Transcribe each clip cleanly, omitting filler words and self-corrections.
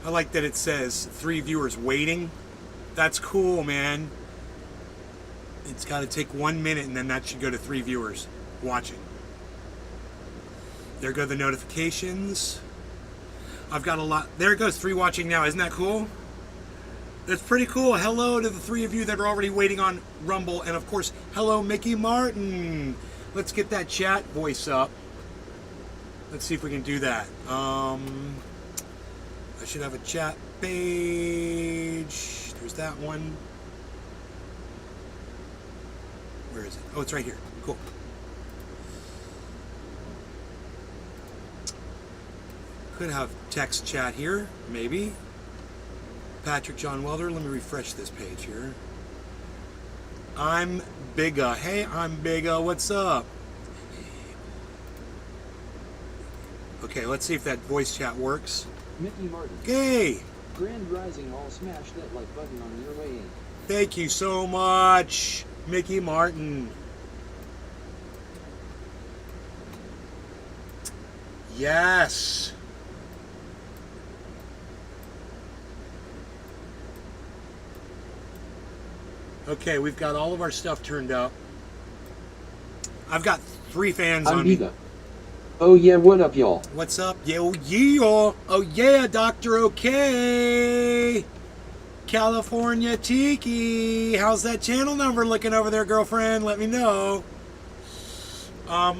I like that it says 3 viewers waiting. That's cool, man. It's got to take 1 minute, and then that should go to 3 viewers watching. There go the notifications. I've got a lot. There it goes, 3 watching now. Isn't that cool? That's pretty cool. Hello to the 3 of you that are already waiting on Rumble. And, of course, hello, Mickey Martin. Let's get that chat voice up. Let's see if we can do that. I should have a chat page. There's that one. Where is it? Oh, it's right here. Cool. Could have text chat here, maybe. Patrick John Welder. Let me refresh this page here. I'm Bigga. Hey, I'm Bigga. What's up? Okay, let's see if that voice chat works. Mickey Martin. Hey! Grand Rising, all smash that like button on your way in. Thank you so much, Mickey Martin. Yes. Okay, we've got all of our stuff turned up. I've got 3 fans I'm on me. Biga. Oh yeah, what up, y'all? What's up? Yeah, oh yeah. Oh yeah, Dr. OK. California Tiki. How's that channel number looking over there, girlfriend? Let me know.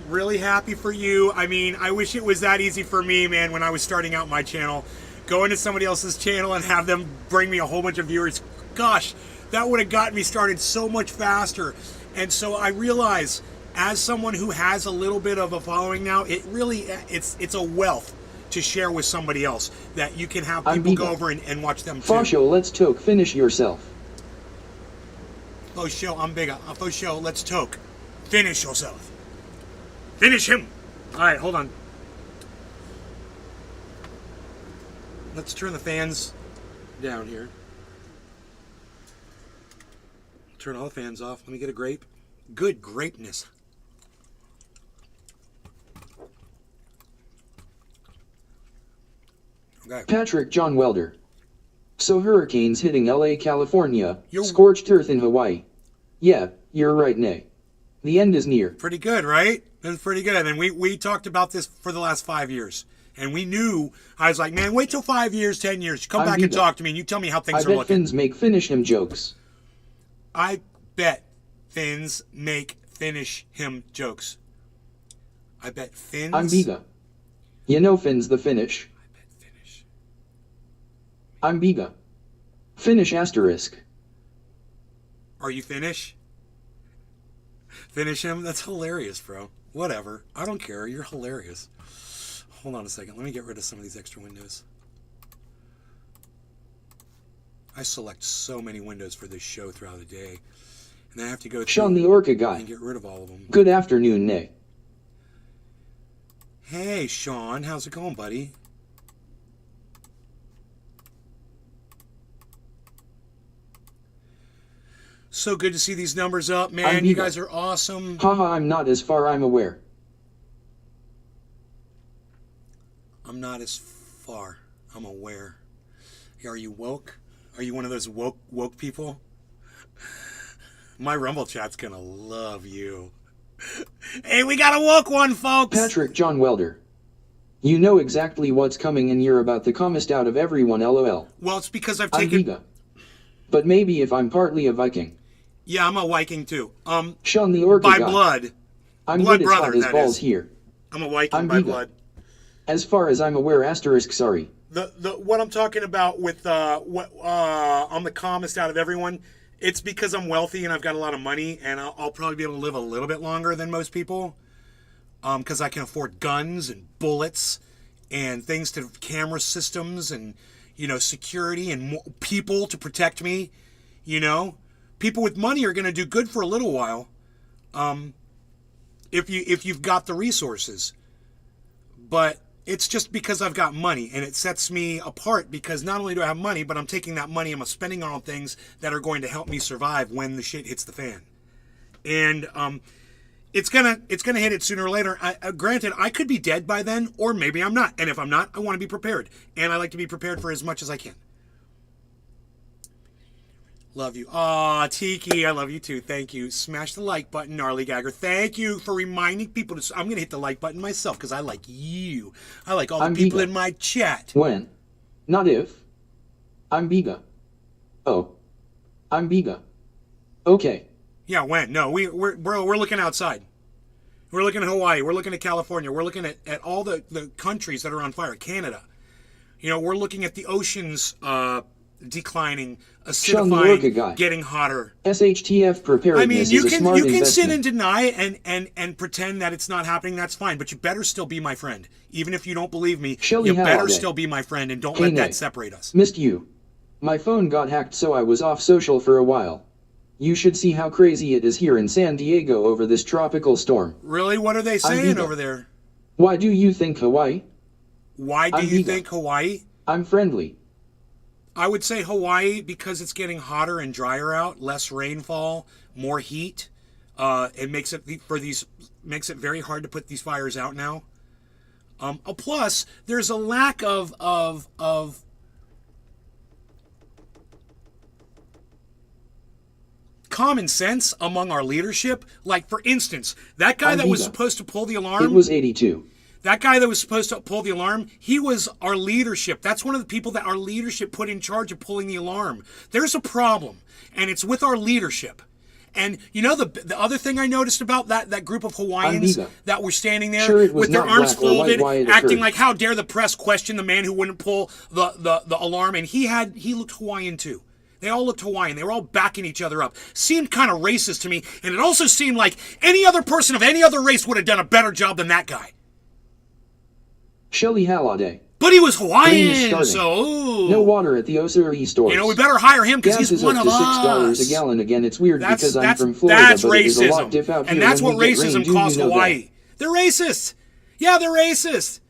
Really happy for you. I mean, I wish it was that easy for me, man, when I was starting out my channel. Go into somebody else's channel and have them bring me a whole bunch of viewers. Gosh, that would have gotten me started so much faster. And so I realize, as someone who has a little bit of a following now, it really, it's a wealth to share with somebody else, that you can have people go over and watch them too. Fosho, let's toke, finish yourself. Fosho, I'm bigger. Fosho, let's toke. Finish yourself. Finish him. All right, hold on. Let's turn the fans down here. Turn all the fans off. Let me get a grape. Good grapeness. Okay. Patrick John Welder. So hurricanes hitting LA, California, scorched earth in Hawaii. Yeah, you're right, Nay. The end is near. Pretty good, right? That's pretty good. And we talked about this for the last 5 years. And we knew, I was like, man, wait till 5 years, 10 years. Come back and talk to me and you tell me how things are looking. I bet Finns make finish him jokes. I bet Finns make finish him jokes. I bet Finns... I'm Biga. You know Finns the finish. I bet finish. I'm Biga. Finish asterisk. Are you Finnish? Finish him? That's hilarious, bro. Whatever. I don't care. You're hilarious. Hold on a second. Let me get rid of some of these extra windows. I select so many windows for this show throughout the day. And then I have to go through Sean the Orca guy. and get rid of all of them. Good afternoon, Nay. Hey, Sean. How's it going, buddy? So good to see these numbers up, man. You guys are awesome. Haha, I'm not as far, I'm aware. I'm not as far. I'm aware. Are you woke? Are you one of those woke people? My Rumble chat's gonna love you. Hey, we got a woke one, folks! Patrick John Welder. You know exactly what's coming and you're about the calmest out of everyone, lol. Well, it's because I've taken... I'm Biga. But maybe if I'm partly a Viking. Yeah, I'm a Viking too. Sean the Orca by guy. blood. I'm blood good brother, as hot as that balls is. here. I'm a Viking I'm by Biga. blood. As far as I'm aware, asterisk, sorry. What I'm talking about with I'm the calmest out of everyone, it's because I'm wealthy and I've got a lot of money and I'll probably be able to live a little bit longer than most people, because I can afford guns and bullets and things to camera systems and, you know, security and people to protect me. You know, people with money are going to do good for a little while, if you've got the resources. But it's just because I've got money, and it sets me apart because not only do I have money, but I'm taking that money and I'm spending it on things that are going to help me survive when the shit hits the fan. And it's gonna hit it sooner or later. Granted, I could be dead by then, or maybe I'm not. And if I'm not, I want to be prepared, and I like to be prepared for as much as I can. Love you. Aw, Tiki, I love you too. Thank you. Smash the like button, Gnarly Gagger. Thank you for reminding people to. I'm gonna hit the like button myself because I like you. I like all the people in my chat. When, not if. I'm Biga. Oh, I'm Biga. Okay. Yeah, when? No, we're looking outside. We're looking at Hawaii. We're looking at California. We're looking at all the countries that are on fire. Canada. You know, we're looking at the oceans declining, acidifying, getting hotter. SHTF preparedness I mean, you is a smart can investment. sit and deny and pretend that it's not happening. That's fine, but you better still be my friend. Even if you don't believe me, you better still be my friend, and don't let that separate us. Missed you. My phone got hacked, so I was off social for a while. You should see how crazy it is here in San Diego over this tropical storm. Really? What are they saying over there? Why do you think Hawaii? Why do you think Hawaii? I'm friendly. I would say Hawaii because it's getting hotter and drier out, less rainfall, more heat. It makes it very hard to put these fires out now. Plus, there's a lack of common sense among our leadership. Like, for instance, that guy that was supposed to pull the alarm. It was 82. That guy that was supposed to pull the alarm, he was our leadership. That's one of the people that our leadership put in charge of pulling the alarm. There's a problem, and it's with our leadership. And you know the other thing I noticed about that group of Hawaiians that were standing there with their arms folded, acting like, how dare the press question the man who wouldn't pull the alarm, and he looked Hawaiian too. They all looked Hawaiian. They were all backing each other up. Seemed kind of racist to me, and it also seemed like any other person of any other race would have done a better job than that guy. Shelly Halliday. But he was Hawaiian, so... No water at the Osuri stores. You know, we better hire him because he's one of us. Gas is up to $6 a gallon again. It's weird because I'm from Florida, that's but it is a lot racism. diff out And here that's when what we get racism rain. costs Do you know Hawaii. that? They're racist. Yeah, they're racist.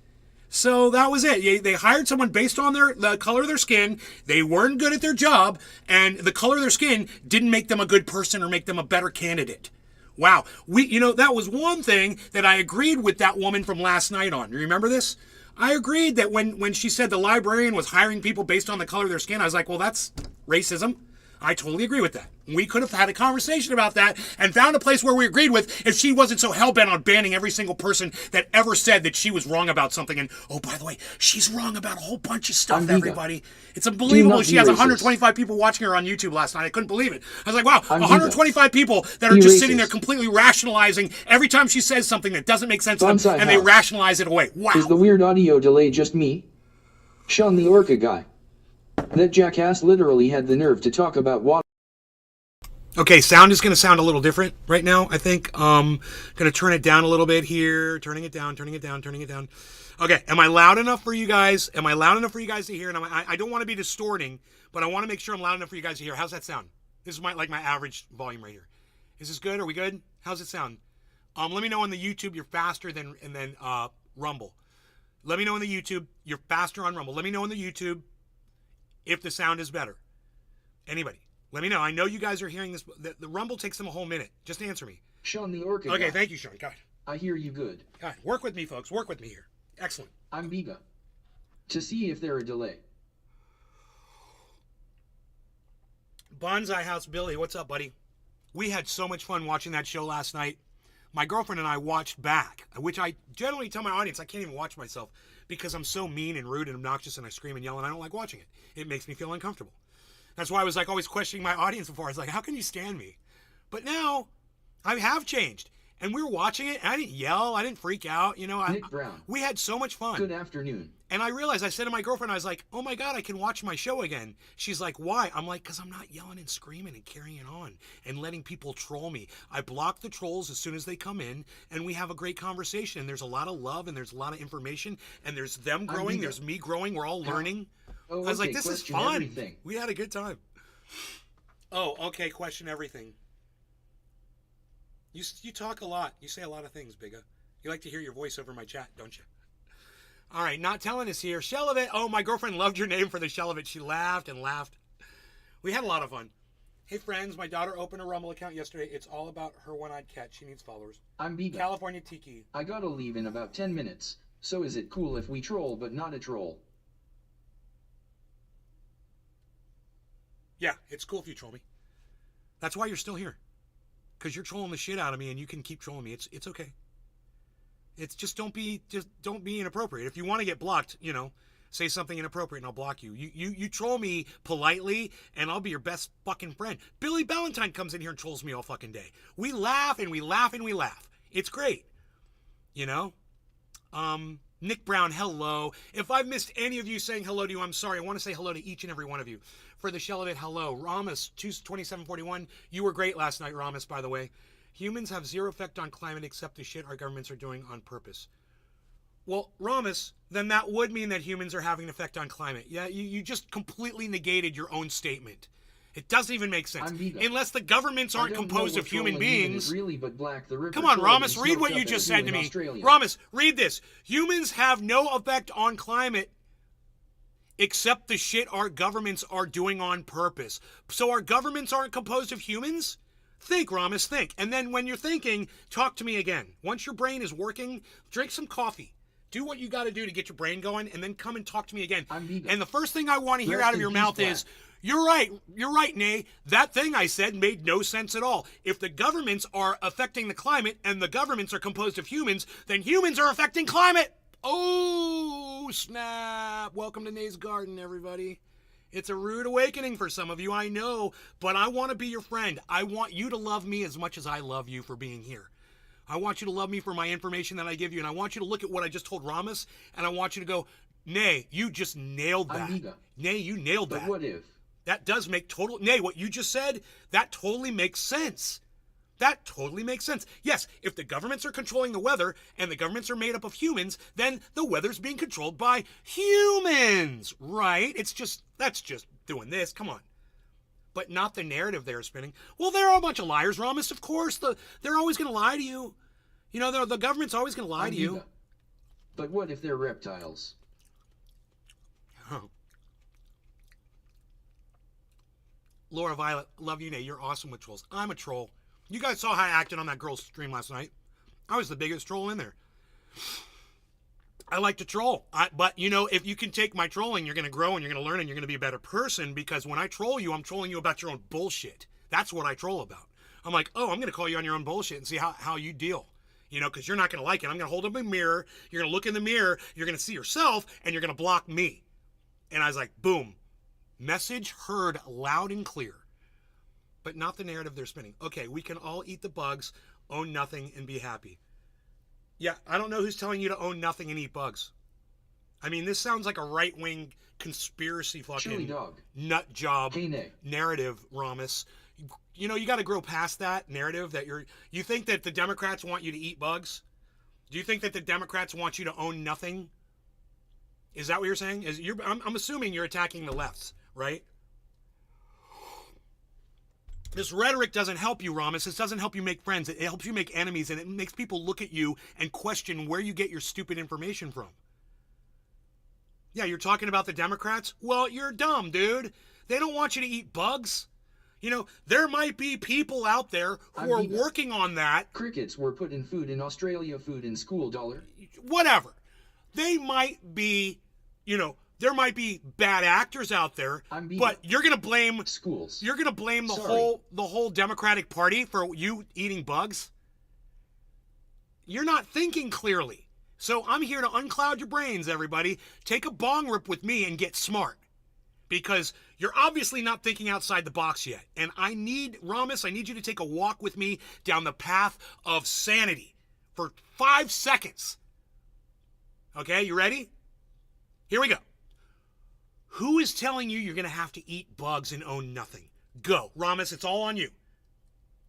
So that was it. They hired someone based on the color of their skin. They weren't good at their job, and the color of their skin didn't make them a good person or make them a better candidate. Wow. That was one thing that I agreed with that woman from last night on. You remember this? I agreed that when she said the librarian was hiring people based on the color of their skin, I was like, well, that's racism. I totally agree with that. We could have had a conversation about that and found a place where we agreed with if she wasn't so hell-bent on banning every single person that ever said that she was wrong about something. And, oh, by the way, she's wrong about a whole bunch of stuff, everybody. It's unbelievable. She has 125 people watching her on YouTube last night. I couldn't believe it. I was like, wow, 125 people that are just sitting there completely rationalizing every time she says something that doesn't make sense to them, and they rationalize it away. Wow. Is the weird audio delay just me? Sean the Orca guy. That jackass literally had the nerve to talk about water. Okay, sound is going to sound a little different right now, I think. Going to turn it down a little bit here. Turning it down. Okay, am I loud enough for you guys? Am I loud enough for you guys to hear? And I don't want to be distorting, but I want to make sure I'm loud enough for you guys to hear. How's that sound? This is my average volume right here. Is this good? Are we good? How's it sound? Let me know on the YouTube you're faster than Rumble. Let me know on the YouTube you're faster on Rumble. Let me know on the YouTube if the sound is better. Anybody, let me know. I know you guys are hearing this. The Rumble takes them a whole minute. Just answer me. Sean the Orca. Okay, thank you, Sean. God. I hear you good. God, work with me, folks. Work with me here. Excellent. I'm Biga. To see if there a delay. Bonsai House Billy, what's up, buddy? We had so much fun watching that show last night. My girlfriend and I watched back, which I generally tell my audience I can't even watch myself because I'm so mean and rude and obnoxious and I scream and yell and I don't like watching it. It makes me feel uncomfortable. That's why I was like always questioning my audience before. I was like, how can you stand me? But now I have changed. And we were watching it and I didn't yell. I didn't freak out. You know, Nick Brown. We had so much fun. Good afternoon. And I realized, I said to my girlfriend, I was like, oh my God, I can watch my show again. She's like, why? I'm like, because I'm not yelling and screaming and carrying on and letting people troll me. I block the trolls as soon as they come in and we have a great conversation. And there's a lot of love and there's a lot of information and there's them growing, there's me growing, we're all learning. Oh, okay. I was like, this is fun. Everything. We had a good time. Oh, okay, question everything. You talk a lot. You say a lot of things, Bigga. You like to hear your voice over my chat, don't you? All right, not telling us here. Shell of it. Oh, my girlfriend loved your name for the shell of it. She laughed and laughed. We had a lot of fun. Hey friends, my daughter opened a Rumble account yesterday. It's all about her one-eyed cat. She needs followers. I'm Biba. California Tiki. I gotta leave in about 10 minutes, so is it cool if we troll but not a troll? Yeah, it's cool if you troll me. That's why you're still here. Because you're trolling the shit out of me and you can keep trolling me. It's okay. It's just don't be inappropriate. If you want to get blocked, say something inappropriate and I'll block you. You troll me politely and I'll be your best fucking friend. Billy Ballantyne comes in here and trolls me all fucking day. We laugh and we laugh and we laugh. It's great. Nick Brown, hello. If I've missed any of you saying hello to you, I'm sorry. I want to say hello to each and every one of you. For the shell of it, hello. Ramus, 2741. You were great last night, Ramus, by the way. Humans have zero effect on climate except the shit our governments are doing on purpose. Well, Ramus, then that would mean that humans are having an effect on climate. Yeah, you just completely negated your own statement. It doesn't even make sense. Unless the governments aren't composed of human beings. Really, but Black the Ripper. Come on, Ramus, read what you just said to me. Ramus, read this. Humans have no effect on climate except the shit our governments are doing on purpose. So our governments aren't composed of humans? Think, Ramus, think. And then when you're thinking, talk to me again. Once your brain is working, drink some coffee. Do what you got to do to get your brain going, and then come and talk to me again. And the first thing I want to hear out of your mouth is, you're right, Nay. That thing I said made no sense at all. If the governments are affecting the climate, and the governments are composed of humans, then humans are affecting climate. Oh, snap. Welcome to Nay's Garden, everybody. It's a rude awakening for some of you, I know, but I want to be your friend. I want you to love me as much as I love you for being here. I want you to love me for my information that I give you, and I want you to look at what I just told Ramus, and I want you to go, Nay, you just nailed that. Nay, you nailed that. But what if? That does make total... Nay, what you just said, that totally makes sense. That totally makes sense. Yes, if the governments are controlling the weather and the governments are made up of humans, then the weather's being controlled by humans, right? That's just doing this. Come on. But not the narrative they're spinning. Well, they're a bunch of liars, Ramus. Of course, they're always going to lie to you. The government's always going to lie to you. But what if they're reptiles? Oh. Laura Violet, love you, Nate. You're awesome with trolls. I'm a troll. You guys saw how I acted on that girl's stream last night. I was the biggest troll in there. I like to troll. But, if you can take my trolling, you're going to grow and you're going to learn and you're going to be a better person, because when I troll you, I'm trolling you about your own bullshit. That's what I troll about. I'm like, oh, I'm going to call you on your own bullshit and see how you deal. Because you're not going to like it. I'm going to hold up a mirror. You're going to look in the mirror. You're going to see yourself and you're going to block me. And I was like, boom. Message heard loud and clear. But not the narrative they're spinning. Okay, we can all eat the bugs, own nothing, and be happy. Yeah, I don't know who's telling you to own nothing and eat bugs. I mean, this sounds like a right-wing conspiracy fucking nut job narrative, Ramus. You got to grow past that narrative that you think that the Democrats want you to eat bugs? Do you think that the Democrats want you to own nothing? Is that what you're saying? I'm assuming you're attacking the lefts, right? This rhetoric doesn't help you, Ramus. This doesn't help you make friends. It helps you make enemies, and it makes people look at you and question where you get your stupid information from. Yeah, you're talking about the Democrats? Well, you're dumb, dude. They don't want you to eat bugs. There might be people out there who are working on that. Crickets were put in food in Australia, food in school, dollar. Whatever. They might be, there might be bad actors out there, but you're going to blame schools. You're going to blame the whole Democratic Party for you eating bugs? You're not thinking clearly. So I'm here to uncloud your brains, everybody. Take a bong rip with me and get smart. Because you're obviously not thinking outside the box yet. And Ramus, I need you to take a walk with me down the path of sanity for 5 seconds. Okay, you ready? Here we go. Who is telling you you're going to have to eat bugs and own nothing? Go. Ramus, it's all on you.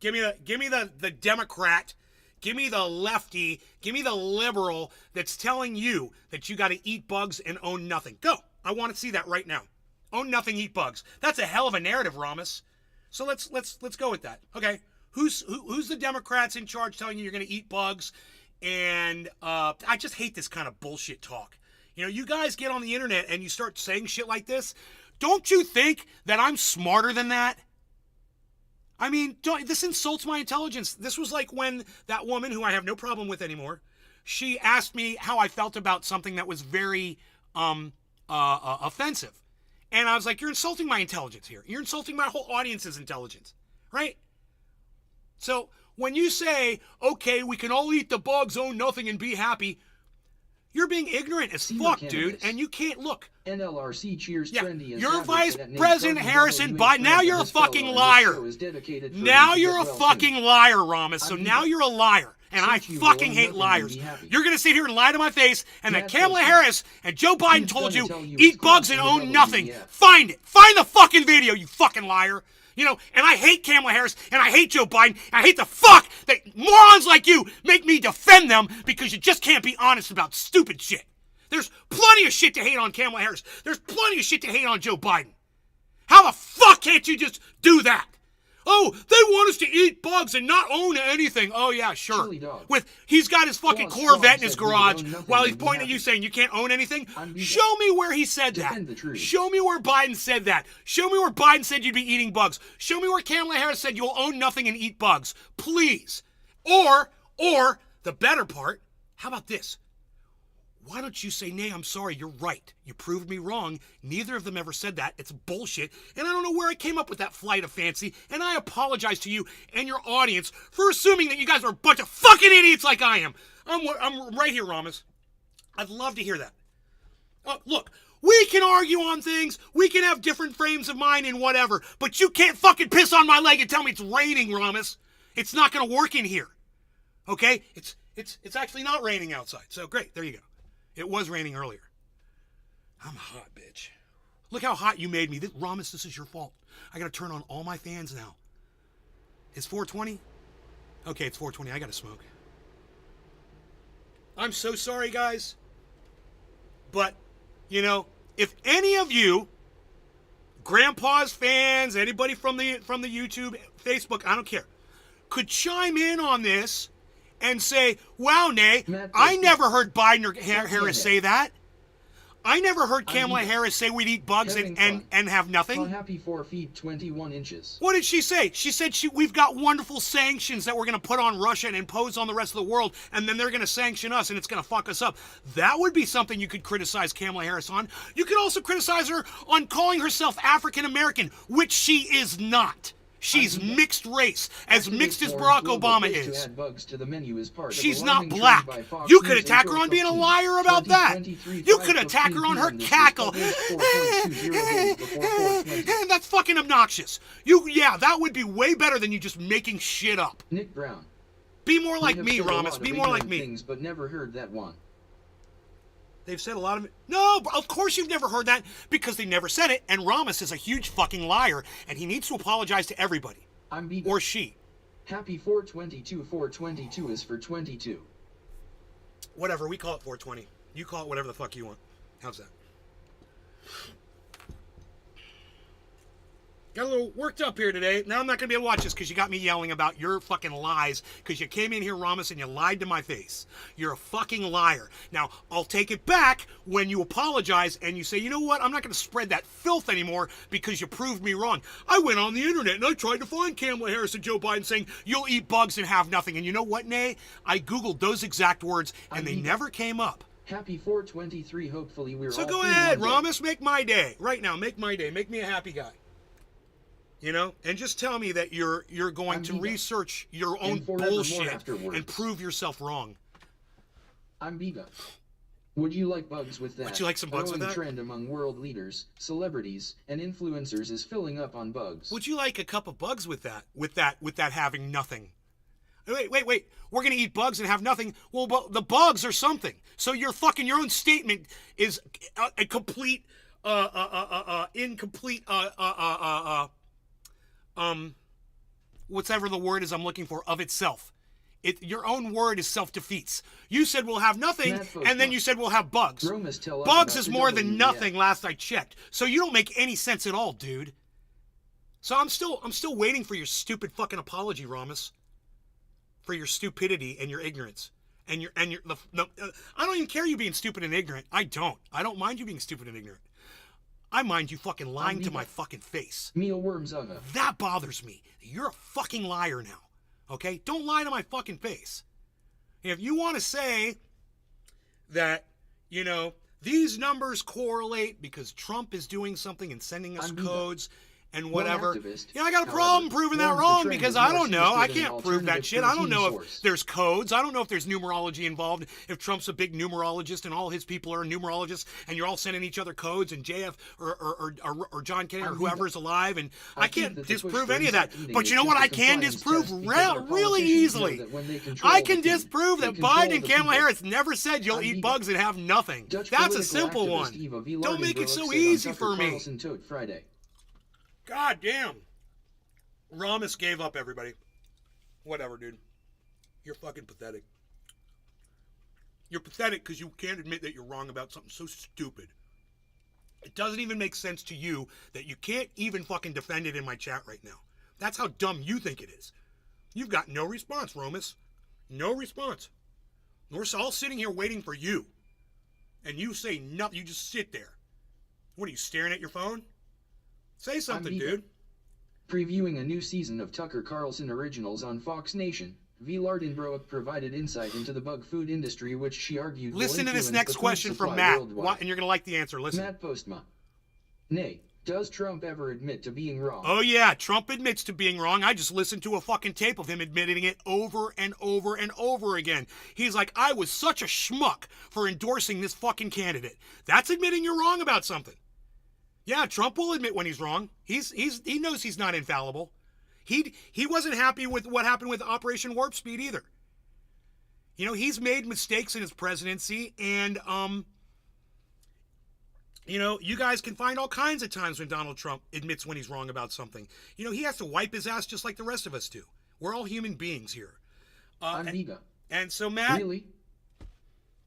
Give me the Democrat, give me the lefty, give me the liberal that's telling you that you got to eat bugs and own nothing. Go. I want to see that right now. Own nothing, eat bugs. That's a hell of a narrative, Ramus. So let's go with that. Okay. Who's the Democrats in charge telling you you're going to eat bugs? And I just hate this kind of bullshit talk. You guys get on the internet and you start saying shit like this. Don't you think that I'm smarter than that? I mean, this insults my intelligence. This was like when that woman, who I have no problem with anymore, she asked me how I felt about something that was very offensive. And I was like, you're insulting my intelligence here. You're insulting my whole audience's intelligence, right? So when you say, okay, we can all eat the bugs, own nothing, and be happy, you're being ignorant as fuck, dude, and you can't look. NLRC cheers trendy and you're savage Vice President Harrison Biden. Now you're a fucking liar. Now you're a fucking liar, Ramos. So now you're a liar. And I fucking hate liars. You're going to sit here and lie to my face and that Kamala Harris and Joe Biden told you, eat bugs and own nothing. Find it. Find the fucking video, you fucking liar. You know, and I hate Kamala Harris, and I hate Joe Biden, and I hate the fuck that morons like you make me defend them because you just can't be honest about stupid shit. There's plenty of shit to hate on Kamala Harris. There's plenty of shit to hate on Joe Biden. How the fuck can't you just do that? Oh, they want us to eat bugs and not own anything. Oh, yeah, sure. He's got his fucking Corvette in his garage while he's pointing at you saying you can't own anything. Show me where he said that. Show me where Biden said that. Show me where Biden said you'd be eating bugs. Show me where Kamala Harris said you'll own nothing and eat bugs. Please. Or, the better part, how about this? Why don't you say, nay, I'm sorry, you're right. You proved me wrong. Neither of them ever said that. It's bullshit. And I don't know where I came up with that flight of fancy. And I apologize to you and your audience for assuming that you guys are a bunch of fucking idiots like I am. I'm right here, Ramos. I'd love to hear that. Look, we can argue on things. We can have different frames of mind and whatever. But you can't fucking piss on my leg and tell me it's raining, Ramos. It's not going to work in here. Okay? It's actually not raining outside. So great. There you go. It was raining earlier. I'm hot, bitch. Look how hot you made me. Ramos, this is your fault. I gotta turn on all my fans now. It's 4:20? Okay, it's 4:20. I gotta smoke. I'm so sorry, guys. But, you know, if any of you, Grandpa's fans, anybody from the YouTube, Facebook, I don't care, could chime in on this and say, wow, Nay, I never heard Biden or Harris say that. I never heard Kamala Harris say we'd eat bugs and have nothing. Happy 4 feet 21 inches. What did she say? She said we've got wonderful sanctions that we're going to put on Russia and impose on the rest of the world, and then they're going to sanction us, and it's going to fuck us up. That would be something you could criticize Kamala Harris on. You could also criticize her on calling herself African American, which she is not. She's mixed race, as mixed as Barack Obama is. She's not black. You could attack her on being a liar about that. You could attack her on her cackle. That's fucking obnoxious. Yeah, that would be way better than you just making shit up. Nick Brown. Be more like me, Ramos. Be more like me. Things, but never heard that one. They've said a lot of it. No, of course you've never heard that because they never said it. And Ramos is a huge fucking liar, and he needs to apologize to everybody. Or she. Happy 422. 422 is for 22. Whatever, we call it 420. You call it whatever the fuck you want. How's that? Got a little worked up here today. Now I'm not going to be able to watch this because you got me yelling about your fucking lies because you came in here, Ramos, and you lied to my face. You're a fucking liar. Now, I'll take it back when you apologize and you say, you know what, I'm not going to spread that filth anymore because you proved me wrong. I went on the internet and I tried to find Kamala Harris and Joe Biden saying, you'll eat bugs and have nothing. And you know what, Nay? I Googled those exact words and they never came up. Happy 423. Hopefully we're all So go ahead, Ramos, make my day. Right now, make my day. Make me a happy guy. You know, and just tell me that you're going to research your own bullshit and prove yourself wrong. I'm Biga. Would you like bugs with that? Would you like some bugs with that? The trend among world leaders, celebrities, and influencers is filling up on bugs. Would you like a cup of bugs with that? With that having nothing? Wait. We're gonna eat bugs and have nothing. Well, but the bugs are something. So your own statement is a complete, incomplete, whatever the word is I'm looking for, of itself. Your own word is self-defeats. You said we'll have nothing, and then you said we'll have bugs. Bugs is more than nothing, last I checked. So you don't make any sense at all, dude. So I'm still waiting for your stupid fucking apology, Ramos. For your stupidity and your ignorance. I don't even care you being stupid and ignorant. I don't mind you being stupid and ignorant. I mind you fucking lying to my fucking face. Mealworms Ugga. That bothers me. You're a fucking liar now. Okay? Don't lie to my fucking face. If you want to say that, you know, these numbers correlate because Trump is doing something and sending us codes and whatever. Activist, I got a problem proving that wrong because I don't know. I can't prove that shit. I don't know source. if there's codes. I don't know if there's numerology involved. If Trump's a big numerologist and all his people are numerologists and you're all sending each other codes and JF or John Kennedy or whoever's alive, and I can't disprove any of that. But you know what I can disprove really easily? I can disprove that Biden and Kamala Harris never said you'll eat bugs and have nothing. That's a simple one. Don't make it so easy for me. God damn. Ramos gave up, everybody. Whatever, dude. You're fucking pathetic. You're pathetic because you can't admit that you're wrong about something so stupid. It doesn't even make sense to you that you can't even fucking defend it in my chat right now. That's how dumb you think it is. You've got no response, Romus. No response. We're all sitting here waiting for you. And you say nothing. You just sit there. What are you, staring at your phone? Say something, dude. Previewing a new season of Tucker Carlson Originals on Fox Nation, V. Lardenbroek provided insight into the bug food industry, which she argued Listen will to this influence next the food question from supply Matt, worldwide. and you're going to like the answer. Listen. Matt Postma. Nay, does Trump ever admit to being wrong? Oh, yeah, Trump admits to being wrong. I just listened to a fucking tape of him admitting it over and over and over again. He's like, I was such a schmuck for endorsing this fucking candidate. That's admitting you're wrong about something. Yeah, Trump will admit when he's wrong. He knows he's not infallible. He wasn't happy with what happened with Operation Warp Speed either. You know, he's made mistakes in his presidency, and you know, you guys can find all kinds of times when Donald Trump admits when he's wrong about something. You know, he has to wipe his ass just like the rest of us do. We're all human beings here. And so Matt, really?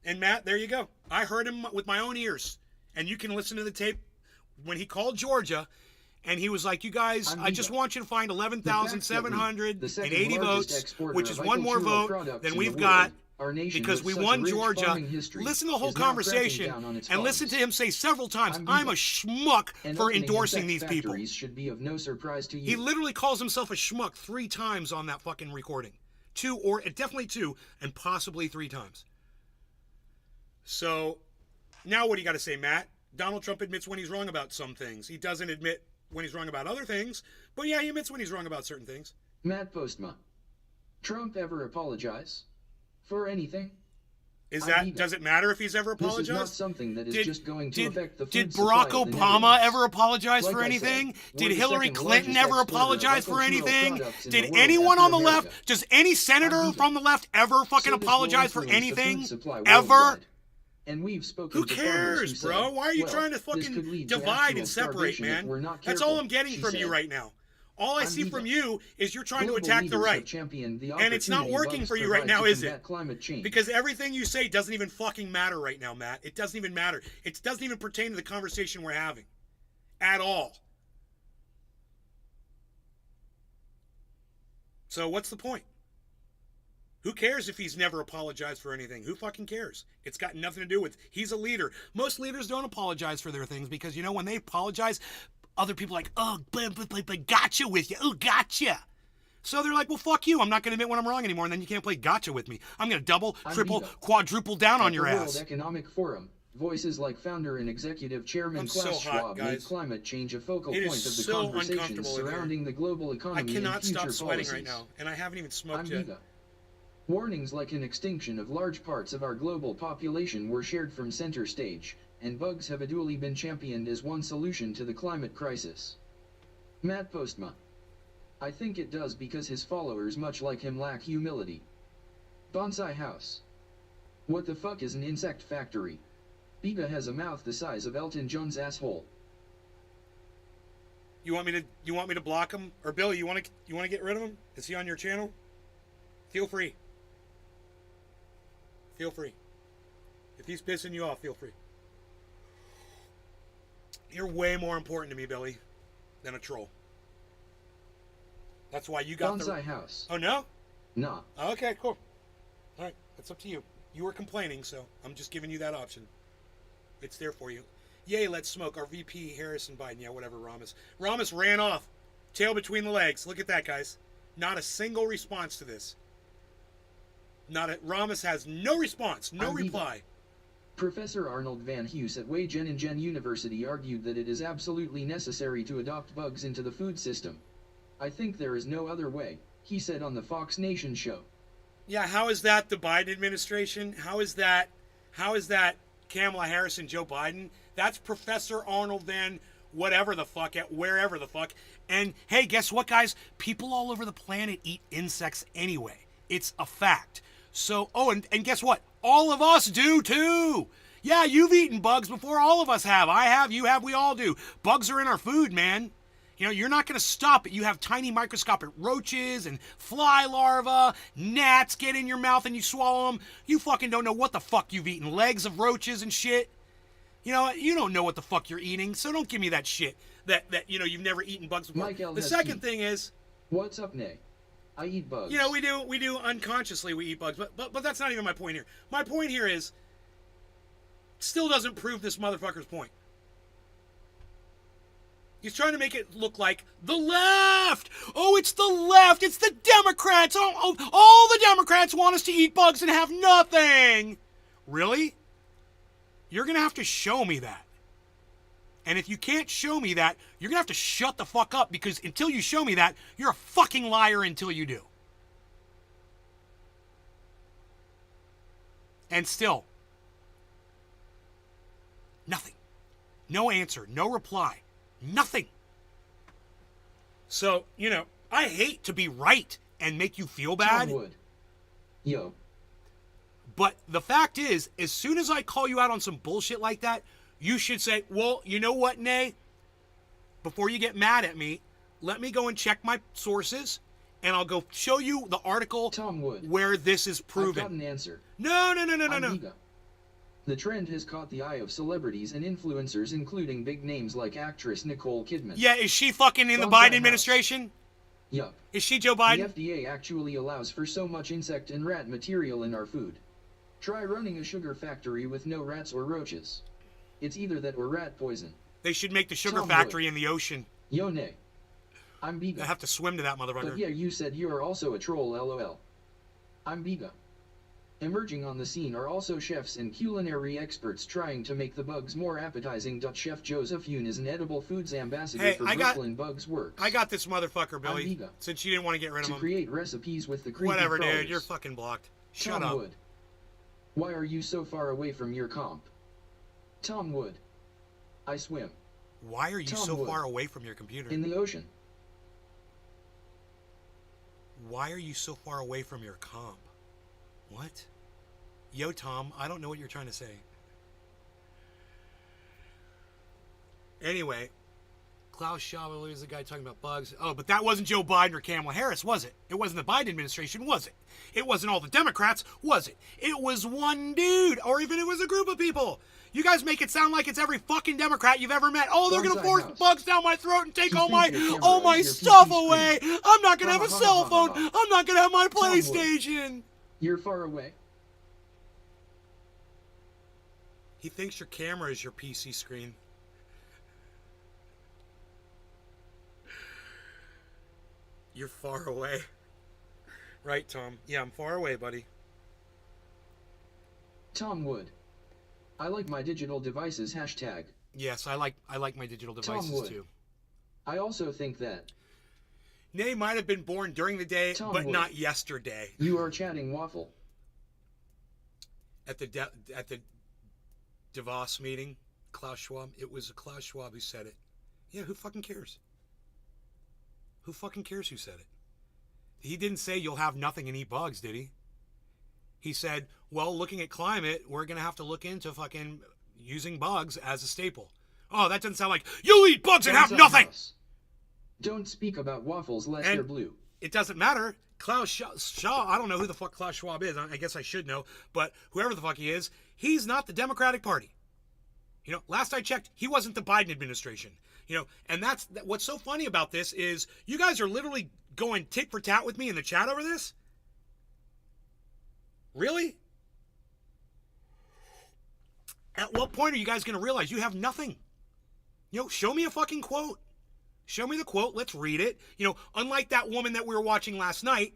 And Matt, there you go. I heard him with my own ears, and you can listen to the tape when he called Georgia, and he was like, you guys, I just want you to find 11,780 votes, which is one more vote than we've got because we won Georgia. Listen to the whole conversation and listen to him say several times, I'm a schmuck for endorsing these people. Should be of no surprise to you. He literally calls himself a schmuck 3 times on that fucking recording. 2, or definitely 2, and possibly 3 times. So, now what do you got to say, Matt? Donald Trump admits when he's wrong about some things. He doesn't admit when he's wrong about other things. But yeah, he admits when he's wrong about certain things. Matt Postma. Trump ever apologize for anything? Does it matter if he's ever apologized? This is not something that is just going to affect the food Did supply Barack of the Obama Netherlands. ever apologize Like for I anything? said, Did we're the Hillary second Clinton largest ever exporter of apologize for agricultural anything? products in Did the world anyone after on the America. left, does any senator from the left ever fucking So this will apologize for influence the food anything? supply Ever? worldwide. And we've spoken Who to farmers cares, who bro? said, Why are you well, trying to this could fucking lead to divide actual and separate, starvation if man? we're not That's careful, all I'm getting she from you said. right now. All I see from you is you're trying to Global attack the leaders right. have championed the And it's not opportunity working bugs for you right provide now, to is it? combat climate change. Because everything you say doesn't even fucking matter right now, Matt. It doesn't even matter. It doesn't even pertain to the conversation we're having. At all. So what's the point? Who cares if he's never apologized for anything? Who fucking cares? It's got nothing to do with, he's a leader. Most leaders don't apologize for their things because, you know, when they apologize, other people are like, oh, but gotcha with you. Oh, gotcha. So they're like, well, fuck you. I'm not going to admit when I'm wrong anymore, and then you can't play gotcha with me. I'm going to double, triple, quadruple down on your At the ass. World Economic Forum, voices like founder and executive chairman Klaus Schwab made climate change a focal point of the conversation surrounding the global economy I cannot and future stop sweating policies. right now, and I haven't even smoked yet. Warnings like an extinction of large parts of our global population were shared from center stage, and bugs have duly been championed as one solution to the climate crisis. Matt Postma. I think it does because his followers much like him lack humility. Bonsai House. What the fuck is an insect factory? Biga has a mouth the size of Elton John's asshole. You want me to block him? Or Bill, you want to get rid of him? Is he on your channel? Feel free. Feel free. If he's pissing you off, feel free. You're way more important to me, Billy, than a troll. That's why you got Bonsai House. Oh, no? Nah. Okay, cool. All right, that's up to you. You were complaining, so I'm just giving you that option. It's there for you. Yay, let's smoke. Our VP, Harrison Biden. Yeah, whatever, Ramos. Ramos ran off. Tail between the legs. Look at that, guys. Not a single response to this. Ramos has no response, no reply. Professor Arnold van Heus at Wageningen University argued that it is absolutely necessary to adopt bugs into the food system. I think there is no other way, he said on the Fox Nation show. Yeah, how is that the Biden administration? How is that Kamala Harris and Joe Biden? That's Professor Arnold van whatever the fuck at wherever the fuck. And hey, guess what, guys? People all over the planet eat insects anyway. It's a fact. So, and guess what? All of us do too. Yeah, you've eaten bugs before. All of us have. I have, you have, we all do. Bugs are in our food, man. You know, you're not going to stop it. You have tiny microscopic roaches and fly larvae, gnats get in your mouth and you swallow them. You fucking don't know what the fuck you've eaten. Legs of roaches and shit. You know, you don't know what the fuck you're eating, so don't give me that shit that you know, you've never eaten bugs before. The second thing is... What's up, Nay? I eat bugs. You know, we do unconsciously we eat bugs, but that's not even my point here. My point here is, still doesn't prove this motherfucker's point. He's trying to make it look like the left. Oh, it's the left. It's the Democrats. Oh, all the Democrats want us to eat bugs and have nothing. Really? You're going to have to show me that. And if you can't show me that, you're going to have to shut the fuck up, because until you show me that, you're a fucking liar until you do. And still, nothing. No answer. No reply. Nothing. So, you know, I hate to be right and make you feel bad. Tom Wood. Yo. But the fact is, as soon as I call you out on some bullshit like that, you should say, well, you know what, Nay? Before you get mad at me, let me go and check my sources, and I'll go show you the article Tom Wood. Where this is proven. I've got an answer. No. Amiga. The trend has caught the eye of celebrities and influencers, including big names like actress Nicole Kidman. Yeah, is she fucking in the Biden administration? Yup. Is she Joe Biden? The FDA actually allows for so much insect and rat material in our food. Try running a sugar factory with no rats or roaches. It's either that or rat poison. They should make the sugar Tom factory Wood. in the ocean. Yo, Nay. I'm Biga. I have to swim to that motherfucker. But yeah, you said you are also a troll, lol. I'm Biga. Emerging on the scene are also chefs and culinary experts trying to make the bugs more appetizing. Chef Joseph Yoon is an edible foods ambassador for Brooklyn Bugs Works. I got this motherfucker, Billy. I'm Biga. Since you didn't want to get rid of him. To create recipes with the creepy Whatever, crawlers. dude. You're fucking blocked. Shut Tom up. Wood. Why are you so far away from your comp? Tom Wood. I swim. Why are you Tom so Wood. far away from your computer? In the ocean. Why are you so far away from your comp? What? Yo, Tom, I don't know what you're trying to say. Anyway, Klaus Schwab is the guy talking about bugs. Oh, but that wasn't Joe Biden or Kamala Harris, was it? It wasn't the Biden administration, was it? It wasn't all the Democrats, was it? It was one dude, or even it was a group of people. You guys make it sound like it's every fucking Democrat you've ever met. Oh, they're gonna force bugs down my throat and take all my stuff away. I'm not gonna have a cell phone. I'm not gonna have my PlayStation. You're far away. He thinks your camera is your PC screen. You're far away. Right, Tom? Yeah, I'm far away, buddy. Tom Wood. I like my digital devices hashtag. Yes, I like my digital devices too. I also think that Nay might have been born during the day, but not yesterday. You are chatting waffle. At the Davos meeting, Klaus Schwab. It was Klaus Schwab who said it. Yeah, who fucking cares? Who fucking cares who said it? He didn't say you'll have nothing and eat bugs, did he? He said, well, looking at climate, we're going to have to look into fucking using bugs as a staple. Oh, that doesn't sound like you'll eat bugs and have nothing! Don't speak about waffles lest they're blue. It doesn't matter. Klaus Schwab, I don't know who the fuck Klaus Schwab is. I guess I should know. But whoever the fuck he is, he's not the Democratic Party. You know, last I checked, he wasn't the Biden administration. You know, and that's what's so funny about this is you guys are literally going tit for tat with me in the chat over this? Really? At what point are you guys going to realize you have nothing? Show me a fucking quote. Show me the quote. Let's read it. Unlike that woman that we were watching last night,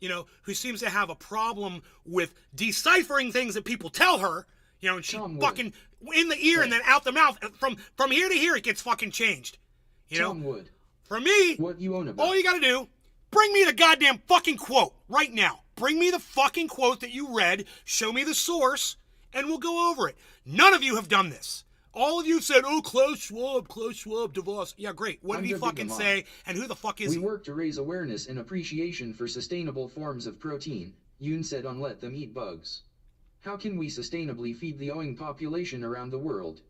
who seems to have a problem with deciphering things that people tell her, and she fucking in the ear and then out the mouth. From here to here, it gets fucking changed. Tom Wood. For me, what you own about. All you got to do, bring me the goddamn fucking quote right now. Bring me the fucking quote that you read. Show me the source, and we'll go over it. None of you have done this. All of you said, oh, Klaus Schwab, DeVos. Yeah, great. What did he fucking say, and who the fuck is he? We work to raise awareness and appreciation for sustainable forms of protein, Yoon said on Let Them Eat Bugs. How can we sustainably feed the owing population around the world?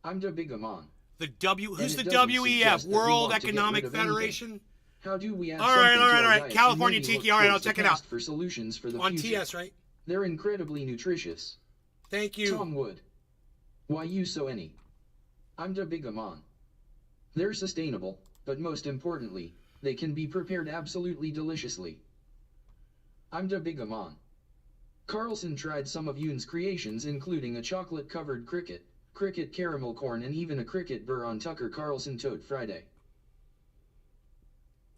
I'm the Big Amon. Who's the WEF? World Economic Federation? How do we add all right. California Tiki. All right, I'll check it out. For solutions for the on future. TS, right? They're incredibly nutritious. Thank you. Tom Wood. Why you so any? I'm the Big Amon. They're sustainable, but most importantly, they can be prepared absolutely deliciously. I'm the Big Amon. Carlson tried some of Yoon's creations, including a chocolate-covered cricket caramel corn, and even a cricket burr on Tucker Carlson Toad Friday.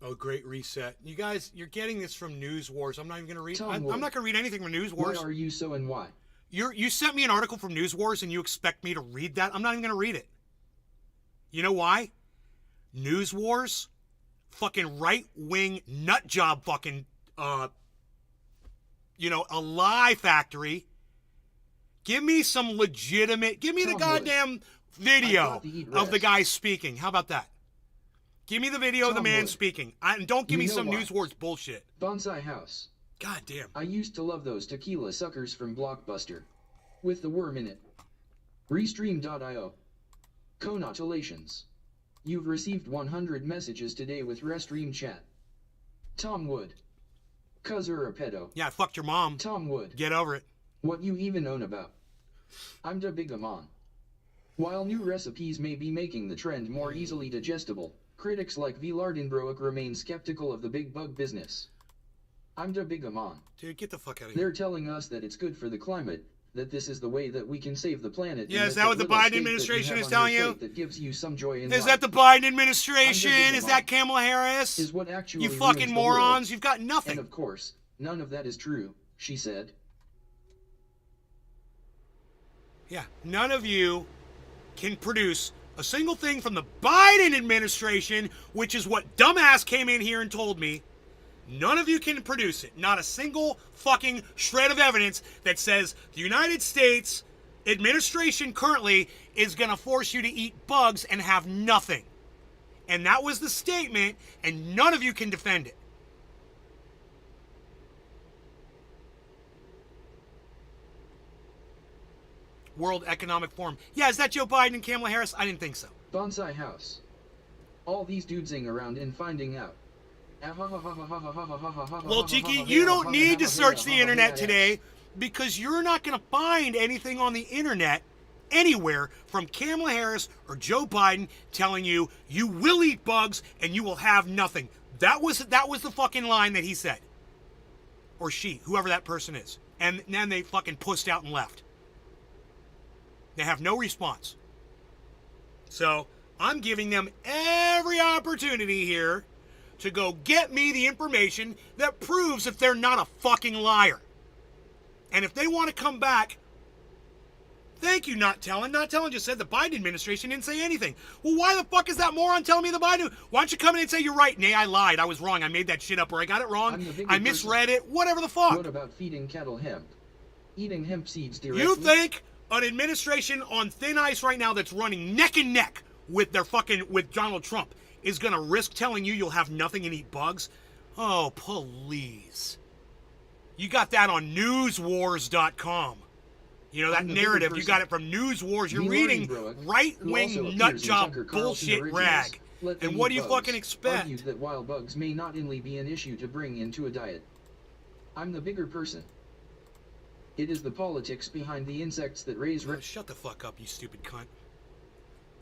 Oh, great reset. You guys, you're getting this from News Wars. I'm not even going to read. I'm not going to read anything from News Wars. Why are you so and why? You sent me an article from News Wars and you expect me to read that? I'm not even going to read it. You know why? News Wars, fucking right-wing nut job fucking, a lie factory. Give me some legitimate, give me the goddamn video of the guy speaking. How about that? Give me the video of the man speaking. And don't give me some News Wars bullshit. Bonsai House. God damn. I used to love those tequila suckers from Blockbuster. With the worm in it. Restream.io. Congratulations. You've received 100 messages today with Restream chat. Tom Wood. Cuz you're a pedo. Yeah, I fucked your mom. Tom Wood. Get over it. What you even own about. I'm the Big Amon. While new recipes may be making the trend more easily digestible, critics like V. Lardenbroek remain skeptical of the big bug business. I'm the Big Amon. Dude, get the fuck out of here. They're telling us that it's good for the climate, that this is the way that we can save the planet. Yeah, is that what the Biden administration is telling you? That gives you some joy in Is life. that the Biden administration? Is that Kamala Harris? Is what actually you fucking morons. You've got nothing. And of course, none of that is true, she said. Yeah, none of you can produce a single thing from the Biden administration, which is what dumbass came in here and told me. None of you can produce it. Not a single fucking shred of evidence that says the United States administration currently is going to force you to eat bugs and have nothing. And that was the statement, and none of you can defend it. World Economic Forum. Yeah, is that Joe Biden and Kamala Harris? I didn't think so. Bonsai House. All these dudesing around and finding out. Well, Tiki, you don't need to search the internet today because you're not going to find anything on the internet anywhere from Kamala Harris or Joe Biden telling you you will eat bugs and you will have nothing. That was the fucking line that he said. Or she, whoever that person is. And then they fucking pussed out and left. They have no response. So I'm giving them every opportunity here to go get me the information that proves that they're not a fucking liar. And if they want to come back, thank you, Not Telling. Not Telling just said the Biden administration didn't say anything. Well, why the fuck is that moron telling me the Biden? Why don't you come in and say you're right? Nay, I lied. I was wrong. I made that shit up or I got it wrong. I misread it. Whatever the fuck. What about feeding cattle hemp? Eating hemp seeds directly? You think an administration on thin ice right now that's running neck and neck with Donald Trump is going to risk telling you you'll have nothing and eat bugs? Oh, please. You got that on newswars.com. You know, that narrative, you got it from News Wars. You're reading right-wing nutjob bullshit rag. And what do you fucking expect? Argued that wild bugs may not only be an issue to bring into a diet. I'm the bigger person. It is the politics behind the insects that raise... Shut the fuck up, you stupid cunt.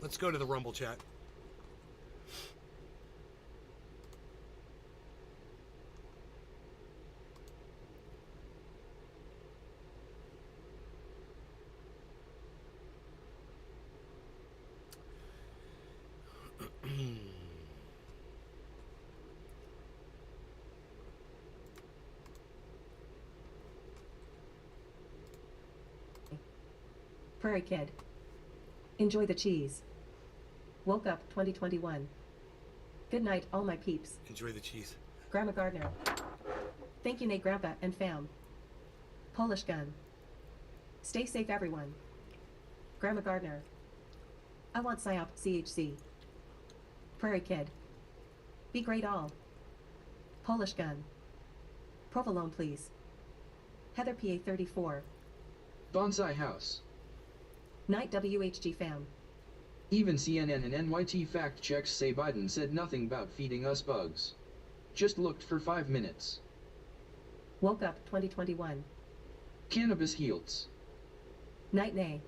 Let's go to the Rumble chat. Prairie Kid. Enjoy the cheese. Woke up 2021. Good night, all my peeps. Enjoy the cheese. Grandma Gardner. Thank you, Nate, Grandpa, and fam. Polish gun. Stay safe, everyone. Grandma Gardner. I want PSYOP CHC. Prairie Kid. Be great all. Polish gun. Provolone, please. Heather PA 34. Bonsai House. Night WHG fam. Even CNN and NYT fact checks say Biden said nothing about feeding us bugs. Just looked for 5 minutes. Woke up 2021. Cannabis heals. Night nay.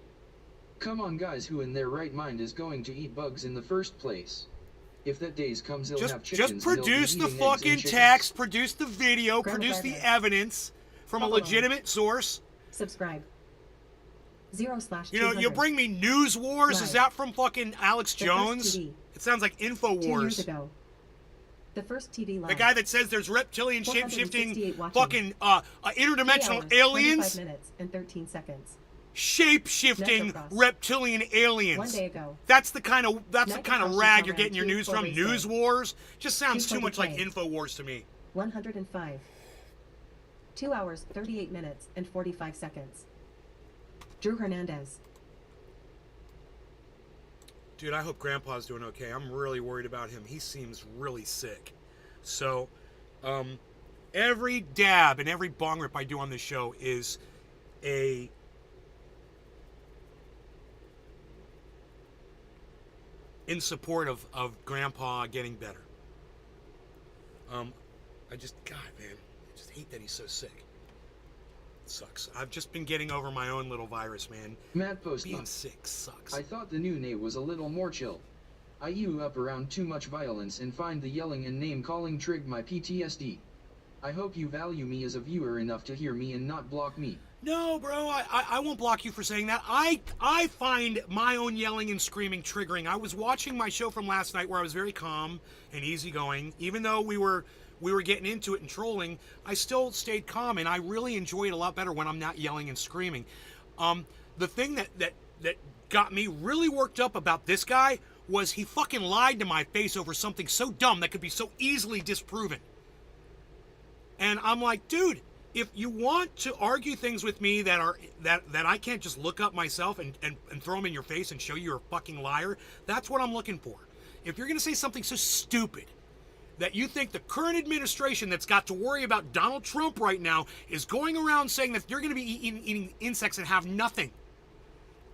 Come on guys, who in their right mind is going to eat bugs in the first place? If that days comes, they'll have chickens. Just produce the fucking text, produce the video, produce the evidence from a legitimate source. Subscribe. 0/200. You know, you bring me News Wars. Is that from fucking Alex Jones? It sounds like 2 years InfoWars. ago. The first TV live. The guy that says there's reptilian shape-shifting 468 fucking interdimensional 3 hours, aliens. 25 minutes and 13 seconds. Shape-shifting Netrocross. reptilian aliens. 1 day ago. That's the kind of Netrocross rag is you're getting your around news 2 from. 4 News days. Wars just sounds too 2 much like 20K. InfoWars to me. 105. 2 hours, 38 minutes and 45 seconds. Drew Hernandez. Dude, I hope Grandpa's doing okay. I'm really worried about him. He seems really sick. So, every dab and every bong rip I do on this show is a in support of Grandpa getting better. I just, God, man, I just hate that he's so sick. It sucks. I've just been getting over my own little virus, man. Matt Post. Being sick sucks. I thought the new Nate was a little more chill. I you up around too much violence and find the yelling and name calling trig my PTSD. I hope you value me as a viewer enough to hear me and not block me. No, bro, I won't block you for saying that. I find my own yelling and screaming triggering. I was watching my show from last night where I was very calm and easygoing. Even though we were getting into it and trolling, I still stayed calm, and I really enjoy it a lot better when I'm not yelling and screaming. The thing that got me really worked up about this guy was he fucking lied to my face over something so dumb that could be so easily disproven. And I'm like, dude, if you want to argue things with me that I can't just look up myself and throw them in your face and show you're a fucking liar, that's what I'm looking for. If you're going to say something so stupid that you think the current administration that's got to worry about Donald Trump right now is going around saying that you're going to be eating insects and have nothing,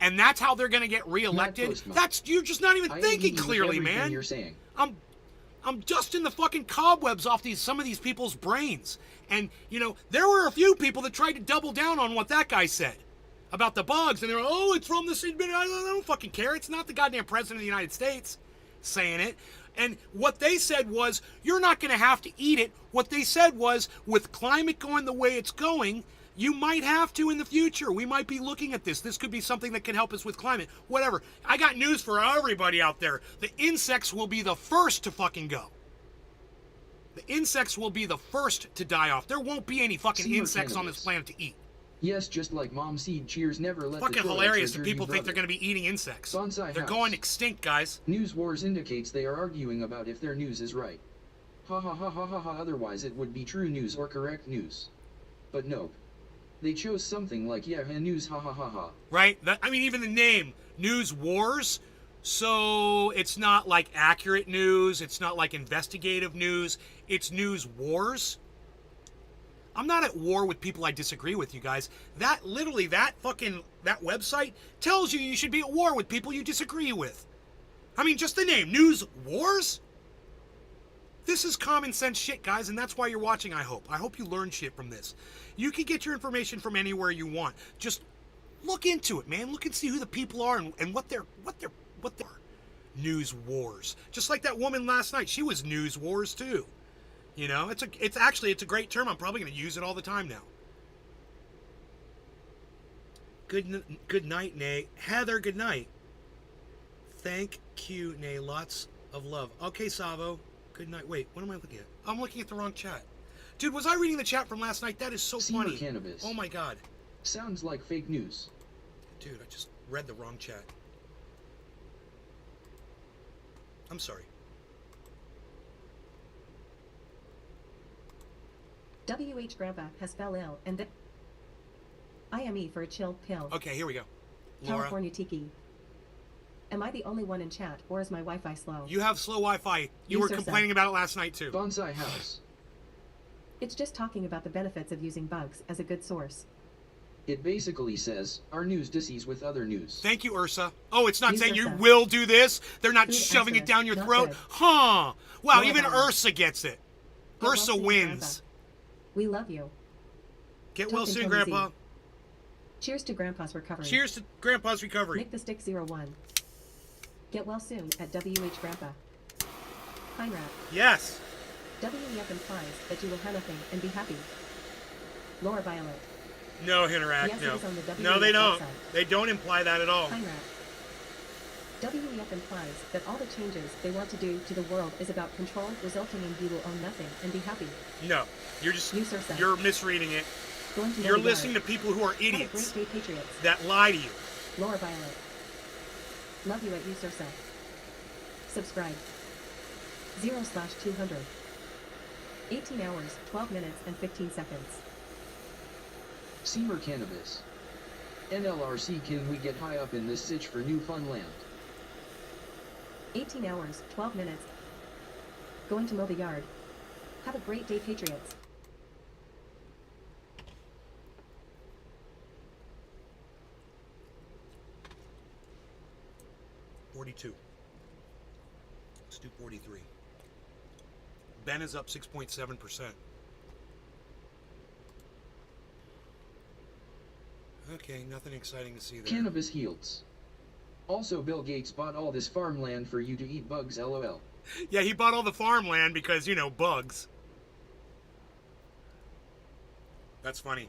and that's how they're going to get reelected, you're just not even thinking clearly, man. You're saying. I'm dusting the fucking cobwebs off some of these people's brains. And, you know, there were a few people that tried to double down on what that guy said about the bugs. And they were, oh, it's from this, I don't fucking care. It's not the goddamn president of the United States saying it. And what they said was, you're not going to have to eat it. What they said was, with climate going the way it's going, you might have to in the future. We might be looking at this. This could be something that can help us with climate. Whatever. I got news for everybody out there. The insects will be the first to fucking go. The insects will be the first to die off. There won't be any fucking insects on this planet to eat. Yes, just like Mom Seed Cheers never let fucking the hilarious that people think they're going to be eating insects. Bonsai They're House. going extinct, guys. News Wars indicates they are arguing about if their news is right. Ha ha ha ha ha ha, otherwise it would be true news or correct news. But nope. They chose something like yeah news ha ha ha ha. Right? I mean, even the name, News Wars. So it's not like accurate news. It's not like investigative news. It's News Wars. I'm not at war with people I disagree with, you guys. That website tells you should be at war with people you disagree with. I mean, just the name, News Wars? This is common sense shit, guys, and that's why you're watching, I hope. I hope you learn shit from this. You can get your information from anywhere you want. Just look into it, man. Look and see who the people are and what they're News Wars. Just like that woman last night. She was News Wars too. You know, it's a great term. I'm probably going to use it all the time now. Good night, Nay. Heather, good night. Thank you, Nay. Lots of love. Okay, Savo. Good night. Wait, what am I looking at? I'm looking at the wrong chat. Dude, was I reading the chat from last night? That is so funny. Cannabis. Oh my god. Sounds like fake news. Dude, I just Read the wrong chat. I'm sorry. WHGrampa has fell ill and IME for a chill pill. Okay, here we go. Laura, California Tiki. Am I the only one in chat, or is my Wi-Fi slow? you have slow Wi-Fi. You were User complaining about it last night too. Bonsai House. It's just talking about the benefits of using bugs as a good source. It basically says, our news disses with other news. Thank you, Ursa. Oh, it's not Use saying you Ursa. will do this. They're not Food shoving it accident, down your not throat. good. Huh. Wow, Laura even Bauer. Ursa gets it. Get well Ursa soon, wins. We love you. Get well Token soon, Tony Z. Grandpa. Cheers to Grandpa's recovery. Cheers to Grandpa's recovery. Nick the Stick 01. Get well soon at WHGrampa. Pine Rat. Yes. WEF implies that you will have nothing and be happy. Laura Violet. No, Interact, Yes, it no. is on the No, they WEF don't. website. They don't imply that at all. Pine Rat. WEF implies that all the changes they want to do to the world is about control, resulting in you will own nothing and be happy. No. You're just, Use Ursa. you're misreading it. Going to You're know the listening to yard. people who are Have a idiots great day, Patriots. that lie to you. Laura Violet. Love you at Use Ursa. Subscribe. 0/200. 18 hours, 12 minutes, and 15 seconds. Seamer Cannabis. NLRC, can we get high up in this sitch for new fun land? 18 hours, 12 minutes. Going to mow the yard. Have a great day, Patriots. $42. Let's do 43. Ben is up 6.7%. Okay, nothing exciting to see there. Cannabis Yields. Also, Bill Gates bought all this farmland for you to eat bugs, lol. Yeah, he bought all the farmland because, you know, bugs. That's funny.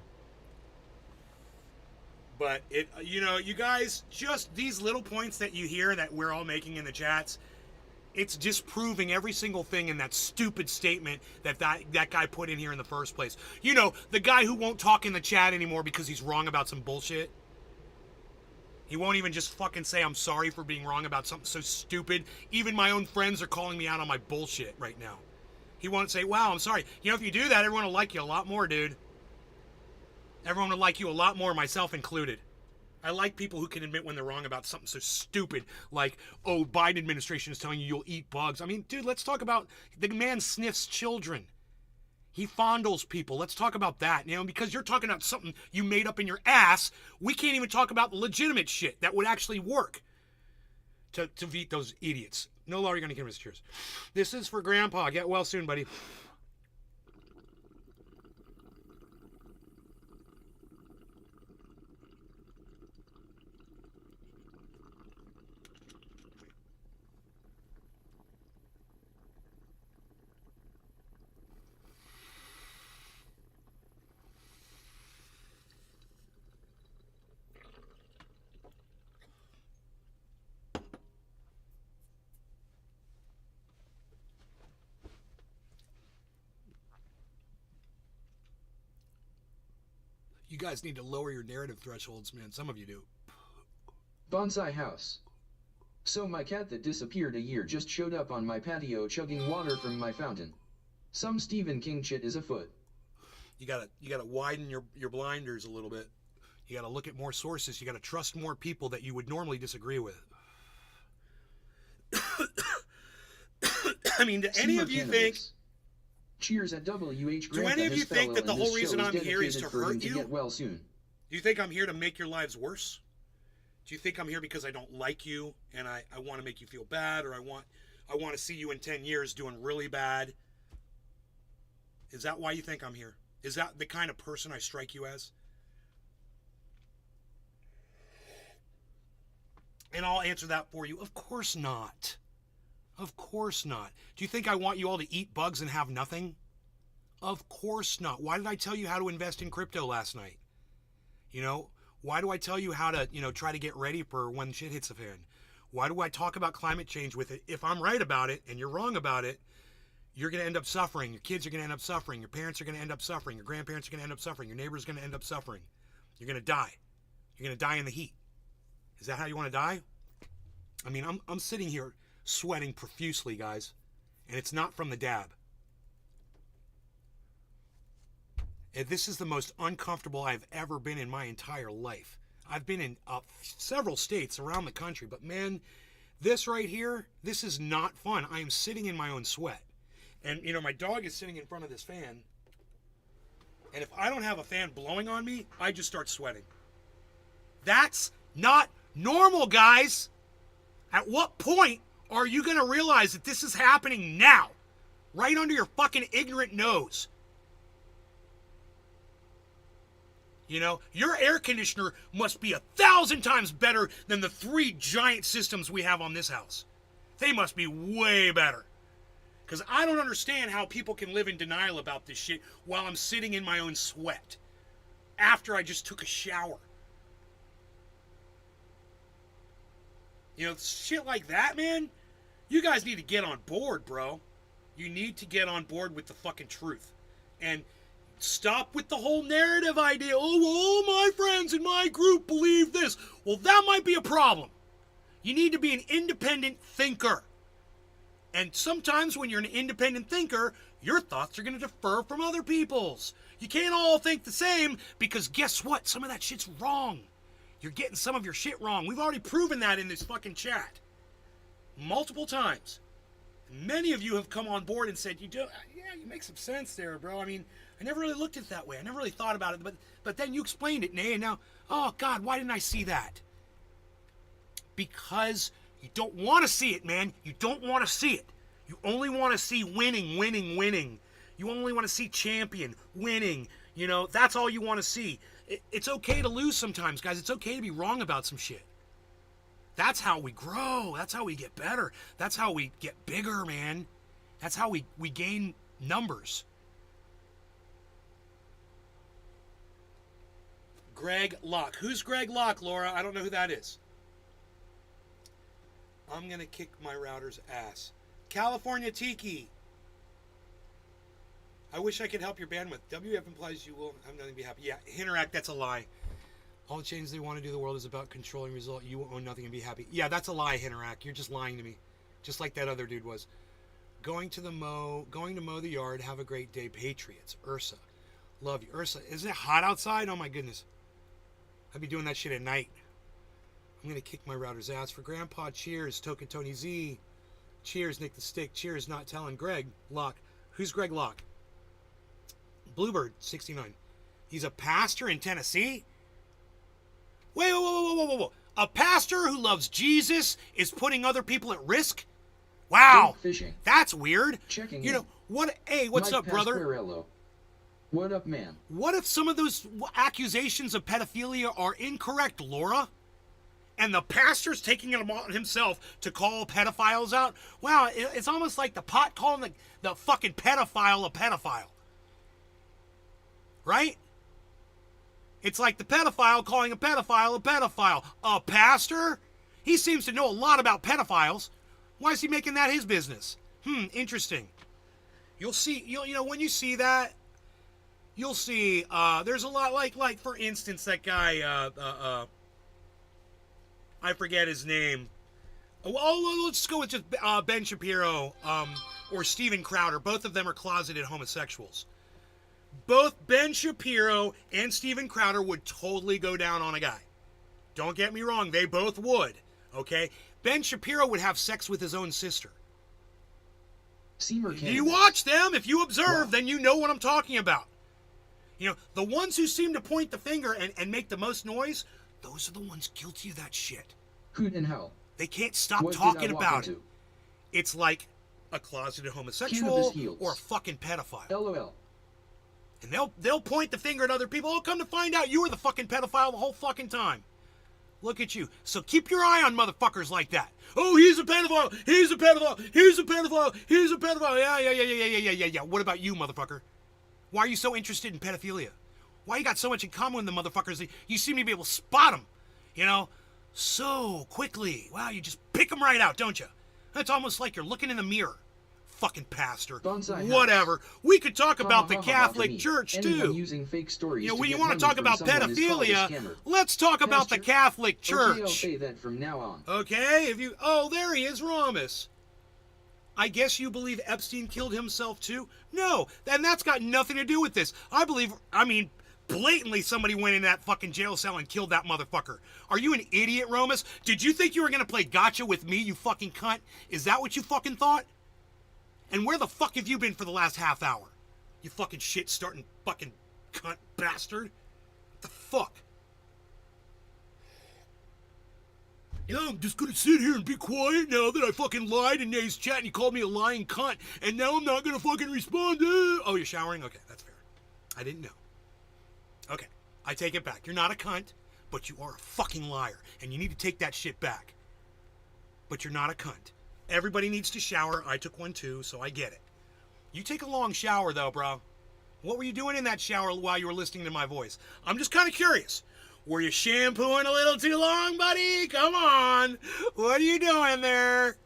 But it, you know, you guys, just these little points that you hear that we're all making in the chats, it's disproving every single thing in that stupid statement that guy put in here in the first place. You know, the guy who won't talk in the chat anymore because he's wrong about some bullshit. He won't even just fucking say I'm sorry for being wrong about something so stupid. Even my own friends are calling me out on my bullshit right now. He won't say, wow, I'm sorry. You know, if you do that, everyone will like you a lot more, dude. Everyone will like you a lot more, myself included. I like people who can admit when they're wrong about something so stupid like, oh, Biden administration is telling you you'll eat bugs. I mean, dude, let's talk about the man sniffs children. He fondles people. Let's talk about that. You know, because you're talking about something you made up in your ass, we can't even talk about the legitimate shit that would actually work to beat those idiots. No law, you're going to give us cheers. This is for Grandpa. Get well soon, buddy. You guys need to lower your narrative thresholds, man. Some of you do. Bonsai House. So my cat that disappeared a year just showed up on my patio chugging water from my fountain. Some Stephen King shit is afoot. You gotta widen your blinders a little bit. You gotta look at more sources. You gotta trust more people that you would normally disagree with. I mean, do any Seamer of you Cannabis. think? Cheers at WHGrampa. Do any of you think that the whole reason I'm here is to hurt you? Get well soon. Do you think I'm here to make your lives worse? Do you think I'm here because I don't like you and I want to make you feel bad, or I want to see you in 10 years doing really bad? Is that why you think I'm here? Is that the kind of person I strike you as? And I'll answer that for you. Of course not. Of course not. Do you think I want you all to eat bugs and have nothing? Of course not. Why did I tell you how to invest in crypto last night? You know, why do I tell you how to, try to get ready for when shit hits the fan? Why do I talk about climate change with it? If I'm right about it and you're wrong about it, you're going to end up suffering. Your kids are going to end up suffering. Your parents are going to end up suffering. Your grandparents are going to end up suffering. Your neighbor's going to end up suffering. You're going to die. You're going to die in the heat. Is that how you want to die? I mean, I'm sitting here sweating profusely, guys, and it's not from the dab. And this is the most uncomfortable I've ever been in my entire life. I've been in several states around the country, but man, this right here, this is not fun. I am sitting in my own sweat. And, you know, my dog is sitting in front of this fan. And if I don't have a fan blowing on me, I just start sweating. That's not normal, guys. At what point are you going to realize that this is happening now? Right under your fucking ignorant nose. You know, your air conditioner must be 1,000 times better than the 3 giant systems we have on this house. They must be way better. Because I don't understand how people can live in denial about this shit while I'm sitting in my own sweat after I just took a shower. You know, shit like that, man, you guys need to get on board, bro. You need to get on board with the fucking truth. And stop with the whole narrative idea. Oh, well, all my friends in my group believe this. Well, that might be a problem. You need to be an independent thinker. And sometimes when you're an independent thinker, your thoughts are going to differ from other people's. You can't all think the same because guess what? Some of that shit's wrong. You're getting some of your shit wrong. We've already proven that in this fucking chat. Multiple times. Many of you have come on board and said, you make some sense there, bro. I mean, I never really looked at it that way. I never really thought about it. But then you explained it, Nay, and now, oh, God, why didn't I see that? Because you don't want to see it, man. You don't want to see it. You only want to see winning, winning, winning. You only want to see champion, winning. You know, that's all you want to see. It's okay to lose sometimes, guys. It's okay to be wrong about some shit. That's how we grow. That's how we get better. That's how we get bigger, man. That's how we gain numbers. Greg Locke. Who's Greg Locke, Laura? I don't know who that is. I'm going to kick my router's ass. California Tiki. I wish I could help your bandwidth. WF implies you will have nothing to be happy. Yeah, Interact, that's a lie. All the changes they want to do in the world is about controlling result. You will own nothing and be happy. Yeah, that's a lie, Interact. You're just lying to me. Just like that other dude was. Going to mow the yard. Have a great day, Patriots. Ursa. Love you. Ursa, isn't it hot outside? Oh my goodness. I'd be doing that shit at night. I'm going to kick my router's ass. For Grandpa, cheers. Token Tony Z. Cheers, Nick the Stick. Cheers, not telling. Greg Locke. Who's Greg Locke? Bluebird, 69. He's a pastor in Tennessee? Wait, whoa. A pastor who loves Jesus is putting other people at risk? Wow. Fishing. That's weird. Checking you know, what? Hey, what's Mike up, brother? Pasquarello. What up, man? What if some of those accusations of pedophilia are incorrect, Laura? And the pastor's taking it upon himself to call pedophiles out? Wow, it's almost like the pot calling the fucking pedophile a pedophile. Right? It's like the pedophile calling a pedophile a pedophile. A pastor? He seems to know a lot about pedophiles. Why is he making that his business? Interesting. You'll see, you know, when you see that, you'll see, there's a lot, like for instance, that guy, I forget his name. Oh, let's go with just Ben Shapiro or Steven Crowder. Both of them are closeted homosexuals. Both Ben Shapiro and Steven Crowder would totally go down on a guy. Don't get me wrong, they both would, okay? Ben Shapiro would have sex with his own sister. Seymour You watch them, if you observe, then you know what I'm talking about. You know, the ones who seem to point the finger and make the most noise, those are the ones guilty of that shit. Hoot in hell. They can't stop What did talking I walk about it. into? It's like a closeted homosexual heels. or a fucking pedophile. LOL. And they'll point the finger at other people. Oh, come to find out you were the fucking pedophile the whole fucking time. Look at you. So keep your eye on motherfuckers like that. Oh, he's a pedophile. He's a pedophile. He's a pedophile. He's a pedophile. Yeah. What about you, motherfucker? Why are you so interested in pedophilia? Why you got so much in common with the motherfuckers? You seem to be able to spot them, you know, so quickly. Wow, you just pick them right out, don't you? It's almost like you're looking in the mirror. fucking pastor. Bonsai Whatever. We could talk about the to Catholic me. Church Anyone too. using fake stories You know, when you get want to money talk from about someone is called a pedophilia, scammer. let's talk about the Pastor? Catholic Okay, I'll Church. say that from now on. Okay, if you... Oh, there he is, Ramus. I guess you believe Epstein killed himself too? No, and that's got nothing to do with this. I mean, blatantly somebody went in that fucking jail cell and killed that motherfucker. Are you an idiot, Ramus? Did you think you were gonna play gotcha with me, you fucking cunt? Is that what you fucking thought? And where the fuck have you been for the last half hour? You fucking shit starting fucking cunt bastard. What the fuck? Yeah, I'm just gonna sit here and be quiet now that I fucking lied in Nate's chat and you called me a lying cunt, and now I'm not gonna fucking respond. Oh, you're showering? Okay, that's fair. I didn't know. Okay, I take it back. You're not a cunt, but you are a fucking liar, and you need to take that shit back. But you're not a cunt. Everybody needs to shower. I took one too, so I get it. You take a long shower though, bro. What were you doing in that shower while you were listening to my voice? I'm just kind of curious. Were you shampooing a little too long, buddy? Come on. What are you doing there?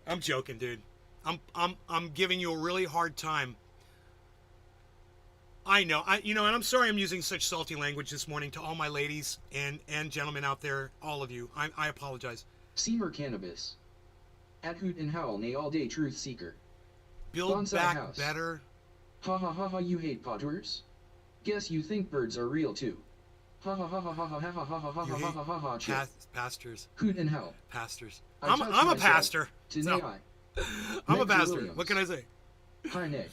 I'm joking, dude. I'm giving you a really hard time. I know. And I'm sorry I'm using such salty language this morning to all my ladies and gentlemen out there, all of you. I apologize. Seamer Cannabis. At Hoot and Howl Nay All Day Truth Seeker. Build Bonsai back House. better. Ha ha ha ha, you hate potters? Guess you think birds are real too. Ha ha ha ha ha ha ha ha ha ha ha ha ha ha ha ha. Pastors. Hoot and Howl. Pastors. I I'm touch a myself. pastor. To So, Nay I. I'm a Meg pastor. Williams. What can I say? Hi Nay.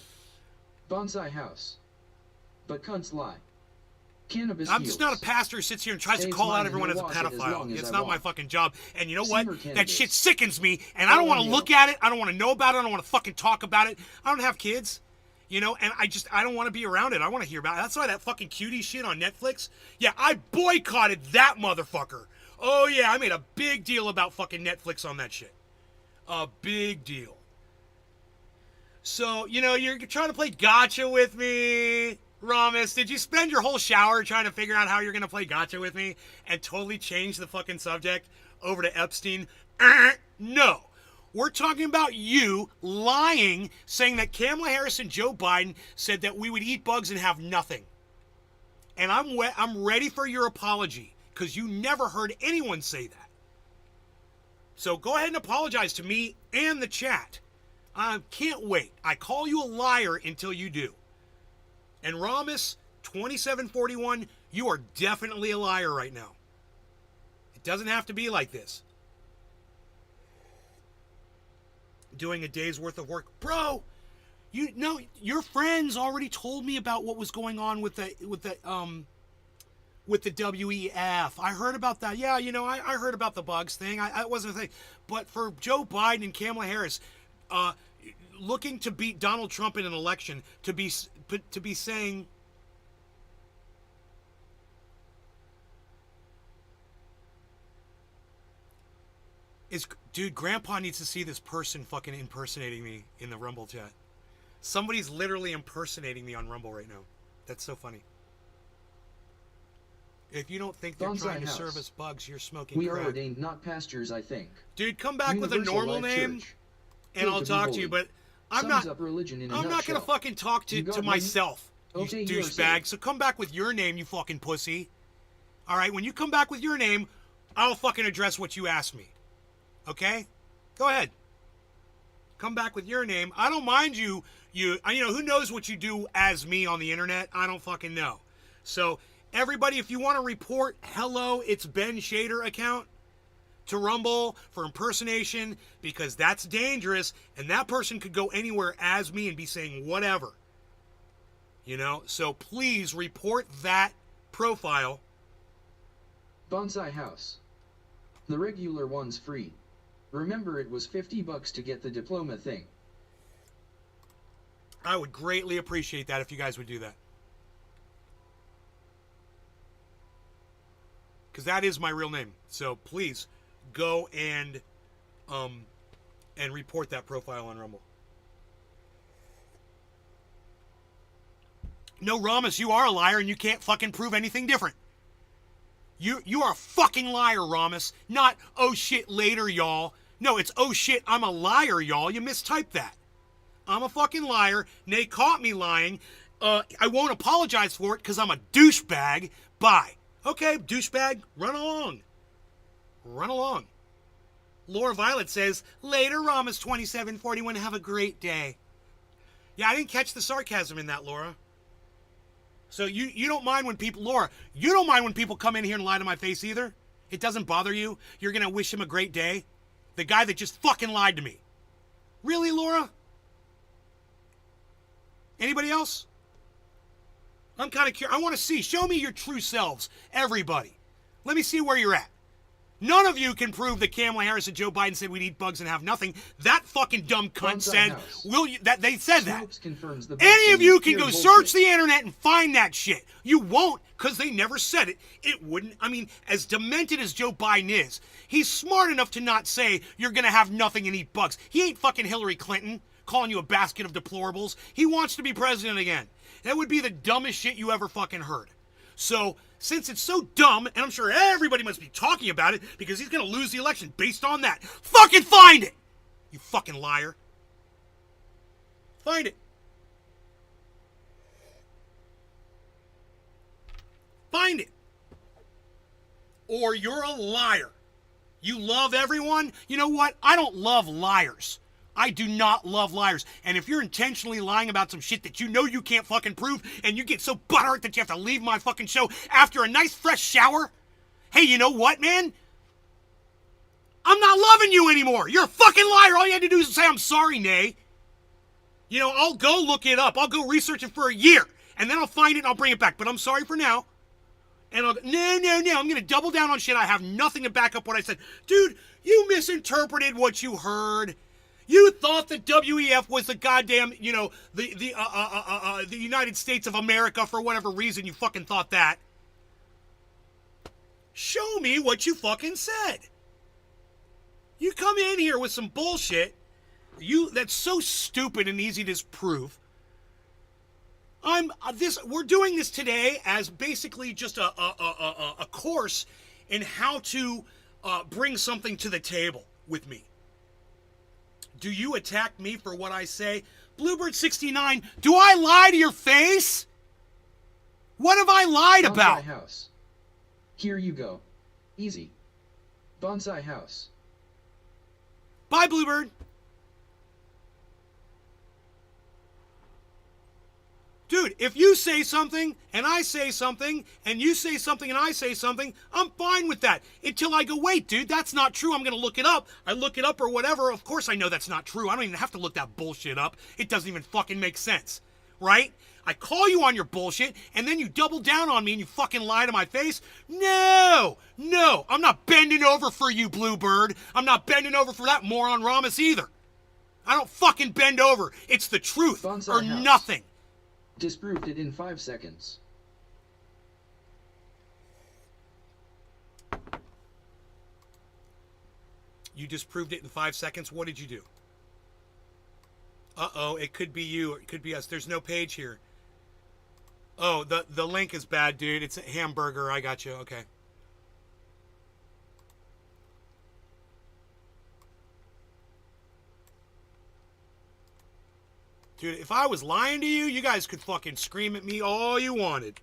Bonsai House. But cunts lie. Cannabis I'm just heals. not a pastor who sits here and tries to Saves call out mine and everyone as a I'll wash it as pedophile. long as It's I not my want. fucking job. And you know what? Seamer That cannabis. shit sickens me, and I don't want to look at it. I don't want to know about it. I don't want to fucking talk about it. I don't have kids. And I don't want to be around it. I want to hear about it. That's why that fucking cutie shit on Netflix. Yeah, I boycotted that motherfucker. Oh yeah, I made a big deal about fucking Netflix on that shit. A big deal. So, you're trying to play gotcha with me, Ramus. Did you spend your whole shower trying to figure out how you're going to play gotcha with me and totally change the fucking subject over to Epstein? No. We're talking about you lying, saying that Kamala Harris and Joe Biden said that we would eat bugs and have nothing. And I'm ready for your apology, because you never heard anyone say that. So go ahead and apologize to me and the chat. I can't wait. I call you a liar until you do. And Ramus, 2741, you are definitely a liar right now. It doesn't have to be like this. Doing a day's worth of work. Bro, your friends already told me about what was going on with the WEF. I heard about that. Yeah, I heard about the bugs thing. I wasn't a thing. But for Joe Biden and Kamala Harris, looking to beat Donald Trump in an election, to be saying, dude, Grandpa needs to see this person fucking impersonating me in the Rumble chat. Somebody's literally impersonating me on Rumble right now. That's so funny. If you don't think they're Bonsai trying to House. serve us bugs, you're smoking We crack. are ordained, not pastors, I think. Dude, come back with a Universal normal Life name, Church. and Built I'll to be talk to holy. you. But I'm Sums not. up religion in a I'm not gonna nutshell. fucking talk You to got money? myself. Okay, You you are douchebag. safe. So come back with your name, you fucking pussy. All right, when you come back with your name, I'll fucking address what you asked me. Okay? Go ahead. Come back with your name. I don't mind you. Who knows what you do as me on the internet? I don't fucking know. So everybody, if you want to report hello, it's Ben Shader account to Rumble for impersonation, because that's dangerous, and that person could go anywhere as me and be saying whatever. So please report that profile. Bonsai House. The regular one's free. Remember, it was $50 to get the diploma thing. I would greatly appreciate that if you guys would do that. Because that is my real name. So please go and report that profile on Rumble. No, Ramus, you are a liar and you can't fucking prove anything different. You are a fucking liar, Ramus. Not, oh shit, later, y'all. No, it's oh shit, I'm a liar, y'all. You mistyped that. I'm a fucking liar. Nate caught me lying. I won't apologize for it because I'm a douchebag. Bye. Okay, douchebag, run along. Run along. Laura Violet says, later, Rama's 2741. Have a great day. Yeah, I didn't catch the sarcasm in that, Laura. So you don't mind when people, Laura, you don't mind when people come in here and lie to my face either? It doesn't bother you? You're going to wish him a great day? The guy that just fucking lied to me. Really, Laura? Anybody else? I'm kind of curious. I want to see. Show me your true selves, everybody. Let me see where you're at. None of you can prove that Kamala Harris and Joe Biden said we'd eat bugs and have nothing. That fucking dumb cunt said, "Will you?" That they said that. Any of you can go search the internet and find that shit. You won't, because they never said it. It wouldn't. I mean, as demented as Joe Biden is, he's smart enough to not say you're gonna have nothing and eat bugs. He ain't fucking Hillary Clinton calling you a basket of deplorables. He wants to be president again. That would be the dumbest shit you ever fucking heard. So, since it's so dumb, and I'm sure everybody must be talking about it because he's going to lose the election based on that, fucking find it! You fucking liar. Find it. Find it. Or you're a liar. You love everyone? You know what? I don't love liars. I do not love liars. And if you're intentionally lying about some shit that you know you can't fucking prove, and you get so butthurt that you have to leave my fucking show after a nice fresh shower, hey, you know what, man? I'm not loving you anymore. You're a fucking liar. All you had to do is say, I'm sorry, Nay. You know, I'll go look it up. I'll go research it for a year, and then I'll find it and I'll bring it back. But I'm sorry for now. And I'll go, no. I'm going to double down on shit. I have nothing to back up what I said. Dude, you misinterpreted what you heard. You thought that WEF was the goddamn, you know, the United States of America for whatever reason you fucking thought that. Show me what you fucking said. You come in here with some bullshit that's so stupid and easy to prove. We're doing this today as basically just a course in how to bring something to the table with me. Do you attack me for what I say? Bluebird69, do I lie to your face? What have I lied about? Bonsai house. Here you go. Easy. Bonsai house. Bye, Bluebird. Dude, if you say something, and I say something, and you say something, and I say something, I'm fine with that. Until I go, wait, dude, that's not true. I'm going to look it up. I look it up or whatever. Of course I know that's not true. I don't even have to look that bullshit up. It doesn't even fucking make sense. Right? I call you on your bullshit, and then you double down on me and you fucking lie to my face? No! I'm not bending over for you, Bluebird. I'm not bending over for that moron Ramos either. I don't fucking bend over. It's the truth Bonsai or house. nothing. Disproved it in 5 seconds. You disproved it in 5 seconds. What did you do? Uh-oh, it could be you or it could be us. There's no page here. Oh, the link is bad, dude. It's a hamburger. I got you. Okay. Dude, if I was lying to you, you guys could fucking scream at me all you wanted.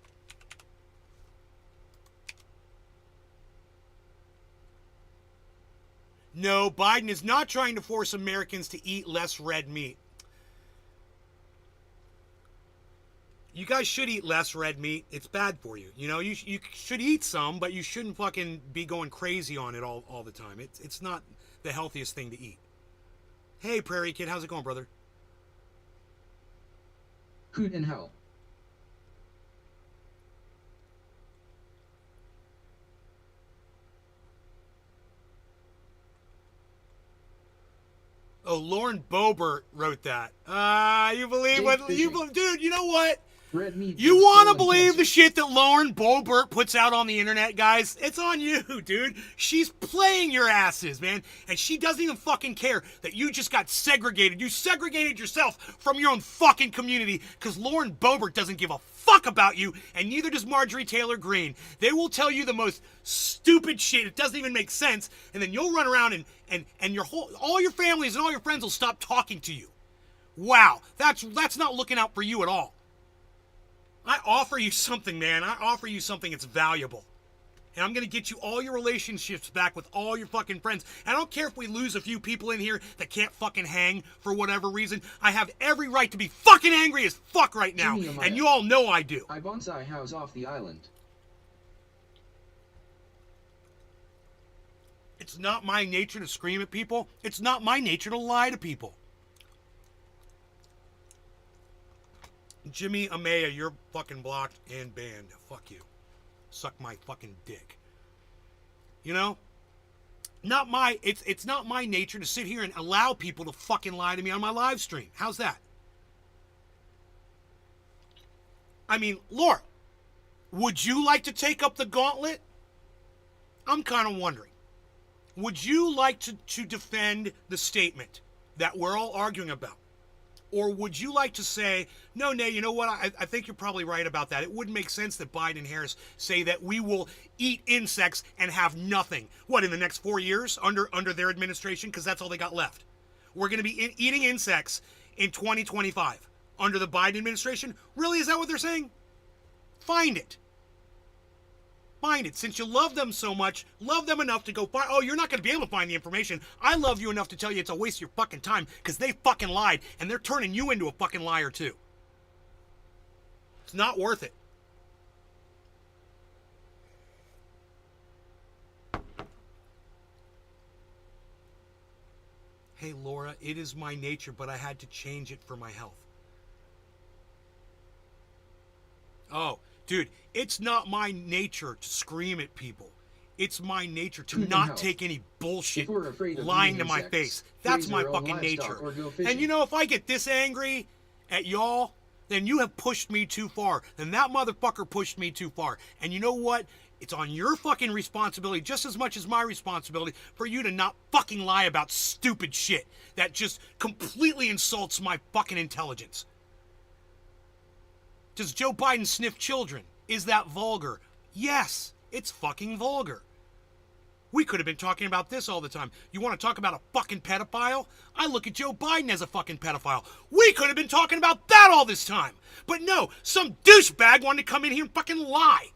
No, Biden is not trying to force Americans to eat less red meat. You guys should eat less red meat. It's bad for you. You know, you should eat some, but you shouldn't fucking be going crazy on it all the time. It's not the healthiest thing to eat. Hey, Prairie Kid, how's it going, brother? Hoot in hell. Oh, Lauren Boebert wrote that. You believe Jake what fishing. dude, you know what? Red meat You gives want to colon believe cancer. the shit that Lauren Boebert puts out on the internet, guys? It's on you, dude. She's playing your asses, man. And she doesn't even fucking care that you just got segregated. You segregated yourself from your own fucking community because Lauren Boebert doesn't give a fuck about you, and neither does Marjorie Taylor Greene. They will tell you the most stupid shit. It doesn't even make sense. And then you'll run around and all your families and all your friends will stop talking to you. Wow. That's not looking out for you at all. I offer you something, man. I offer you something that's valuable. And I'm going to get you all your relationships back with all your fucking friends. And I don't care if we lose a few people in here that can't fucking hang for whatever reason. I have every right to be fucking angry as fuck right now. Jimmy Amaya. And you all know I do. I bonsai house off the island. It's not my nature to scream at people. It's not my nature to lie to people. Jimmy Amaya, you're fucking blocked and banned. Fuck you. Suck my fucking dick. You know? It's not my nature to sit here and allow people to fucking lie to me on my live stream. How's that? I mean, Laura, would you like to take up the gauntlet? I'm kind of wondering. Would you like to defend the statement that we're all arguing about? Or would you like to say, no, Nay, you know what? I think you're probably right about that. It wouldn't make sense that Biden and Harris say that we will eat insects and have nothing. What, in the next 4 years under their administration? Because that's all they got left. We're going to be eating insects in 2025 under the Biden administration. Really? Is that what they're saying? Find it. Find it. Since you love them so much, love them enough to go find. Oh, you're not going to be able to find the information. I love you enough to tell you it's a waste of your fucking time because they fucking lied and they're turning you into a fucking liar too. It's not worth it. Hey, Laura, it is my nature, but I had to change it for my health. Oh, dude, it's not my nature to scream at people. It's my nature to not take any bullshit lying to my face. That's my fucking nature. And you know, if I get this angry at y'all, then you have pushed me too far. Then that motherfucker pushed me too far. And you know what? It's on your fucking responsibility, just as much as my responsibility, for you to not fucking lie about stupid shit that just completely insults my fucking intelligence. Does Joe Biden sniff children? Is that vulgar? Yes, it's fucking vulgar. We could have been talking about this all the time. You want to talk about a fucking pedophile? I look at Joe Biden as a fucking pedophile. We could have been talking about that all this time. But no, some douchebag wanted to come in here and fucking lie.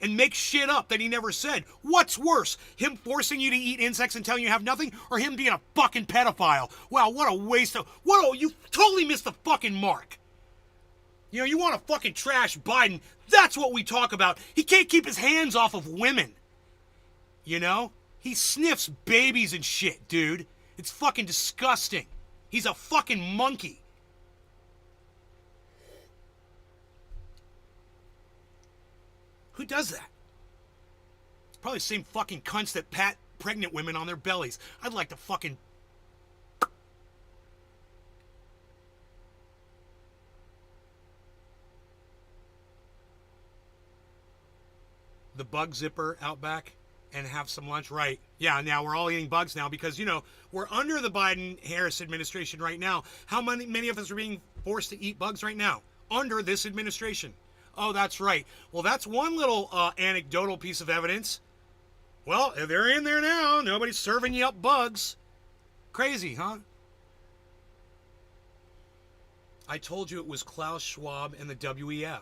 And make shit up that he never said. What's worse, him forcing you to eat insects and telling you have nothing, or him being a fucking pedophile? Wow, what a waste of... you totally missed the fucking mark. You know, you want to fucking trash Biden. That's what we talk about. He can't keep his hands off of women. You know? He sniffs babies and shit, dude. It's fucking disgusting. He's a fucking monkey. Who does that? Probably the same fucking cunts that pat pregnant women on their bellies. I'd like to fucking... The bug zipper out back and have some lunch. Right. Yeah, now we're all eating bugs now because, you know, we're under the Biden-Harris administration right now. How many of us are being forced to eat bugs right now? Under this administration. Oh, that's right. Well, that's one little anecdotal piece of evidence. Well, they're in there now. Nobody's serving you up bugs. Crazy, huh? I told you it was Klaus Schwab and the WEF.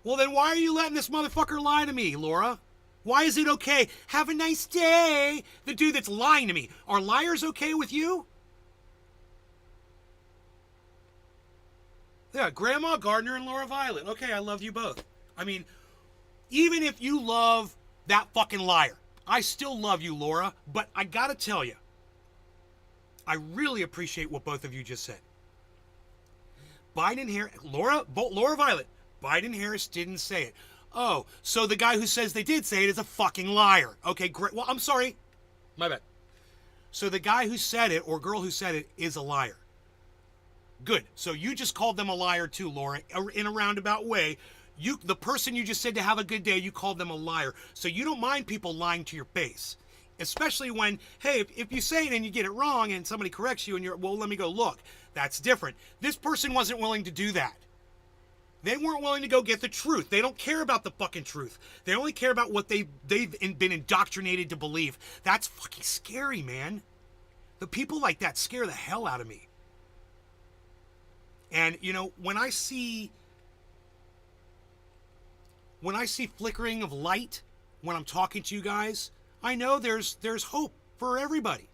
Well, then why are you letting this motherfucker lie to me, Laura? Why is it okay? Have a nice day. The dude that's lying to me. Are liars okay with you? Yeah, Grandma Gardner and Laura Violet. Okay, I love you both. I mean, even if you love that fucking liar, I still love you, Laura. But I gotta tell you, I really appreciate what both of you just said. Biden, Harris, Laura Violet, Biden, Harris didn't say it. Oh, so the guy who says they did say it is a fucking liar. Okay, great. Well, I'm sorry. My bad. So the guy who said it, or girl who said it, is a liar. Good. So you just called them a liar too, Laura, in a roundabout way. The person you just said to have a good day, you called them a liar. So you don't mind people lying to your face. Especially when, hey, if you say it and you get it wrong and somebody corrects you and you're, well, let me go look. That's different. This person wasn't willing to do that. They weren't willing to go get the truth. They don't care about the fucking truth. They only care about what they've been indoctrinated to believe. That's fucking scary, man. The people like that scare the hell out of me. And, you know, when I see flickering of light when I'm talking to you guys, I know there's hope for everybody.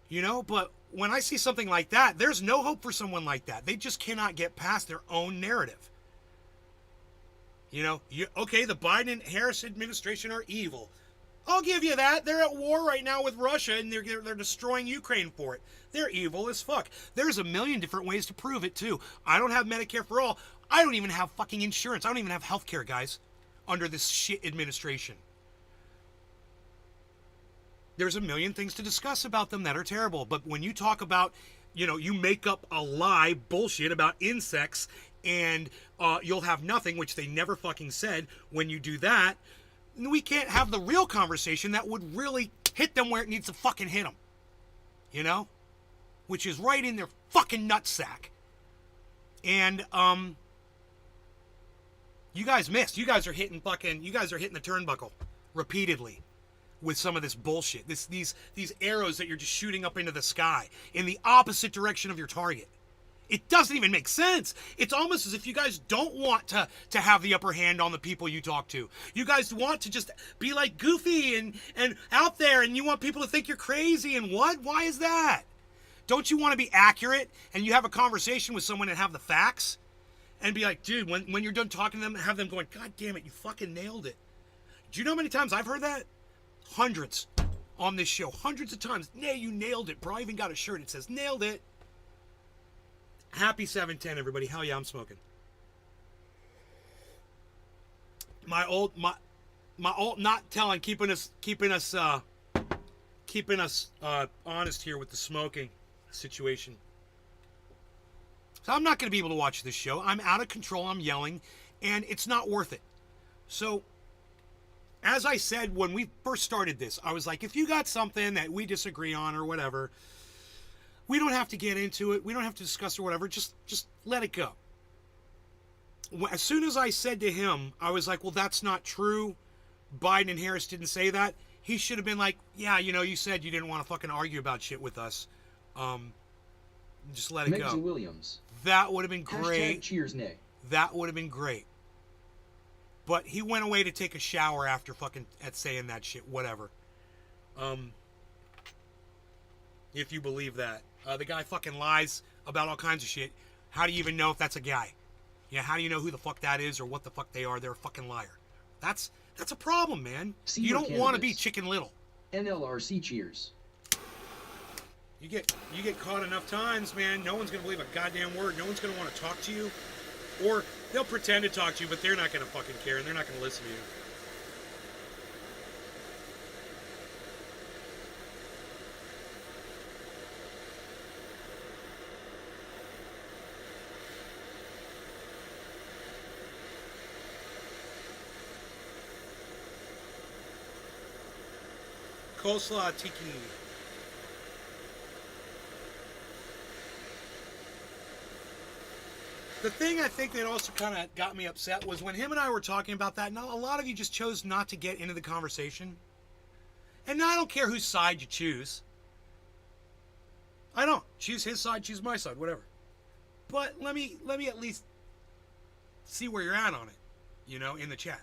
You know, but when I see something like that, there's no hope for someone like that. They just cannot get past their own narrative. You know, okay, the Biden and Harris administration are evil. I'll give you that. They're at war right now with Russia, and they're destroying Ukraine for it. They're evil as fuck. There's a million different ways to prove it, too. I don't have Medicare for all. I don't even have fucking insurance. I don't even have health care, guys, under this shit administration. There's a million things to discuss about them that are terrible. But when you talk about, you know, you make up a lie bullshit about insects and you'll have nothing, which they never fucking said. When you do that, we can't have the real conversation that would really hit them where it needs to fucking hit them. You know? Which is right in their fucking nutsack. And, you guys missed. You guys are hitting the turnbuckle repeatedly with some of this bullshit. These arrows that you're just shooting up into the sky in the opposite direction of your target. It doesn't even make sense. It's almost as if you guys don't want to have the upper hand on the people you talk to. You guys want to just be like goofy and out there, and you want people to think you're crazy and what? Why is that? Don't you want to be accurate and you have a conversation with someone and have the facts? And be like, dude, when you're done talking to them, have them going, God damn it, you fucking nailed it. Do you know how many times I've heard that? Hundreds on this show. Hundreds of times. Nay, you nailed it, bro. I even got a shirt. It says, nailed it. Happy 710, everybody. Hell yeah, I'm smoking. My old not telling, keeping us honest here with the smoking situation. So I'm not going to be able to watch this show. I'm out of control. I'm yelling, and it's not worth it. So, as I said when we first started this, I was like, if you got something that we disagree on or whatever, we don't have to get into it. We don't have to discuss or whatever. Just let it go. As soon as I said to him, I was like, well, that's not true. Biden and Harris didn't say that. He should have been like, yeah, you know, you said you didn't want to fucking argue about shit with us. Just let it go. Williams. That would have been great. Cheers, Nick. That would have been great. But he went away to take a shower after fucking at saying that shit. Whatever. If you believe that. The guy fucking lies about all kinds of shit. How do you even know if that's a guy? Yeah, how do you know who the fuck that is or what the fuck they are? They're a fucking liar. That's a problem, man. You don't want to be Chicken Little. NLRC cheers. You get caught enough times, man, no one's going to believe a goddamn word. No one's going to want to talk to you. Or they'll pretend to talk to you, but they're not going to fucking care, and they're not going to listen to you. Coleslaw tiki. The thing I think that also kind of got me upset was when him and I were talking about that, now a lot of you just chose not to get into the conversation. And now I don't care whose side you choose. I don't. Choose his side, choose my side, whatever. But let me at least see where you're at on it, you know, in the chat.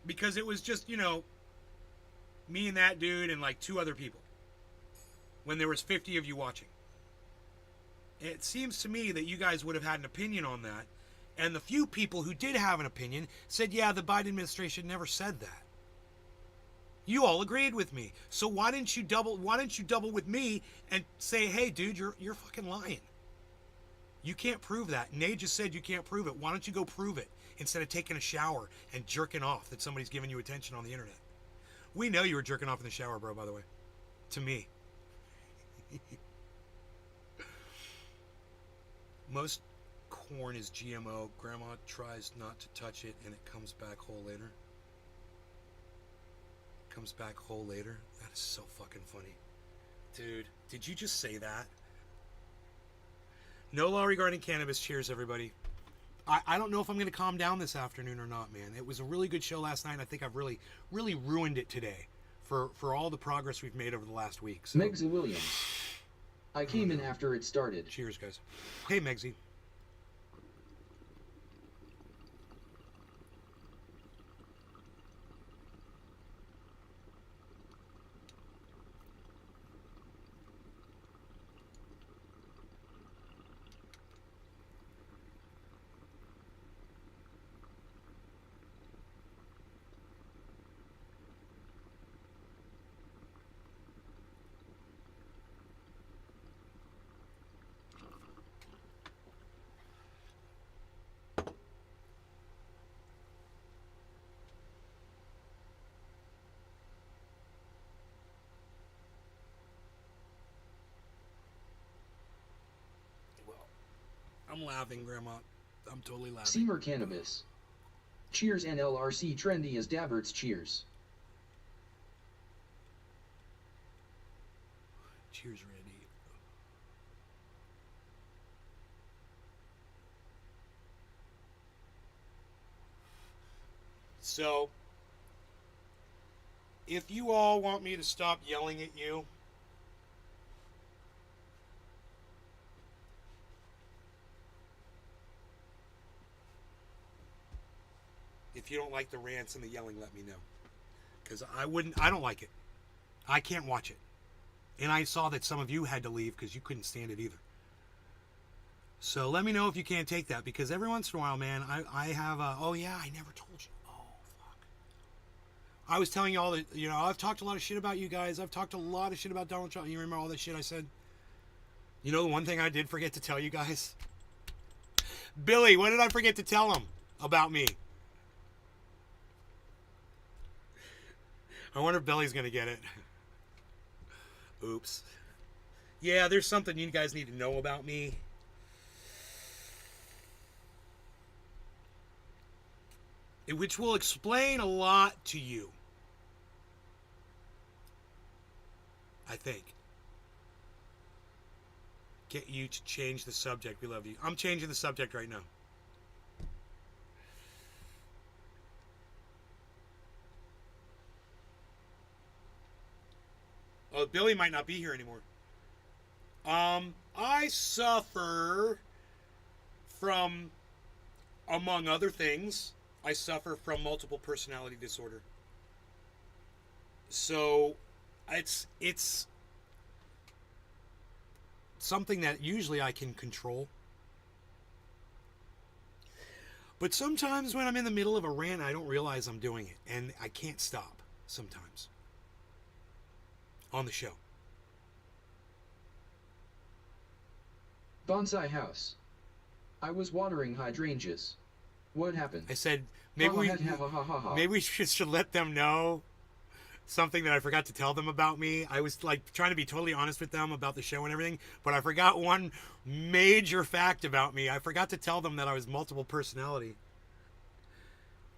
Because it was just, you know, me and that dude and like 2 other people. When there was 50 of you watching. It seems to me that you guys would have had an opinion on that. And the few people who did have an opinion said, yeah, the Biden administration never said that. You all agreed with me. So why didn't you double with me and say, hey, dude, you're fucking lying. You can't prove that. Nate just said you can't prove it. Why don't you go prove it instead of taking a shower and jerking off that somebody's giving you attention on the internet? We know you were jerking off in the shower, bro, by the way. To me. Most corn is GMO. Grandma tries not to touch it and it comes back whole later. Comes back whole later. That is so fucking funny. Dude, did you just say that? No law regarding cannabis. Cheers, everybody. I don't know if I'm going to calm down this afternoon or not, man. It was a really good show last night. I think I've really ruined it today for all the progress we've made over the last week. So. Megsy Williams. I came in after it started. Cheers, guys. Hey, Megsy. I'm laughing, Grandma. I'm totally laughing. Seymour Cannabis. Cheers NLRC trendy as Dabbert's cheers. Cheers, Randy. So, if you all want me to stop yelling at you, if you don't like the rants and the yelling, let me know. Because I don't like it. I can't watch it. And I saw that some of you had to leave because you couldn't stand it either. So let me know if you can't take that. Because every once in a while, man, I have a, oh yeah, I never told you. Oh, fuck. I was telling you all that, you know, I've talked a lot of shit about you guys. I've talked a lot of shit about Donald Trump. You remember all that shit I said? You know the one thing I did forget to tell you guys? Billy, what did I forget to tell him about me? I wonder if Billy's going to get it. Oops. Yeah, there's something you guys need to know about me. Which will explain a lot to you. I think. Get you to change the subject. We love you. I'm changing the subject right now. Oh, Billy might not be here anymore. I suffer from, among other things, I suffer from multiple personality disorder. So, it's something that usually I can control. But sometimes when I'm in the middle of a rant, I don't realize I'm doing it. And I can't stop sometimes. On the show. Bonsai house. I was watering hydrangeas. What happened? I said maybe we should let them know something that I forgot to tell them about me. I was like trying to be totally honest with them about the show and everything, but I forgot one major fact about me. I forgot to tell them that I was multiple personality.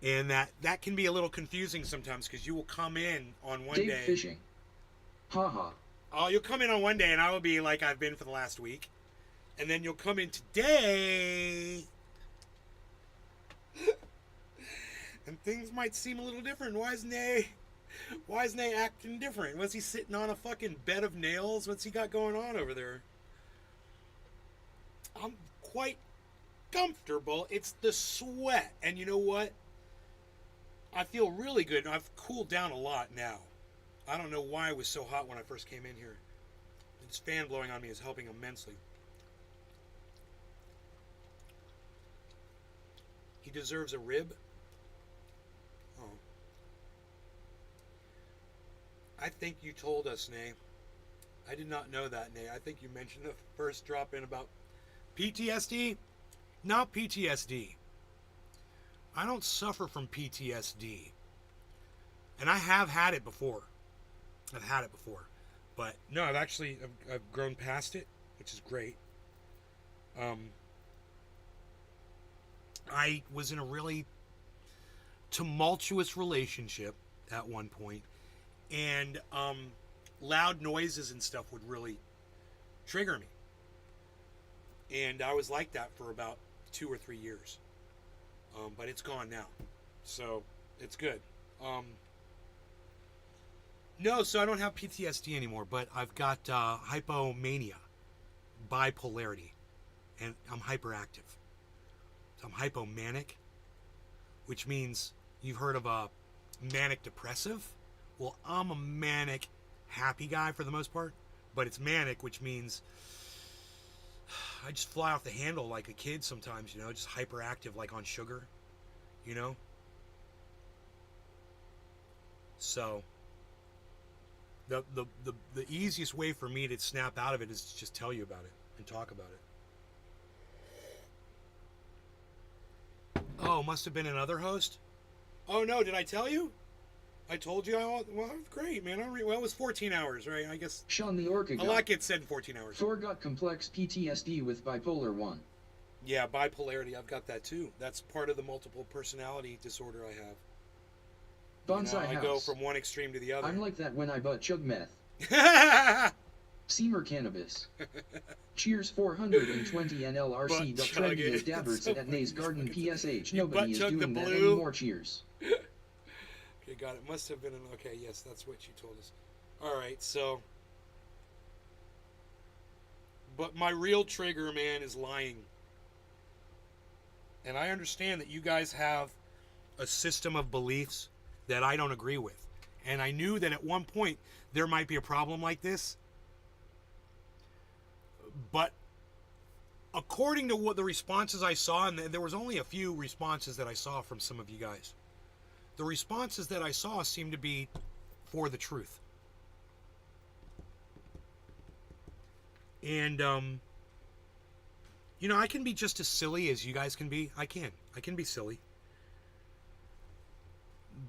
And that can be a little confusing sometimes because you will come in on one Dave day. fishing. Haha. Oh, you'll come in on one day and I will be like I've been for the last week. And then you'll come in today and things might seem a little different. Why isn't they acting different? Was he sitting on a fucking bed of nails? What's he got going on over there? I'm quite comfortable. It's the sweat. And you know what? I feel really good. I've cooled down a lot now. I don't know why it was so hot when I first came in here. This fan blowing on me is helping immensely. He deserves a rib. Oh. I think you told us, Nay. I did not know that, Nay. I think you mentioned the first drop in about PTSD. Not PTSD. I don't suffer from PTSD. And I have had it before. I've had it before. But no, I've grown past it, which is great. I was in a really tumultuous relationship at one point, and loud noises and stuff would really trigger me. And I was like that for about 2 or 3 years. But it's gone now. So it's good. No, so I don't have PTSD anymore, but I've got hypomania, bipolarity, and I'm hyperactive. So I'm hypomanic, which means you've heard of a manic depressive. Well, I'm a manic happy guy for the most part, but it's manic, which means I just fly off the handle like a kid sometimes, you know, just hyperactive like on sugar, you know? So the easiest way for me to snap out of it is to just tell you about it and talk about it. Oh, must have been another host? Oh no, did I tell you? I told you. Well, great, man. Well, it was 14 hours, right? I guess Sean the Orca a guy. lot gets said in 14 hours. Thor got complex PTSD with bipolar 1. Yeah, bipolarity. I've got that too. That's part of the multiple personality disorder I have. Bonsai I House. go from one extreme to the other. I'm like that when I butt chug meth. Seamer Cannabis. Cheers 420 NLRC. Butt chug Trendy it. as Dabberts So at Nays Garden PSH. You butt Nobody is chug the doing that blue? anymore. Cheers. Okay, got it. Must have been an... Okay, yes, that's what you told us. Alright, so... But my real trigger, man, is lying. And I understand that you guys have a system of beliefs that I don't agree with. And I knew that at one point there might be a problem like this. But according to what the responses I saw, and there was only a few responses that I saw from some of you guys, the responses that I saw seemed to be for the truth. And, you know, I can be just as silly as you guys can be. I can be silly.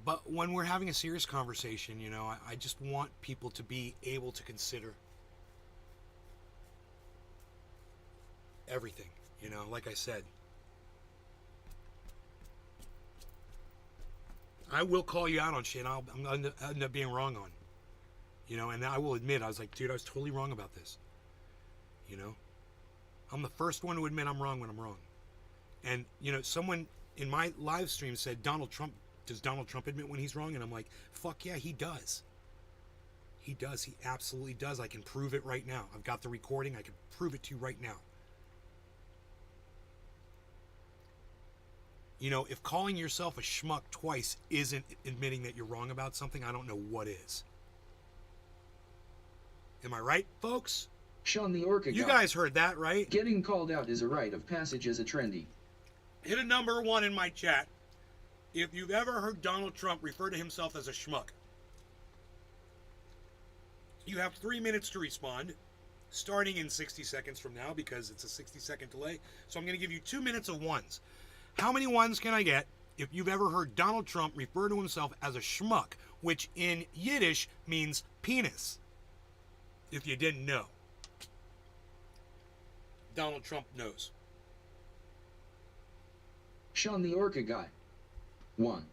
But when we're having a serious conversation, you know, I just want people to be able to consider everything, you know, like I said. I will call you out on shit I'm going to end up being wrong on. You know, and I will admit, I was like, dude, I was totally wrong about this. You know? I'm the first one to admit I'm wrong when I'm wrong. And, you know, someone in my live stream said, does Donald Trump admit when he's wrong? And I'm like, fuck yeah, he does. He does. He absolutely does. I can prove it right now. I've got the recording. I can prove it to you right now. You know, if calling yourself a schmuck twice isn't admitting that you're wrong about something, I don't know what is. Am I right, folks? Sean the Orca You guy. guys heard that, right? Getting called out is a rite of passage as a trendy. Hit a number 1 in my chat if you've ever heard Donald Trump refer to himself as a schmuck. You have 3 minutes to respond, starting in 60 seconds from now, because it's a 60-second delay. So I'm going to give you 2 minutes of ones. How many ones can I get if you've ever heard Donald Trump refer to himself as a schmuck, which in Yiddish means penis? If you didn't know. Donald Trump knows. Sean the Orca guy. 1.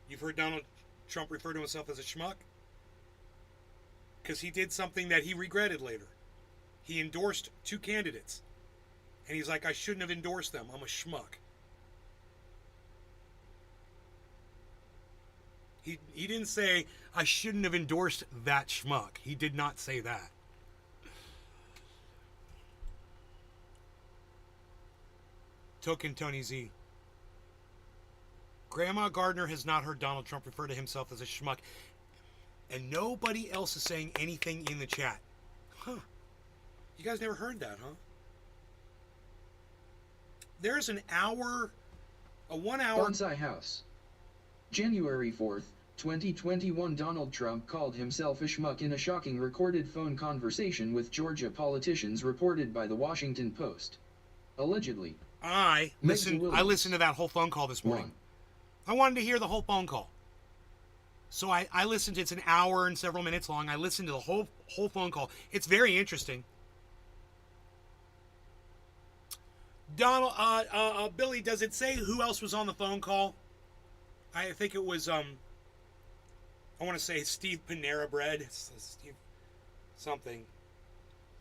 You've heard Donald Trump refer to himself as a schmuck? Because he did something that he regretted later. He endorsed 2 candidates. And he's like, I shouldn't have endorsed them. I'm a schmuck. He didn't say, I shouldn't have endorsed that schmuck. He did not say that. Token Tony Z. Grandma Gardner has not heard Donald Trump refer to himself as a schmuck. And nobody else is saying anything in the chat. Huh. You guys never heard that, huh? There's a 1 hour... Bonsai House. January 4th, 2021. Donald Trump called himself a schmuck in a shocking recorded phone conversation with Georgia politicians reported by the Washington Post. Allegedly. I listened to that whole phone call this morning. 1. I wanted to hear the whole phone call. So I listened to it's an hour and several minutes long. I listened to the whole phone call. It's very interesting. Donald, Billy, does it say who else was on the phone call? I think it was, I want to say Steve Panera Bread. Steve something.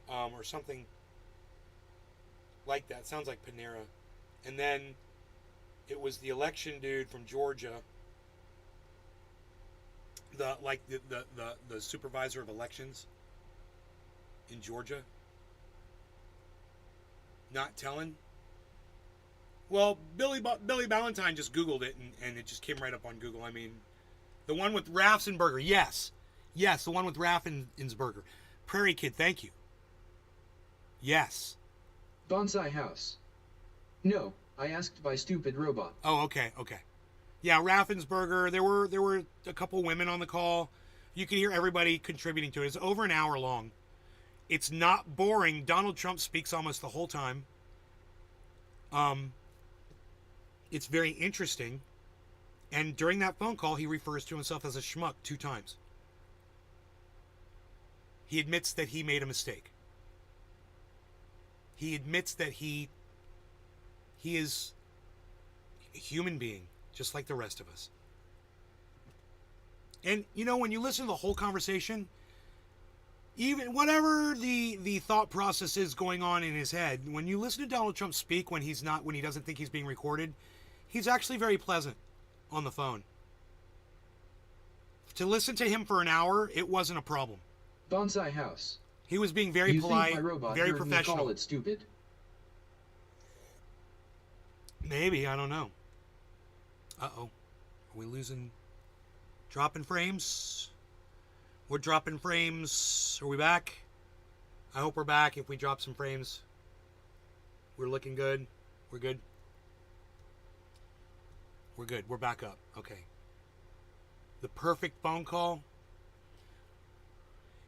Or something like that. Sounds like Panera. And then it was the election dude from Georgia. The supervisor of elections in Georgia. Not telling. Well, Billy Ballantyne just Googled it, and it just came right up on Google. I mean, the one with Raffensperger. Yes, the one with Raffensperger. Prairie Kid, thank you. Yes. Bonsai House. No, I asked by stupid robot. Oh, okay. Yeah, Raffensperger. There were a couple women on the call. You can hear everybody contributing to it. It's over an hour long. It's not boring. Donald Trump speaks almost the whole time. It's very interesting. And during that phone call, he refers to himself as a schmuck 2 times. He admits that he made a mistake. He admits that he is a human being, just like the rest of us. And, you know, when you listen to the whole conversation, even whatever the thought process is going on in his head, when you listen to Donald Trump speak when he doesn't think he's being recorded, he's actually very pleasant on the phone. To listen to him for an hour, it wasn't a problem. Bonsai House. He was being very polite, very professional. Call it stupid? Maybe, I don't know. Uh-oh. Are we losing? Dropping frames? We're dropping frames. Are we back? I hope we're back. If we drop some frames, we're looking good. We're good. We're good. We're back up. Okay. The perfect phone call.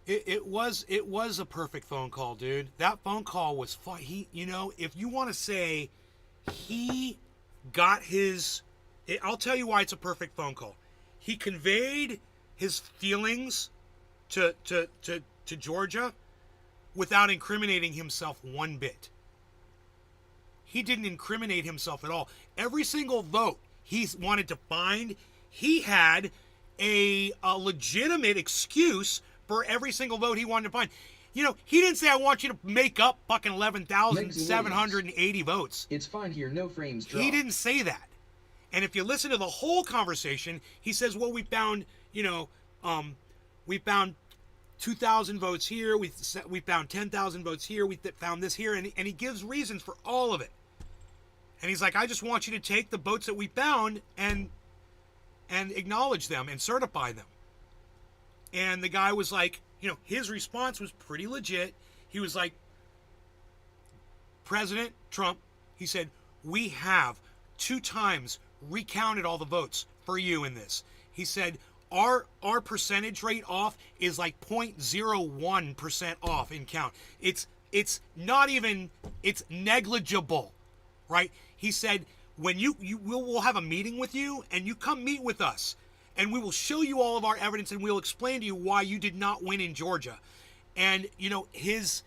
It was a perfect phone call, dude. That phone call was fun. If you want to say he got I'll tell you why it's a perfect phone call. He conveyed his feelings to Georgia without incriminating himself one bit. He didn't incriminate himself at all. Every single vote he wanted to find, he had a legitimate excuse for every single vote he wanted to find. You know, he didn't say, I want you to make up fucking 11,780 votes. It's fine here, no frames dropped. He didn't say that. And if you listen to the whole conversation, he says, well, we found 2,000 votes here, we found 10,000 votes here, we found this here, and he gives reasons for all of it. And he's like, I just want you to take the votes that we found and acknowledge them and certify them. And the guy was like, his response was pretty legit. He was like, President Trump, he said, we have 2 times recounted all the votes for you in this. He said, our percentage rate off is like 0.01% off in count. It's not even, it's negligible, right? He said, when we'll have a meeting with you and you come meet with us and we will show you all of our evidence and we'll explain to you why you did not win in Georgia. And, his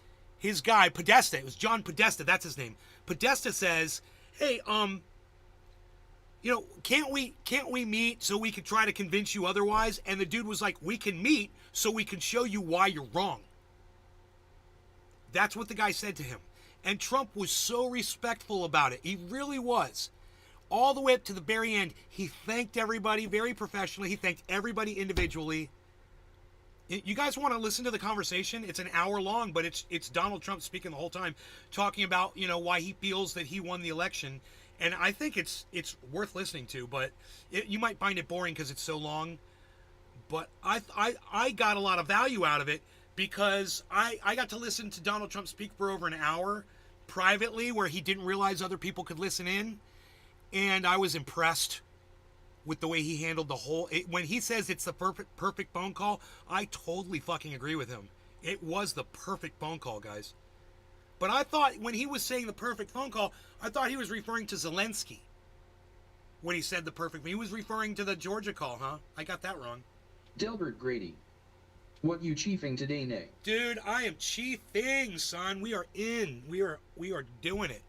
guy, Podesta, it was John Podesta, that's his name. Podesta says, hey, can't we meet so we could try to convince you otherwise? And the dude was like, we can meet so we can show you why you're wrong. That's what the guy said to him. And Trump was so respectful about it. He really was. All the way up to the very end, he thanked everybody very professionally. He thanked everybody individually. You guys want to listen to the conversation? It's an hour long, but it's Donald Trump speaking the whole time, talking about, why he feels that he won the election. And I think it's worth listening to, but you might find it boring because it's so long. But I got a lot of value out of it because I got to listen to Donald Trump speak for over an hour privately where he didn't realize other people could listen in. And I was impressed with the way he handled the whole... when he says it's the perfect phone call, I totally fucking agree with him. It was the perfect phone call, guys. But I thought when he was saying the perfect phone call, I thought he was referring to Zelensky. When he said the perfect... He was referring to the Georgia call, huh? I got that wrong. Delbert Grady. What you chiefing today, Nay? Dude, I am chiefing, son. We are in. We are doing it.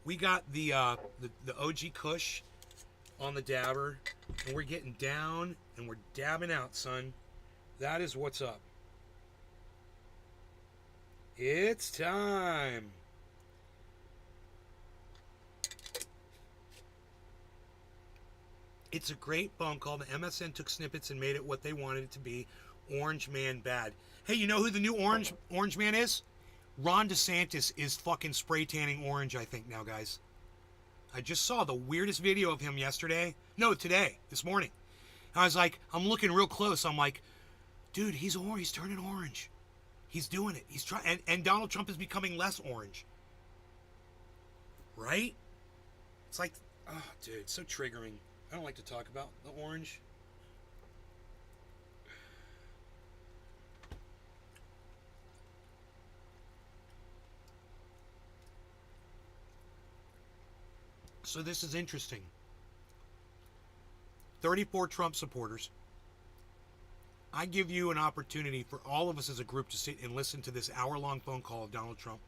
We got the OG Kush on the dabber, and we're getting down and we're dabbing out, son. That is what's up. It's time. It's a great phone call. The MSN took snippets and made it what they wanted it to be. Orange man bad. Hey, you know who the new orange man is? Ron DeSantis is fucking spray tanning orange, I think, now, guys. I just saw the weirdest video of him yesterday. No, today, this morning. I was like, I'm looking real close. I'm like, dude, he's orange. He's turning orange. He's doing it. He's trying, and Donald Trump is becoming less orange. Right? It's like, oh, dude, it's so triggering. I don't like to talk about the orange. So this is interesting. 34 Trump supporters. I give you an opportunity for all of us as a group to sit and listen to this hour-long phone call of Donald Trump.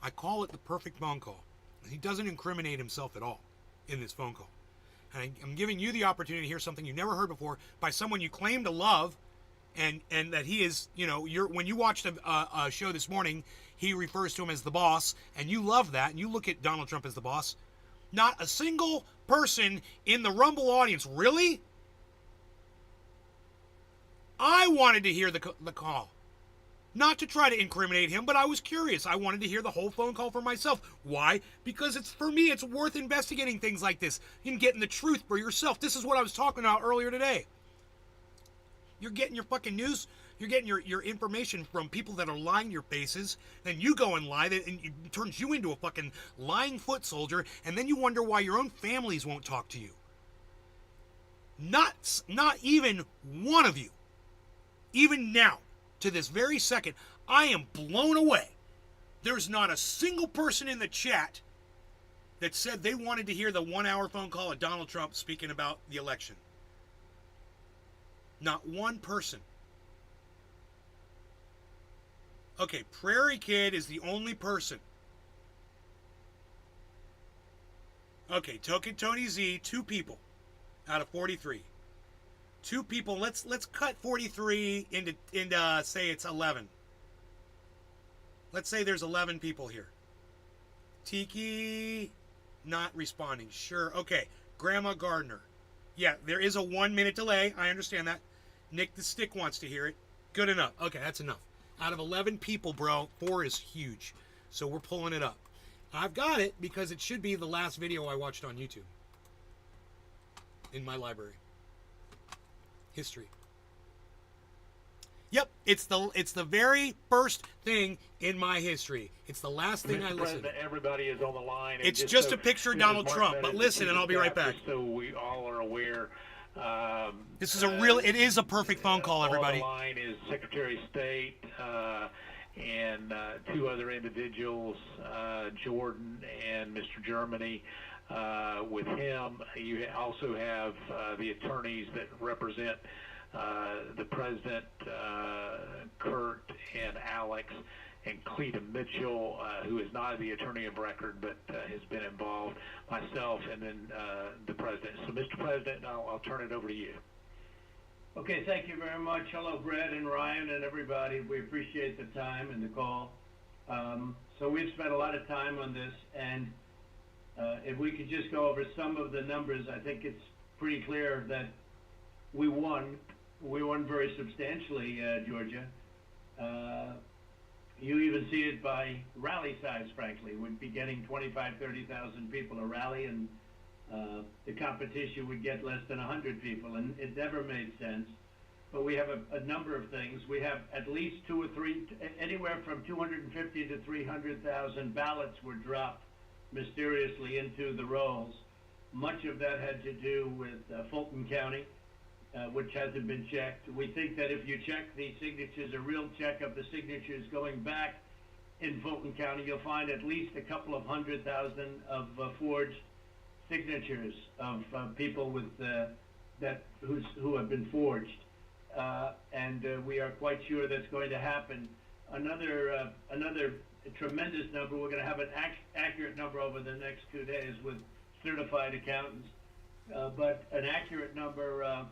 I call it the perfect phone call. He doesn't incriminate himself at all in this phone call. And I'm giving you the opportunity to hear something you've never heard before by someone you claim to love, and that he is, you know, when you watched a show this morning, he refers to him as the boss, and you love that, and you look at Donald Trump as the boss. Not a single person in the Rumble audience, really? I wanted to hear the call. Not to try to incriminate him, but I was curious. I wanted to hear the whole phone call for myself. Why? Because for me, it's worth investigating things like this and getting the truth for yourself. This is what I was talking about earlier today. You're getting your fucking news, you're getting your information from people that are lying to your faces, then you go and lie, and it turns you into a fucking lying foot soldier, and then you wonder why your own families won't talk to you. Not even one of you. Even now, to this very second, I am blown away. There's not a single person in the chat that said they wanted to hear the 1-hour phone call of Donald Trump speaking about the election. Not one person. Okay, Prairie Kid is the only person. Okay, Token Tony Z, 2 people out of 43. 2 people. Let's cut 43 into say it's 11. Let's say there's 11 people here. Tiki not responding. Sure. Okay. Grandma Gardner. Yeah, there is a 1-minute delay. I understand that. Nick the Stick wants to hear it. Good enough. Okay, that's enough. Out of 11 people, bro, 4 is huge. So we're pulling it up. I've got it because it should be the last video I watched on YouTube. In my library. History. Yep, it's the very first thing in my history. It's the last thing I listened to. Everybody is on the line. It's just a picture of Donald Trump, but listen, and I'll be right back. So we all are aware. This is it is a perfect phone call, everybody. On the line is Secretary of State and 2 other individuals, Jordan and Mr. Germany. With him, you also have the attorneys that represent the president, Kurt and Alex, and Cleta Mitchell, who is not the attorney of record but has been involved, myself, and then the president. So, Mr. President, I'll turn it over to you. Okay, thank you very much. Hello, Brett and Ryan and everybody. We appreciate the time and the call. So we've spent a lot of time on this, and if we could just go over some of the numbers, I think it's pretty clear that we won. We won very substantially, Georgia. You even see it by rally size, frankly. We'd be getting 25,000, 30,000 people a rally, and the competition would get less than 100 people, and it never made sense. But we have a number of things. We have at least 2 or 3, anywhere from 250 to 300,000 ballots were dropped mysteriously into the rolls. Much of that had to do with Fulton County, which hasn't been checked. We think that if you check the signatures, a real check of the signatures going back in Fulton County, you'll find at least a couple of 100,000 of forged signatures of people with who have been forged, and we are quite sure that's going to happen. Another a tremendous number. We're going to have an accurate number over the next 2 days with certified accountants. But an accurate number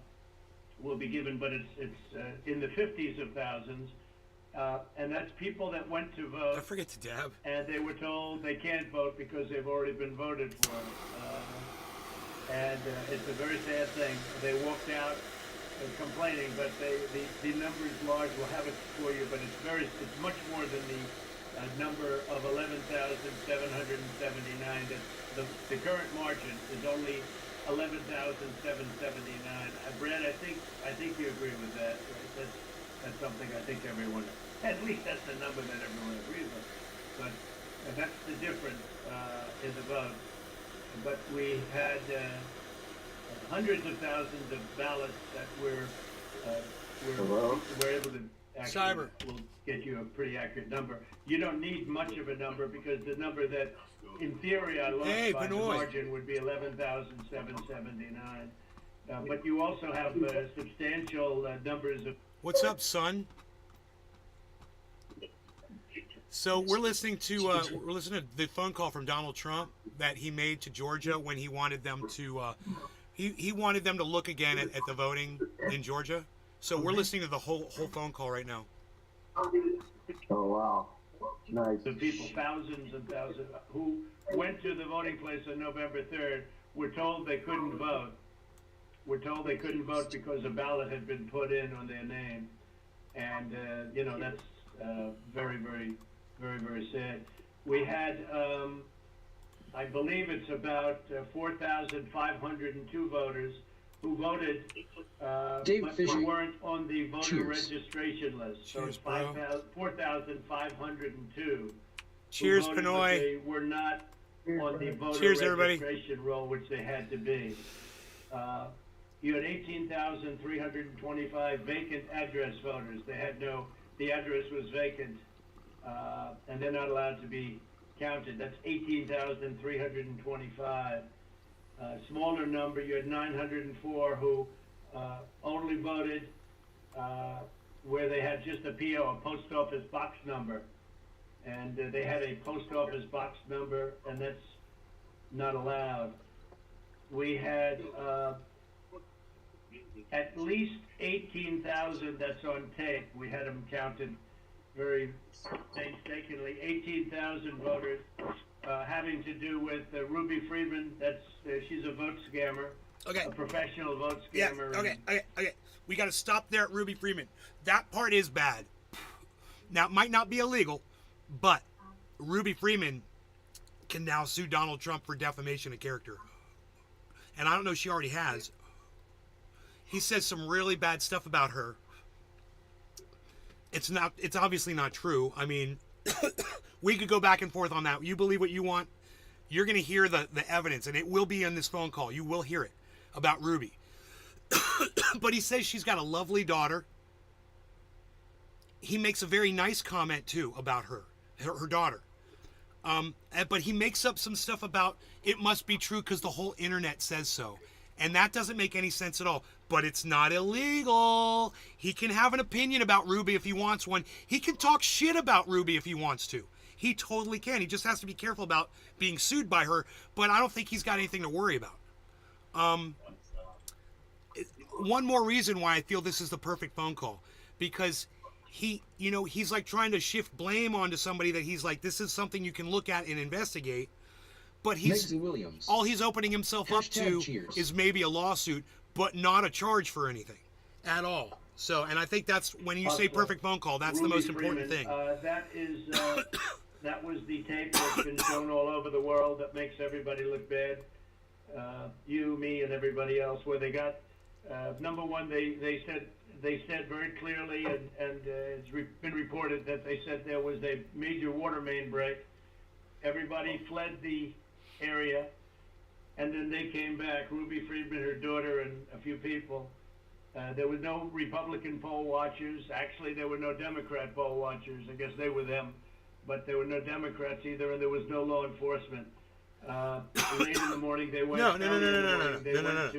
will be given, but it's in the 50s of thousands. And that's people that went to vote. Don't forget to dab. And they were told they can't vote because they've already been voted for. And it's a very sad thing. They walked out complaining, but the number is large. We'll have it for you, but it's much more than the number of 11,779. The current margin is only 11,779. Brad, I think you agree with that. Right? That's something I think everyone, at least that's the number that everyone agrees with. But that's the difference in the vote. But we had hundreds of thousands of ballots that we're able to actually Cyber. will get you a pretty accurate number. You don't need much of a number because the number that, in theory, I lost by the Benoit. margin would be 11,779. But you also have substantial numbers of. What's up, son? So we're listening to the phone call from Donald Trump that he made to Georgia when he wanted them to he wanted them to look again at the voting in Georgia. So we're listening to the whole phone call right now. Oh wow, nice. The people, thousands and thousands, who went to the voting place on November 3rd, were told they couldn't vote. Were told they couldn't vote because a ballot had been put in on their name, and that's very, very, very, very sad. We had, I believe it's about 4,502 voters who voted, Dave but Fisher. weren't on the voter Cheers. registration list. So Cheers, it's bro. 4,502. Cheers, who voted, but Pinoy. they were not on the voter Cheers, everybody. registration roll, which they had to be. You had 18,325 vacant address voters. The address was vacant, and they're not allowed to be counted. That's 18,325. Smaller number, you had 904 who only voted where they had just a PO, a post office box number. And they had a post office box number, and that's not allowed. We had at least 18,000, that's on tape. We had them counted very painstakingly. 18,000 voters having to do with Ruby Freeman. She's a vote scammer. Okay. A professional vote Yeah. scammer. Okay. We got to stop there at Ruby Freeman. That part is bad. Now, it might not be illegal, but Ruby Freeman can now sue Donald Trump for defamation of character. And I don't know if she already has. He says some really bad stuff about her. It's obviously not true. I mean, we could go back and forth on that. You believe what you want. You're going to hear the evidence, and it will be in this phone call. You will hear it about Ruby. But he says she's got a lovely daughter. He makes a very nice comment, too, about her daughter. But he makes up some stuff about it must be true because the whole internet says so. And that doesn't make any sense at all. But it's not illegal. He can have an opinion about Ruby if he wants one. He can talk shit about Ruby if he wants to. He totally can. He just has to be careful about being sued by her. But I don't think he's got anything to worry about. One more reason why I feel this is the perfect phone call. Because he's like trying to shift blame onto somebody that he's like, this is something you can look at and investigate. But Megzy Williams. all he's opening himself up to Cheers. is maybe a lawsuit, but not a charge for anything at all. So, and I think that's when you say perfect phone call, that's the Ruby most important Freeman, thing. That was the tape that's been shown all over the world that makes everybody look bad. You, me, and everybody else. Where they got number one, they said very clearly, and it's been reported that they said there was a major water main break. Everybody fled the area, and then they came back. Ruby Freeman, her daughter, and a few people. There were no Republican poll watchers. Actually, there were no Democrat poll watchers. I guess they were them. But there were no Democrats either, and there was no law enforcement. Late in the morning, they went. No.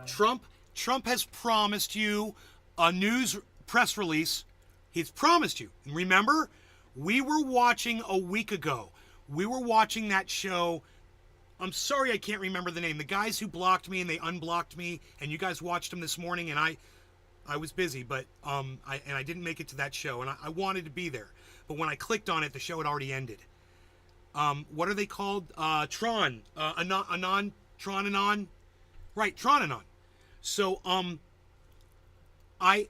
Trump has promised you a news press release. He's promised you. And remember, We were watching a week ago. We were watching that show. I'm sorry I can't remember the name. The guys who blocked me and they unblocked me, and you guys watched them this morning, and I was busy, but I didn't make it to that show, and I wanted to be there. But when I clicked on it, the show had already ended. What are they called? Tron. Tron Anon? Right, Tron Anon. So, I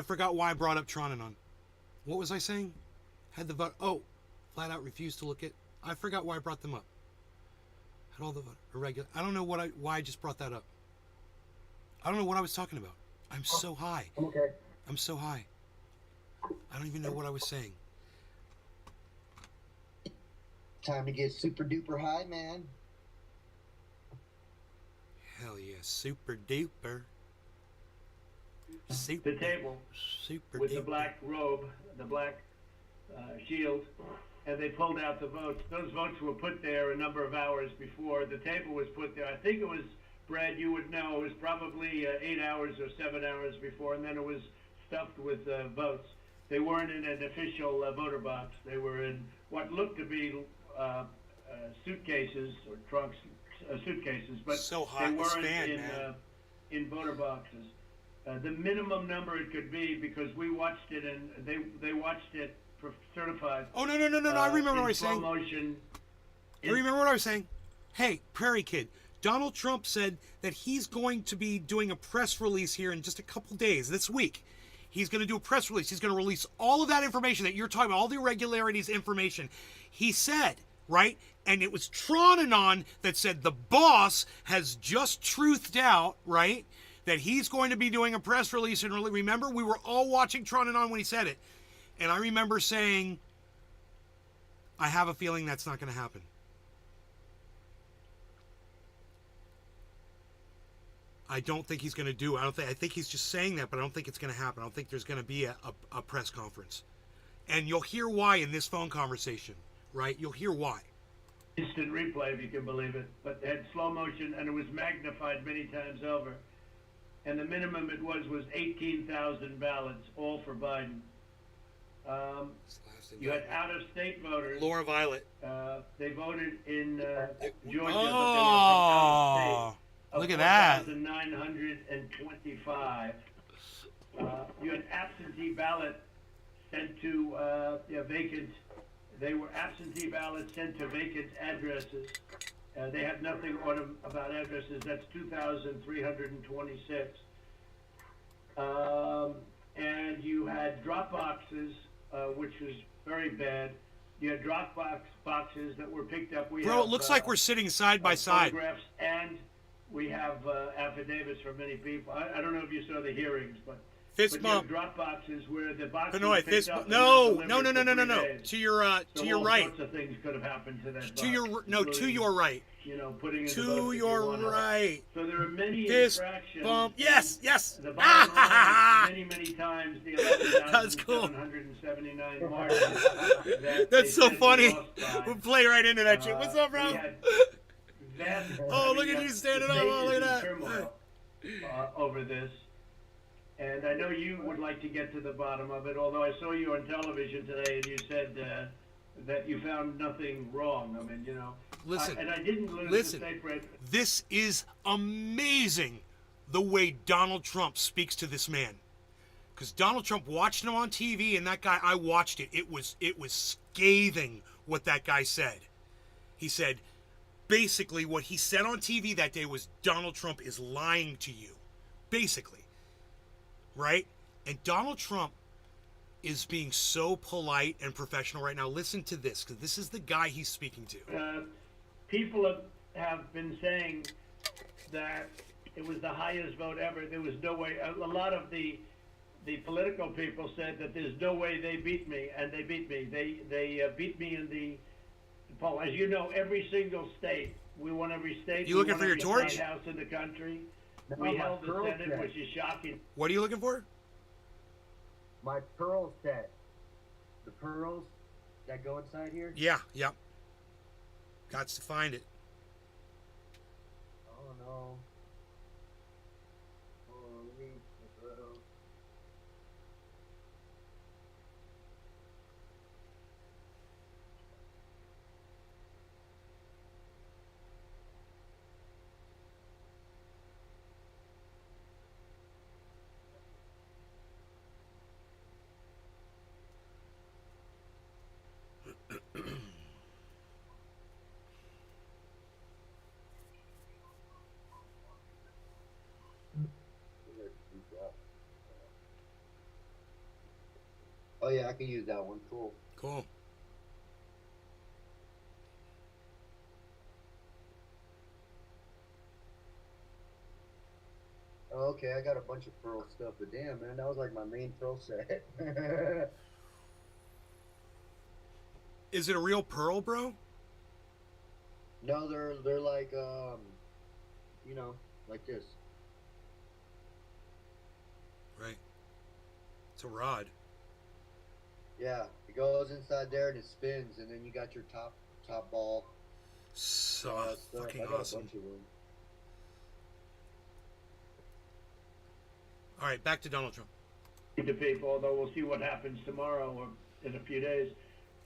forgot why I brought up Tron Anon. What was I saying? Had the vote. Oh, flat out refused to look at. I forgot why I brought them up. Had all the irregular. I don't know why I just brought that up. I don't know what I was talking about. I'm so high. Okay. I'm so high. I don't even know what I was saying. Time to get super duper high, man. Hell yeah, super duper. Super, The table super with the duper. black robe, the black shield, and they pulled out the votes. Those votes were put there a number of hours before the table was put there. I think it was, Brad, you would know, it was probably 8 hours or 7 hours before, and then it was stuffed with votes. They weren't in an official voter box. They were in what looked to be suitcases or trunks, suitcases, but So they hot, this weren't fan, man. in voter boxes. The minimum number it could be, because we watched it and they watched it certified. Oh no! I remember what I was slow saying. motion. I remember what I was saying. Hey, Prairie Kid. Donald Trump said that he's going to be doing a press release here in just a couple days, this week. He's going to do a press release. He's going to release all of that information that you're talking about, all the irregularities information. He said, right? And it was Tron Anon that said the boss has just truthed out, right? That he's going to be doing a press release. And remember, we were all watching Tron Anon when he said it. And I remember saying, I have a feeling that's not going to happen. I don't think he's going to do it. I think he's just saying that, but I don't think it's going to happen. I don't think there's going to be a press conference. And you'll hear why in this phone conversation, right? You'll hear why. Instant replay, if you can believe it, but it had slow motion and it was magnified many times over. And the minimum it was 18,000 ballots, all for Biden. You had out-of-state voters. Laura Violet. They voted in Georgia, Oh, but they were from out-of-state. look at that. 4,925. You had absentee ballot sent to vacant. They were absentee ballots sent to vacant addresses. They had nothing on them about addresses. That's 2,326. And you had drop boxes, which was very bad. You had drop boxes that were picked up. Bro, it looks like we're sitting side by side. Photographs, and we have affidavits from many people. I don't know if you saw the hearings, but Fist you bump. have drop boxes where the boxes Hanoi, picked fist up bump. and not No. delivered for 3 days. To your So all right. sorts of things could have happened to that box. To your right. Putting in the To votes if you your wanted. right. So there are many Fist infractions. bump. Yes. The bottom line, many times the That's cool. 11,779 margins. that That's they so said we funny. lost by. We'll play right into that shit. What's up, bro? We had Oh, look at you standing up. Oh, look at that. turmoil, over this. And I know you would like to get to the bottom of it, although I saw you on television today and you said that you found nothing wrong. I mean, Listen. and I didn't lose Listen. the state bread. This is amazing the way Donald Trump speaks to this man. Because Donald Trump watched him on TV, and that guy, I watched it. It was scathing what that guy said. He said, basically, what he said on TV that day was Donald Trump is lying to you. Basically. Right? And Donald Trump is being so polite and professional right now. Listen to this, because this is the guy he's speaking to. People have been saying that it was the highest vote ever. There was no way. A lot of the political people said that there's no way they beat me, and they beat me. They beat me in the poll. As you know, every single state, we won every state. You looking for your the torch? White House in the country. No, We my held the pearl Senate, set. which is shocking. What are you looking for? My pearl set. The pearls that go inside here. Yeah. Got to find it. Oh no. Holy bro. Oh yeah, I can use that one. Cool. Cool. Oh, okay, I got a bunch of pearl stuff, but damn, man, that was like my main pearl set. Is it a real pearl, bro? No, they're like you know, like this. Right. It's a rod. Yeah, it goes inside there and it spins, and then you got your top ball. So stuff. fucking I got awesome. a bunch of them. All right, back to Donald Trump. To people, although we'll see what happens tomorrow or in a few days.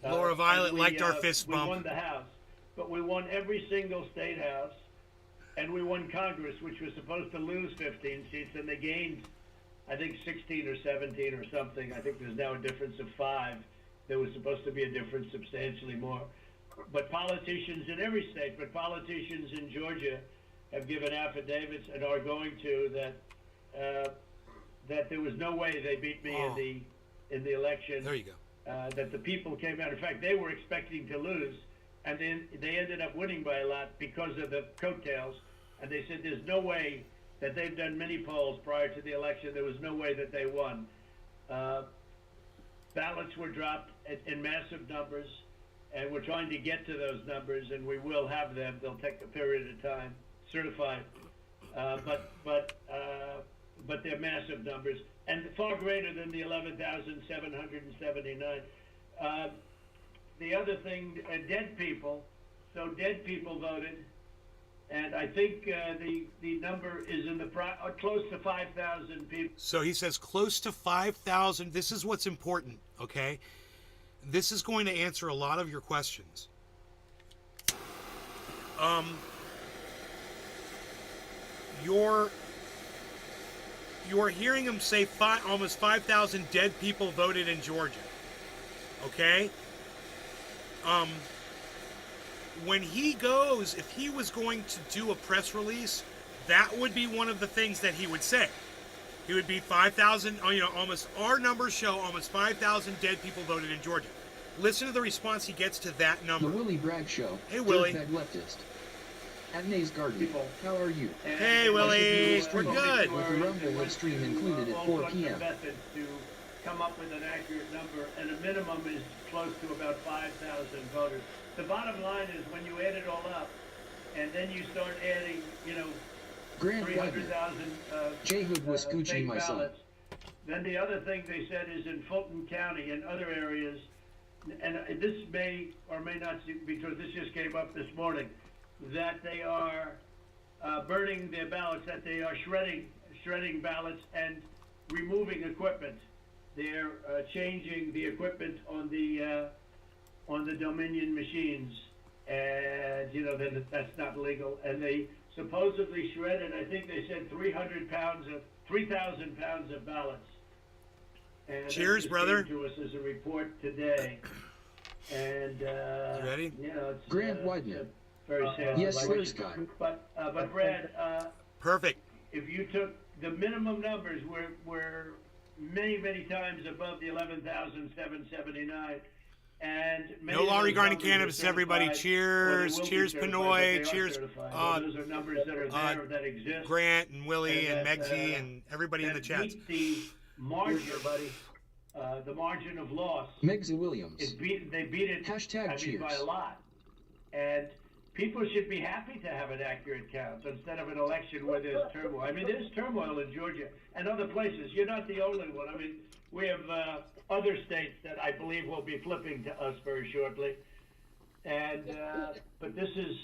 Laura Violet And liked our fist bump. We won the House, but we won every single state house, and we won Congress, which was supposed to lose 15 seats, and they gained, I think, 16 or 17 or something. I think there's now a difference of 5. There was supposed to be a difference substantially more. But politicians in every state, but politicians in Georgia have given affidavits and are going to that there was no way they beat me in the election. There you go. That the people came out. In fact, they were expecting to lose, and then they ended up winning by a lot because of the coattails. And they said there's no way that they've done many polls prior to the election. There was no way that they won. Ballots were dropped in massive numbers, and we're trying to get to those numbers, and we will have them. They'll take a period of time, certified, but they're massive numbers and far greater than the 11,779. The other thing, dead people. So dead people voted, and I think the number is in the close to 5,000 people. So he says close to 5,000. This is what's important, okay? This is going to answer a lot of your questions. You're hearing him say almost 5,000 dead people voted in Georgia, okay? When he goes, if he was going to do a press release, that would be one of the things that he would say. He would be 5,000, almost, our numbers show almost 5,000 dead people voted in Georgia. Listen to the response he gets to that number. The Willie Bragg Show. Hey, Willie. Dirtbag leftist. At Nays Garden. How are you? Hey, Willie. We're good. With the Rumble live stream included at 4 p.m. Methods to come up with an accurate number, and a minimum is close to about 5,000 voters. The bottom line is when you add it all up, and then you start adding, Grant 300,000 J-Hood was Gucci, fake my son. ballots. Then the other thing they said is in Fulton County and other areas, and this may or may not, because this just came up this morning, that they are burning their ballots, that they are shredding ballots and removing equipment. They're changing the equipment on the Dominion machines, and then that's not legal. And they supposedly shredded, I think they said 3,000 pounds of ballots. And Cheers, that just brother. came to us as a report today. And You ready? it's Grant Widener. very sad. Yes, sir, Scott. But Brad, Perfect. if you took the minimum numbers were many times above the 11,779, and many No of law those regarding numbers are cannabis, everybody. certified, Cheers. or they will be Cheers, certified, Pinoy. but they are Cheers, certified. Those are numbers that are there that exist. Grant and Willie and that, Megsy and everybody in the that chats. meet the margin, the margin of loss. Megza Williams. They beat it Hashtag cheers. by a lot. And people should be happy to have an accurate count instead of an election where there's turmoil. I mean, there's turmoil in Georgia and other places. You're not the only one. I mean, we have other states that I believe will be flipping to us very shortly. And but this is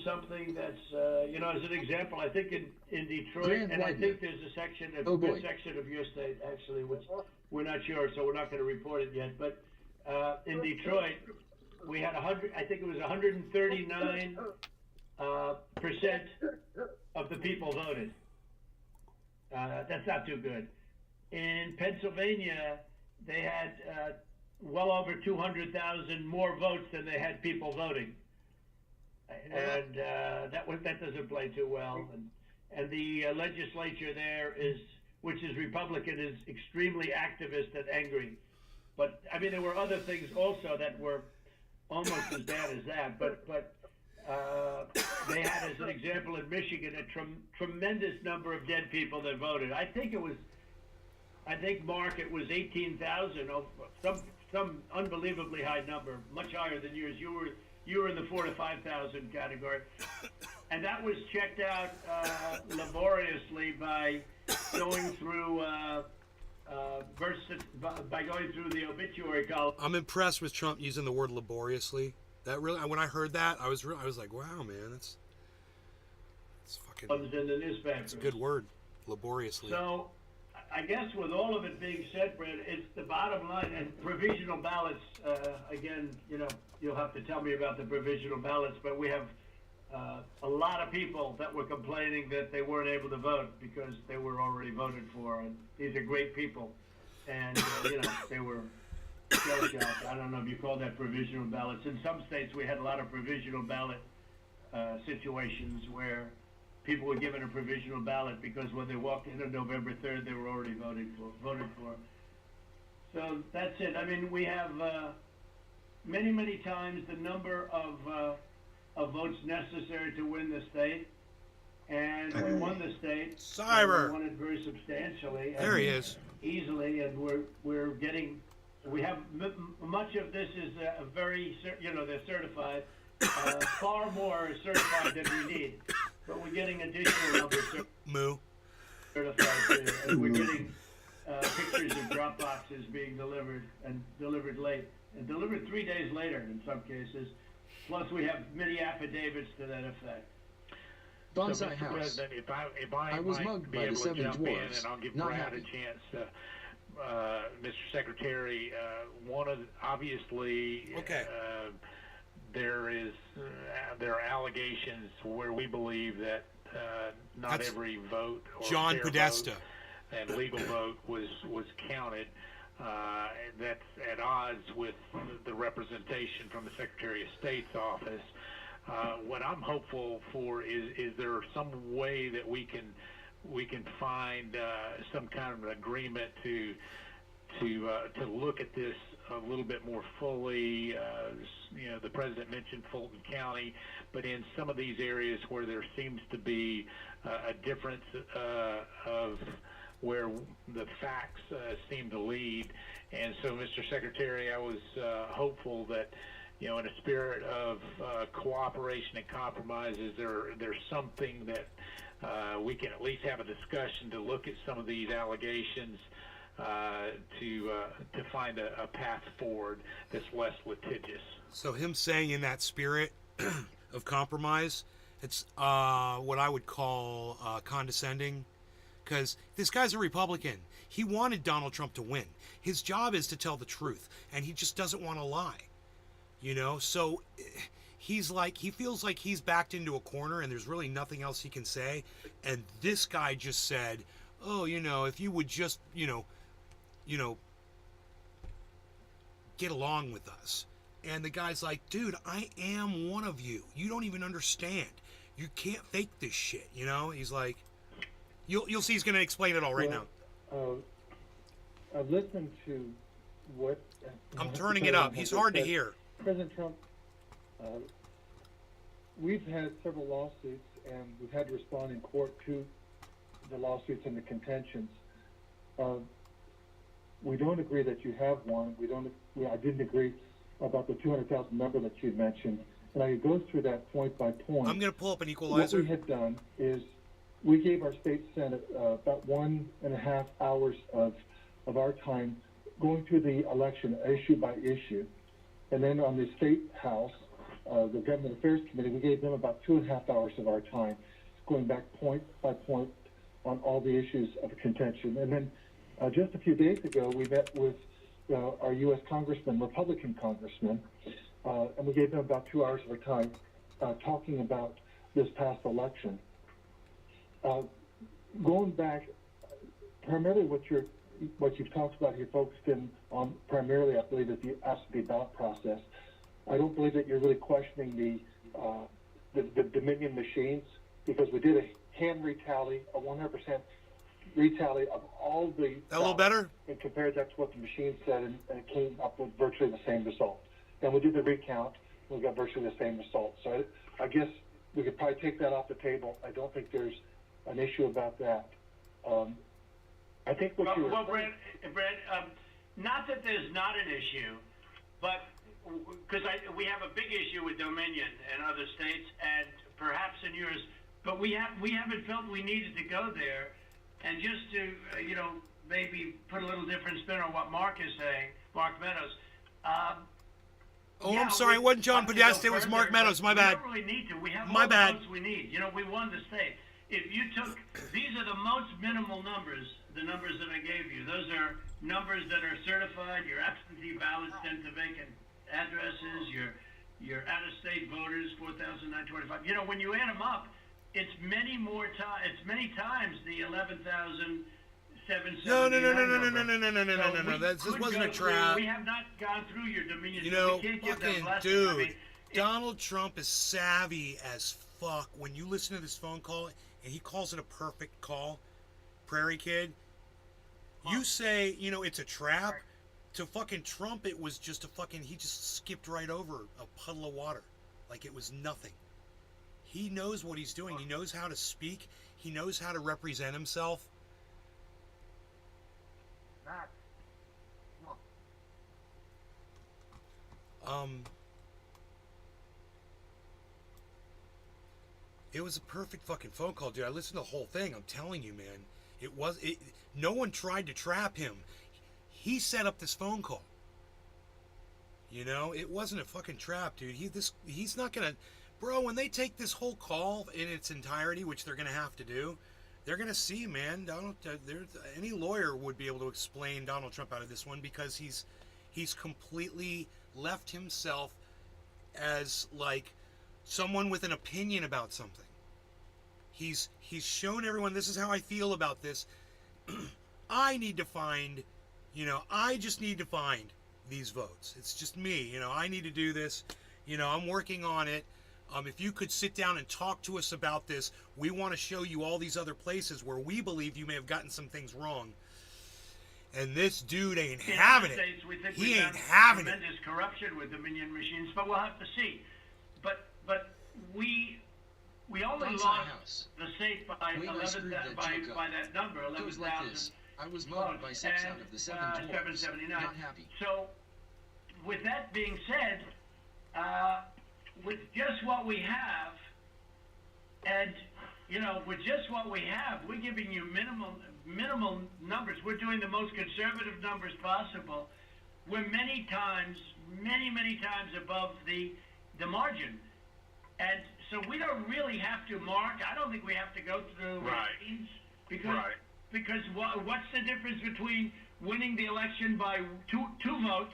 something that's as an example. I think in Detroit, Grant and I Widener. think there's a section of Oh, boy. section of your state actually, which we're not sure, so we're not going to report it yet. But in Detroit, we had 100. I think it was 139% of the people voted. That's not too good. In Pennsylvania, they had well over 200,000 more votes than they had people voting, and that doesn't play too well. And the legislature there which is Republican, is extremely activist and angry. But I mean, there were other things also that were almost as bad as that. But they had, as an example, in Michigan, a tremendous number of dead people that voted. I think, Mark, it was 18,000. Some unbelievably high number, much higher than yours. You were in the 4,000 to 5,000 category, and that was checked out laboriously by going through the obituary column. I'm impressed with Trump using the word laboriously. That really, when I heard that, I was like, wow, man, it's fucking. In the newspapers. It's a good word, laboriously. So, I guess with all of it being said, Brad, it's the bottom line. And provisional ballots, again, you'll have to tell me about the provisional ballots, but we have a lot of people that were complaining that they weren't able to vote because they were already voted for. And these are great people. And, they were shell-shocked. I don't know if you call that provisional ballots. In some states, we had a lot of provisional ballot situations where people were given a provisional ballot because when they walked in on November 3rd, they were already voted for. So that's it. I mean, we have many, many times the number of votes necessary to win the state, and we won the state. Cyber. We won it very substantially. There he is. Easily, and we have much of this is very, they're certified. Far more is certified than we need. But we're getting additional numbers certified too. And we're getting pictures of drop boxes being delivered and delivered late. And delivered 3 days later in some cases. Plus we have many affidavits to that effect. Bonsai Mr. House. President, if I was might mugged be by the able to 7 jump in, dwarfs. and I'll give Not Brad happy. a chance. Mr. Secretary, obviously, Okay. there are allegations where we believe that not That's every vote or John fair Podesta. vote and legal vote was counted. That's at odds with the representation from the Secretary of State's office. What I'm hopeful for is there some way that we can find some kind of an agreement to look at this a little bit more fully. The president mentioned Fulton County, but in some of these areas where there seems to be a difference of where the facts seem to lead. And so, Mr. Secretary, I was hopeful that, in a spirit of cooperation and compromises, there's something that we can at least have a discussion to look at some of these allegations to find a path forward that's less litigious. So him saying in that spirit of compromise, it's what I would call condescending, because this guy's a Republican. He wanted Donald Trump to win. His job is to tell the truth, and he just doesn't want to lie. So he's like, he feels like he's backed into a corner and there's really nothing else he can say. And this guy just said, oh, if you would just, get along with us. And the guy's like, dude, I am one of you. You don't even understand. You can't fake this shit, He's like, you'll see he's going to explain it all right now. I've listened to what... I'm turning it up. He's hard to hear. President Trump, we've had several lawsuits, and we've had to respond in court to the lawsuits and the contentions. We don't agree that you have one. I didn't agree about the 200,000 number that you mentioned. And I go through that point by point. I'm going to pull up an equalizer. What we had done is we gave our state senate about 1.5 hours of our time going through the election issue by issue. And then on the state house, the government affairs committee, we gave them about 2.5 hours of our time, going back point by point on all the issues of contention. And then just a few days ago, we met with our U.S. congressman, Republican congressman, and we gave them about 2 hours of our time talking about this past election. Going back, primarily what you've talked about here, focused in on primarily, I believe, is the absentee ballot process. I don't believe that you're really questioning the Dominion machines, because we did a hand retally, a 100% retally of all the That a little better? and compared that to what the machine said, and it came up with virtually the same result. Then we did the recount, and we got virtually the same result. So I guess we could probably take that off the table. I don't think there's an issue about that. I think what you were Well, Brad, not that there's not an issue, but because we have a big issue with Dominion and other states, and perhaps in yours, but we haven't felt we needed to go there, and just to maybe put a little different spin on what Mark is saying, Mark Meadows. I'm sorry, it wasn't John Podesta, it was Mark Meadows. My bad. We don't really need to. We have My all bad. the votes we need. We won the state. If you took, these are the most minimal numbers, the numbers that I gave you. Those are numbers that are certified. Your absentee ballots sent to vacant addresses. Your out-of-state voters, 4,925. When you add them up, it's many times the 11,779. No. This wasn't a trap. We have not gone through your Dominion. We can't give them fucking blessing. dude. Donald Trump is savvy as fuck. When you listen to this phone call, and he calls it a perfect call, Prairie Kid, you say, it's a trap. To fucking Trump, it was just he just skipped right over a puddle of water. Like it was nothing. He knows what he's doing. He knows how to speak. He knows how to represent himself. Matt, It was a perfect fucking phone call, dude. I listened to the whole thing. I'm telling you, man. No one tried to trap him. He set up this phone call. It wasn't a fucking trap, dude. He's not gonna, bro. When they take this whole call in its entirety, which they're gonna have to do, they're gonna see, man. Any lawyer would be able to explain Donald Trump out of this one because he's completely left himself as like someone with an opinion about something. He's shown everyone, this is how I feel about this. I need to find, I just need to find these votes. It's just me, I need to do this. I'm working on it. If you could sit down and talk to us about this, we want to show you all these other places where we believe you may have gotten some things wrong. And this dude ain't having it. He ain't having it. Tremendous corruption with Dominion machines, but we'll have to see. But we only lost the state by 11 by that number, 11,000. I was voted by 6 out of the 7 dwarves. 779. Not happy. So, with that being said, with just what we have, and with just what we have, we're giving you minimal numbers. We're doing the most conservative numbers possible. We're many times above the margin, and so we don't really have to mark. I don't think we have to go through ratings because what's the difference between winning the election by two votes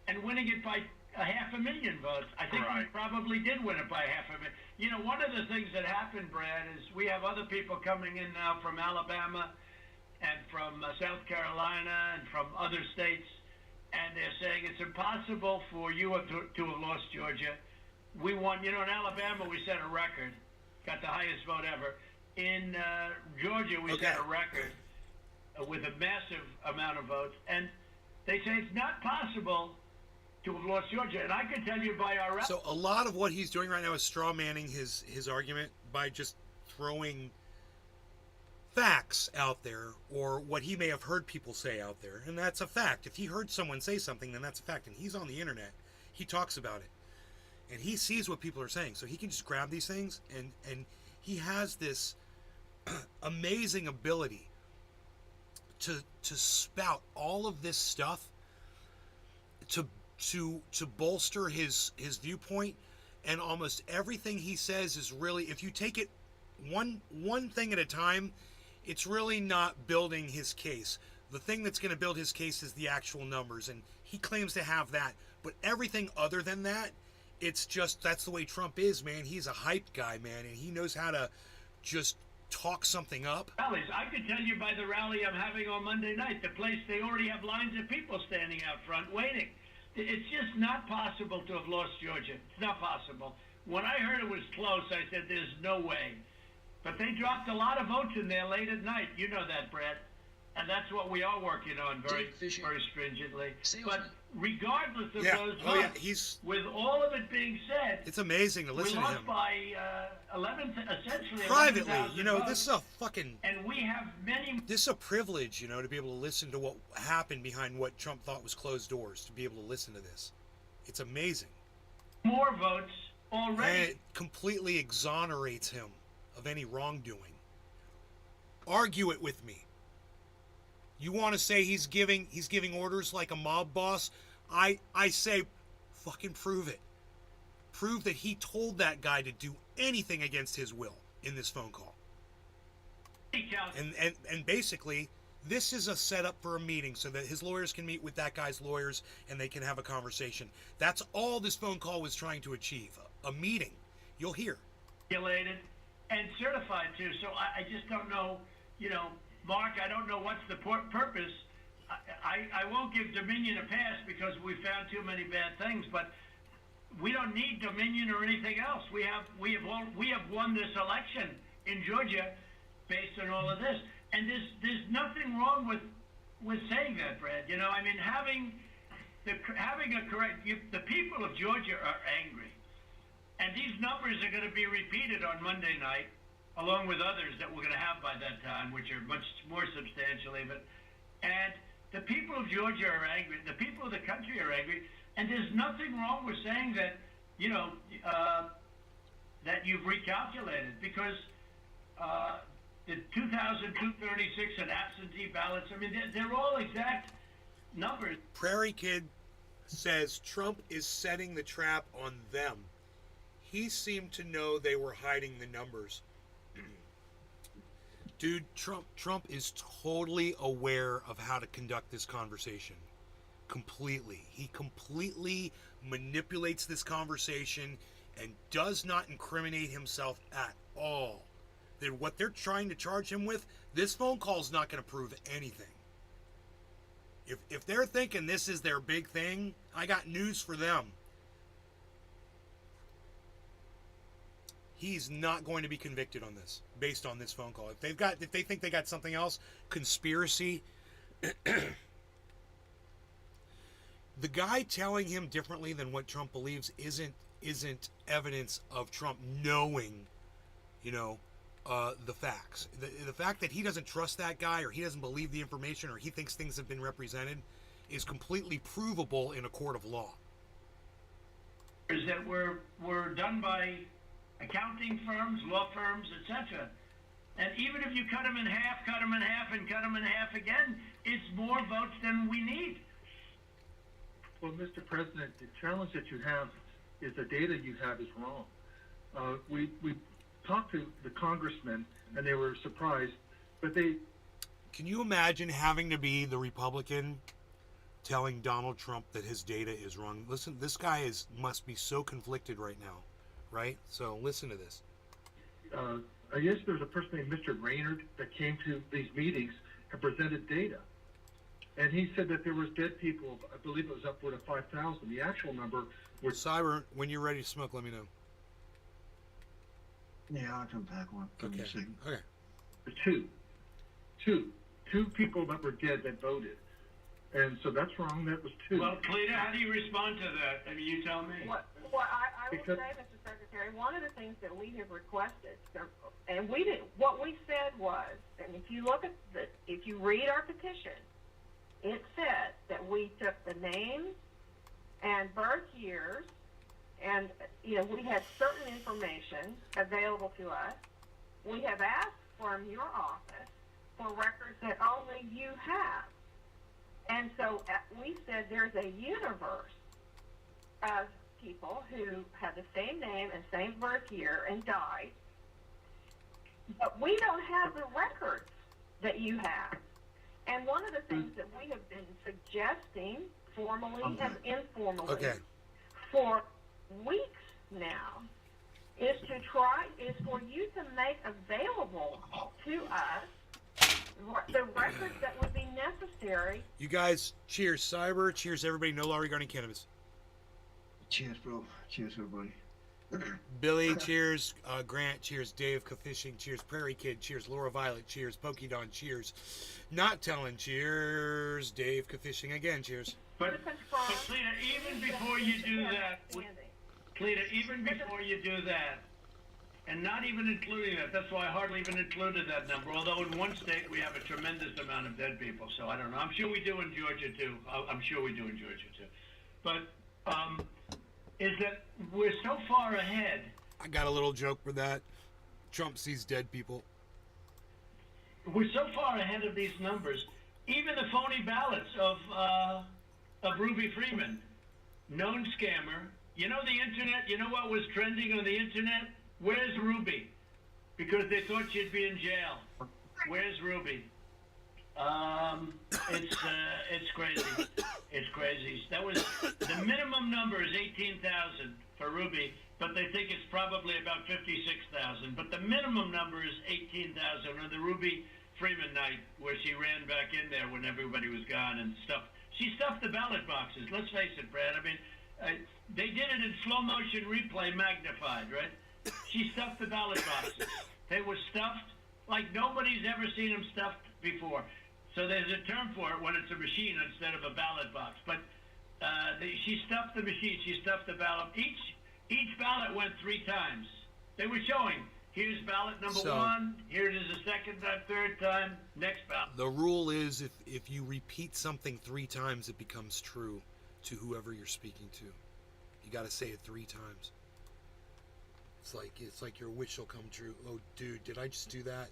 and winning it by 500,000 votes? I think we probably did win it by 500,000. One of the things that happened, Brad, is we have other people coming in now from Alabama and from South Carolina and from other states, and they're saying it's impossible for you to have lost Georgia. We won, in Alabama we set a record, got the highest vote ever. In Georgia we set a record with a massive amount of votes, and they say it's not possible to have lost Georgia. And I can tell you by our... So a lot of what he's doing right now is straw manning his argument by just throwing facts out there, or what he may have heard people say out there, and that's a fact. If he heard someone say something, then that's a fact, and he's on the internet. He talks about it. And he sees what people are saying, so he can just grab these things, and he has this amazing ability to spout all of this stuff to bolster his viewpoint, and almost everything he says is really, if you take it one thing at a time, it's really not building his case. The thing that's going to build his case is the actual numbers, and he claims to have that, but everything other than that, it's just, that's the way Trump is, man. He's a hyped guy, man, and he knows how to just talk something up. Rallies. I could tell you by the rally I'm having on Monday night, the place, they already have lines of people standing out front waiting. It's just not possible to have lost Georgia. It's not possible. When I heard it was close, I said, there's no way. But they dropped a lot of votes in there late at night. You know that, Brett. And that's what we are working on very stringently. But regardless of those votes, with all of it being said, it's amazing to listen we to lost him. by essentially Privately, 11,000 you know, votes, this is a fucking... and we have many... This is a privilege, you know, to be able to listen to what happened behind what Trump thought was closed doors, to be able to listen to this. It's amazing. more votes already. And it completely exonerates him of any wrongdoing. Argue it with me. You want to say he's giving orders like a mob boss? I say, fucking prove it. Prove that he told that guy to do anything against his will in this phone call. And basically, this is a setup for a meeting so that his lawyers can meet with that guy's lawyers and they can have a conversation. That's all this phone call was trying to achieve. A meeting. You'll hear. Regulated and certified too. So I just don't know, Mark, I don't know what's the purpose. I won't give Dominion a pass because we found too many bad things, but we don't need Dominion or anything else. We have won this election in Georgia based on all of this. And there's nothing wrong with saying that, Brad. Having a correct, the people of Georgia are angry. And these numbers are going to be repeated on Monday night, along with others that we're going to have by that time, which are much more substantially. And the people of Georgia are angry. The people of the country are angry. And there's nothing wrong with saying that, that you've recalculated, because the 2,236 and absentee ballots, they're all exact numbers. Prairie Kid says Trump is setting the trap on them. He seemed to know they were hiding the numbers. Dude, Trump is totally aware of how to conduct this conversation. Completely. He completely manipulates this conversation and does not incriminate himself at all. That what they're trying to charge him with, this phone call is not going to prove anything. If they're thinking this is their big thing, I got news for them. He's not going to be convicted on this, based on this phone call. If they think they got something else, conspiracy. The guy telling him differently than what Trump believes isn't evidence of Trump knowing, the facts. The fact that he doesn't trust that guy, or he doesn't believe the information, or he thinks things have been represented, is completely provable in a court of law. That were done by accounting firms, law firms, etc. And even if you cut them in half, and cut them in half again, it's more votes than we need. Well, Mr. President, the challenge that you have is the data you have is wrong. We talked to the congressmen, and they were surprised, but they... Can you imagine having to be the Republican telling Donald Trump that his data is wrong? Listen, this guy must be so conflicted right now, right? So listen to this. I guess there's a person named Mr. Raynard that came to these meetings and presented data. And he said that there was dead people, I believe it was upward of 5,000. The actual number was... Cyber, when you're ready to smoke, let me know. Yeah, I'll come back one. Give me a second. Okay. Two people that were dead that voted. And so that's wrong. That was two. Well, Cleta, how do you respond to that? You tell me. What I will say, Mr. Secretary, one of the things that we have requested, and what we said was, and if you read our petition, it said that we took the names and birth years, and we had certain information available to us. We have asked from your office for records that only you have. And so we said there's a universe of people who have the same name and same birth year and died, but we don't have the records that you have. And one of the things that we have been suggesting, formally and informally, for weeks now, is for you to make available to us the records that would be necessary. You guys, cheers, Cyber. Cheers, everybody. No law regarding cannabis. Cheers, bro. Cheers, everybody. Billy, cheers. Grant, cheers. Dave, Fishing, cheers. Prairie Kid, cheers. Laura Violet, cheers. Pokemon, cheers. Not telling, cheers. Dave, Fishing again, cheers. But Cleta, even before you do that, and not even including that, that's why I hardly even included that number, although in one state we have a tremendous amount of dead people, so I don't know. I'm sure we do in Georgia too. But, is that we're so far ahead. I got a little joke for that. Trump sees dead people. We're so far ahead of these numbers. Even the phony ballots of Ruby Freeman, known scammer. You know the internet? You know what was trending on the internet? Where's Ruby? Because they thought she'd be in jail. Where's Ruby? It's crazy. It's crazy. That was the minimum number is 18,000 for Ruby, but they think it's probably about 56,000. But the minimum number is 18,000 on the Ruby Freeman night, where she ran back in there when everybody was gone and stuffed. She stuffed the ballot boxes. Let's face it, Brad. I mean, they did it in slow motion replay, magnified, right? She stuffed the ballot boxes. They were stuffed like nobody's ever seen them stuffed before. So there's a term for it when it's a machine instead of a ballot box. But she stuffed the machine. She stuffed the ballot. Each ballot went 3 times. They were showing, here's ballot number 1. Here it is a second time, third time. Next ballot. The rule is if you repeat something 3 times, it becomes true to whoever you're speaking to. You got to say it 3 times. It's like your wish will come true. Oh, dude, did I just do that?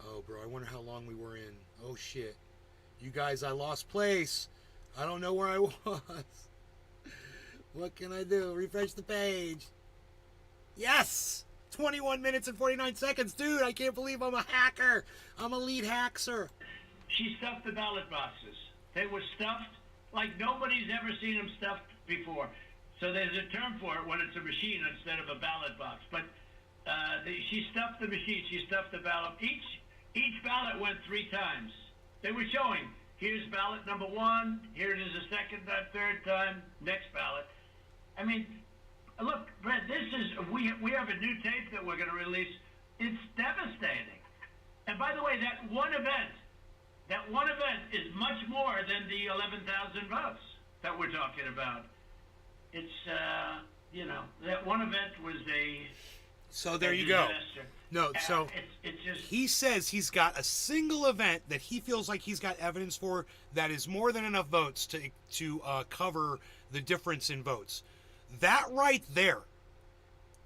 Oh, bro, I wonder how long we were in. Oh, shit. You guys, I lost place. I don't know where I was. What can I do? Refresh the page. Yes! 21 minutes and 49 seconds. Dude, I can't believe I'm a hacker. I'm a lead hacker. She stuffed the ballot boxes. They were stuffed like nobody's ever seen them stuffed before. So there's a term for it when it's a machine instead of a ballot box. But she stuffed the machine. She stuffed the ballot. Each ballot went 3 times. They were showing, here's ballot number 1. Here it is a second time, third time. Next ballot. I mean, look, Brett, we have a new tape that we're going to release. It's devastating. And by the way, that one event is much more than the 11,000 votes that we're talking about. It's, that one event was a... So there you disaster. go. No, so it's just... he says he's got a single event that he feels like he's got evidence for that is more than enough votes to cover the difference in votes. That right there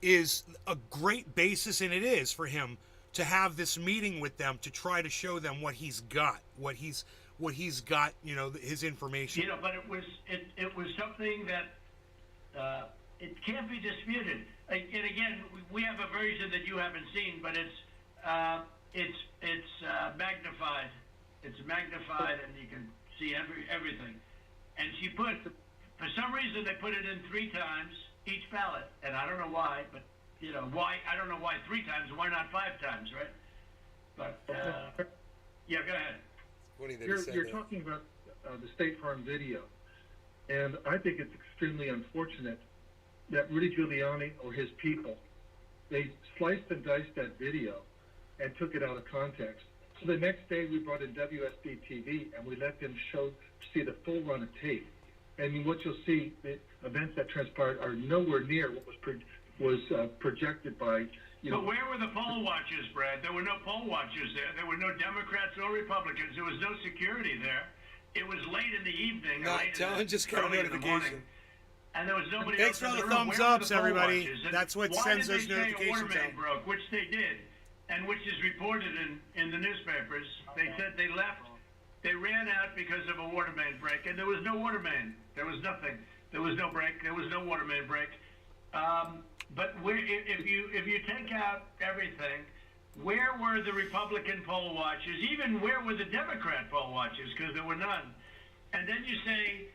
is a great basis, and it is for him to have this meeting with them to try to show them what he's got, what he's got, his information. But it was something that it can't be disputed. And again, we have a version that you haven't seen, but it's magnified. It's magnified, and you can see everything. And she put, for some reason, they put it in 3 times each ballot, and I don't know why, but why? I don't know why 3 times. Why not 5 times, right? But yeah, go ahead. Funny that You're talking about the State Farm video, and I think it's extremely unfortunate that Rudy Giuliani or his people, they sliced and diced that video and took it out of context. So the next day we brought in WSB TV and we let them see the full run of tape. And what you'll see, the events that transpired are nowhere near what was projected by, But where were the poll watchers, Brad? There were no poll watchers there. There were no Democrats or Republicans. There was no security there. It was late in the evening. Just got a notification. And there was nobody Thanks else for in all the the room. thumbs Where were ups, the poll everybody. watchers? And That's what why sends did those they say notifications a water main out. broke, which they did, and which is reported in the newspapers. They said they left. They ran out because of a water main break, and there was no water main. There was nothing. There was no break. There was no water main break. But if you take out everything, where were the Republican poll watchers? Even where were the Democrat poll watchers? Because there were none. And then you say,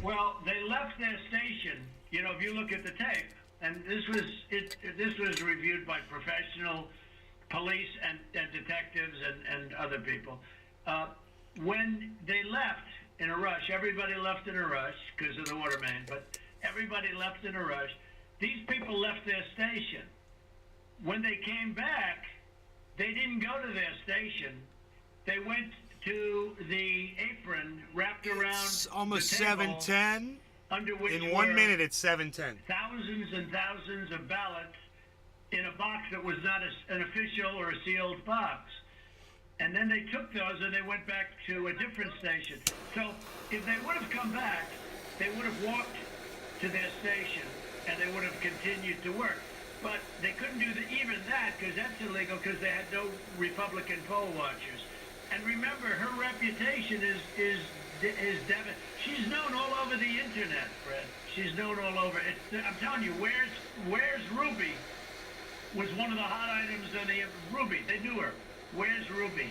well, they left their station. If you look at the tape, and this was reviewed by professional police and detectives and other people. When they left in a rush, everybody left in a rush because of the water main, but everybody left in a rush. these people left their station. When they came back, they didn't go to their station. They went to the apron wrapped around It's almost the table, 7:10. under which In 1 were minute, it's 7:10. thousands and thousands of ballots in a box that was not an official or a sealed box. And then they took those and they went back to a different station. So if they would have come back, they would have walked to their station and they would have continued to work. But they couldn't do even that because that's illegal because they had no Republican poll watchers. And remember, her reputation is devastating. She's known all over the internet, Fred. She's known all over. I'm telling you, where's Ruby was one of the hot items on the Ruby. They knew her. Where's Ruby?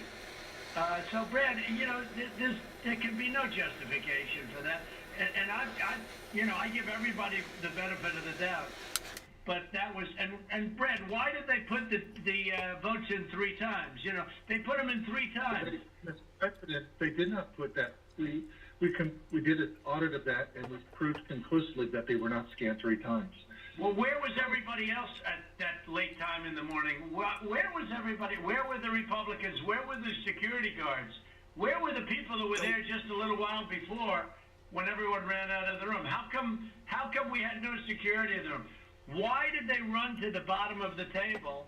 So, Brad, you know, there can be no justification for that. And I give everybody the benefit of the doubt. But that was, and Brad, why did they put the votes in 3 times? You know, they put them in 3 times. Mr. President, they did not put that. We did an audit of that, and we proved conclusively that they were not scanned 3 times. Well, where was everybody else at that late time in the morning? Where was everybody? Where were the Republicans? Where were the security guards? Where were the people that were there just a little while before when everyone ran out of the room? How come we had no security in the room? Why did they run to the bottom of the table?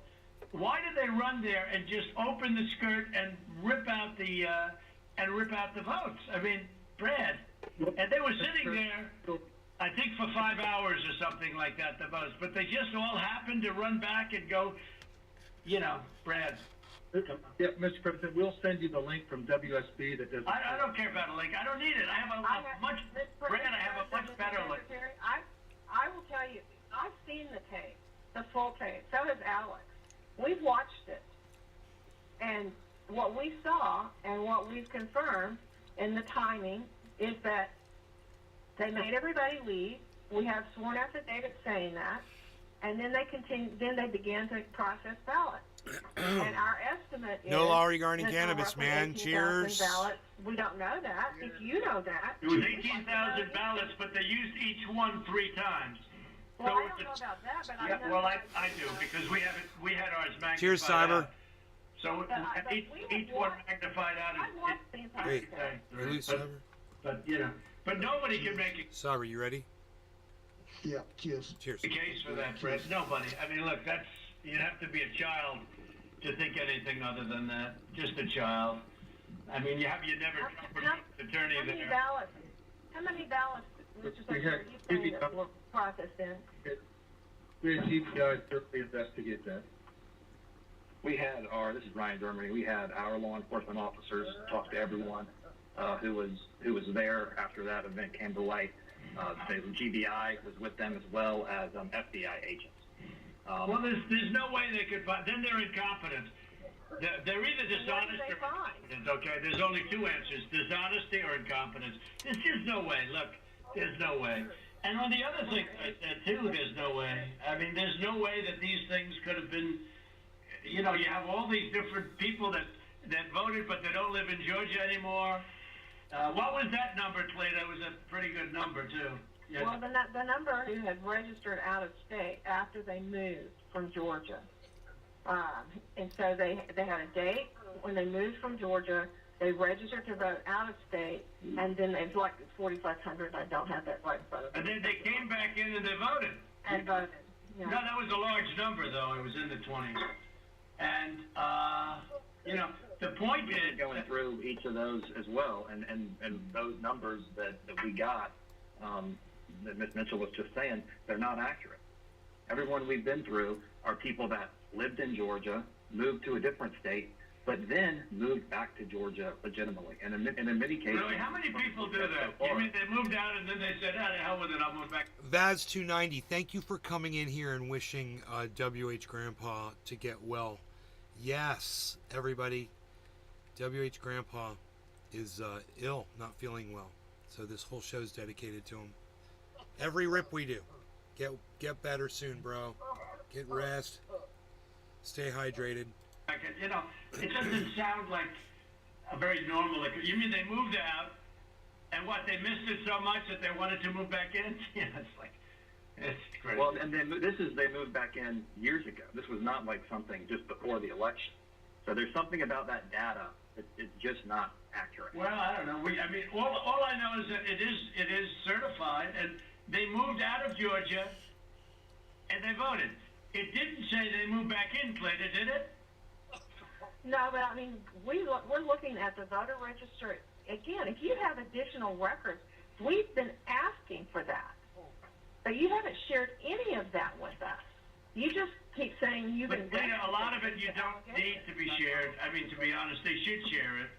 Why did they run there and just open the skirt and rip out the votes? I mean, Brad, and they were sitting there, I think for 5 hours or something like that, the votes. But they just all happened to run back and go, you know, Brad. Yeah, Mr. President, we'll send you the link from WSB that does. I don't care about a link. I don't need it. I have a much better link. I will tell you, I've seen the tape, the full tape. So has Alex. We've watched it. And what we saw and what we've confirmed in the timing is that they made everybody leave. We have sworn affidavits saying that. And then they began to process ballots. And our estimate is... No law regarding that cannabis, roughly man. 18,000 Cheers. ballots. We don't know that. If you know that... It was 18,000 ballots, but they used each one 3 times. Well, I don't know about that, but I know... Well, I do, because we had ours magnified. Cheers, Cyber. out. So each one magnified out I've watched the entire Wait, thing. release Cyber. But, you know, but nobody can make a Cyber, you ready? Yeah, cheers. Cheers. case for that, Fred. Nobody. I mean, look, you'd have to be a child to think anything other than that. Just a child. I mean, you never attorney How many there. ballots? How many ballots, Mr. Secretary, are you saying that were processed in? We had GPI certainly investigate that. This is Ryan Germany, we had our law enforcement officers talk to everyone who was there after that event came to light. The GBI was with them as well as FBI agents. Well, there's no way they could find. Then they're incompetent. They're either dishonest or incompetent. Okay, there's only 2 answers: dishonesty or incompetence. There's just no way. Look, there's no way. And on the other thing too, there's no way. I mean, there's no way that these things could have been. You know, you have all these different people that voted, but they don't live in Georgia anymore. What was that number, Toledo? It was a pretty good number too. Yeah. Well, the number who had registered out of state after they moved from Georgia. And so they had a date when they moved from Georgia. They registered to vote out of state, and then it's like 4,500. I don't have that right in front of me. And then they came back in and they voted. And voted. Yeah. No, that was a large number, though. It was in the 20s. And, you know, the point is... Going through each of those as well, and those numbers that we got, that Ms. Mitchell was just saying, they're not accurate. Everyone we've been through are people that lived in Georgia, moved to a different state, but then moved back to Georgia legitimately. And in many cases... Really? How many people do that? You mean they moved out and then they said, ah, the hell with it, I'll move back. Vaz290, thank you for coming in here and wishing WHGrampa to get well. Yes, everybody, WHGrampa is ill, not feeling well. So this whole show's dedicated to him. Every rip we do. Get better soon, bro. Get rest. Stay hydrated. You know, it doesn't sound like a very normal... You mean they moved out, and what, they missed it so much that they wanted to move back in? Yeah, it's crazy. Well, and then they moved back in years ago. This was not like something just before the election. So there's something about that data that is just not accurate. Well, I don't know. All I know is that it is certified, and they moved out of Georgia, and they voted. It didn't say they moved back in, Clayton, did it? No, but I mean, we're looking at the voter register. Again, if you have additional records, we've been asking for that. But you haven't shared any of that with us. You just keep saying you've been... But a lot of it you don't need to be shared. I mean, to be honest, they should share it.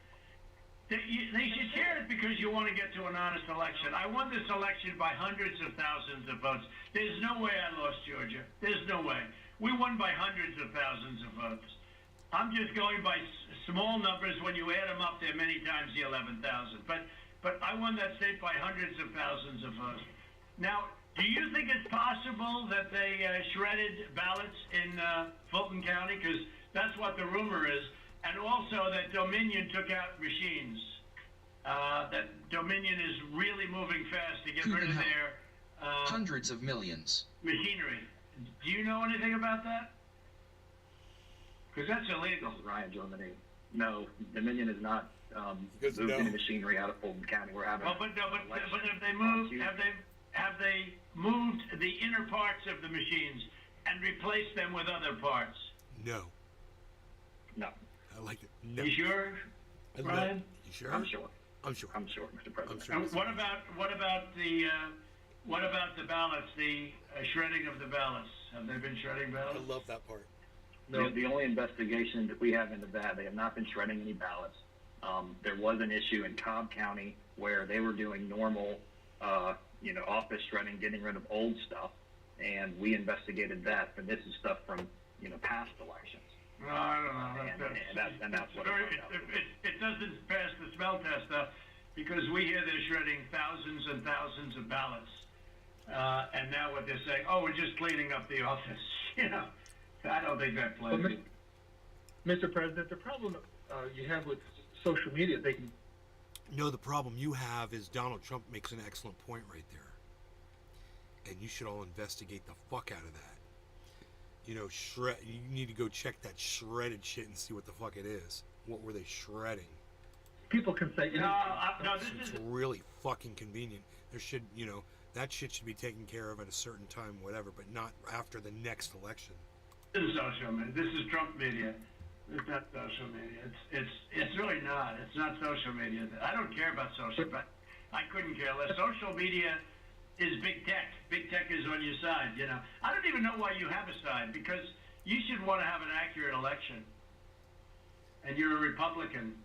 They should share it because you want to get to an honest election. I won this election by hundreds of thousands of votes. There's no way I lost Georgia. There's no way. We won by hundreds of thousands of votes. I'm just going by small numbers. When you add them up, they're many times the 11,000. But I won that state by hundreds of thousands of votes. Now, do you think it's possible that they shredded ballots in Fulton County? Because that's what the rumor is. And also that Dominion took out machines. That Dominion is really moving fast to get rid of their hundreds of millions. machinery. Do you know anything about that? Because that's illegal. Ryan Germany. No, Dominion is not moved no. any machinery out of Fulton County. We're having. Well, but have they moved? Have they moved the inner parts of the machines and replaced them with other parts? No. No. I like it. No. You sure, Brian? You sure? I'm sure. I'm sure. I'm sure, Mr. President. I'm sure. And what about the ballots? The shredding of the ballots. Have they been shredding ballots? I love that part. The only investigation that we have into that, they have not been shredding any ballots. There was an issue in Cobb County where they were doing normal, office shredding, getting rid of old stuff, and we investigated that. And this is stuff from, past elections. No, I don't know. And that's what it doesn't pass the smell test, though, because we hear they're shredding thousands and thousands of ballots. And now what they're saying, we're just cleaning up the office. I don't think that plays. Well, Mr. President, the problem you have with social media, they can... No, the problem you have is Donald Trump makes an excellent point right there. And you should all investigate the fuck out of that. You need to go check that shredded shit and see what the fuck it is. What were they shredding? People can say... It's really fucking convenient. There should, that shit should be taken care of at a certain time, whatever, but not after the next election. This is social media. This is Trump media. It's not social media. It's really not. It's not social media. I don't care about social, but I couldn't care less. Social media is big tech. Big tech is on your side, I don't even know why you have a side, because you should want to have an accurate election. And you're a Republican.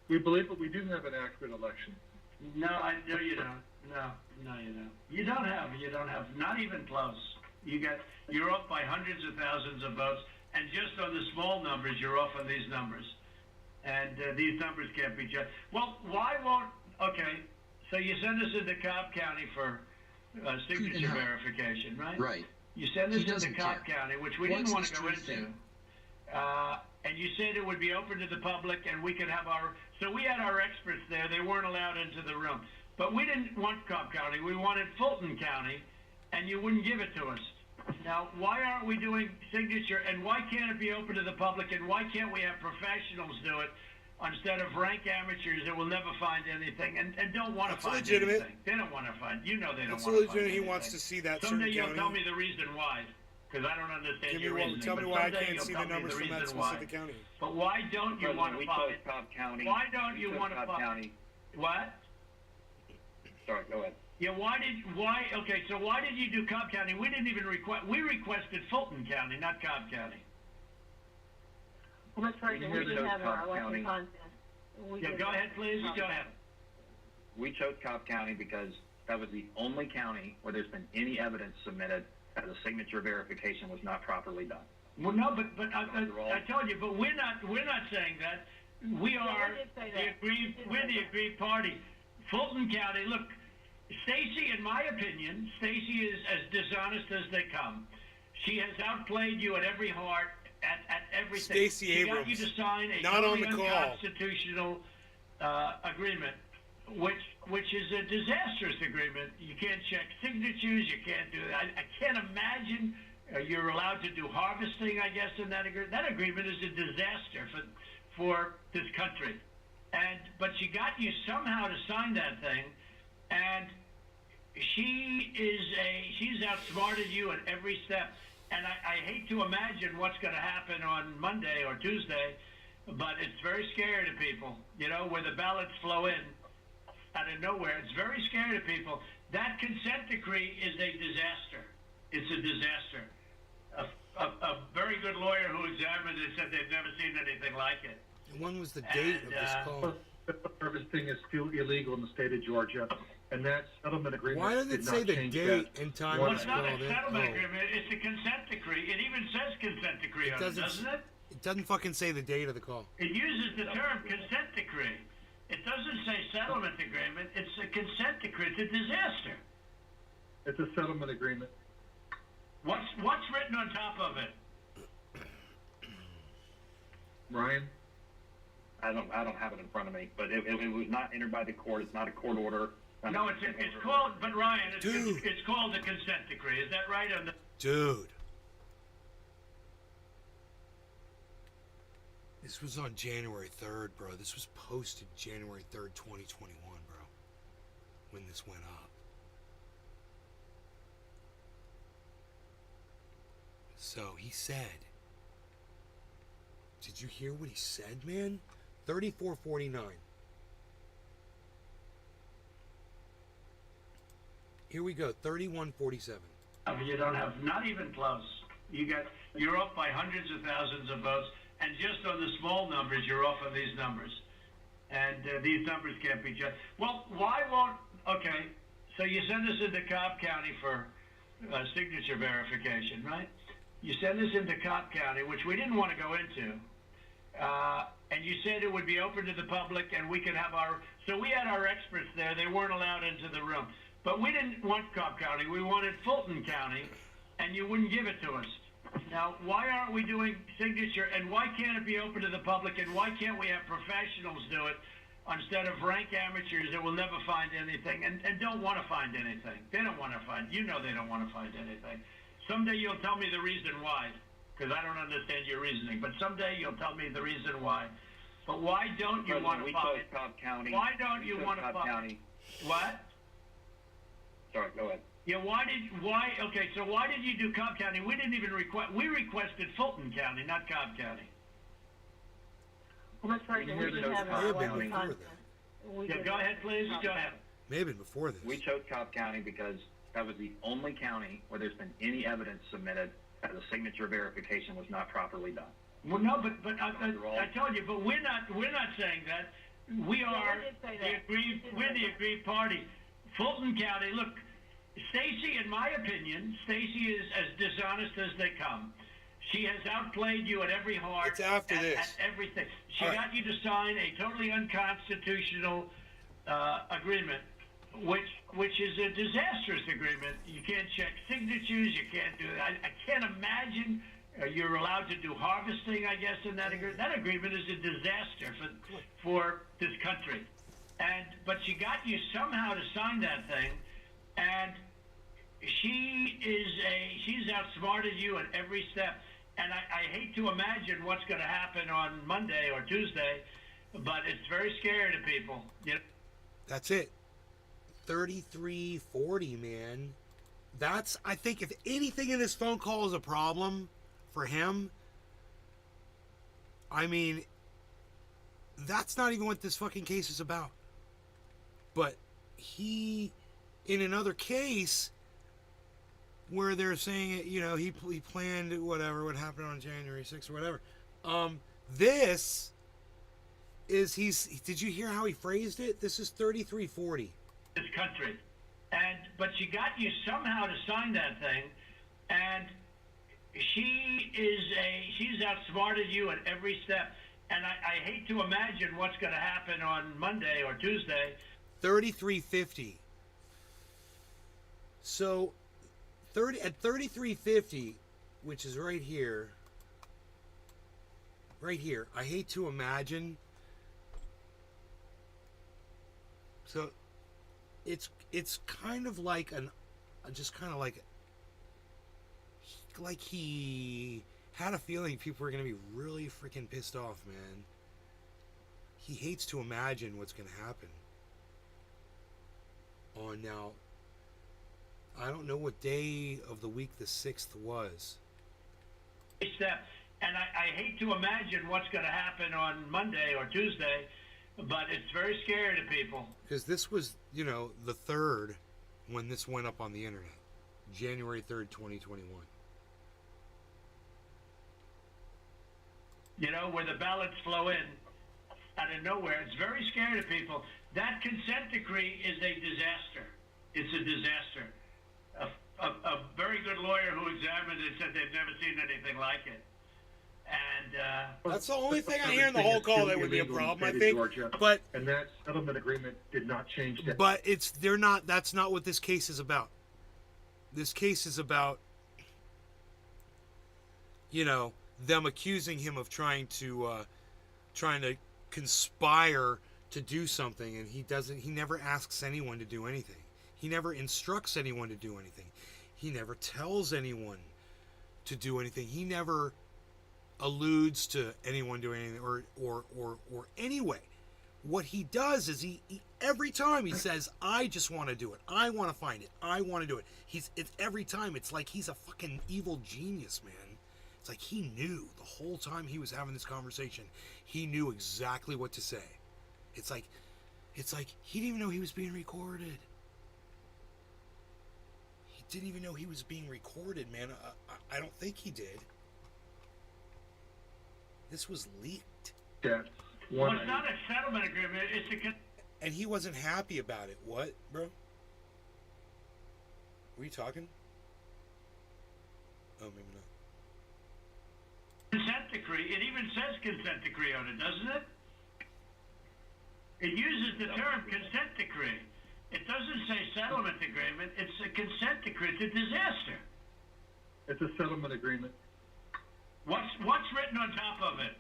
We believe that we do have an accurate election. No, you don't. No, you don't. You don't have, not even close. You're off by hundreds of thousands of votes, and just on the small numbers, you're off on these numbers. And these numbers can't be judged. Well, okay, so you send us into Cobb County for signature verification, right? Right. You send us into Cobb County, which we didn't want to go into. And you said it would be open to the public, and we could have so we had our experts there. They weren't allowed into the room. But we didn't want Cobb County. We wanted Fulton County, and you wouldn't give it to us. Now, why aren't we doing signature, and why can't it be open to the public, and why can't we have professionals do it instead of rank amateurs that will never find anything and don't want to find legitimate. anything? They don't want to find. They don't want to find legitimate. anything. He wants to see that Someday certain you'll county. tell me the reason why, because I don't understand your reasoning. Tell me but why I someday can't you'll see tell the me numbers from that reason why. specific county. But why don't you want to we find chose Cobb County. Why don't you want to County? What? Sorry, go ahead. Yeah, okay, so why did you do Cobb County? We didn't even we requested Fulton County, not Cobb County. Well, Mr. President, we did have our election content. Go ahead, please, go ahead. We chose Cobb County because that was the only county where there's been any evidence submitted that the signature verification was not properly done. Well, no, but I told you, but we're not saying that. We are we're the aggrieved party. Fulton County, look, Stacy, in my opinion, Stacy is as dishonest as they come. She has outplayed you at every heart, at everything. Stacey Abrams, got you to sign a not on totally the call. unconstitutional agreement, which which is a disastrous agreement. You can't check signatures. You can't do that. I can't imagine you're allowed to do harvesting, I guess, in that agreement. That agreement is a disaster for this country. But she got you somehow to sign that thing, and she's outsmarted you at every step. And I hate to imagine what's going to happen on Monday or Tuesday, but it's very scary to people, you know, where the ballots flow in out of nowhere. It's very scary to people. That consent decree is a disaster. It's a disaster. A very good lawyer who examined it said they've never seen anything like it. And when was the date of this call? Harvesting is still illegal in the state of Georgia, and that settlement agreement. Why does it say the date and time Well, it's it's not a called in? settlement agreement. It's a consent decree. It even says consent decree on it, doesn't it? It doesn't fucking say the date of the call. It uses the term consent decree. It doesn't say settlement agreement. It's a consent decree. It's a disaster. It's a settlement agreement. What's written on top of it? Ryan? I don't have it in front of me, but it was not entered by the court. It's not a court order. No, it's called, but Ryan, it's called the consent decree. Is that right? Dude. This was on January 3rd, bro. This was posted January 3rd, 2021, bro. When this went up. So he said, did you hear what he said, man? 3449. Here we go, 3147. I mean, you don't have, not even close. You're off by hundreds of thousands of votes, and just on the small numbers, you're off on these numbers. And these numbers can't be just. Well, why won't, okay, so you send us into Cobb County for signature verification, right? You send us into Cobb County, which we didn't want to go into. And you said it would be open to the public and we could have so we had our experts there. They weren't allowed into the room. But we didn't want Cobb County. We wanted Fulton County, and you wouldn't give it to us. Now, why aren't we doing signature, and why can't it be open to the public, and why can't we have professionals do it instead of rank amateurs that will never find anything and don't want to find anything? They don't want to find, they don't want to find anything. Someday you'll tell me the reason why, because I don't understand your reasoning, but someday you'll tell me the reason why. But why don't you want to find? Cobb County. Why don't you want to find? What? Sorry, go ahead. Yeah, okay, so why did you do Cobb County? We didn't even we requested Fulton County, not Cobb County. Well, that's right, we did have May have a been one before contact. that. Yeah, go ahead, please, go ahead. May have been before this. We chose Cobb County because that was the only county where there's been any evidence submitted that the signature verification was not properly done. Well, no, but I told you, but we're not saying that. We are we're the aggrieved party. Fulton County, look, Stacy, in my opinion, Stacy is as dishonest as they come. She has outplayed you at every heart. It's after this. At everything. She got you to sign a totally unconstitutional agreement, which is a disastrous agreement. You can't check signatures. You can't do that. I can't imagine you're allowed to do harvesting, I guess, in that agreement. That agreement is a disaster for this country. But she got you somehow to sign that thing, and she's outsmarted you at every step. And I hate to imagine what's going to happen on Monday or Tuesday, but it's very scary to people. That's it. 3340, man. That's, I think, if anything in this phone call is a problem for him, I mean, that's not even what this fucking case is about. But he, in another case, where they're saying, he planned whatever would happen on January 6th or whatever. This is, did you hear how he phrased it? This is 3340. This country. But she got you somehow to sign that thing, and she's outsmarted you at every step. And I hate to imagine what's going to happen on Monday or Tuesday. 3350. So at 3350, which is right here, I hate to imagine. So it's kind of like just kind of like he had a feeling people were going to be really freaking pissed off, man. He hates to imagine what's going to happen. On now, I don't know what day of the week the 6th was. Step, and I hate to imagine what's going to happen on Monday or Tuesday, but it's very scary to people. Because this was, the 3rd when this went up on the internet. January 3rd, 2021. Where the ballots flow in out of nowhere. It's very scary to people. That consent decree is a disaster. It's a disaster. A very good lawyer who examined it said they've never seen anything like it. And that's the only thing I hear in the whole call that would be a problem, I think. But and that settlement agreement did not change that. But that's not what this case is about. This case is about them accusing him of trying to conspire to do something, and he never asks anyone to do anything. He never instructs anyone to do anything. He never tells anyone to do anything. He never alludes to anyone doing anything or anyway. What he does is he every time he says, I just want to do it. I want to find it. I want to do it. It's every time it's like he's a fucking evil genius, man. It's like he knew the whole time he was having this conversation. He knew exactly what to say. It's like he didn't even know he was being recorded. He didn't even know he was being recorded, man. I don't think he did. This was leaked. Yeah. Well, it's not a settlement agreement. It's and he wasn't happy about it. What, bro? Were you talking? Oh, maybe not. Consent decree. It even says consent decree on it, doesn't it? It uses the term consent decree. It doesn't say settlement agreement. It's a consent decree. It's a disaster. It's a settlement agreement. What's written on top of it?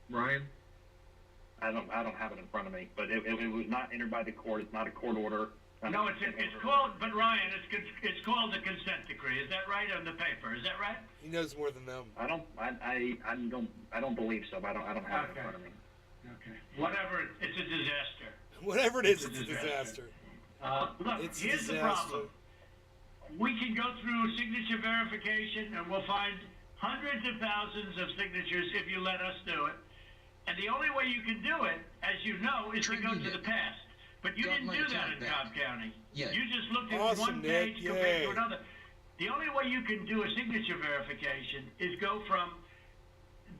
Ryan? I don't have it in front of me, but it was not entered by the court. It's not a court order. No, it's called, but Ryan, it's called the consent decree. Is that right on the paper? Is that right? He knows more than them. I don't believe so. But I don't have it in front of me. Okay. Whatever. It's a disaster. Whatever it is, it's a disaster. Look, here's the problem. We can go through signature verification, and we'll find hundreds of thousands of signatures if you let us do it. And the only way you can do it, as you know, is to go to the past. But you didn't do that in Cobb County. Yeah. You just looked at Awesome, one page Nick. compared Yay. to another. The only way you can do a signature verification is go from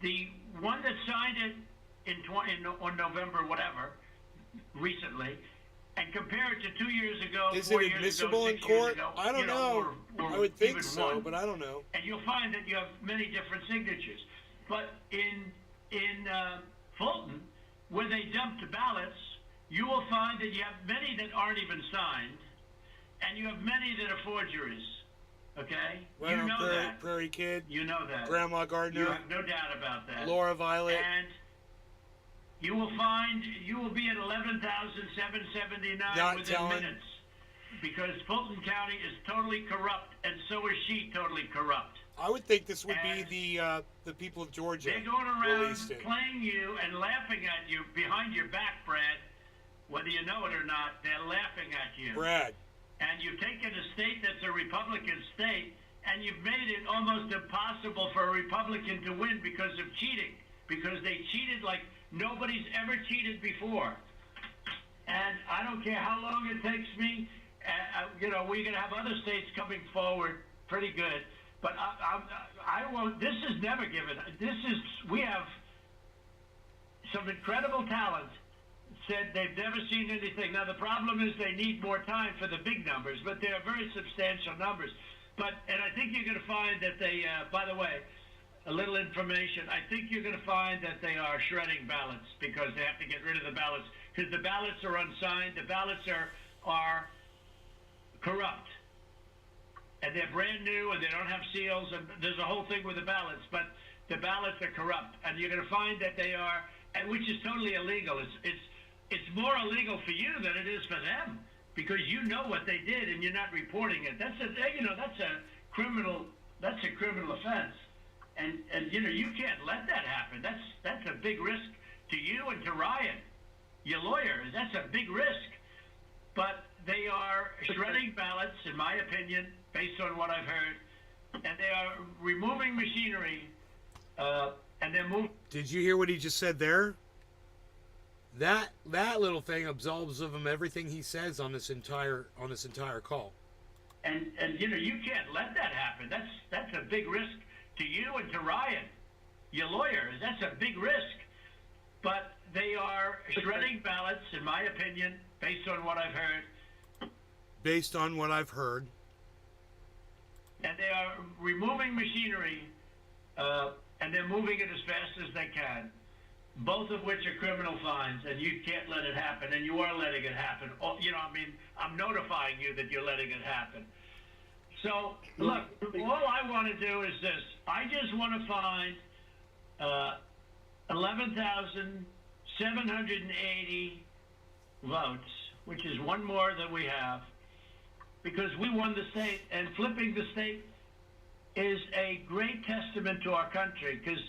the one that signed it on November, whatever, recently, and compare it to 2 years ago, Is 4 it years admissible ago, in 6 years court? ago, I don't know. or I would think even so, one. but I don't know. And you'll find that you have many different signatures. But in Fulton, where they dumped the ballots, you will find that you have many that aren't even signed, and you have many that are forgeries. Okay? Right you on know that. Prairie Kid, You know that. Grandma Gardner, You have no doubt about that. Laura Violet. And you will be at 11,779 Not within telling. minutes, because Fulton County is totally corrupt, and so is she totally corrupt. I would think this would And be the people of Georgia They're going around released it. playing you and laughing at you behind your back, Brad. Whether you know it or not, they're laughing at you. Brad. And you've taken a state that's a Republican state, and you've made it almost impossible for a Republican to win because of cheating. Because they cheated like nobody's ever cheated before. And I don't care how long it takes me. We're going to have other states coming forward pretty good. But I won't. This is never given. We have some incredible talent. Said they've never seen anything. Now the problem is they need more time for the big numbers, but they are very substantial numbers. And I think you're going to find that they. By the way, a little information. I think you're going to find that they are shredding ballots because they have to get rid of the ballots because the ballots are unsigned. The ballots are corrupt. And they're brand new, and they don't have seals, and there's a whole thing with the ballots, but the ballots are corrupt. And you're going to find that they are, and which is totally illegal. it's more illegal for you than it is for them because you know what they did and you're not reporting it. That's a criminal offense. And you can't let that happen. That's a big risk to you and to Ryan, your lawyer. That's a big risk. But they are shredding ballots, in my opinion, based on what I've heard, and they are removing machinery, and they're moving. Did you hear what he just said there? That little thing absolves of him everything he says on this entire call. And you can't let that happen. That's a big risk to you and to Ryan, your lawyer. That's a big risk. But they are shredding ballots, in my opinion, based on what I've heard. Based on what I've heard. And they are removing machinery, and they're moving it as fast as they can. Both of which are criminal fines, and you can't let it happen, and you are letting it happen. I'm notifying you that you're letting it happen. So, look, all I want to do is this. I just want to find 11,780 votes, which is one more than we have, because we won the state, and flipping the state is a great testament to our country, because,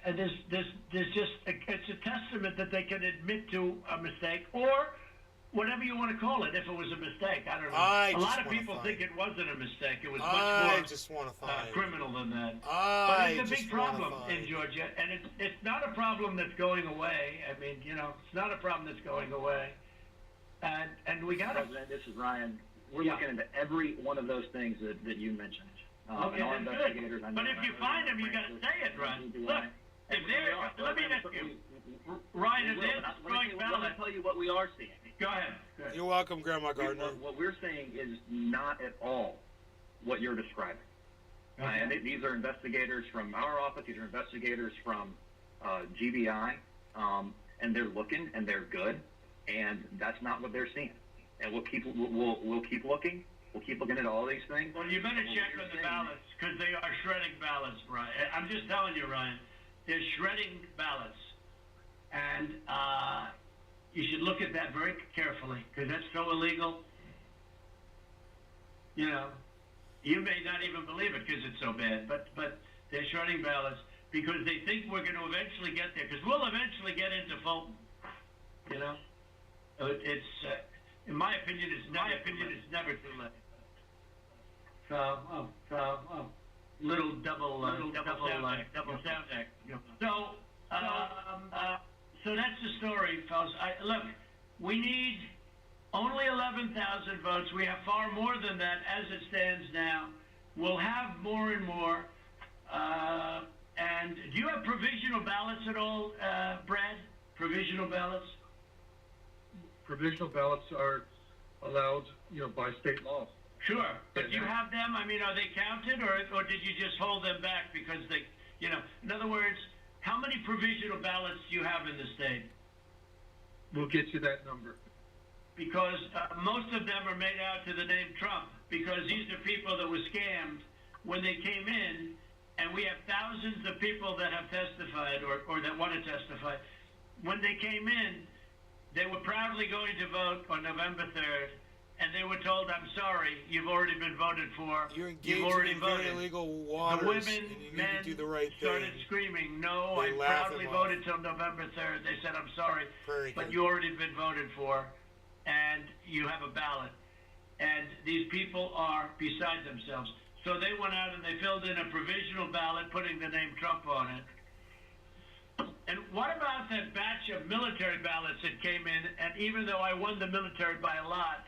and there's just it's a testament that they can admit to a mistake, or whatever you want to call it. If it was a mistake, I don't know. A lot of people think it wasn't a mistake. It was much more criminal than that. But it's a big problem in Georgia, and it's not a problem that's going away. I mean, it's not a problem that's going away. And we got to. This is Ryan. We're looking into every one of those things that you mentioned. Okay, that's good. But if you find them, you got to say it, Ryan. Look. Let me ask you, Ryan, if they're destroying ballots... Let me tell you what we are seeing. Go ahead. You're welcome, Grandma Gardner. What we're seeing is not at all what you're describing. Okay. And these are investigators from our office. These are investigators from GBI. And they're looking, and they're good. And that's not what they're seeing. And we'll keep looking. We'll keep looking at all these things. Well, you better check on the ballots, because they are shredding ballots, Ryan. I'm just telling you, Ryan. They're shredding ballots, and you should look at that very carefully, because that's so illegal. You may not even believe it because it's so bad, but they're shredding ballots because they think we're going to eventually get there, because we'll eventually get into Fulton. It's in my opinion, it's never too late. Little double sound act. So that's the story, fellas. Look, we need only 11,000 votes. We have far more than that as it stands now. We'll have more and more. And do you have provisional ballots at all, Brad? Provisional ballots? Provisional ballots are allowed, by state law. Sure, but do you have them? I mean, are they counted, or did you just hold them back because they, in other words, how many provisional ballots do you have in the state? We'll get you that number. Because most of them are made out to the name Trump, because these are people that were scammed when they came in, and we have thousands of people that have testified or that want to testify. When they came in, they were proudly going to vote on November 3rd. And they were told, "I'm sorry, you've already been voted for. You're engaged You've already in voted." very illegal waters, the women, and you men need to do the right started thing. screaming, "No, They I laugh proudly them off. voted till November 3rd." They said, "I'm sorry, Very but good. you already been voted for, and you have a ballot." And these people are beside themselves. So they went out and they filled in a provisional ballot, putting the name Trump on it. And what about that batch of military ballots that came in? And even though I won the military by a lot,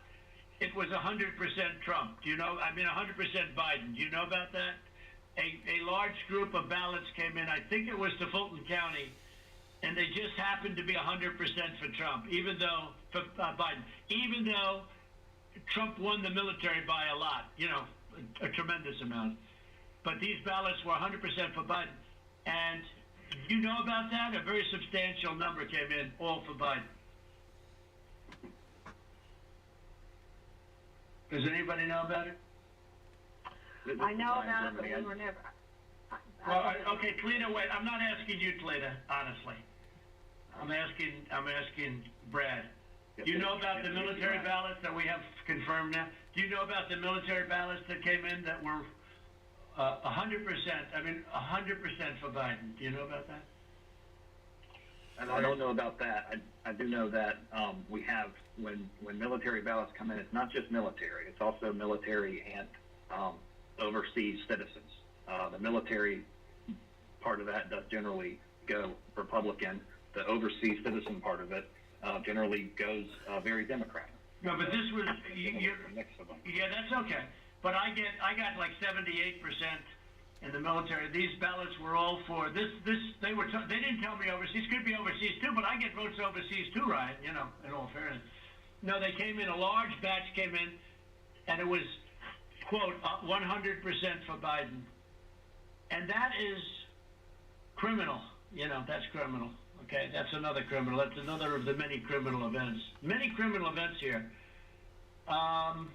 it was 100% Trump. Do you know? I mean, 100% Biden. Do you know about that? A large group of ballots came in. I think it was to Fulton County, and they just happened to be 100% for Trump, even though for Biden, even though Trump won the military by a lot. A tremendous amount. But these ballots were 100% for Biden, and you know about that? A very substantial number came in, all for Biden. Does anybody know about it? I know about it, but we were never. Well, okay, Tlita, wait. I'm not asking you, Tlita, honestly. I'm asking Brad. Do you know about the military ballots that we have confirmed now? Do you know about the military ballots that came in that were 100%? I mean, 100% for Biden. Do you know about that? And I don't know about that. I do know that we have, when military ballots come in, it's not just military, it's also military and overseas citizens. The military part of that does generally go Republican. The overseas citizen part of it generally goes very Democrat. No, but this was, A mix of them. yeah, that's okay. But I got like 78% in the military. These ballots were all for this. They didn't tell me overseas. Could be overseas too, but I get votes overseas too, Ryan. You know, in all fairness. No, they came in. A large batch came in, and it was quote 100% for Biden, and that is criminal. You know, that's criminal. Okay, that's another criminal. That's another of the many criminal events. Many criminal events here. I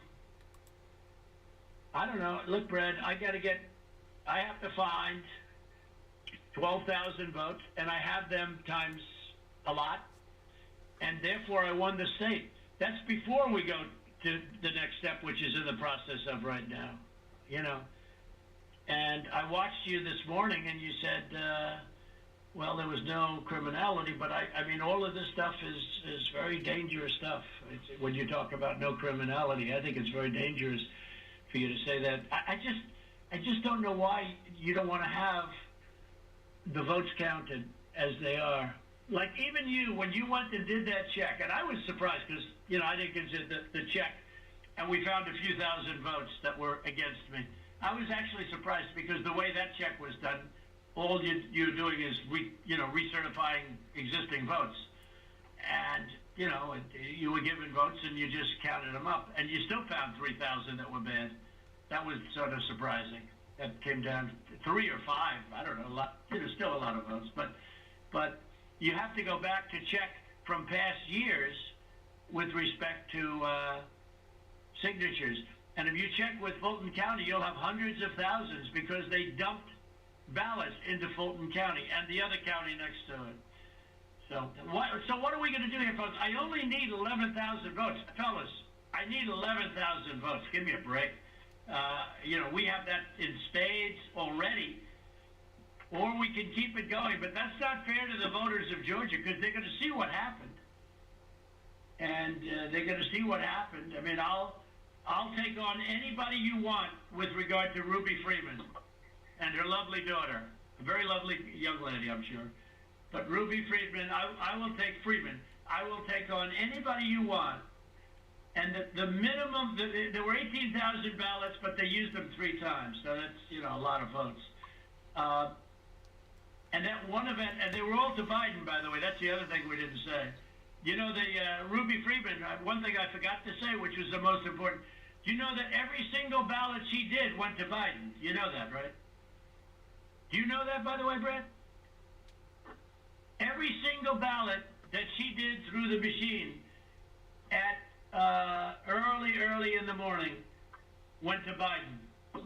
don't know. Look, Brad, I have to find 12,000 votes, and I have them times a lot, and therefore I won the state. That's before we go to the next step, which is in the process of right now, you know. And I watched you this morning, and you said, well, there was no criminality, but I mean, all of this stuff is very dangerous stuff. When you talk about no criminality, I think it's very dangerous for you to say that. I just don't know why you don't want to have the votes counted as they are. Like even you, when you went and did that check, and I was surprised because, you know, I didn't consider the check, and we found a few thousand votes that were against me. I was actually surprised because the way that check was done, all you're doing is recertifying existing votes. And, you know, you were given votes and you just counted them up, and you still found 3,000 that were bad. That was sort of surprising. That came down to 3 or 5. I don't know. A lot. There's still a lot of votes, but you have to go back to check from past years with respect to signatures. And if you check with Fulton County, you'll have hundreds of thousands because they dumped ballots into Fulton County and the other county next to it. So what are we going to do here, folks? I only need 11,000 votes. Fellas, I need 11,000 votes. Give me a break. You know, we have that in spades already, or we can keep it going. But that's not fair to the voters of Georgia because they're going to see what happened. And they're going to see what happened. I mean, I'll take on anybody you want with regard to Ruby Freeman and her lovely daughter. A very lovely young lady, I'm sure. But Ruby Freeman, I will take Freeman. I will take on anybody you want. And the minimum, there were 18,000 ballots, but they used them 3 times. So that's, you know, a lot of votes. And that one event, and they were all to Biden, by the way. That's the other thing we didn't say. You know, the Ruby Freeman, one thing I forgot to say, which was the most important. Do you know that every single ballot she did went to Biden? You know that, right? Do you know that, by the way, Brad? Every single ballot that she did through the machine at early in the morning went to Biden.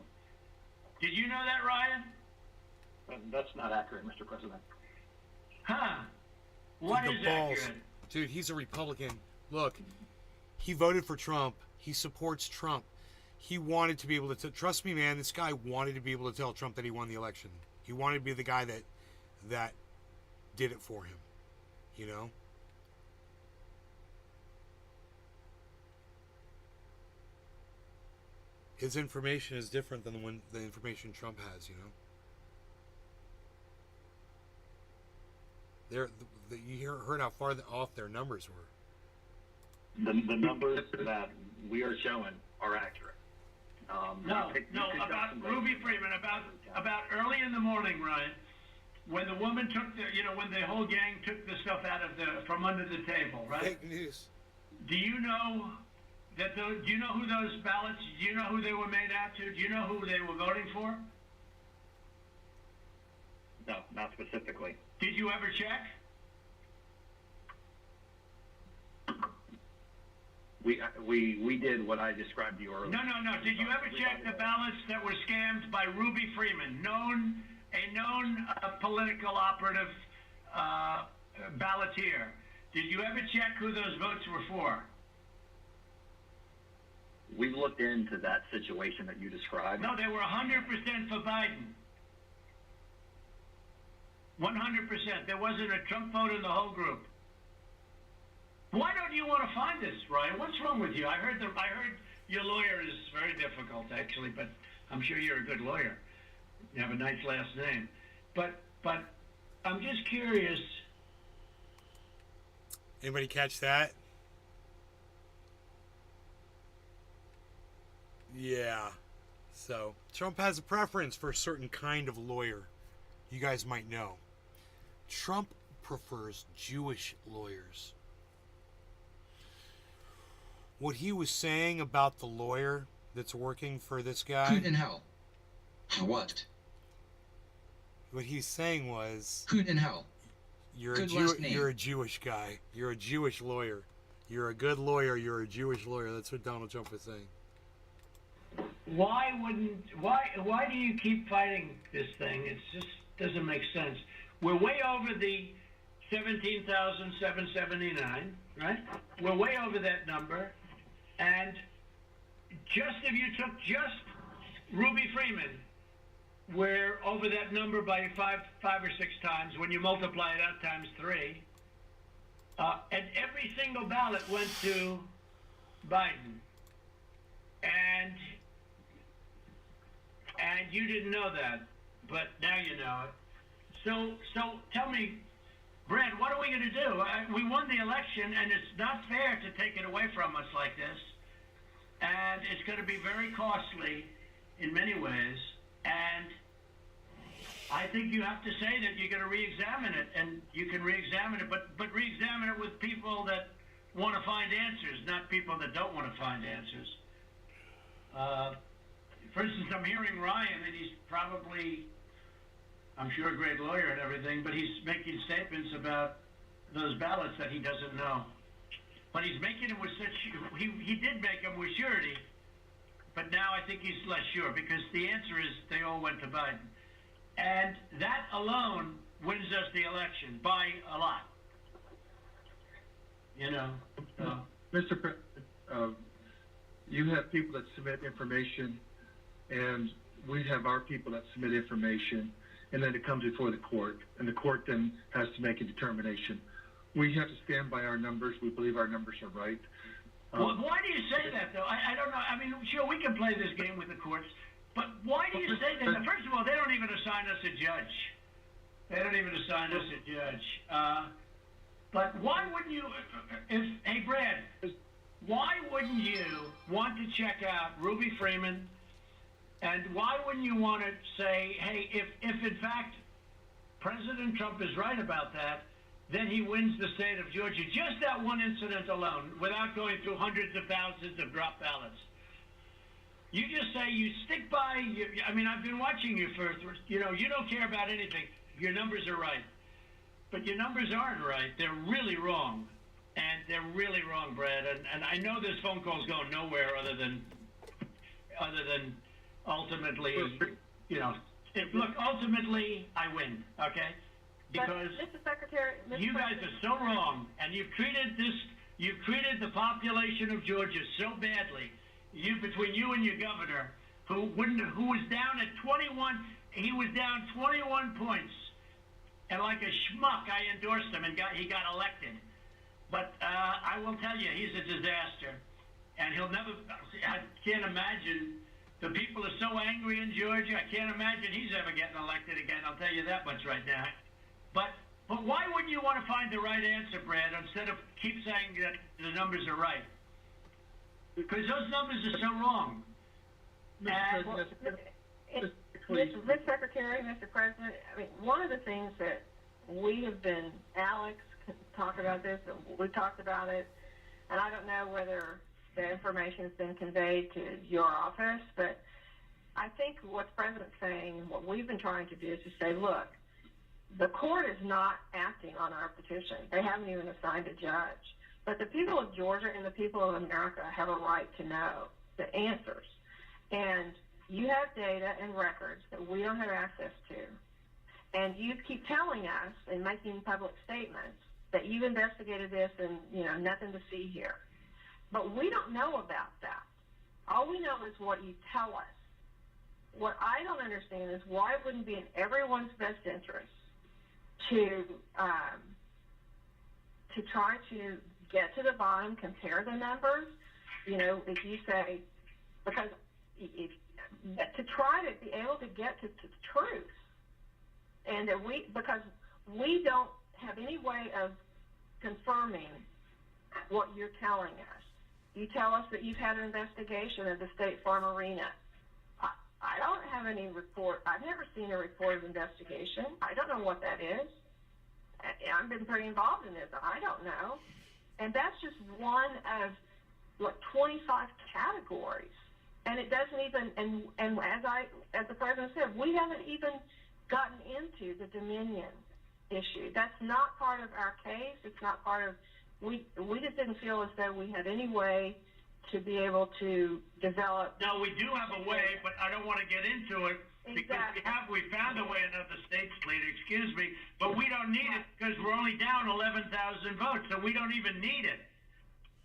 Did you know that, Ryan? That's not accurate, Mr. President. Huh? What Dude, is the balls. accurate? Dude, he's a Republican. Look, he voted for Trump. He supports Trump. He wanted to be able to trust me, man. This guy wanted to be able to tell Trump that he won the election. He wanted to be the guy that did it for him. You know? His information is different than the information Trump has, you know? You heard how far off their numbers were. The numbers that we are showing are accurate. No, about Ruby Freeman, about early in the morning, Ryan, when the woman took when the whole gang took the stuff out of from under the table, right? Fake news. Do you know do you know who those ballots? Do you know who they were made out to? Do you know who they were voting for? No, not specifically. Did you ever check? We did what I described to you earlier. No. Did you ever check the ballots that were scammed by Ruby Freeman, a known political operative ballots here. Did you ever check who those votes were for? We looked into that situation that you described. No, they were 100% for Biden. 100%. There wasn't a Trump vote in the whole group. Why don't you want to find this, Ryan? What's wrong with you? I heard your lawyer is very difficult, actually, but I'm sure you're a good lawyer. You have a nice last name. But I'm just curious. Anybody catch that? Yeah. So, Trump has a preference for a certain kind of lawyer. You guys might know. Trump prefers Jewish lawyers. What he was saying about the lawyer that's working for this guy. Hoot in hell. What? What he's saying was, Hoot in hell. You're Good a last name. you're a Jewish guy. You're a Jewish lawyer. You're a good lawyer. You're a Jewish lawyer. That's what Donald Trump was saying. Why do you keep fighting this thing? It just doesn't make sense. We're way over the 17,779, right? We're way over that number. And just if you took just Ruby Freeman, we're over that number by five or six times. When you multiply it out times 3, and every single ballot went to Biden, and you didn't know that, but now you know it. So tell me, Brad, what are we going to do? We won the election, and it's not fair to take it away from us like this, and it's going to be very costly in many ways, and I think you have to say that you're going to re-examine it, and you can re-examine it, but re-examine it with people that want to find answers, not people that don't want to find answers. For instance, I'm hearing Ryan, and he's probably, I'm sure, a great lawyer and everything, but he's making statements about those ballots that he doesn't know. But he's making them with such, he did make them with surety, but now I think he's less sure, because the answer is they all went to Biden. And that alone wins us the election by a lot. You know? Mr. President, you have people that submit information, and we have our people that submit information, and then it comes before the court, and the court then has to make a determination. We have to stand by our numbers. We believe our numbers are right. Well, why do you say that, though? I don't know. I mean, sure, we can play this game with the courts, but why do you say that? First of all, they don't even assign us a judge. They don't even assign us a judge. But why wouldn't you, hey, Brad, why wouldn't you want to check out Ruby Freeman, and why wouldn't you want to say, hey, if in fact President Trump is right about that, then he wins the state of Georgia. Just that one incident alone, without going through hundreds of thousands of drop ballots. You just say you stick by, I mean, I've been watching you for, you know, you don't care about anything. Your numbers are right. But your numbers aren't right. They're really wrong. And they're really wrong, Brad. And I know this phone call's going nowhere other than ultimately, you know, look, ultimately I win, okay? Because Mr. Secretary, you guys are so wrong, and you've treated the population of Georgia so badly. Between you and your governor, who was down at 21, he was down 21 points, and like a schmuck, I endorsed him, and he got elected. But I will tell you, he's a disaster, and he'll never. I can't imagine. The people are so angry in Georgia. I can't imagine he's ever getting elected again. I'll tell you that much right now. But why wouldn't you want to find the right answer, Brad, instead of keep saying that the numbers are right? Because those numbers are so wrong. Mr. Secretary, Mr. President, I mean, one of the things that we have been, Alex talked about this, we talked about it, and I don't know whether the information has been conveyed to your office, but I think what the President's saying, what we've been trying to do is to say, look, the court is not acting on our petition. They haven't even assigned a judge. But the people of Georgia and the people of America have a right to know the answers. And you have data and records that we don't have access to. And you keep telling us and making public statements that you investigated this and, nothing to see here. But we don't know about that. All we know is what you tell us. What I don't understand is why it wouldn't be in everyone's best interest to try to get to the bottom, compare the numbers. If you say, because to try to be able to get to the truth, and that because we don't have any way of confirming what you're telling us. You tell us that you've had an investigation of the State Farm Arena. I don't have any report. I've never seen a report of investigation. I don't know what that is. I've been pretty involved in this. I don't know. And that's just one of, 25 categories. And it doesn't even, and as the President said, we haven't even gotten into the Dominion issue. That's not part of our case. It's not part of, we just didn't feel as though we had any way to be able to develop. No, we do have a way, but I don't want to get into it. Exactly. Because we found a way in other states, Cleta, excuse me, but we don't need it because we're only down 11,000 votes, so we don't even need it.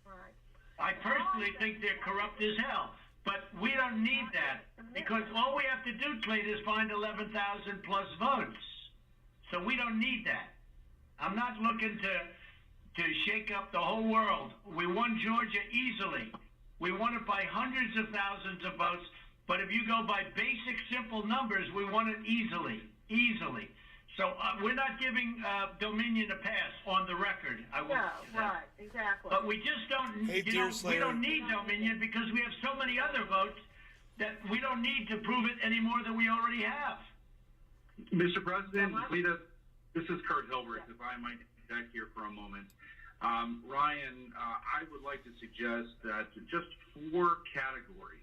Right. I personally think they're corrupt as hell, but we don't need that because all we have to do, Cleta, is find 11,000 plus votes. So we don't need that. I'm not looking to shake up the whole world. We won Georgia easily. We won it by hundreds of thousands of votes. But if you go by basic, simple numbers, we won it easily. So we're not giving Dominion a pass on the record. Right, exactly. But we just don't. Hey, We don't need Dominion because we have so many other votes that we don't need to prove it any more than we already have. Mr. President, Cleta, this is Kurt Hilbert, if I might interject here for a moment. Ryan, I would like to suggest that just 4 categories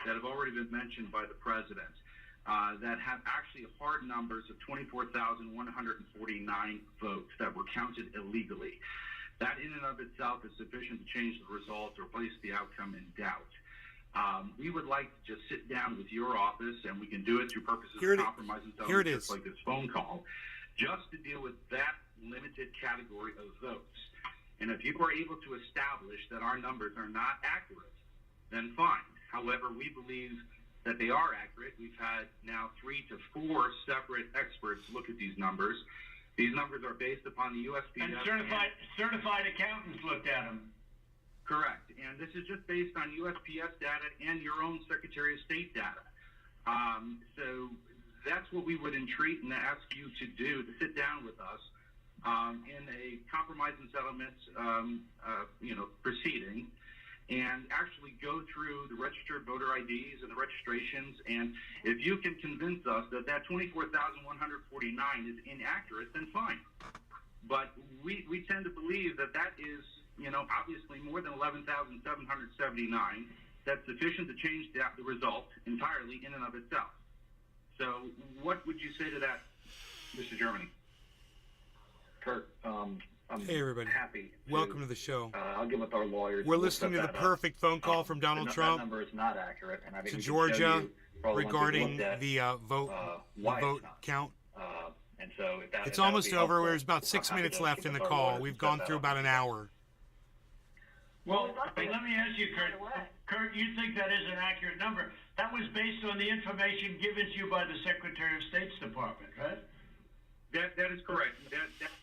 that have already been mentioned by the President that have actually hard numbers of 24,149 votes that were counted illegally. That in and of itself is sufficient to change the result or place the outcome in doubt. We would like to just sit down with your office, and we can do it through purposes of compromise and settlement, just like this phone call, just to deal with that limited category of votes. And if you are able to establish that our numbers are not accurate, then fine. However, we believe that they are accurate. We've had now 3 to 4 separate experts look at these numbers. These numbers are based upon the USPS. And certified accountants looked at them. Correct. And this is just based on USPS data and your own Secretary of State data. So that's what we would entreat and ask you to do, to sit down with us in a compromise and settlement proceeding, and actually go through the registered voter IDs and the registrations. And if you can convince us that that 24,149 is inaccurate, then fine. But we tend to believe that that is, obviously more than 11,779. That's sufficient to change the result entirely in and of itself. So what would you say to that, Mr. Germany? Kurt, I'm Hey, everybody. happy. Welcome to the show. I'll get with our lawyers. We're listening to the perfect phone call from Donald Trump that number is not accurate, and I think to we can show Georgia you probably once we've regarding looked at, the why it's vote not. count. And so if that, It's if that would almost be over. helpful, There's about I'm 6 happy minutes to left get in the with our call. lawyers We've and gone set through that about up. an hour. Well, let me ask you, Kurt, you think that is an accurate number? That was based on the information given to you by the Secretary of State's Department, right? That is correct.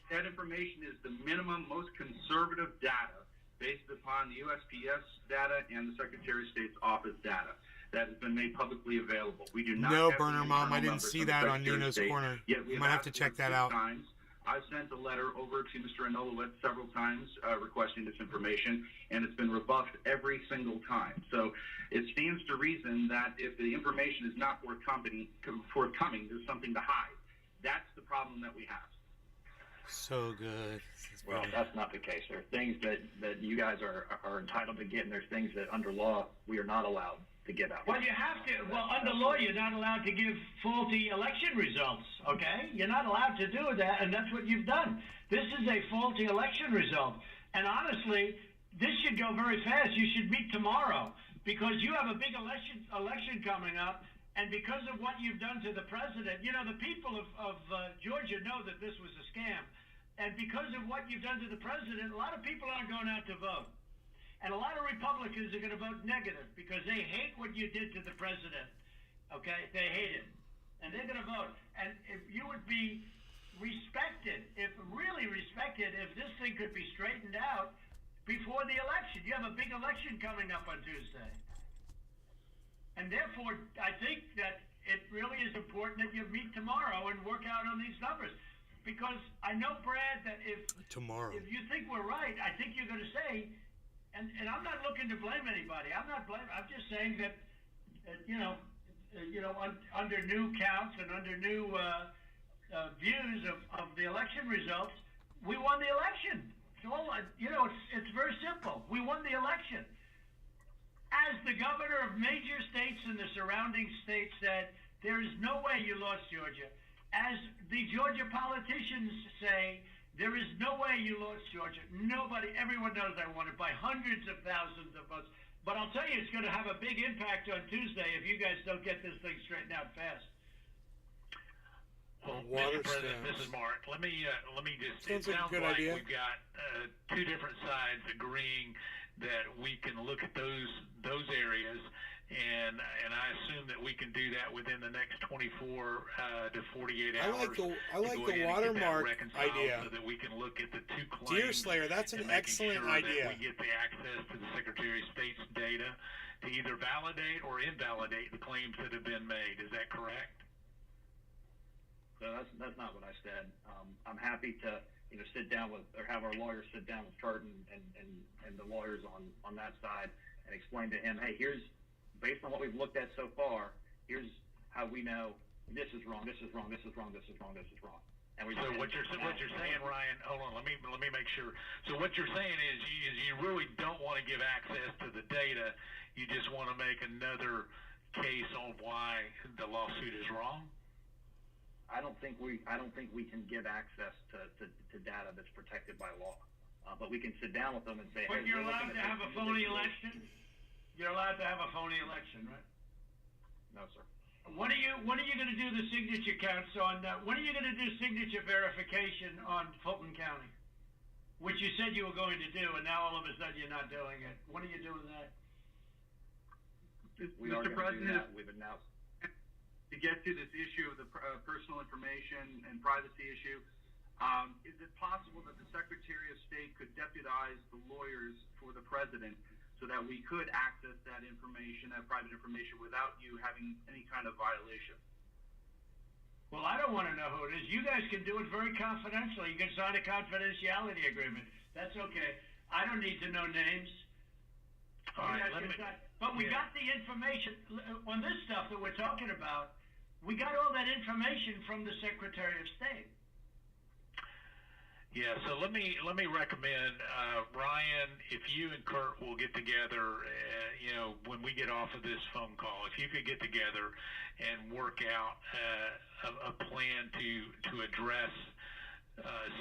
That information is the minimum, most conservative data based upon the USPS data and the Secretary of State's office data that has been made publicly available. We do not No, have Burner the Mom, I internal didn't numbers see from the that on Secretary of Nino's State, Corner. yet we You might have to check that out. Times. I've sent a letter over to Mr. Anulowitz several times requesting this information, and it's been rebuffed every single time. So it stands to reason that if the information is not forthcoming, there's something to hide. That's the problem that we have. So good. Well, that's not the case. There are things that you guys are entitled to get, and there's things that under law we are not allowed to give out. Well, you have to. Well, under law, you're not allowed to give faulty election results, okay? You're not allowed to do that, and that's what you've done. This is a faulty election result. And honestly, this should go very fast. You should meet tomorrow because you have a big election coming up, And because of what you've done to the president, you know, the people of Georgia know that this was a scam. And because of what you've done to the president, a lot of people aren't going out to vote. And a lot of Republicans are going to vote negative because they hate what you did to the president. Okay? They hate it. And they're going to vote. And if you would be respected, really respected, if this thing could be straightened out before the election. You have a big election coming up on Tuesday. And therefore, I think that it really is important that you meet tomorrow and work out on these numbers. Because I know, Brad, that if you think we're right, I think you're going to say, and I'm not looking to blame anybody. I'm just saying that, under new counts and under new views of the election results, we won the election. So, it's very simple. We won the election. As the governor of major states and the surrounding states said, there is no way you lost Georgia. As the Georgia politicians say, there is no way you lost Georgia. Nobody, everyone knows I won it by hundreds of thousands of votes. But I'll tell you, it's going to have a big impact on Tuesday if you guys don't get this thing straightened out fast. Well, Mr. President, this is Mark. Let me just. It sounds like we've got two different sides agreeing that we can look at those areas, and I assume that we can do that within the next 24 to 48 hours. I like the watermark idea. So that we can look at the two claims. Deer Slayer, that's an excellent idea. That we get the access to the Secretary of State's data to either validate or invalidate the claims that have been made. Is that correct? So that's not what I said. I'm happy to sit down with, or have our lawyers sit down with Kurt and the lawyers on that side and explain to him, hey, here's, based on what we've looked at so far, here's how we know this is wrong, this is wrong, this is wrong, this is wrong, this is wrong. And so what you're saying, Ryan, hold on, let me make sure. So what you're saying is you really don't want to give access to the data. You just want to make another case on why the lawsuit is wrong? I don't think we can give access to data that's protected by law. But we can sit down with them and say, but you're allowed to have a phony election? You're allowed to have a phony election, right? No, sir. When are you going to do the signature counts on, when are you going to do signature verification on Fulton County? Which you said you were going to do, and now all of a sudden you're not doing it. When are you doing that? Mr. President, we've announced. To get to this issue of the personal information and privacy issue, is it possible that the Secretary of State could deputize the lawyers for the President so that we could access that information, that private information, without you having any kind of violation? Well, I don't want to know who it is. You guys can do it very confidentially. You can sign a confidentiality agreement. That's okay. I don't need to know names. All right, but we got the information on this stuff that we're talking about. We got all that information from the Secretary of State. Yeah, so let me recommend, Ryan, if you and Kurt will get together, when we get off of this phone call, if you could get together and work out a plan to address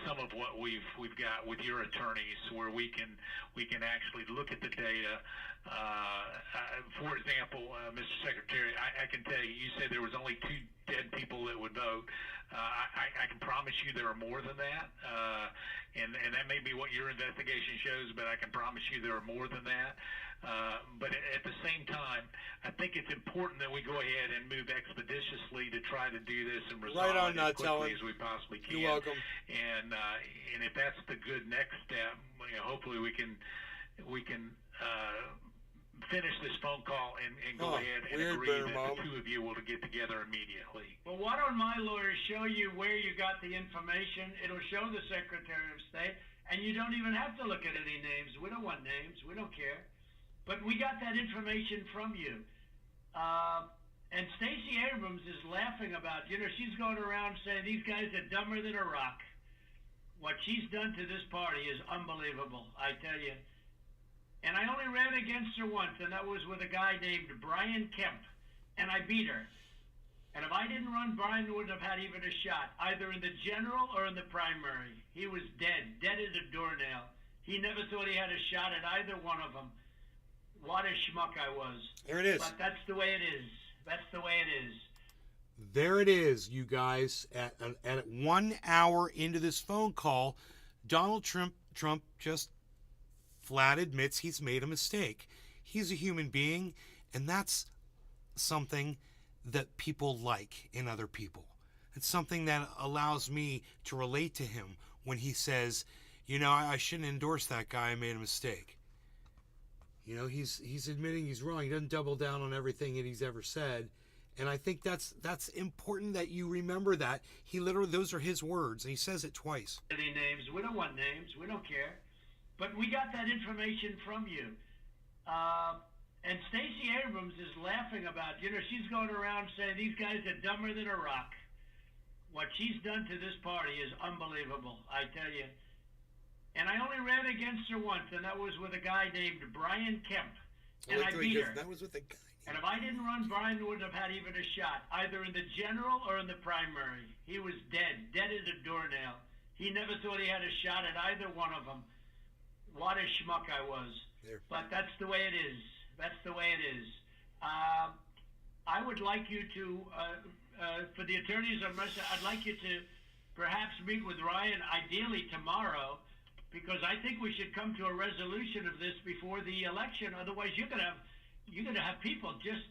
some of what we've got with your attorneys, where we can actually look at the data. For example, Mr. Secretary, I can tell you, you said there was only 2 dead people that would vote. I can promise you there are more than that, and that may be what your investigation shows, but I can promise you there are more than that. But at the same time, I think it's important that we go ahead and move expeditiously to try to do this and resolve it as quickly as we possibly can. You're welcome. And if that's the good next step, hopefully we can finish this phone call and go ahead and agree that the two of you will get together immediately. Well, why don't my lawyers show you where you got the information? It'll show the Secretary of State, and you don't even have to look at any names. We don't want names. We don't care. But we got that information from you. And Stacey Abrams is laughing about, she's going around saying these guys are dumber than a rock. What she's done to this party is unbelievable, I tell you. And I only ran against her once, and that was with a guy named Brian Kemp, and I beat her. And if I didn't run, Brian wouldn't have had even a shot, either in the general or in the primary. He was dead as a doornail. He never thought he had a shot at either one of them. What a schmuck I was. There it is. But that's the way it is. That's the way it is. There it is, you guys. At 1 hour into this phone call, Donald Trump just flat admits he's made a mistake. He's a human being, and that's something that people like in other people. It's something that allows me to relate to him when he says, you know, I shouldn't endorse that guy. I made a mistake. You know, he's admitting he's wrong. He doesn't double down on everything that he's ever said. And I think that's important that you remember that. He literally, those are his words, and he says it twice. Any names? We don't want names. We don't care. But we got that information from you. And Stacey Abrams is laughing about, you know, she's going around saying these guys are dumber than a rock. What she's done to this party is unbelievable, I tell you. And I only ran against her once, and that was with a guy named Brian Kemp. And I beat her. That was with a guy. And if I didn't run, Brian wouldn't have had even a shot, either in the general or in the primary. He was dead as a doornail. He never thought he had a shot at either one of them. What a schmuck I was. There. But that's the way it is. That's the way it is. I would like you to, for the attorneys on my side, I'd like you to perhaps meet with Ryan, ideally tomorrow, because I think we should come to a resolution of this before the election. Otherwise, you're going to have people just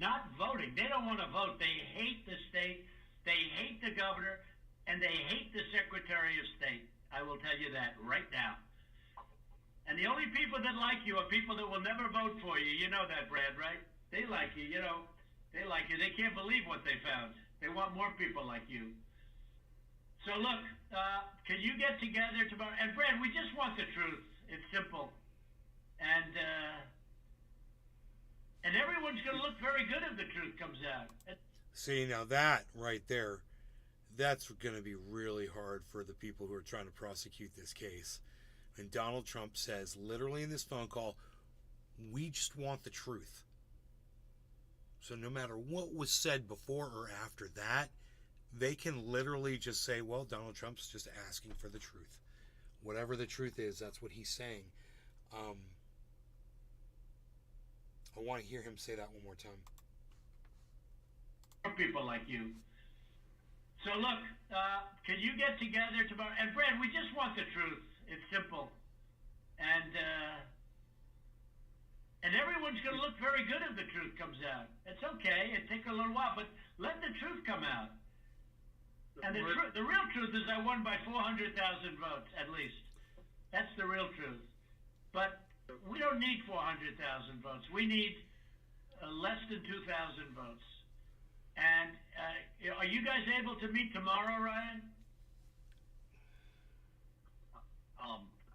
not voting. They don't want to vote. They hate the state. They hate the governor, and they hate the Secretary of State. I will tell you that right now. And the only people that like you are people that will never vote for you. You know that, Brad, right? They like you, you know. They like you. They can't believe what they found. They want more people like you. So look, can you get together tomorrow? And Brad, we just want the truth. It's simple. And everyone's going to look very good if the truth comes out. See, now that right there, that's going to be really hard for the people who are trying to prosecute this case. And Donald Trump says, literally in this phone call, we just want the truth. So no matter what was said before or after that, they can literally just say, well, Donald Trump's just asking for the truth. Whatever the truth is, that's what he's saying. I want to hear him say that one more time. People like you. So look, can you get together tomorrow? And Brad, we just want the truth. It's simple. And everyone's going to look very good if the truth comes out. It's okay. It takes a little while, but let the truth come out. And the real truth is I won by 400,000 votes, at least. That's the real truth. But we don't need 400,000 votes. We need less than 2,000 votes. And are you guys able to meet tomorrow, Ryan?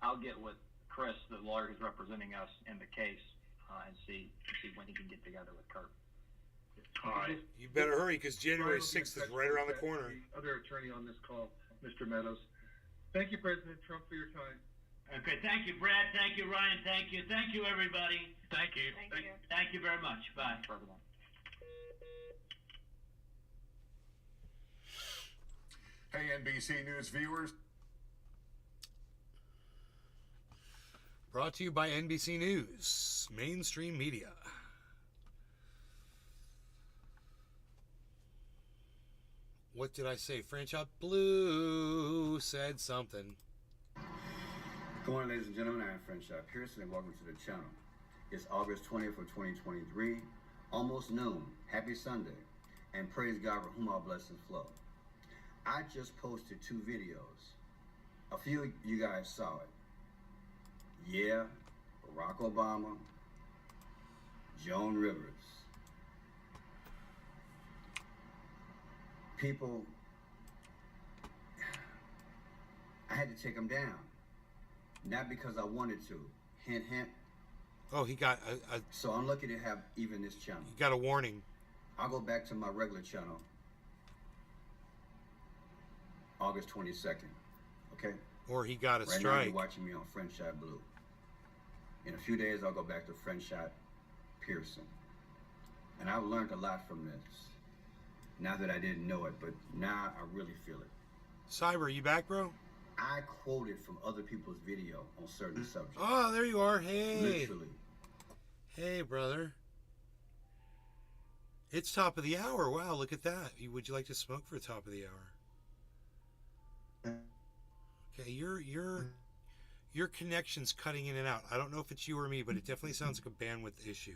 I'll get with Chris, the lawyer who's representing us in the case, and see when he can get together with Kurt. All right. You better hurry, because January 6th is right around the corner. The other attorney on this call, Mr. Meadows. Thank you, President Trump, for your time. Okay, thank you, Brad. Thank you, Ryan. Thank you. Thank you, everybody. Thank you. Thank you very much. Bye. Hey, NBC News viewers. Brought to you by NBC News, mainstream media. What did I say? Franchot Blue said something. Good morning, ladies and gentlemen. I'm Franchot Pearson, and welcome to the channel. It's August 20th of 2023, almost noon. Happy Sunday, and praise God for whom all blessings flow. I just posted 2 videos. A few of you guys saw it. Yeah, Barack Obama, Joan Rivers. People, I had to take them down. Not because I wanted to. Hint, hint. Oh, he got a So I'm lucky to have even this channel. he got a warning. I'll go back to my regular channel August 22nd. Okay? Or he got a Right now strike. you're watching me on Friendshot Blue. In a few days, I'll go back to Friendshot Pearson. And I've learned a lot from this. Now that I didn't know it, but now I really feel it. Cyber, you back, bro? I quoted from other people's video on certain subjects. Oh, there you are. Hey. Literally. Hey, brother. It's top of the hour. Wow, look at that. Would you like to smoke for top of the hour? Okay, your connection's cutting in and out. I don't know if it's you or me, but it definitely sounds like a bandwidth issue.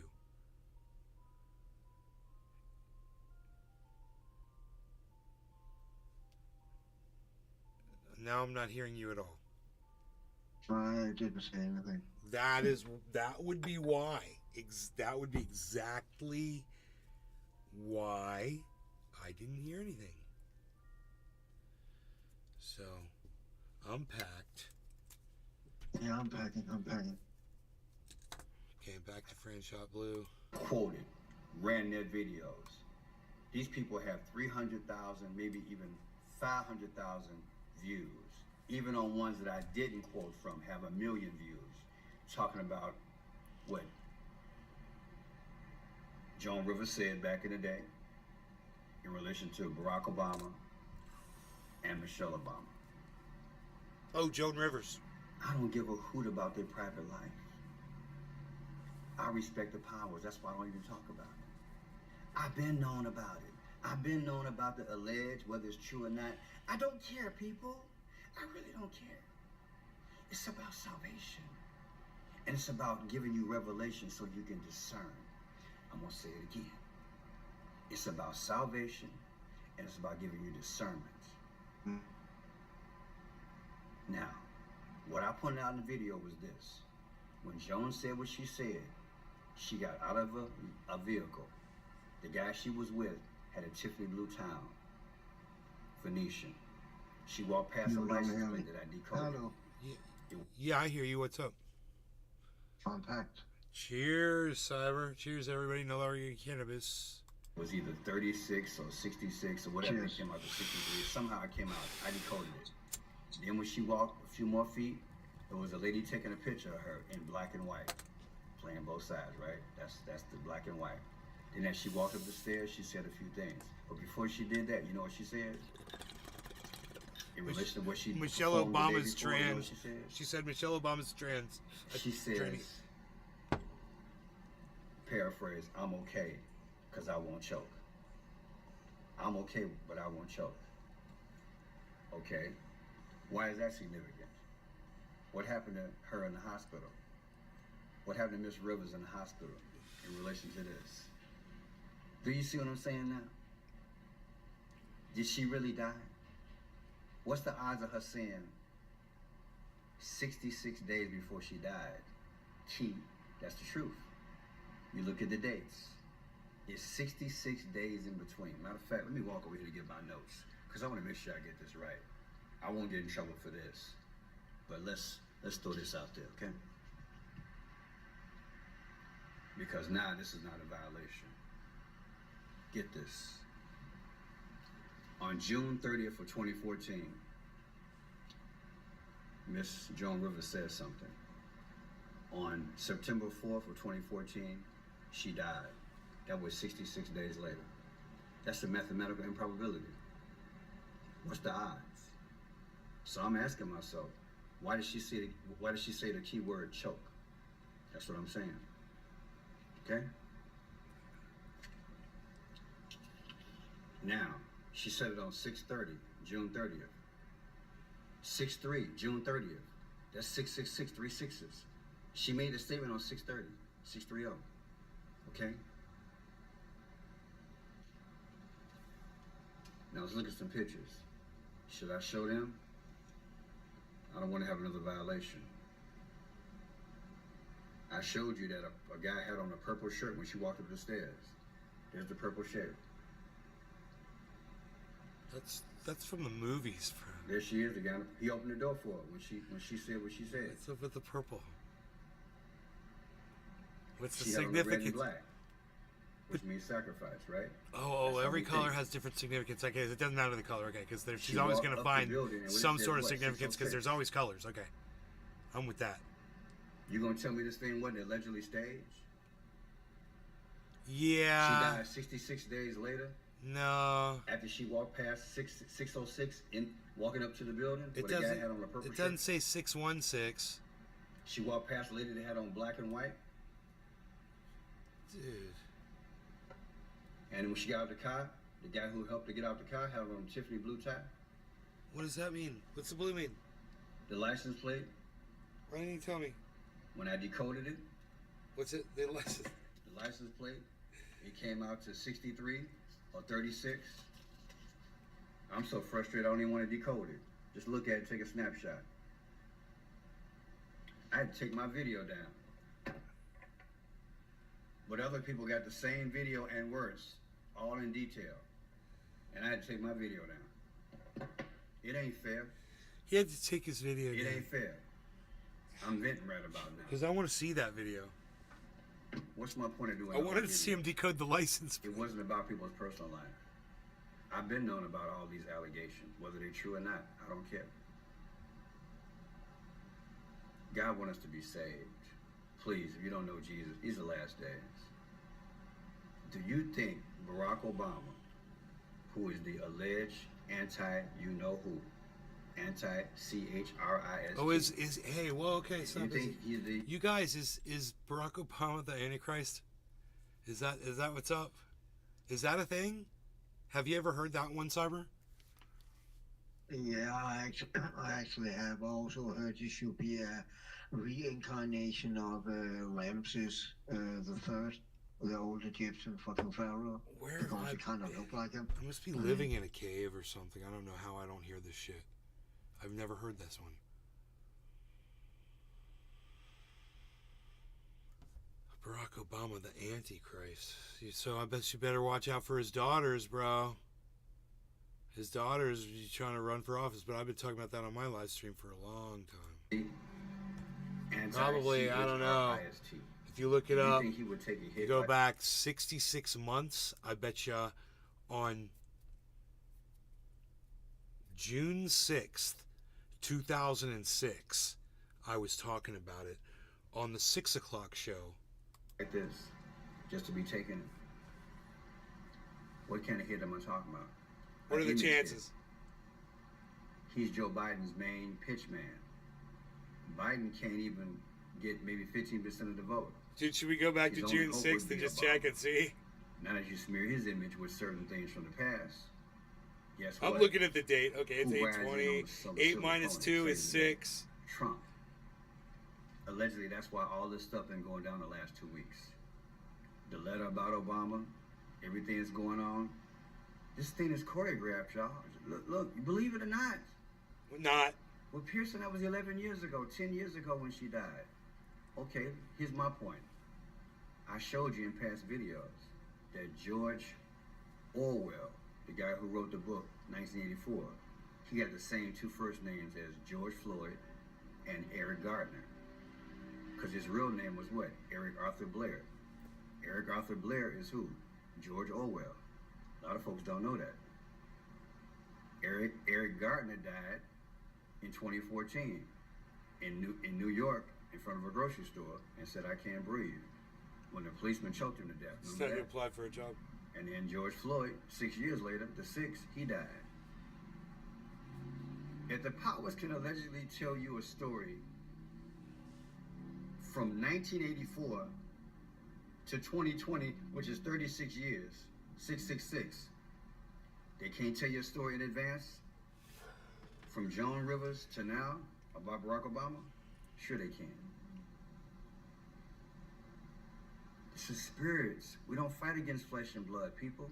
Now I'm not hearing you at all. I didn't say anything. That would be why. That would be exactly why I didn't hear anything. So, I'm packed. Yeah, I'm packing. Okay, back to Franchot Blue. Quoted, ran their videos. These people have 300,000, maybe even 500,000 views. Even on ones that I didn't quote from have 1 million views. Talking about what Joan Rivers said back in the day in relation to Barack Obama and Michelle Obama. Oh, Joan Rivers. I don't give a hoot about their private life. I respect the powers. That's why I don't even talk about it. I've been known about it. I've been known about the alleged, whether it's true or not. I don't care, people. I really don't care. It's about salvation. And it's about giving you revelation so you can discern. I'm going to say it again. It's about salvation, and it's about giving you discernment. Now, what I pointed out in the video was this. When Joan said what she said, she got out of a vehicle. The guy she was with had a Tiffany blue town, Venetian. She walked past a license plate that I decoded. Hello. Yeah, I hear you. What's up? I'm packed. Cheers, Cyber. Cheers, everybody. No longer cannabis. It was either 36 or 66 or whatever. Cheers. It came out to 63. Somehow it came out. I decoded it. Then when she walked a few more feet, there was a lady taking a picture of her in black and white, playing both sides, right? That's the black and white. Then as she walked up the stairs, she said a few things. But before she did that, you know what she said? In relation to what she Michelle performed the day Obama's before, you know what trans. she said? She said Michelle Obama's trans. She says, paraphrase, I'm okay, because I won't choke. I'm okay, but I won't choke. Okay? Why is that significant? What happened to her in the hospital? What happened to Miss Rivers in the hospital in relation to this? Do you see what I'm saying now? Did she really die? What's the odds of her saying 66 days before she died? Key, that's the truth. You look at the dates. It's 66 days in between. Matter of fact, let me walk over here to get my notes, because I want to make sure I get this right. I won't get in trouble for this. But let's throw this out there, okay? Because now this is not a violation. Get this. On June 30th of 2014, Miss Joan Rivers said something. On September 4th of 2014, she died. That was 66 days later. That's a mathematical improbability. What's the odds? So I'm asking myself, why did she say the key word choke? That's what I'm saying. Okay? Now, she said it on 6/30, June 30th. 6/3, June 30th. That's 666, 3 sixes. She made a statement on 6/30, 6/30. Okay? Now let's look at some pictures. Should I show them? I don't want to have another violation. I showed you that a guy had on a purple shirt when she walked up the stairs. There's the purple shirt. That's from the movies, bro. There she is, the guy. He opened the door for her when she said what she said. What's up with the purple? What's the She had on the red and significance? black, which means sacrifice, right? Oh, That's how every we color think. has different significance. Okay, it doesn't matter the color. Okay, because she's She always walked going to up the find building and some it said sort of what? significance because 606. there's always colors. Okay, I'm with that. You gonna tell me this thing wasn't allegedly staged? Yeah. She died 66 days later. No. After she walked past 606 in walking up to the building, It where the guy doesn't. had on a purple It doesn't shirt. say 616. She walked past the lady that had on black and white. Dude. And And when she got out the car, the guy who helped her get out the car had on a Tiffany blue tie. What does that mean? What's the blue mean? The license plate. Why didn't you tell me? When I decoded it. What's it? The license. The license plate. It came out to 63 or 36. I'm so frustrated I don't even want to decode it. Just look at it, take a snapshot. I had to take my video down. But other people got the same video and words, all in detail. And I had to take my video down. It ain't fair. He had to take his video down. It ain't fair. I'm venting right about now. Because I want to see that video. What's my point of doing I wanted to see him decode the license. It wasn't about people's personal life. I've been known about all these allegations, whether they're true or not. I don't care. God wants us to be saved. Please, if you don't know Jesus, these are the last days. Do you think Barack Obama, who is the alleged anti-you-know-who, anti-CHRIST. Oh, hey, well, okay, so you think he's the... You guys, is Barack Obama the Antichrist? Is that what's up? Is that a thing? Have you ever heard that one, Cyber? Yeah, I actually have also heard this should be a reincarnation of Ramses the Third, the old Egyptian fucking pharaoh. Where because it kind of look like him. I must be living in a cave or something. I don't know how I don't hear this shit. I've never heard this one. Barack Obama, the Antichrist. So I bet you better watch out for his daughters, bro. His daughters trying to run for office, but I've been talking about that on my live stream for a long time. Probably, I don't know. If you look it up, you go back 66 months, I bet you on June 6th, 2006, I was talking about it on the 6 o'clock show. Like this, just to be taken. What kind of hit am I talking about? What are the chances? He's Joe Biden's main pitch man. Biden can't even get maybe 15% of the vote. Dude, should we go back to June 6th and just check and see? Now that you smear his image with certain things from the past, guess what? I'm looking at the date. Okay, it's 8:20. 8 minus 2 is 6. Trump. Allegedly, that's why all this stuff been going down the last 2 weeks. The letter about Obama, everything that's going on. This thing is choreographed, y'all. Look, you believe it or not. Not. Well, Pearson, that was 11 years ago, 10 years ago when she died. Okay, here's my point. I showed you in past videos that George Orwell, the guy who wrote the book, 1984, he had the same two first names as George Floyd and Eric Gardner. Because his real name was what? Eric Arthur Blair. Eric Arthur Blair is who? George Orwell. A lot of folks don't know that. Eric Gardner died in 2014 in New York in front of a grocery store and said, "I can't breathe," when the policeman choked him to death. So he applied for a job. And then George Floyd, 6 years later, the 6th, he died. If the powers can allegedly tell you a story from 1984 to 2020, which is 36 years, 666, they can't tell you a story in advance from Joan Rivers to now about Barack Obama? Sure they can. This is spirits. We don't fight against flesh and blood, people.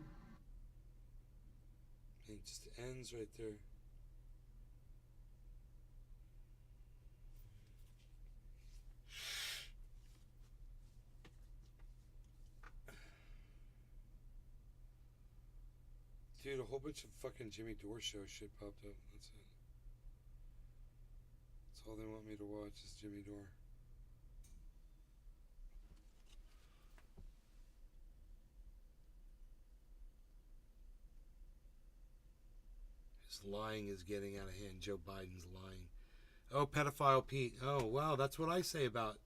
It just ends right there. Dude, a whole bunch of fucking Jimmy Dore show shit popped up. That's it. That's all they want me to watch is Jimmy Dore. His lying is getting out of hand. Joe Biden's lying. Oh, pedophile Pete. Oh, wow, that's what I say about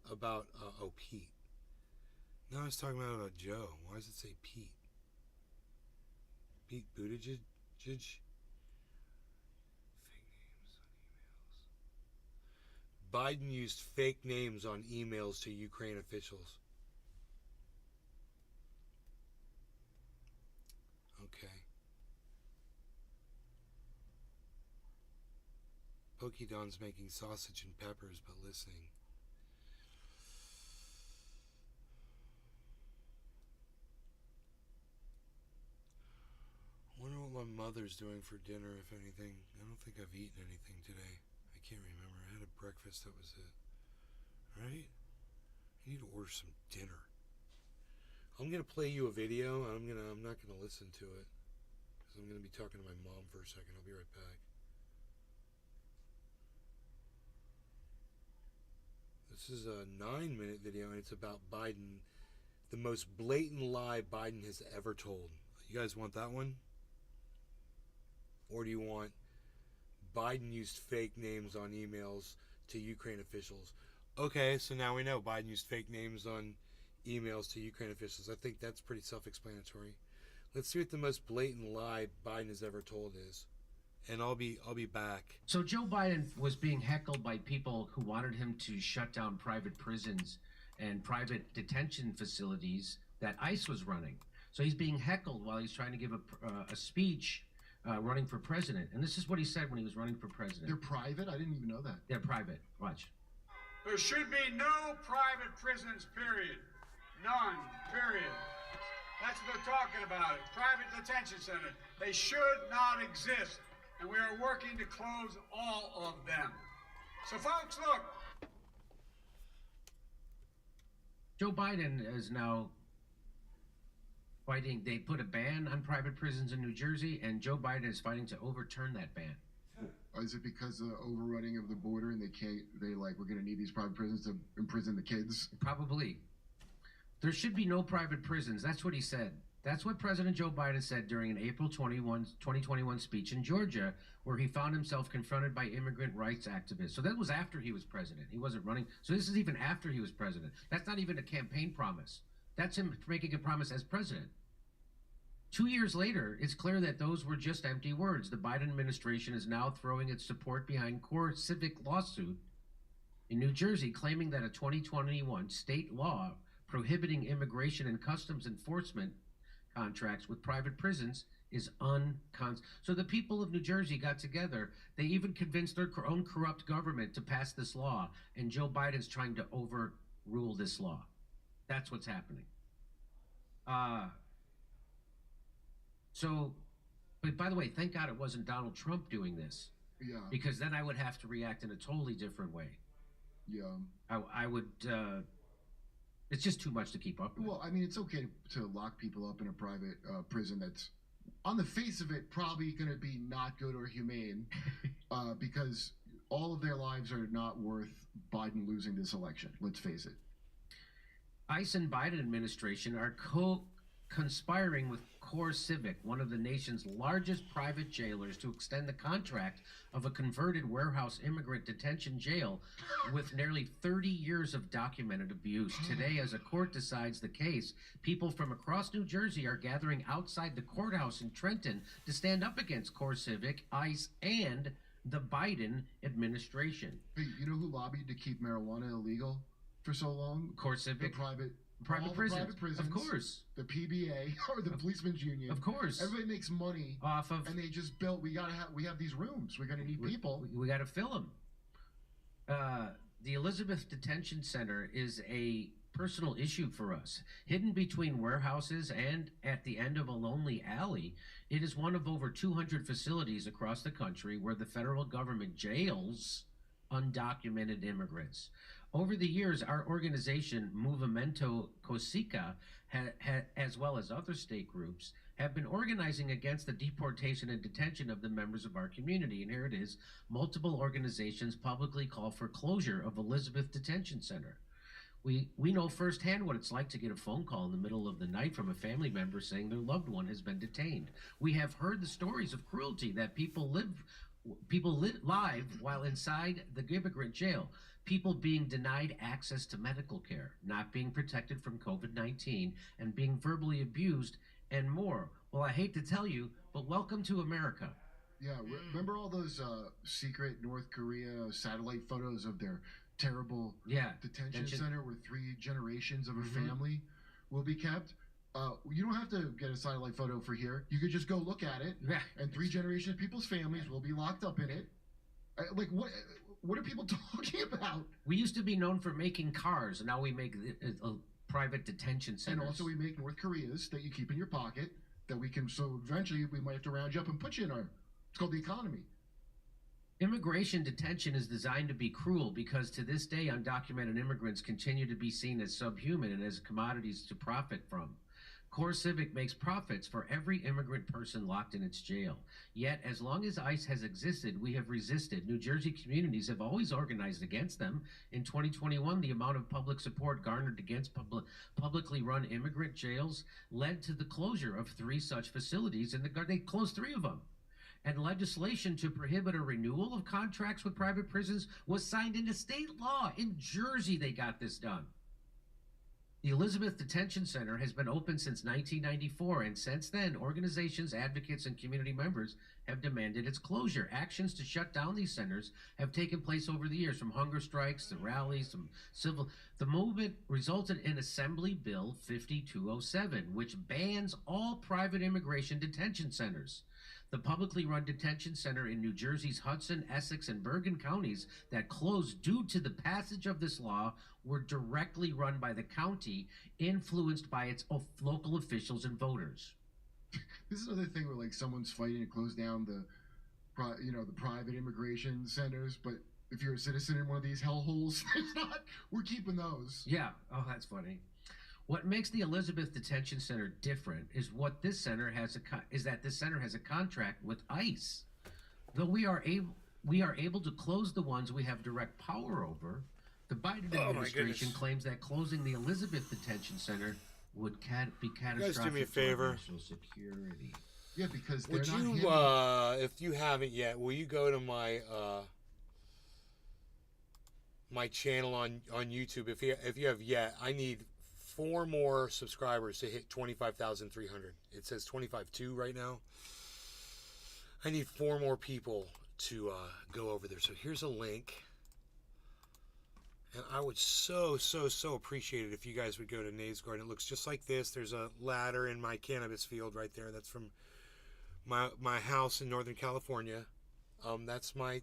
Pete. No, I was talking about Joe. Why does it say Pete? Pete Buttigieg? Fake names on emails. Biden used fake names on emails to Ukraine officials. Pokey Don's making sausage and peppers, but listening. I wonder what my mother's doing for dinner, if anything. I don't think I've eaten anything today. I can't remember. I had a breakfast, that was it. Right? I need to order some dinner. I'm going to play you a video. I'm not going to listen to it, because I'm going to be talking to my mom for a second. I'll be right back. This is a 9-minute video, and it's about Biden, the most blatant lie Biden has ever told. You guys want that one? Or do you want Biden used fake names on emails to Ukraine officials? Okay, so now we know Biden used fake names on emails to Ukraine officials. I think that's pretty self-explanatory. Let's see what the most blatant lie Biden has ever told is. And I'll be back. So Joe Biden was being heckled by people who wanted him to shut down private prisons and private detention facilities that ICE was running. So he's being heckled while he's trying to give a speech running for president. And this is what he said when he was running for president. They're private? I didn't even know that. They're private. Watch. There should be no private prisons, period. None, period. That's what they're talking about. Private detention centers. They should not exist. And we are working to close all of them. So folks, look. Joe Biden is now fighting. They put a ban on private prisons in New Jersey, and Joe Biden is fighting to overturn that ban. Is it because of the overrunning of the border and we're going to need these private prisons to imprison the kids? Probably. There should be no private prisons. That's what he said. That's what President Joe Biden said during an April 2021 speech in Georgia, where he found himself confronted by immigrant rights activists. So that was after he was president. He wasn't running. So this is even after he was president. That's not even a campaign promise. That's him making a promise as president. 2 years later, it's clear that those were just empty words. The Biden administration is now throwing its support behind core civic lawsuit in New Jersey, claiming that a 2021 state law prohibiting immigration and customs enforcement contracts with private prisons is So the people of New Jersey got together. They even convinced their own corrupt government to pass this law, and Joe Biden's trying to overrule this law. That's what's happening. But by the way, thank God it wasn't Donald Trump doing this. Yeah. Because then I would have to react in a totally different way. Yeah. I would. It's just too much to keep up with. Well, I mean, it's okay to lock people up in a private prison that's, on the face of it, probably going to be not good or humane, because all of their lives are not worth Biden losing this election. Let's face it. ICE and Biden administration are conspiring with Core Civic, one of the nation's largest private jailers, to extend the contract of a converted warehouse immigrant detention jail with nearly 30 years of documented abuse. Today, as a court decides the case, people from across New Jersey are gathering outside the courthouse in Trenton to stand up against Core Civic, ICE, and the Biden administration. Hey, you know who lobbied to keep marijuana illegal for so long? Core Civic. The private prisons, of course. The PBA or the Policemen's Union, of course. Everybody makes money off of, and they just built. We have these rooms. We're gonna need people. We got to fill them. The Elizabeth Detention Center is a personal issue for us. Hidden between warehouses and at the end of a lonely alley, it is one of over 200 facilities across the country where the federal government jails undocumented immigrants. Over the years, our organization, Movimento Cosica, as well as other state groups, have been organizing against the deportation and detention of the members of our community. And here it is. Multiple organizations publicly call for closure of Elizabeth Detention Center. We know firsthand what it's like to get a phone call in the middle of the night from a family member saying their loved one has been detained. We have heard the stories of cruelty that people live live while inside the immigrant jail. People being denied access to medical care, not being protected from COVID-19, and being verbally abused, and more. Well, I hate to tell you, but welcome to America. Yeah, remember all those secret North Korea satellite photos of their terrible detention center where 3 generations of a family will be kept? You don't have to get a satellite photo for here. You could just go look at it, and 3 generations of people's families will be locked up in it. Like, what are people talking about? We used to be known for making cars, and now we make private detention centers. And also we make North Koreas that you keep in your pocket that we can, so eventually we might have to round you up and put you in our, it's called the economy. Immigration detention is designed to be cruel because to this day undocumented immigrants continue to be seen as subhuman and as commodities to profit from. Core Civic makes profits for every immigrant person locked in its jail. Yet, as long as ICE has existed, we have resisted. New Jersey communities have always organized against them. In 2021, the amount of public support garnered against publicly run immigrant jails led to the closure of 3 such facilities, and they closed 3 of them. And legislation to prohibit a renewal of contracts with private prisons was signed into state law. In Jersey, they got this done. The Elizabeth Detention Center has been open since 1994, and since then, organizations, advocates, and community members have demanded its closure. Actions to shut down these centers have taken place over the years, from hunger strikes to rallies to civil. The movement resulted in Assembly Bill 5207, which bans all private immigration detention centers. The publicly run detention center in New Jersey's Hudson, Essex, and Bergen counties that closed due to the passage of this law were directly run by the county, influenced by its local officials and voters. This is another thing where, like, someone's fighting to close down the private immigration centers, but if you're a citizen in one of these hellholes, it's not. We're keeping those. Yeah. Oh, that's funny. What makes the Elizabeth Detention Center different is this center has a contract with ICE. Though we are able to close the ones we have direct power over, the Biden administration claims that closing the Elizabeth Detention Center would be catastrophic. You guys do me a favor. National security. Yeah, because would they're you, not if you haven't yet, will you go to my my channel on YouTube? If you have yet, I need 4 more subscribers to hit 25,300. It says 25.2 right now. I need 4 more people to go over there. So here's a link. And I would so appreciate it if you guys would go to Nave's Garden. It looks just like this. There's a ladder in my cannabis field right there. That's from my house in Northern California. That's my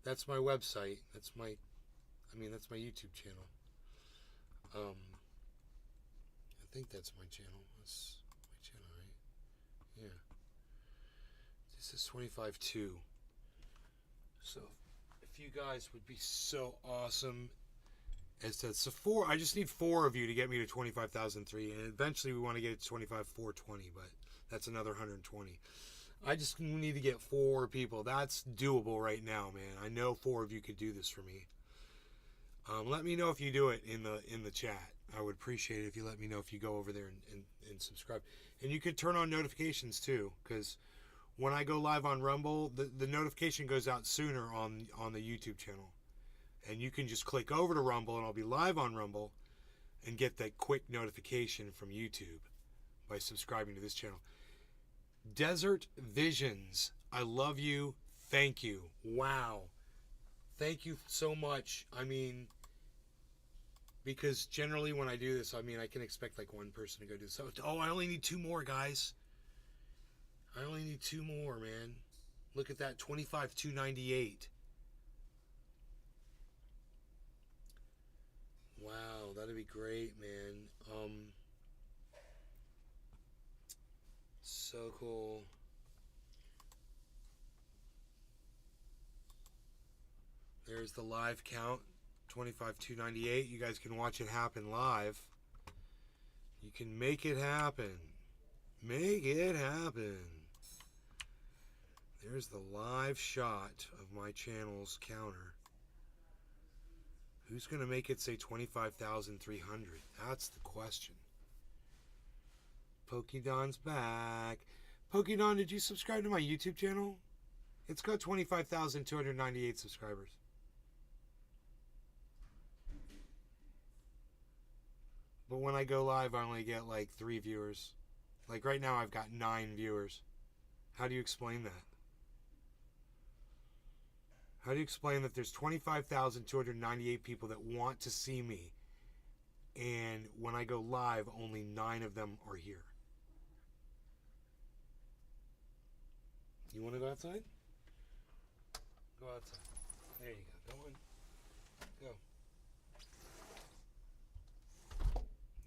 website. That's my YouTube channel. I think that's my channel. That's my channel, right? Yeah. This is 25.2. So, if you guys would be so awesome as to I just need 4 of you to get me to 25,003, and eventually we want to get it to 25,420, but that's another 120. I just need to get 4 people. That's doable right now, man. I know 4 of you could do this for me. Let me know if you do it in the chat. I would appreciate it if you let me know if you go over there and subscribe. And you could turn on notifications too, because when I go live on Rumble, the notification goes out sooner on the YouTube channel. And you can just click over to Rumble, and I'll be live on Rumble and get that quick notification from YouTube by subscribing to this channel. Desert Visions, I love you. Thank you. Wow. Thank you so much. I mean, because generally when I do this, I mean, I can expect like 1 person to go do this. So, I only need 2 more, guys. I only need 2 more, man. Look at that, 25,298. Wow, that'd be great, man. So cool. There's the live count, 25,298. You guys can watch it happen live. You can make it happen. Make it happen. There's the live shot of my channel's counter. Who's going to make it say 25,300? That's the question. Pokedon's back. Pokedon, did you subscribe to my YouTube channel? It's got 25,298 subscribers. But when I go live, I only get like 3 viewers. Like right now, I've got 9 viewers. How do you explain that? How do you explain that there's 25,298 people that want to see me, and when I go live, only 9 of them are here? You want to go outside? Go outside. There you go. Go on. Go.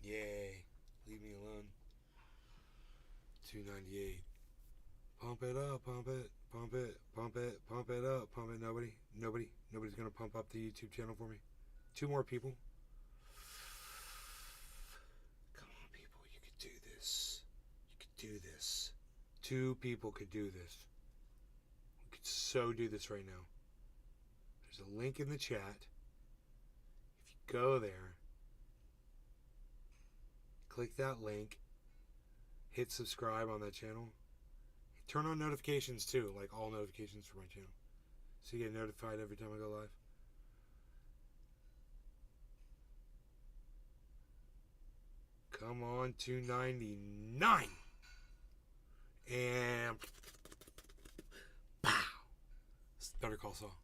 Yay. Leave me alone. 298. Pump it up, pump it, pump it, pump it, pump it up, pump it. Nobody's gonna pump up the YouTube channel for me. 2 more people. Come on, people, you could do this. You could do this. 2 people could do this. We could so do this right now. There's a link in the chat. If you go there, click that link, hit subscribe on that channel. Turn on notifications too, like all notifications for my channel, so you get notified every time I go live. Come on, 299. And pow. Better Call Saul.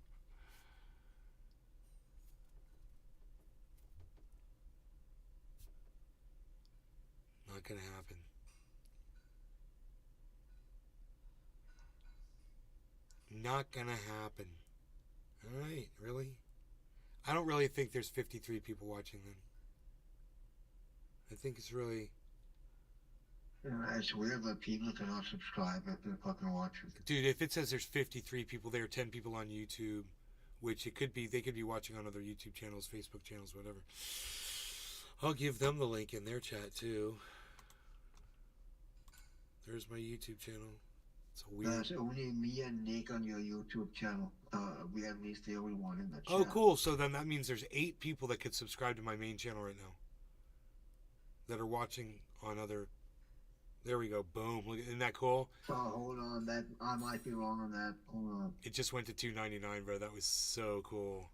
Not gonna happen. Not gonna happen. Alright, really? I don't really think there's 53 people watching then. I think it's really... It's weird that people cannot subscribe if they're fucking watching. Dude, if it says there's 53 people there, 10 people on YouTube, which it could be, they could be watching on other YouTube channels, Facebook channels, whatever. I'll give them the link in their chat too. There's my YouTube channel. It's a weird... There's only me and Nick on your YouTube channel. We at least the only one in the chat. Oh, cool. So then that means there's 8 people that could subscribe to my main channel right now that are watching on other... There we go. Boom. Look, isn't that cool? Oh, hold on. That I might be wrong on that. Hold on. It just went to 299, bro. That was so cool.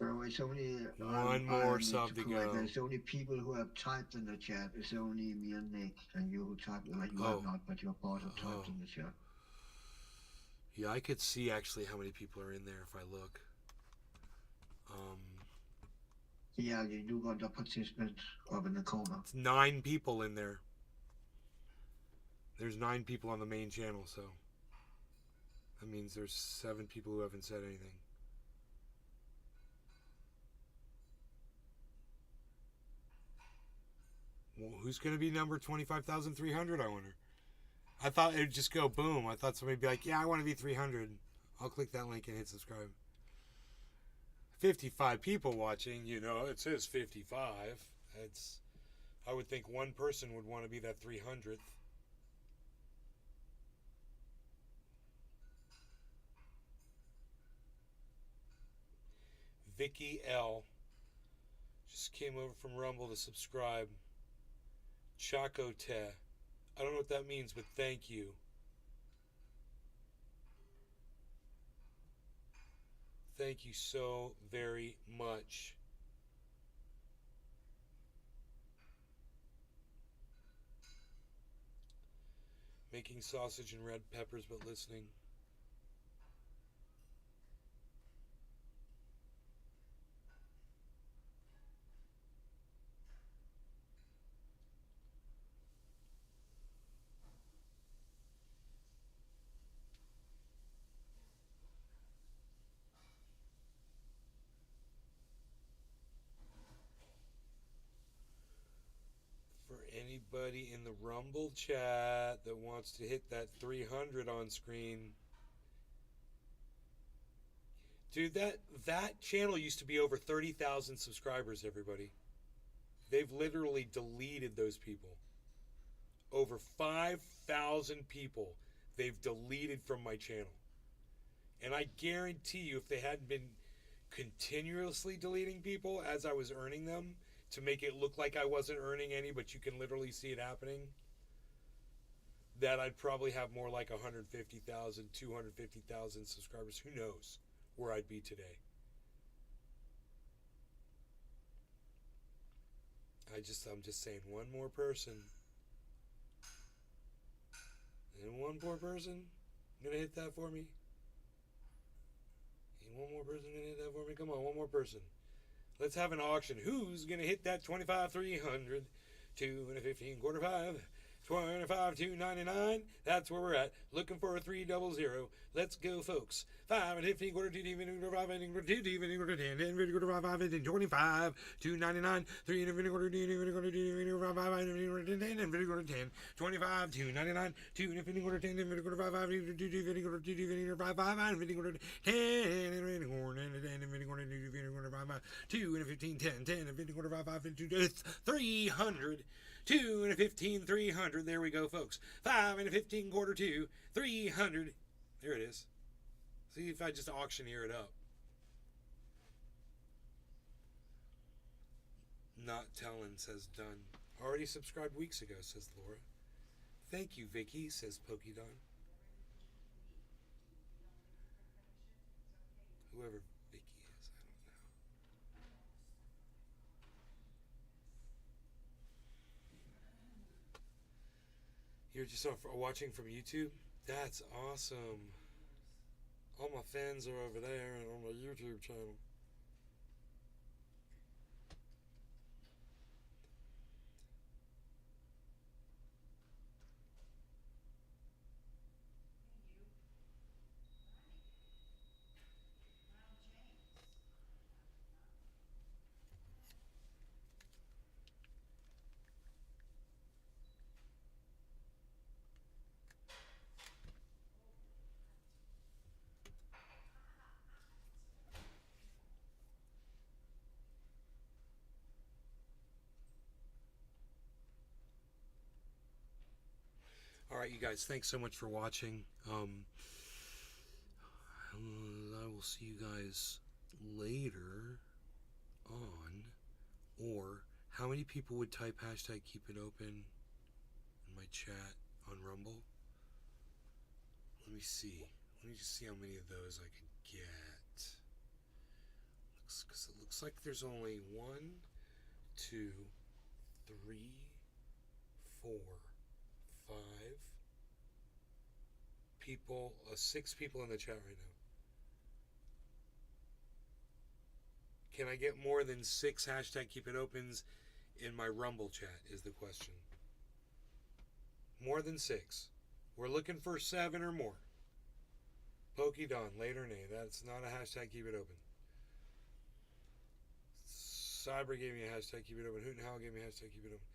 So it's only one more sub to go. There's only people who have typed in the chat. It's only me and Nick, and you who typed. Like you have not, but your boss have typed in the chat. Yeah, I could see actually how many people are in there if I look. Yeah, you do got the participants up in the corner. It's 9 people in there. There's 9 people on the main channel, so that means there's 7 people who haven't said anything. Well, who's going to be number 25,300, I wonder? I thought it would just go boom. I thought somebody would be like, yeah, I want to be 300. I'll click that link and hit subscribe. 55 people watching, you know, it says 55. It's, I would think one person would want to be that 300th. Vicky L. just came over from Rumble to subscribe. Chaco Te. I don't know what that means, but thank you. Thank you so very much. Making sausage and red peppers, but listening. Anybody in the Rumble chat that wants to hit that 300 on screen. Dude, that channel used to be over 30,000 subscribers, everybody. They've literally deleted those people. Over 5,000 people they've deleted from my channel. And I guarantee you, if they hadn't been continuously deleting people as I was earning them, to make it look like I wasn't earning any, but you can literally see it happening, that I'd probably have more like 150,000, 250,000 subscribers. Who knows where I'd be today. I'm just saying, one more person. And one more person gonna hit that for me? And one more person gonna hit that for me? Come on, one more person. Let's have an auction. Who's going to hit that 25,300, 2 and a 15, quarter 5, 25,299. That's where we're at. Looking for a 300. Let's go, folks. 5 and 15 quarter 2 even quarter 5 and quarter 2 even quarter 10 and quarter 5 and 25 299 3 and quarter 2 even quarter 2 even quarter 5 and quarter 10 and quarter 10 25 299 2 and quarter 10 and quarter 5 and 2 even quarter 2 even quarter 5 and quarter 10 and quarter 2 and 15 10 10 and quarter 5 and 2 300 2 and a 15 300. There we go, folks. 5 and a 15 quarter 2 300. There it is. See if I just auctioneer it up. Not telling, says done. Already subscribed weeks ago, says Laura. Thank you, Vicky, says Pokidon. Whoever Vicky is, I don't know. You're just watching from YouTube? That's awesome. All my fans are over there and on my YouTube channel. Alright, you guys, thanks so much for watching. I will see you guys later on. Or, how many people would type hashtag keep it open in my chat on Rumble? Let me see. Let me just see how many of those I could get. Because it looks like there's only 1, 2, 3, 4, 5 people, 6 people in the chat right now. Can I get more than 6 hashtag keep it opens in my Rumble chat is the question. More than 6. We're looking for 7 or more. Pokidon, later nay. That's not a hashtag keep it open. Cyber gave me a hashtag keep it open. Hoot and Howl gave me a hashtag keep it open.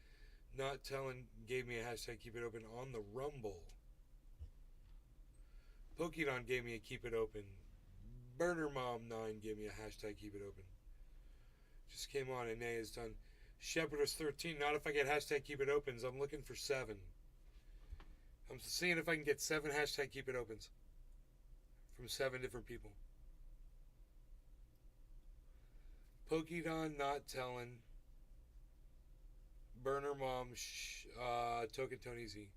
Not Telling gave me a hashtag keep it open on the Rumble. Pokidon gave me a keep it open. Burner Mom 9 gave me a hashtag keep it open. Just came on and Nay is done. Shepherdess 13, not if I get hashtag keep it opens. I'm looking for 7. I'm seeing if I can get 7 hashtag keep it opens from 7 different people. Pokidon, Not Telling. Burner Mom, Token Tony Z.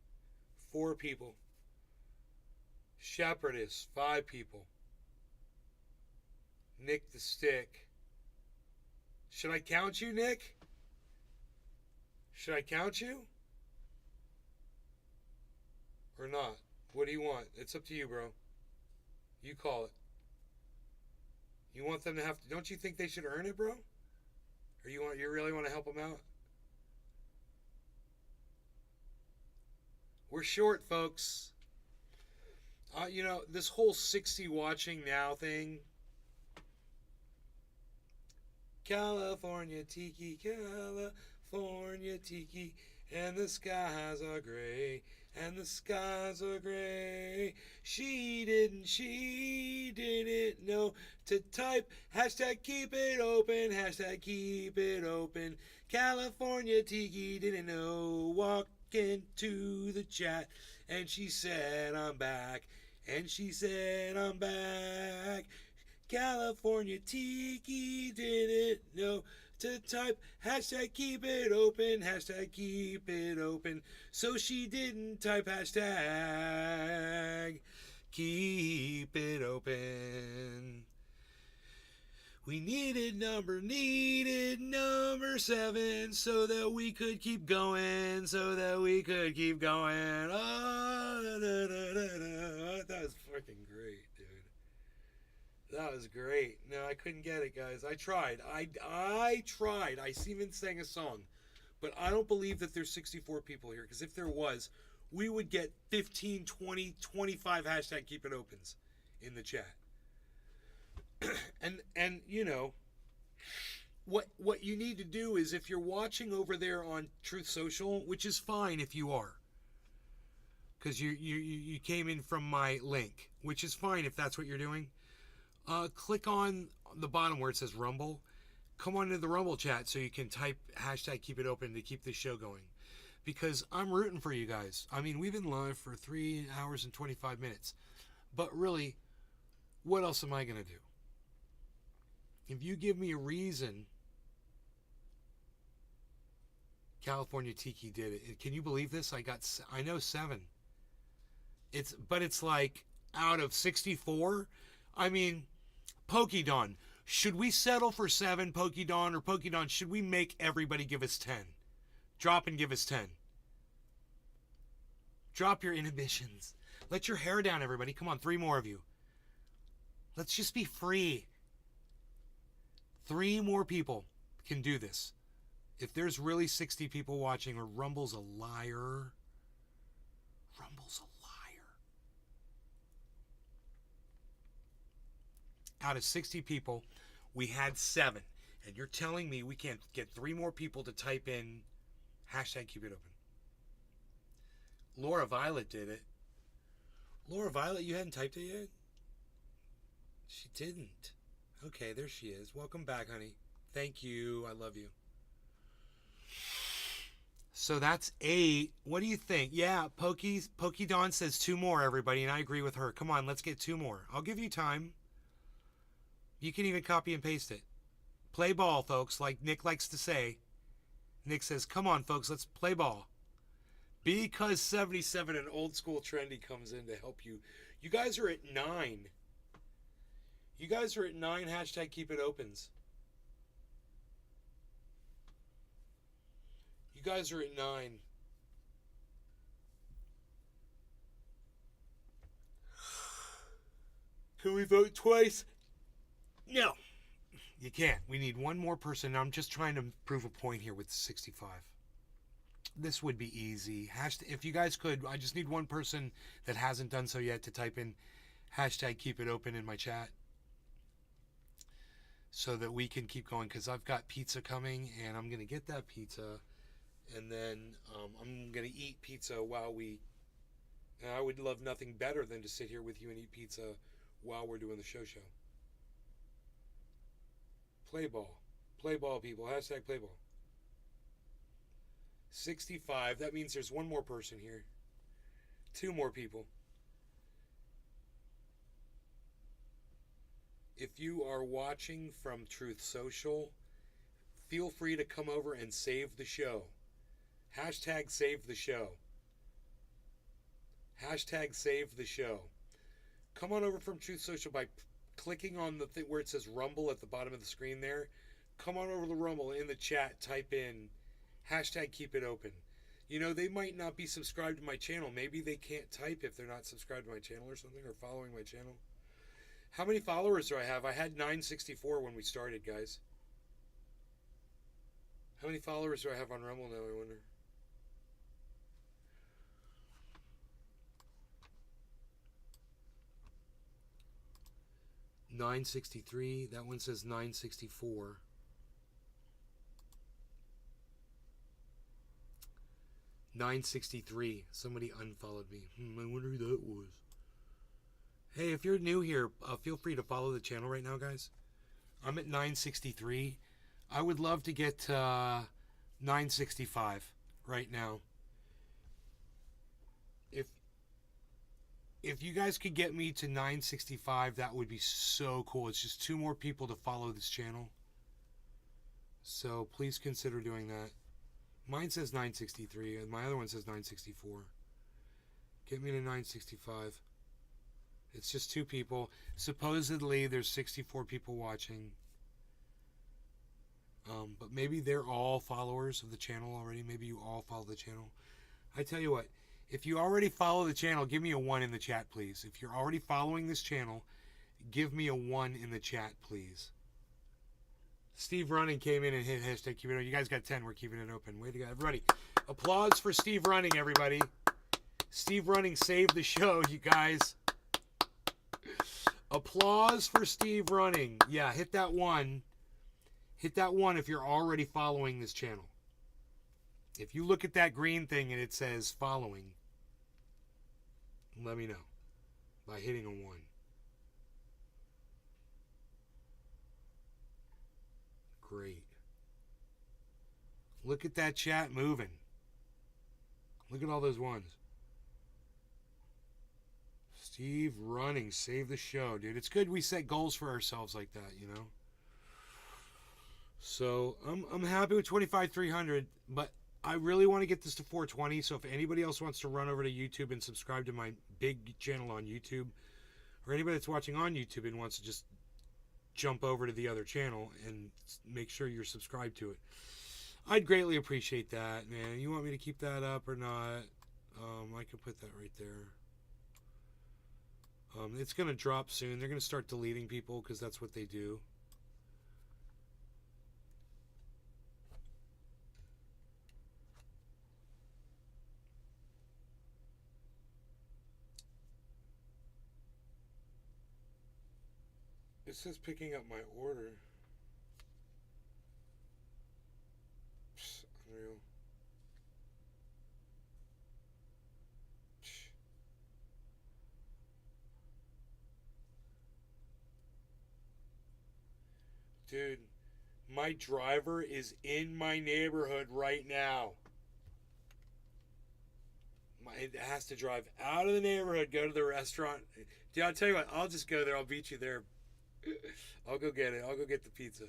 4 people. Shepherdess, 5 people. Nick the Stick. Should I count you, Nick? Should I count you? Or not? What do you want? It's up to you, bro. You call it. You want them to have to... Don't you think they should earn it, bro? Or you really want to help them out? We're short, folks. You know, this whole 60 watching now thing. California Tiki, California Tiki, and the skies are gray, and the skies are gray. She didn't know to type hashtag keep it open, hashtag keep it open. California Tiki didn't know. Walk into the chat, and she said I'm back, and she said I'm back. California Tiki didn't know to type hashtag keep it open, hashtag keep it open. So she didn't type hashtag keep it open. We needed number 7 so that we could keep going, Oh, that was freaking great, dude. That was great. No, I couldn't get it, guys. I tried. I tried. I even sang a song. But I don't believe that there's 64 people here, because if there was, we would get 15, 20, 25 hashtag keep it opens in the chat. and you know, what you need to do is, if you're watching over there on Truth Social, which is fine if you are, because you came in from my link, which is fine if that's what you're doing. Click on the bottom where it says Rumble. Come on into the Rumble chat so you can type hashtag keep it open to keep this show going. Because I'm rooting for you guys. I mean, we've been live for 3 hours and 25 minutes. But really, what else am I going to do? If you give me a reason, California Tiki did it. Can you believe this? I know 7. But it's like out of 64. I mean, Pokédon. Should we settle for 7, Pokédon, or Pokédon? Should we make everybody give us 10? Drop and give us 10. Drop your inhibitions. Let your hair down, everybody. Come on, 3 more of you. Let's just be free. 3 more people can do this. If there's really 60 people watching, or Rumble's a liar. Rumble's a liar. Out of 60 people, we had 7. And you're telling me we can't get 3 more people to type in hashtag keep it open. Laura Violet did it. Laura Violet, you hadn't typed it yet? She didn't. Okay, there she is. Welcome back, honey. Thank you. I love you. So that's 8. What do you think? Yeah, Pokédon says 2 more, everybody, and I agree with her. Come on, let's get 2 more. I'll give you time. You can even copy and paste it. Play ball, folks, like Nick likes to say. Nick says, come on, folks, let's play ball. Because 77 and old school trendy comes in to help you. You guys are at 9. You guys are at 9 hashtag keep it opens. You guys are at 9. Can we vote twice? No. You can't. We need 1 more person. I'm just trying to prove a point here with 65. This would be easy. If you guys could, I just need 1 person that hasn't done so yet to type in hashtag keep it open in my chat, so that we can keep going, because I've got pizza coming, and I'm going to get that pizza, and then I'm going to eat pizza while and I would love nothing better than to sit here with you and eat pizza while we're doing the show. Play ball. Play ball, people. Hashtag play ball. 65. That means there's 1 more person here. 2 more people. If you are watching from Truth Social, feel free to come over and save the show. Hashtag save the show. Hashtag save the show. Come on over from Truth Social by clicking on the thing where it says Rumble at the bottom of the screen there. Come on over to Rumble, in the chat, type in hashtag keep it open. You know, they might not be subscribed to my channel. Maybe they can't type if they're not subscribed to my channel or something, or following my channel. How many followers do I have? I had 964 when we started, guys. How many followers do I have on Rumble now, I wonder? $963. That one says 964. $963. Somebody unfollowed me. I wonder who that was. Hey, if you're new here, feel free to follow the channel right now, guys. I'm at 963. I would love to get 965 right now. If you guys could get me to 965, that would be so cool. It's just 2 more people to follow this channel. So please consider doing that. Mine says 963, and my other one says 964. Get me to 965. It's just 2 people. Supposedly, there's 64 people watching. But maybe they're all followers of the channel already. Maybe you all follow the channel. I tell you what, if you already follow the channel, give me a 1 in the chat, please. If you're already following this channel, give me a 1 in the chat, please. Steve Running came in and hit hashtag keep it open. You guys got 10. We're keeping it open. Way to go. Everybody. Applause for Steve Running, everybody. Steve Running saved the show, you guys. Applause for Steve Running. Yeah, hit that one. Hit that one if you're already following this channel. If you look at that green thing and it says following, let me know by hitting a 1. Great. Look at that chat moving. Look at all those ones. Steve Running, save the show, dude. It's good we set goals for ourselves like that, you know. So I'm happy with 25,300, but I really want to get this to 420. So if anybody else wants to run over to YouTube and subscribe to my big channel on YouTube, or anybody that's watching on YouTube and wants to just jump over to the other channel and make sure you're subscribed to it, I'd greatly appreciate that, man. You want me to keep that up or not? I can put that right there. It's going to drop soon. They're going to start deleting people because that's what they do. It says picking up my order. Psst, unreal. Dude, my driver is in my neighborhood right now. It has to drive out of the neighborhood, go to the restaurant. Dude, I'll tell you what, I'll just go there. I'll beat you there. I'll go get it. I'll go get the pizza.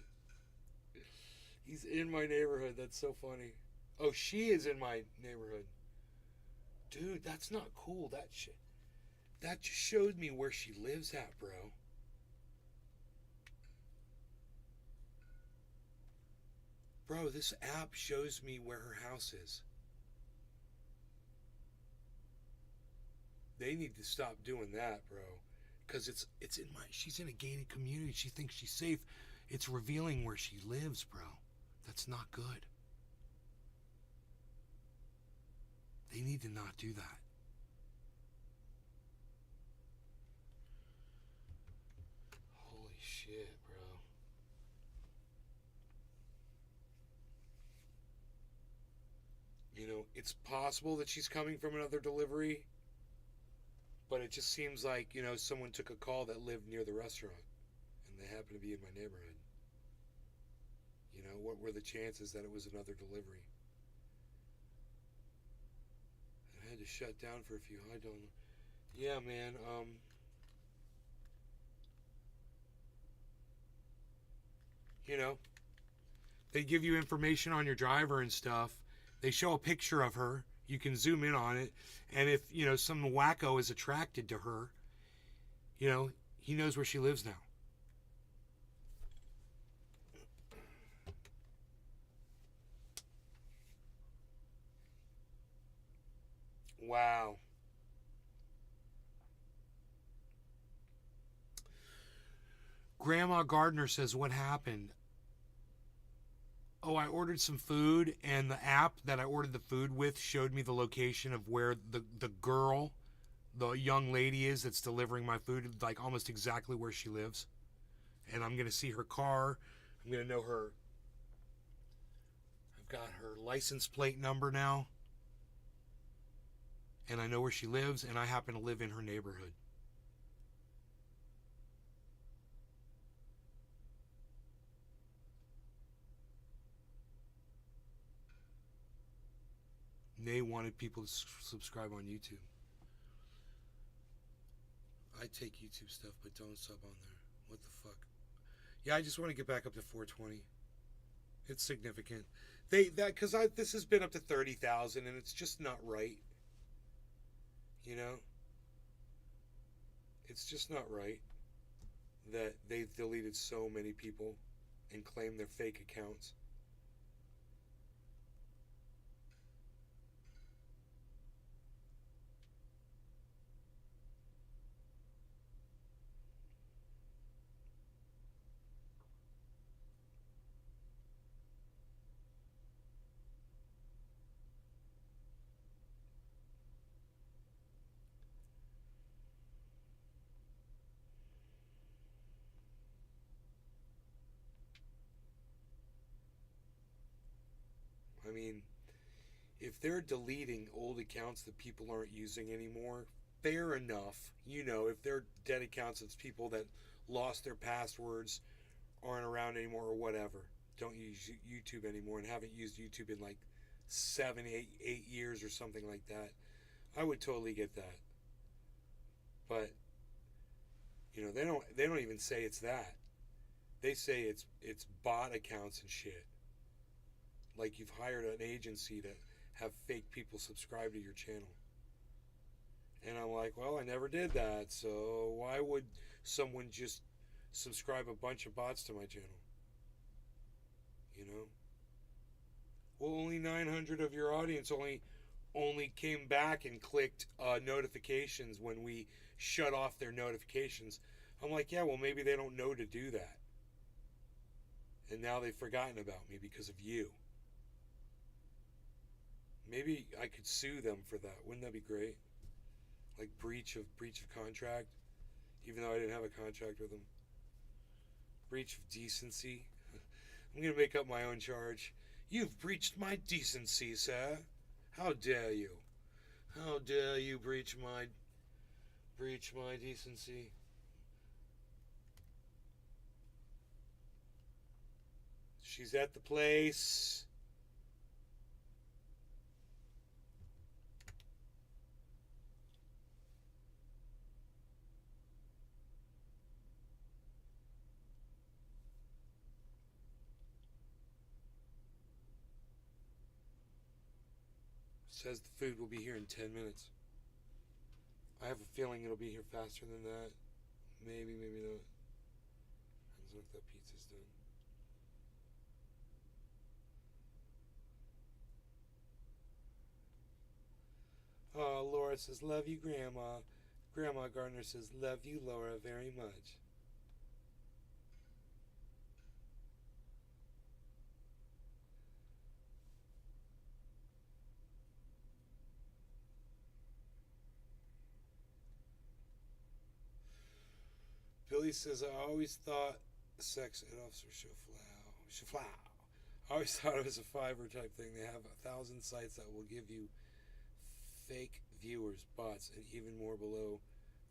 He's in my neighborhood. That's so funny. Oh, she is in my neighborhood. Dude, that's not cool. That just showed me where she lives at, bro. Bro, this app shows me where her house is. They need to stop doing that, bro. Because she's in a gated community. She thinks she's safe. It's revealing where she lives, bro. That's not good. They need to not do that. Holy shit, bro. You know, it's possible that she's coming from another delivery, but it just seems like, you know, someone took a call that lived near the restaurant, and they happen to be in my neighborhood. You know, what were the chances that it was another delivery? I had to shut down for a few. I don't know. Yeah, man. You know, they give you information on your driver and stuff. They show a picture of her. You can zoom in on it. And if, you know, some wacko is attracted to her, you know, he knows where she lives now. Wow. Grandma Gardner says, what happened? Oh, I ordered some food, and the app that I ordered the food with showed me the location of where the girl, the young lady is that's delivering my food, like almost exactly where she lives. And I'm going to see her car. I'm going to know her. I've got her license plate number now. And I know where she lives, and I happen to live in her neighborhood. They wanted people to subscribe on YouTube. I take YouTube stuff, but don't sub on there. What the fuck? Yeah, I just want to get back up to 420. It's significant. Because this has been up to 30,000, and it's just not right. You know, it's just not right that they've deleted so many people and claimed they're fake accounts. if they're deleting old accounts that people aren't using anymore, fair enough. You know, if they're dead accounts, it's people that lost their passwords, aren't around anymore, or whatever. Don't use YouTube anymore and haven't used YouTube in like 7, 8 years or something like that. I would totally get that. But you know, they don't even say it's that. They say it's bot accounts and shit. Like you've hired an agency to have fake people subscribe to your channel. And I'm like, well, I never did that, so why would someone just subscribe a bunch of bots to my channel? You know? Well, only 900 of your audience only came back and clicked notifications when we shut off their notifications. I'm like, yeah, well, maybe they don't know to do that. And now they've forgotten about me because of you. Maybe I could sue them for that. Wouldn't that be great? Like breach of contract, even though I didn't have a contract with them. Breach of decency. I'm gonna make up my own charge. You've breached my decency, sir. How dare you? How dare you breach my decency? She's at the place. Says the food will be here in 10 minutes. I have a feeling it'll be here faster than that. Maybe, maybe not. Depends on if that pizza's done. Oh, Laura says, love you, Grandma. Grandma Gardner says, love you, Laura, very much. Billy says, I always thought sex ed officer Shaflau. I always thought it was a Fiverr type thing. They have 1,000 sites that will give you fake viewers, bots, and even more below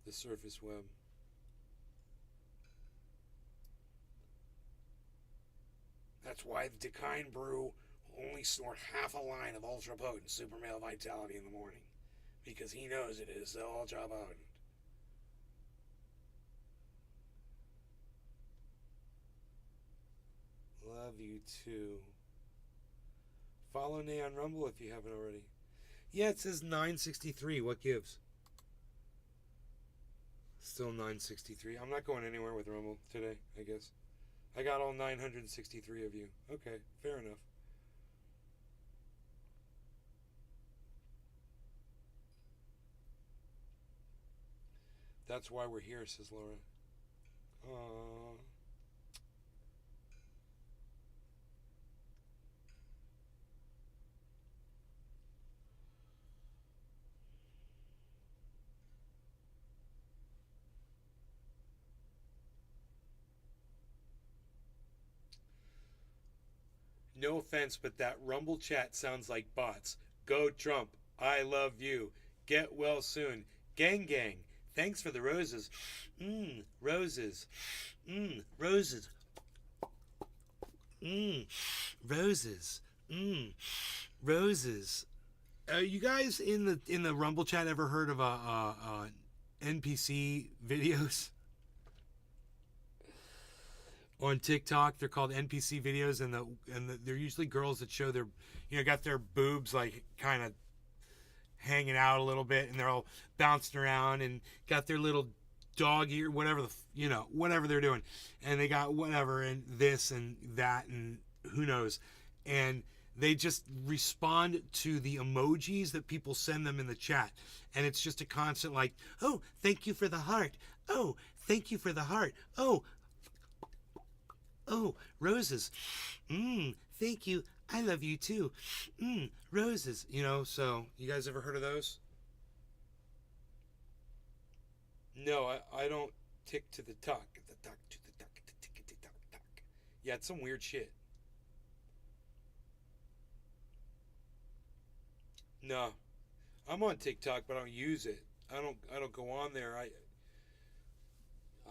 the surface web. That's why the Decine Brew only snort half a line of ultra potent super male vitality in the morning. Because he knows it is so ultra potent. Love you too. Follow Nay on Rumble if you haven't already. Yeah, it says 963. What gives? Still 963. I'm not going anywhere with Rumble today, I guess. I got all 963 of you. Okay, fair enough. That's why we're here, says Laura. Aww. No offense, but that Rumble chat sounds like bots. Go Trump. I love you. Get well soon. Gang gang. Thanks for the roses. Roses. Roses. Roses. Roses. You guys in the Rumble chat ever heard of NPC videos? On TikTok, they're called NPC videos, and they're usually girls that show their, got their boobs like kind of hanging out a little bit, and they're all bouncing around and got their little dog ear, whatever whatever they're doing, and they got whatever and this and that and who knows, and they just respond to the emojis that people send them in the chat, and it's just a constant like, oh, thank you for the heart, oh, thank you for the heart, oh, roses. Thank you. I love you too. Roses. So you guys ever heard of those? No, I don't tick to the tuck. The tuck to the tuck. Tick to the tuck. Yeah, it's some weird shit. No, I'm on TikTok, but I don't use it. I don't go on there.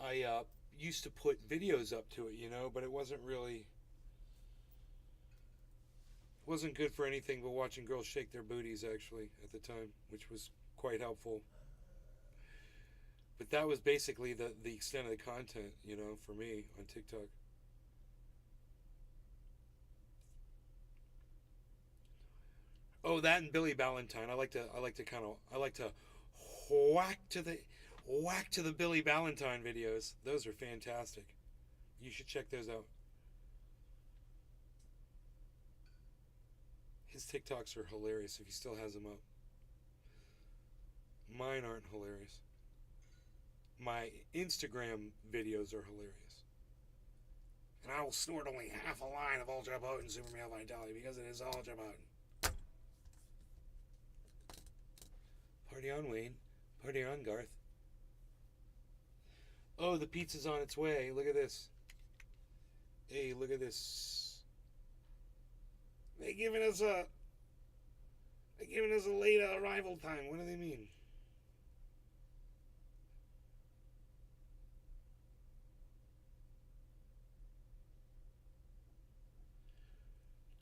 I used to put videos up to it, you know, but it wasn't good for anything but watching girls shake their booties actually at the time, which was quite helpful. But that was basically the extent of the content, you know, for me on TikTok. Oh, that and Billy Valentine. I like to whack to the Billy Valentine videos. Those are fantastic. You should check those out. His TikToks are hilarious if he still has them up. Mine aren't hilarious. My Instagram videos are hilarious. And I will snort only half a line of ultra potent super male vitality because it is ultra potent. Party on, Wayne. Party on, Garth. Oh, the pizza's on its way. Look at this. Hey, look at this. They're giving us a late arrival time. What do they mean?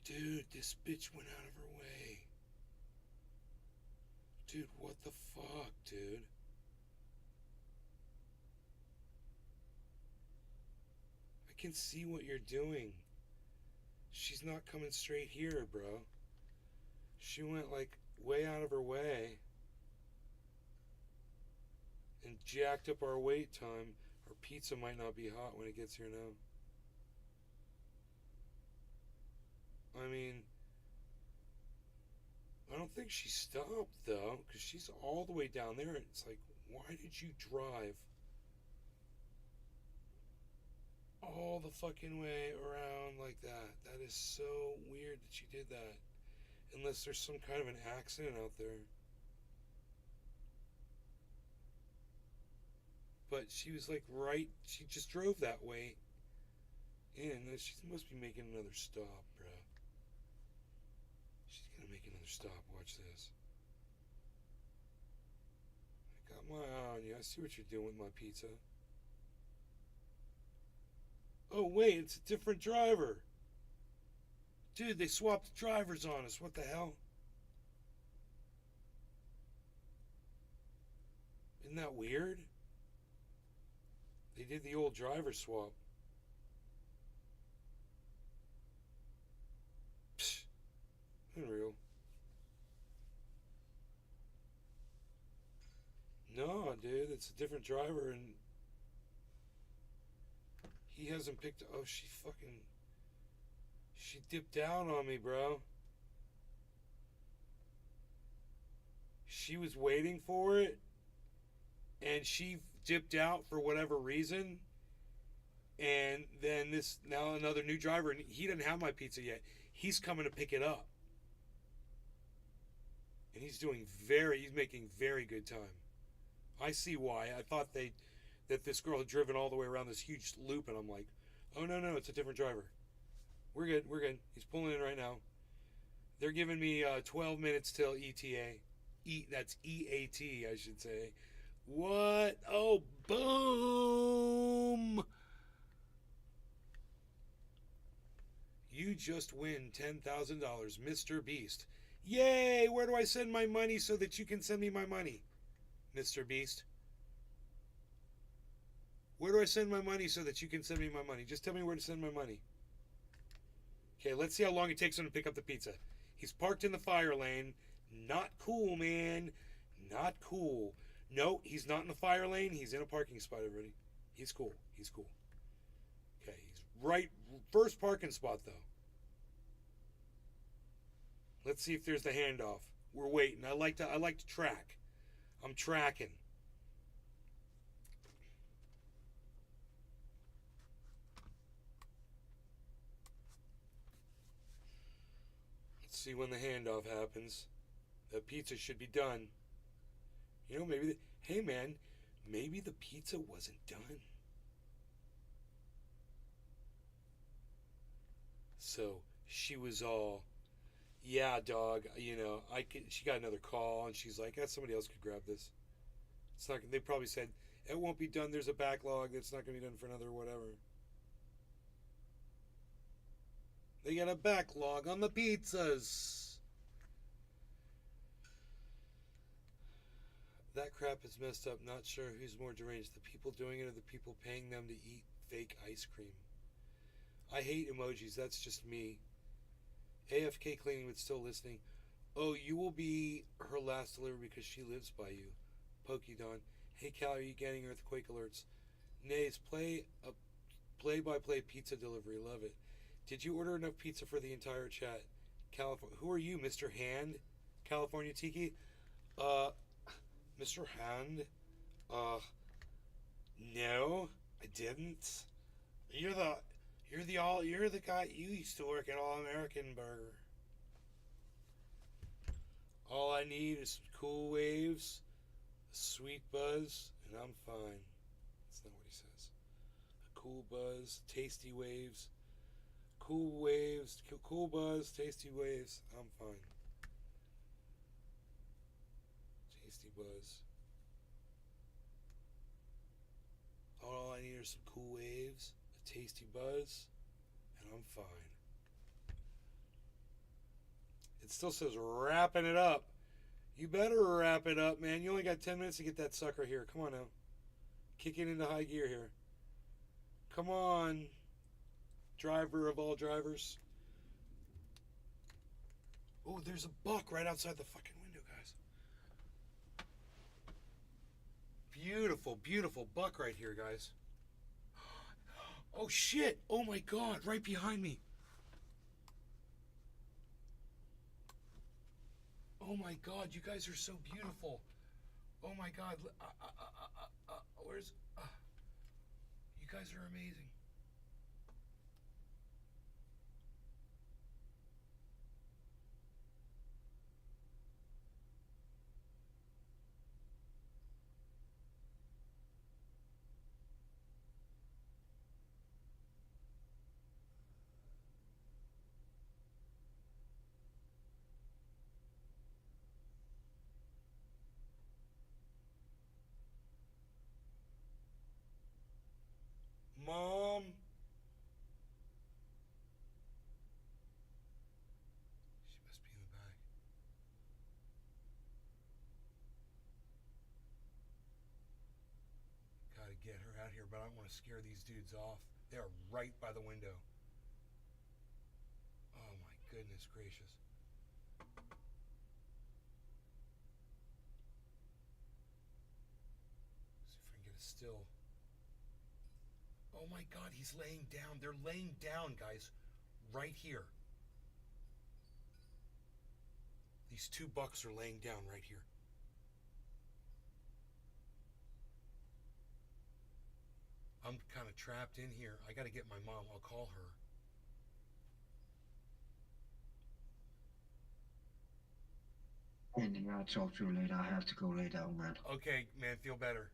Dude, this bitch went out of her way. Dude, what the fuck, dude? I can see what you're doing. She's not coming straight here, bro. She went like way out of her way and jacked up our wait time. Our pizza might not be hot when it gets here now. I mean, I don't think she stopped though, because she's all the way down there. It's like, why did you drive all the fucking way around like that? That is so weird that you did that. Unless there's some kind of an accident out there. But she was like right, she just drove that way in. She must be making another stop, bruh. She's gonna make another stop. Watch this. I got my eye on you. I see what you're doing with my pizza. Oh, wait, it's a different driver. Dude, they swapped drivers on us. What the hell? Isn't that weird? They did the old driver swap. Psh, unreal. No, dude, it's a different driver, and he hasn't picked. Oh, she dipped out on me, bro. She was waiting for it, and she dipped out for whatever reason. And then now another new driver, and he doesn't have my pizza yet. He's coming to pick it up. And he's making very good time. I see why. I thought that this girl had driven all the way around this huge loop, and I'm like, oh, no, it's a different driver. We're good. He's pulling in right now. They're giving me 12 minutes till ETA. That's EAT, I should say. What? Oh, boom! You just win $10,000, Mr. Beast. Yay! Where do I send my money so that you can send me my money, Mr. Beast? Where do I send my money so that you can send me my money? Just tell me where to send my money. Okay, let's see how long it takes him to pick up the pizza. He's parked in the fire lane. Not cool, man. Not cool. No, he's not in the fire lane. He's in a parking spot already. He's cool. Okay, he's right. First parking spot, though. Let's see if there's the handoff. We're waiting. I like to track. I'm tracking. Let's see when the handoff happens. The pizza should be done. You know, hey man, maybe the pizza wasn't done. So she was all, Yeah, dog. You know, she got another call, and she's like, somebody else could grab this. It's not. They probably said it won't be done. There's a backlog that's not going to be done for another whatever. They got a backlog on the pizzas. That crap is messed up. Not sure who's more deranged, the people doing it or the people paying them to eat fake ice cream. I hate emojis. That's just me. AFK cleaning but still listening. Oh, you will be her last delivery because she lives by you. Pokedon. Hey Cal, are you getting earthquake alerts? Nays, play-by-play pizza delivery. Love it. Did you order enough pizza for the entire chat? California. Who are you, Mr. Hand? California Tiki? Mr. Hand? No, I didn't. You're the guy. You used to work at All American Burger. All I need is cool waves, a sweet buzz, and I'm fine. That's not what he says. A cool buzz, tasty waves, cool waves, cool buzz, tasty waves. I'm fine. Tasty buzz. All I need are some cool waves, a tasty buzz, and I'm fine. It still says wrapping it up. You better wrap it up, man. You only got 10 minutes to get that sucker here. Come on now. Kick it into high gear here. Come on. Driver of all drivers. Oh, there's a buck right outside the fucking window, guys. Beautiful, beautiful buck right here, guys. Oh, shit. Oh, my God. Right behind me. Oh, my God. You guys are so beautiful. Oh, my God. Where's... you guys are amazing. Mom. She must be in the back. Gotta get her out here, but I don't want to scare these dudes off. They're right by the window. Oh my goodness gracious. See if I can get a still. Oh my God, he's laying down. They're laying down, guys. Right here. These two bucks are laying down right here. I'm kind of trapped in here. I got to get my mom. I'll call her. Andy, I'll talk to you later. I have to go lay down, man. Okay, man. Feel better.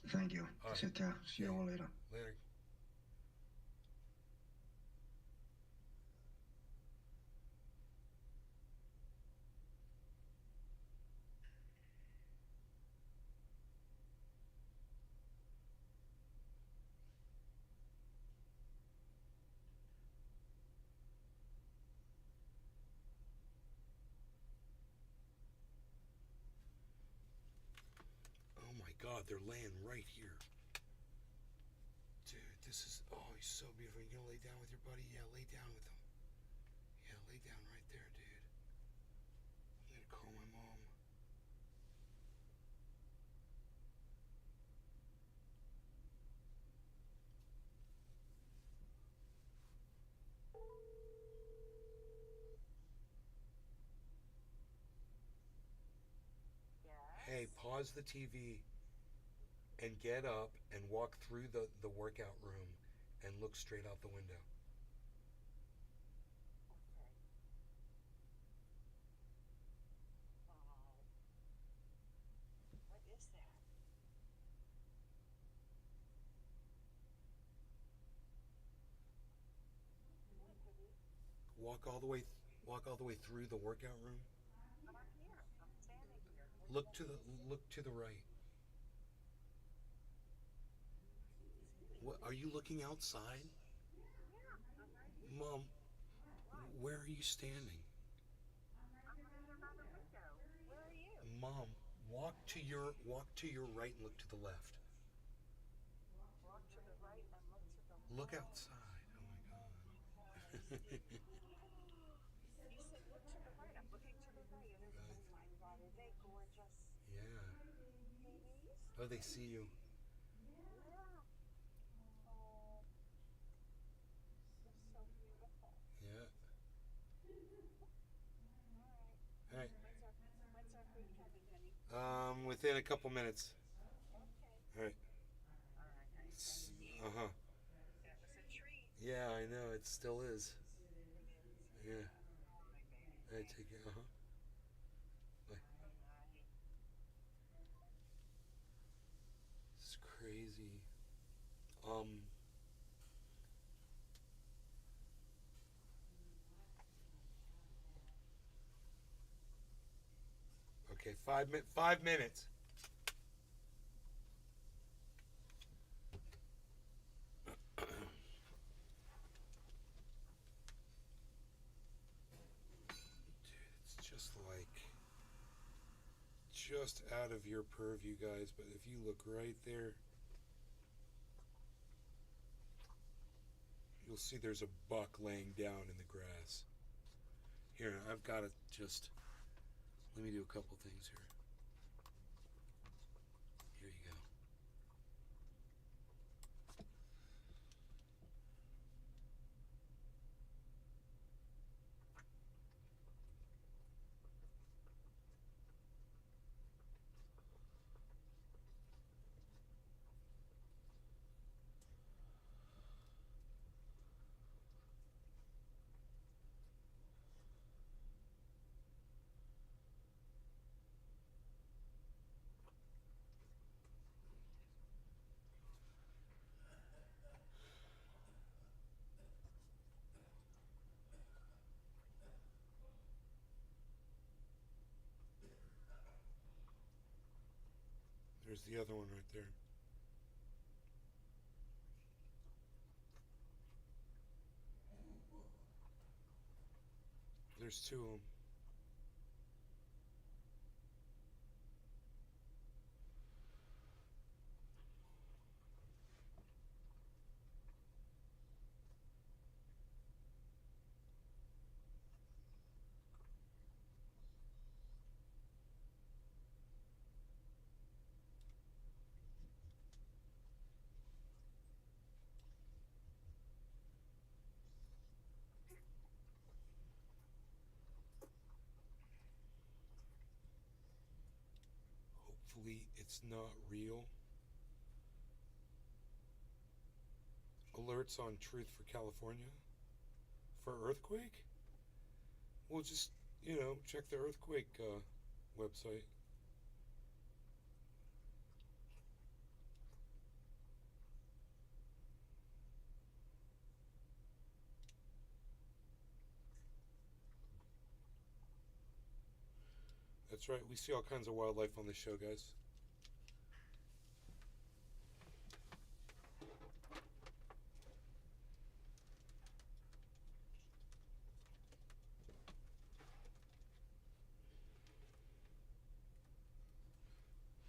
Thank you. Take care. See you all later. Later. Oh my God, they're laying right here. Dude, this is, oh, he's so beautiful. You gonna lay down with your buddy? Yeah, lay down with him. Yeah, lay down right there, dude. I'm gonna call my mom. Hey, pause the TV and get up and walk through the workout room and look straight out the window. What is that? Walk all the way Walk all the way through the workout room. I'm here. I'm standing here. Look to the right. What are you looking outside? Yeah, I'm right here. Mom, where are you standing? I'm right here by the window. Where are you? Mom, walk to your right and look to the left. Walk to the right and look to the Look left. outside. Oh my God. You said look to the right. I'm looking to the right. And oh my God, are they gorgeous? Yeah. Babies? Oh, they see you. Yeah. Oh, they're so beautiful. Yeah. All right. All right. When's our food coming, honey? Within a couple minutes. Okay. All right. All right, guys. Uh-huh. That was a treat. Yeah, I know. It still is. It is. Yeah. Oh, my baby. All right, take care. Uh-huh. Bye. Bye. It's crazy. Okay, 5 minutes. It's just out of your purview, guys, but if you look right there, you'll see there's a buck laying down in the grass. Here, I've got to just, let me do a couple things here. Here you go. There's the other one right there. There's two of them. Hopefully it's not real. Alerts on Truth for California for earthquake? Well, just, check the earthquake website. That's right, we see all kinds of wildlife on this show, guys.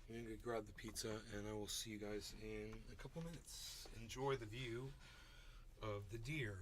I'm going to grab the pizza, and I will see you guys in a couple minutes. Enjoy the view of the deer.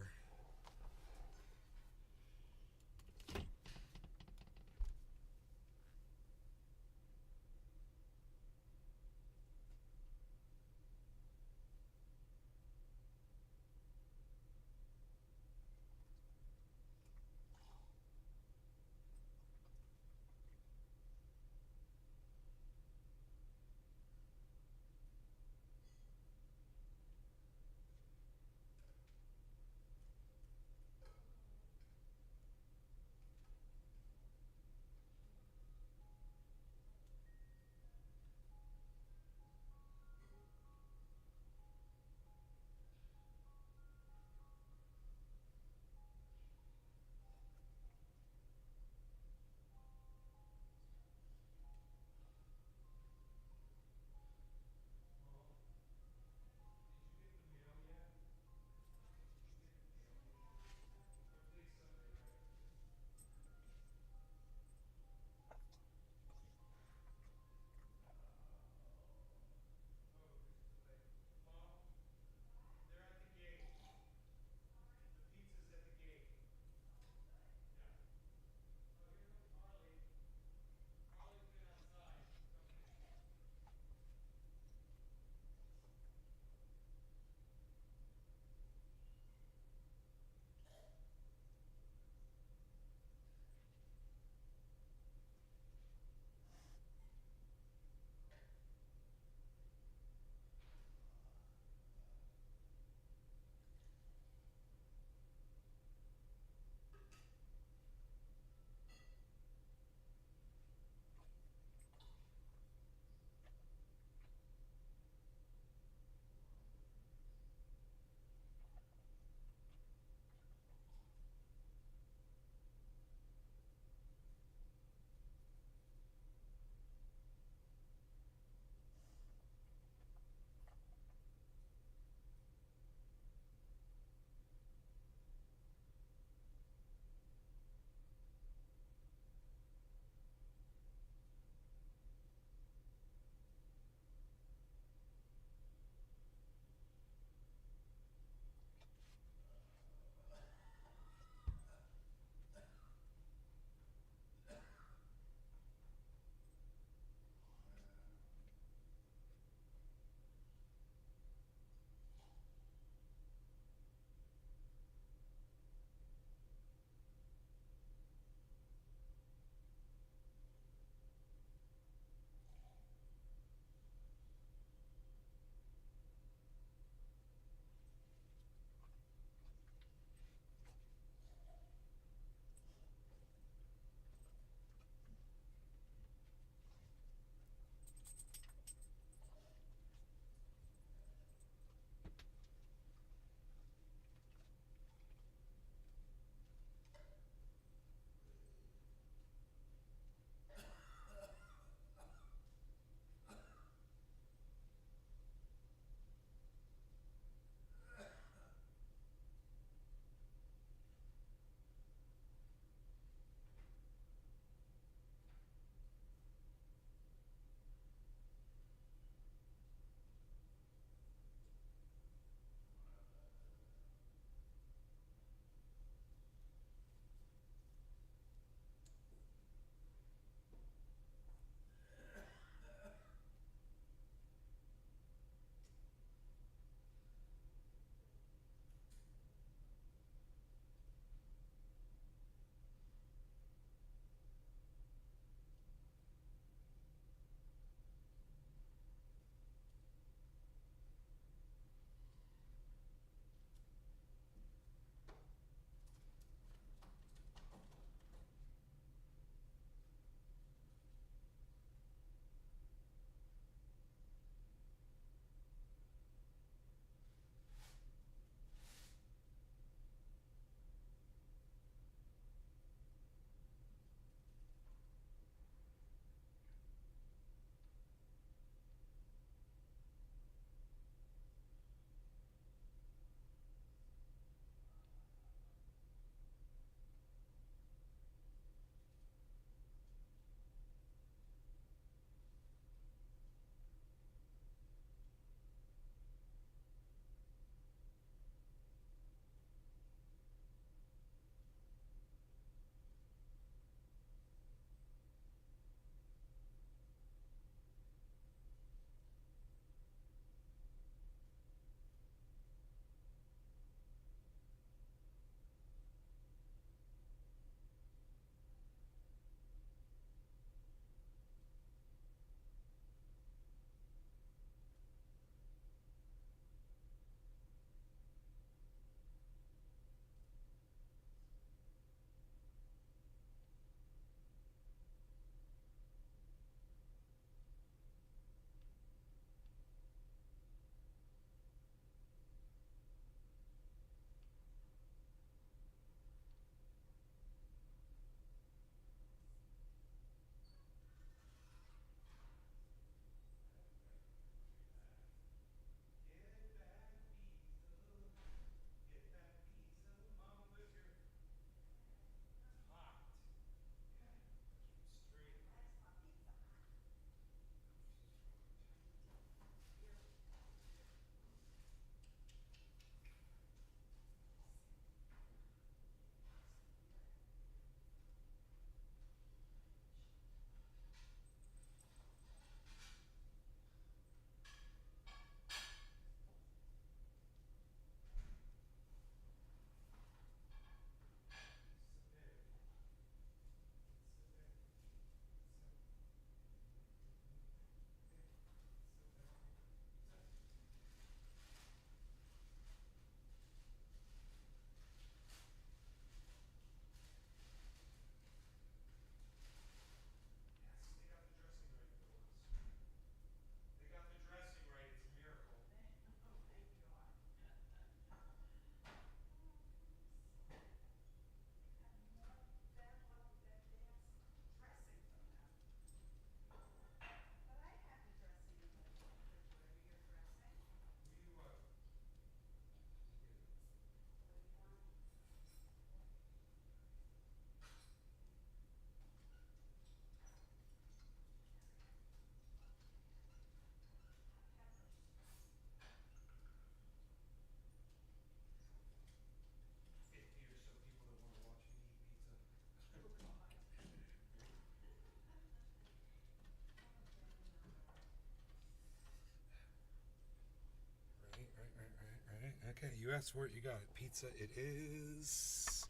You asked for it, you got it. Pizza it is.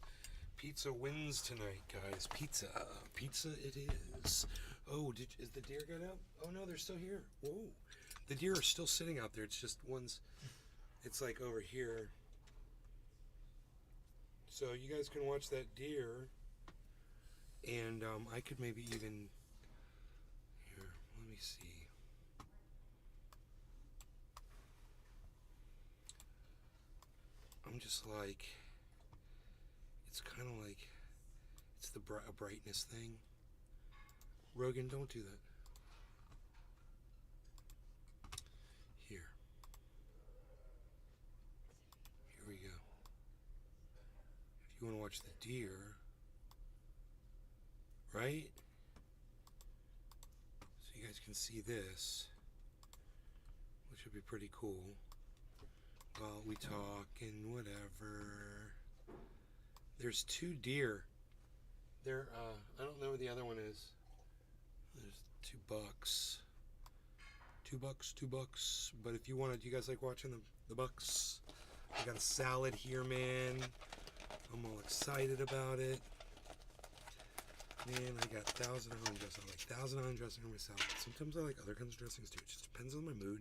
Pizza wins tonight, guys. Pizza. Pizza it is. Oh, is the deer got out? Oh no, they're still here. Whoa. The deer are still sitting out there. It's just one's, it's like over here. So you guys can watch that deer. And I could maybe even, here, let me see. I'm just like, it's kind of like, it's the a brightness thing. Rogan, don't do that. Here. Here we go. If you want to watch the deer, right? So you guys can see this, which would be pretty cool. While we talk and whatever. There's 2 deer. They're, I don't know where the other one is. There's $2. $2. But if you want to, do you guys like watching the bucks? I got a salad here, man. I'm all excited about it. Man, I got Thousand Island dressing. I like Thousand Island dressing on my salad. Sometimes I like other kinds of dressings too. It just depends on my mood,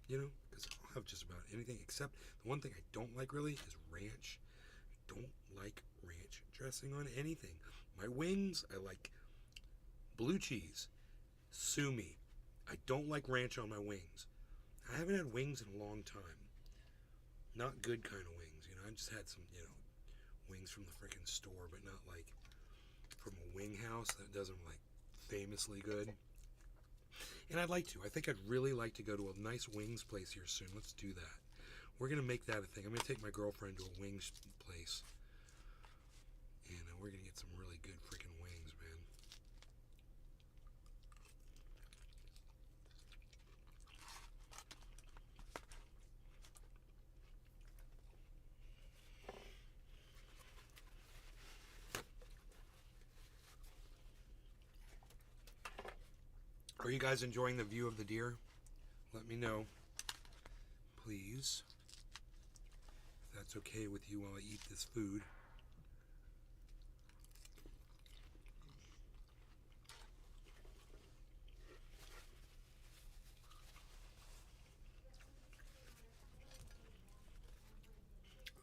you know? Because I'll have just about anything, except the one thing I don't like really is ranch. I don't like ranch dressing on anything. My wings, I like blue cheese. Sue me. I don't like ranch on my wings. I haven't had wings in a long time. Not good kind of wings, you know. I just had some, you know, wings from the freaking store, but not like from a wing house that does them like famously good. And I'd like to. I think I'd really like to go to a nice wings place here soon. Let's do that. We're going to make that a thing. I'm going to take my girlfriend to a wings place. And we're going to get some really good freaking wings, man. Are you guys enjoying the view of the deer? Let me know, please, if that's okay with you while I eat this food.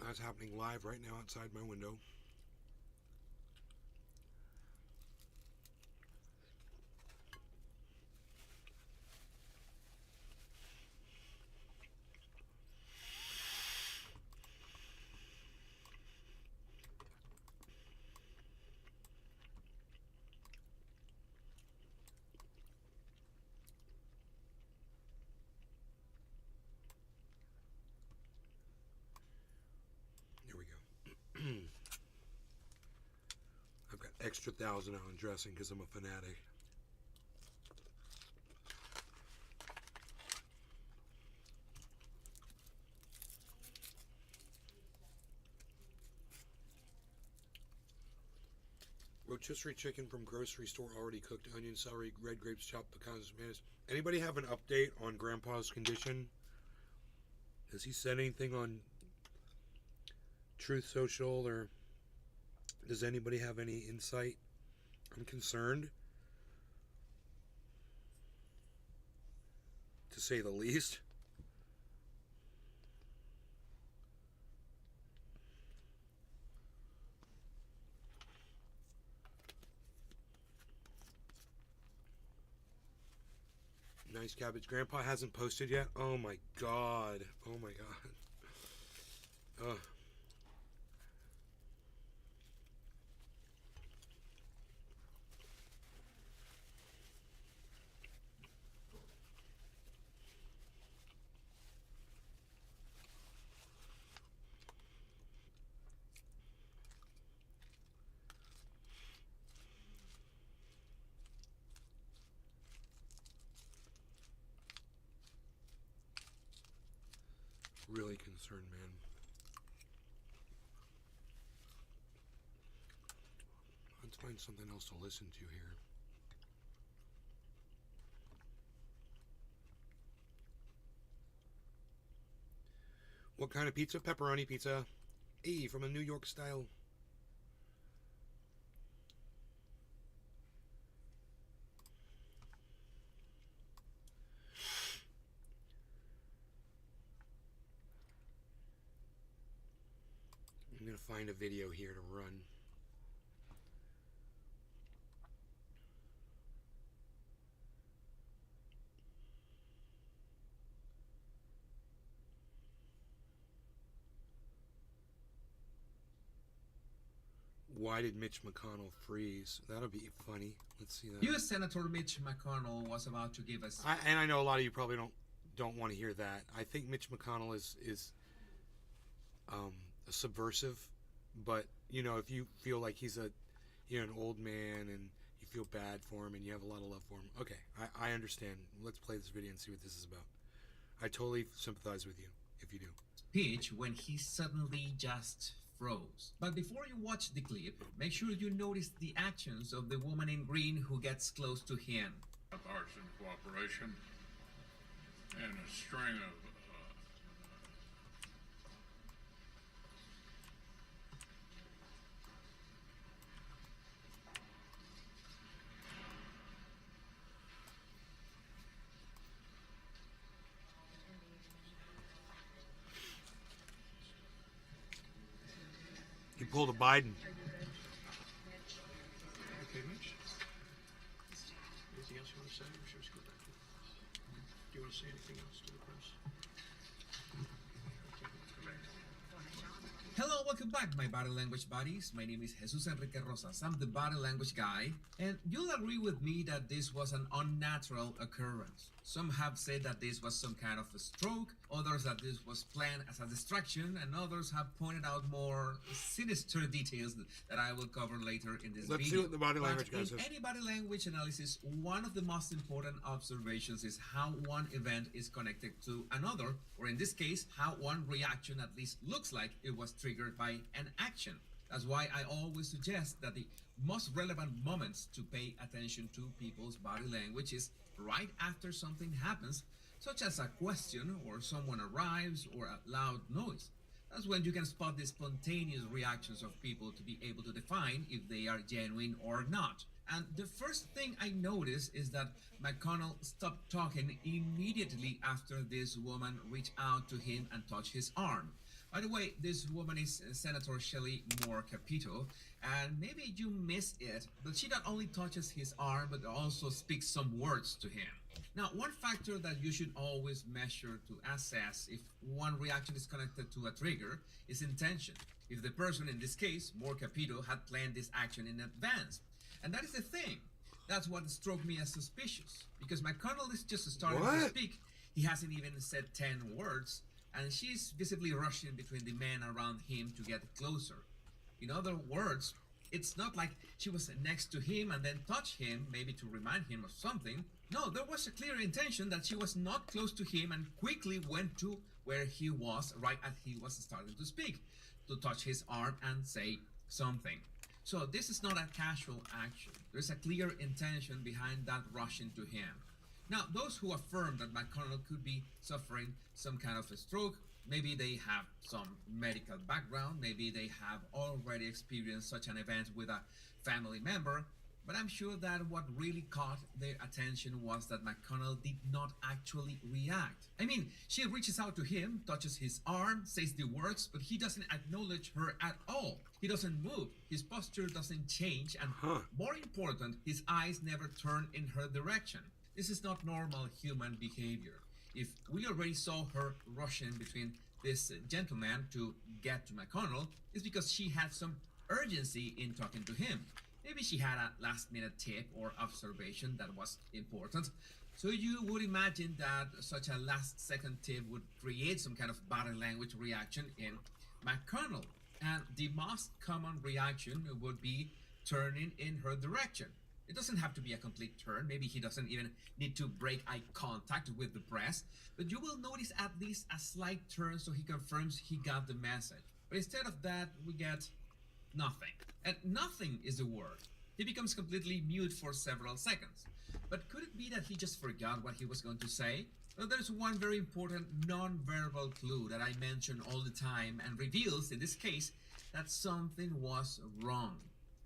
That's happening live right now outside my window. I've got extra Thousand Island dressing because I'm a fanatic. Rotisserie chicken from grocery store, already cooked, onion, celery, red grapes, chopped pecans, tomatoes. Anybody have an update on Grandpa's condition? Has he said anything on Truth Social, or does anybody have any insight? I'm concerned, to say the least. Nice cabbage. Grandpa hasn't posted yet. Oh my god. Oh my god. Ugh. Really concerned, man. Let's find something else to listen to here. What kind of pizza? Pepperoni pizza. Hey, from a New York style. I'm going to find a video here to run. Why did Mitch McConnell freeze? That'll be funny. Let's see that. U.S. Senator Mitch McConnell was about to give us. And I know a lot of you probably don't want to hear that. I think Mitch McConnell is subversive, but you know, if you feel like he's an old man and you feel bad for him and you have a lot of love for him, okay, I understand. Let's play this video and see what this is about. I totally sympathize with you if you do. Speech when he suddenly just froze. But before you watch the clip, make sure you notice the actions of the woman in green who gets close to him. Bipartisan cooperation and a string of He pulled a Biden. Okay, Mitch. Anything else you want to say, or should we go back to? Do you want to say anything else to the press? Hello, welcome back, my body language buddies. My name is Jesus Enrique Rosas. I'm the body language guy, and you'll agree with me that this was an unnatural occurrence. Some have said that this was some kind of a stroke, others that this was planned as a distraction, and others have pointed out more sinister details that I will cover later in this video. Let's see what the body language guy In says. any body language analysis, one of the most important observations is how one event is connected to another, or in this case, how one reaction at least looks like it was triggered by an action. That's why I always suggest that the most relevant moments to pay attention to people's body language is right after something happens, such as a question or someone arrives or a loud noise. That's when you can spot the spontaneous reactions of people to be able to define if they are genuine or not. And the first thing I noticed is that McConnell stopped talking immediately after this woman reached out to him and touched his arm. By the way, this woman is Senator Shelley Moore Capito, and maybe you missed it, but she not only touches his arm, but also speaks some words to him. Now, one factor that you should always measure to assess if one reaction is connected to a trigger is intention. If the person, in this case, Moore Capito, had planned this action in advance. And that is the thing. That's what struck me as suspicious, because McConnell is just starting to speak. He hasn't even said 10 words, and she's visibly rushing between the men around him to get closer. In other words, it's not like she was next to him and then touched him, maybe to remind him of something. No, there was a clear intention that she was not close to him and quickly went to where he was right as he was starting to speak, to touch his arm and say something. So this is not a casual action. There's a clear intention behind that rushing to him. Now, those who affirm that McConnell could be suffering some kind of a stroke, maybe they have some medical background, maybe they have already experienced such an event with a family member, but I'm sure that what really caught their attention was that McConnell did not actually react. I mean, she reaches out to him, touches his arm, says the words, but he doesn't acknowledge her at all. He doesn't move, his posture doesn't change, and more important, his eyes never turn in her direction. This is not normal human behavior. If we already saw her rushing between this gentleman to get to McConnell, it's because she had some urgency in talking to him. Maybe she had a last-minute tip or observation that was important. So you would imagine that such a last-second tip would create some kind of body language reaction in McConnell. And the most common reaction would be turning in her direction. It doesn't have to be a complete turn. Maybe he doesn't even need to break eye contact with the press, but you will notice at least a slight turn so he confirms he got the message. But instead of that, we get nothing. And nothing is the word. He becomes completely mute for several seconds. But could it be that he just forgot what he was going to say? Well, there's one very important non-verbal clue that I mention all the time and reveals, in this case, that something was wrong,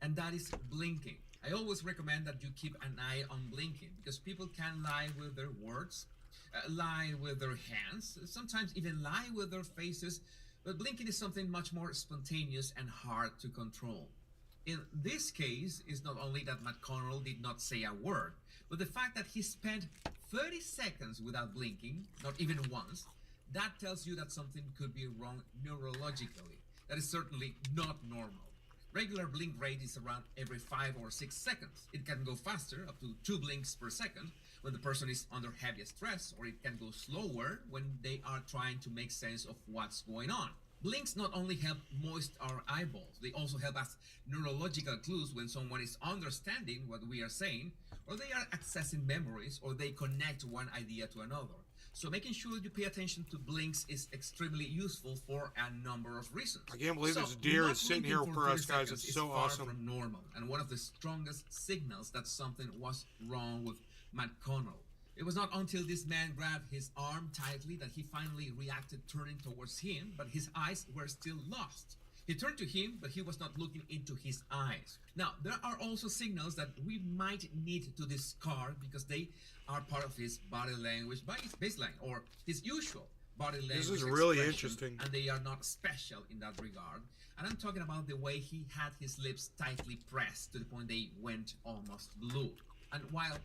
and that is blinking. I always recommend that you keep an eye on blinking because people can lie with their words, lie with their hands, sometimes even lie with their faces, but blinking is something much more spontaneous and hard to control. In this case, it's not only that McConnell did not say a word, but the fact that he spent 30 seconds without blinking, not even once, that tells you that something could be wrong neurologically. That is certainly not normal. Regular blink rate is around every 5 or 6 seconds. It can go faster, up to 2 blinks per second, when the person is under heavy stress, or it can go slower when they are trying to make sense of what's going on. Blinks not only help moist our eyeballs, they also help us neurological clues when someone is understanding what we are saying, or they are accessing memories, or they connect one idea to another. So making sure you pay attention to blinks is extremely useful for a number of reasons. I can't believe this deer is sitting here for us, guys. It's so awesome. From normal, and one of the strongest signals that something was wrong with McConnell. It was not until this man grabbed his arm tightly that he finally reacted, turning towards him, but his eyes were still lost. He turned to him, but he was not looking into his eyes. Now, there are also signals that we might need to discard because they are part of his body language by his baseline or his usual body language. This is really expression, interesting. and they are not special in that regard. And I'm talking about the way he had his lips tightly pressed to the point they went almost blue. And while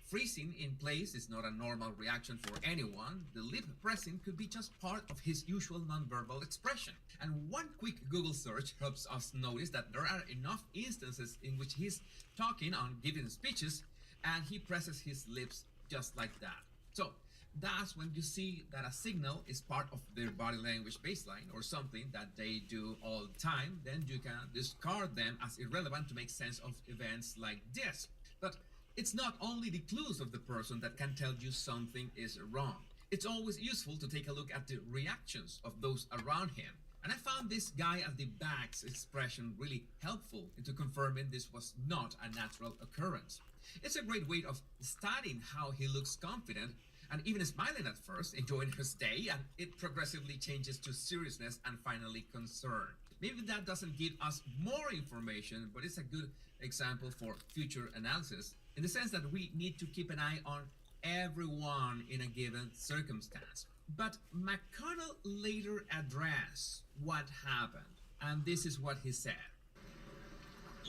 freezing in place is not a normal reaction for anyone, the lip pressing could be just part of his usual nonverbal expression. And one quick Google search helps us notice that there are enough instances in which he's talking on giving speeches and he presses his lips just like that. So that's when you see that a signal is part of their body language baseline or something that they do all the time, then you can discard them as irrelevant to make sense of events like this. But it's not only the clues of the person that can tell you something is wrong. It's always useful to take a look at the reactions of those around him. And I found this guy at the back's expression really helpful into confirming this was not a natural occurrence. It's a great way of studying how he looks confident and even smiling at first, enjoying his day, and it progressively changes to seriousness and finally concern. Maybe that doesn't give us more information, but it's a good example for future analysis in the sense that we need to keep an eye on everyone in a given circumstance. But McConnell later addressed what happened, and this is what he said.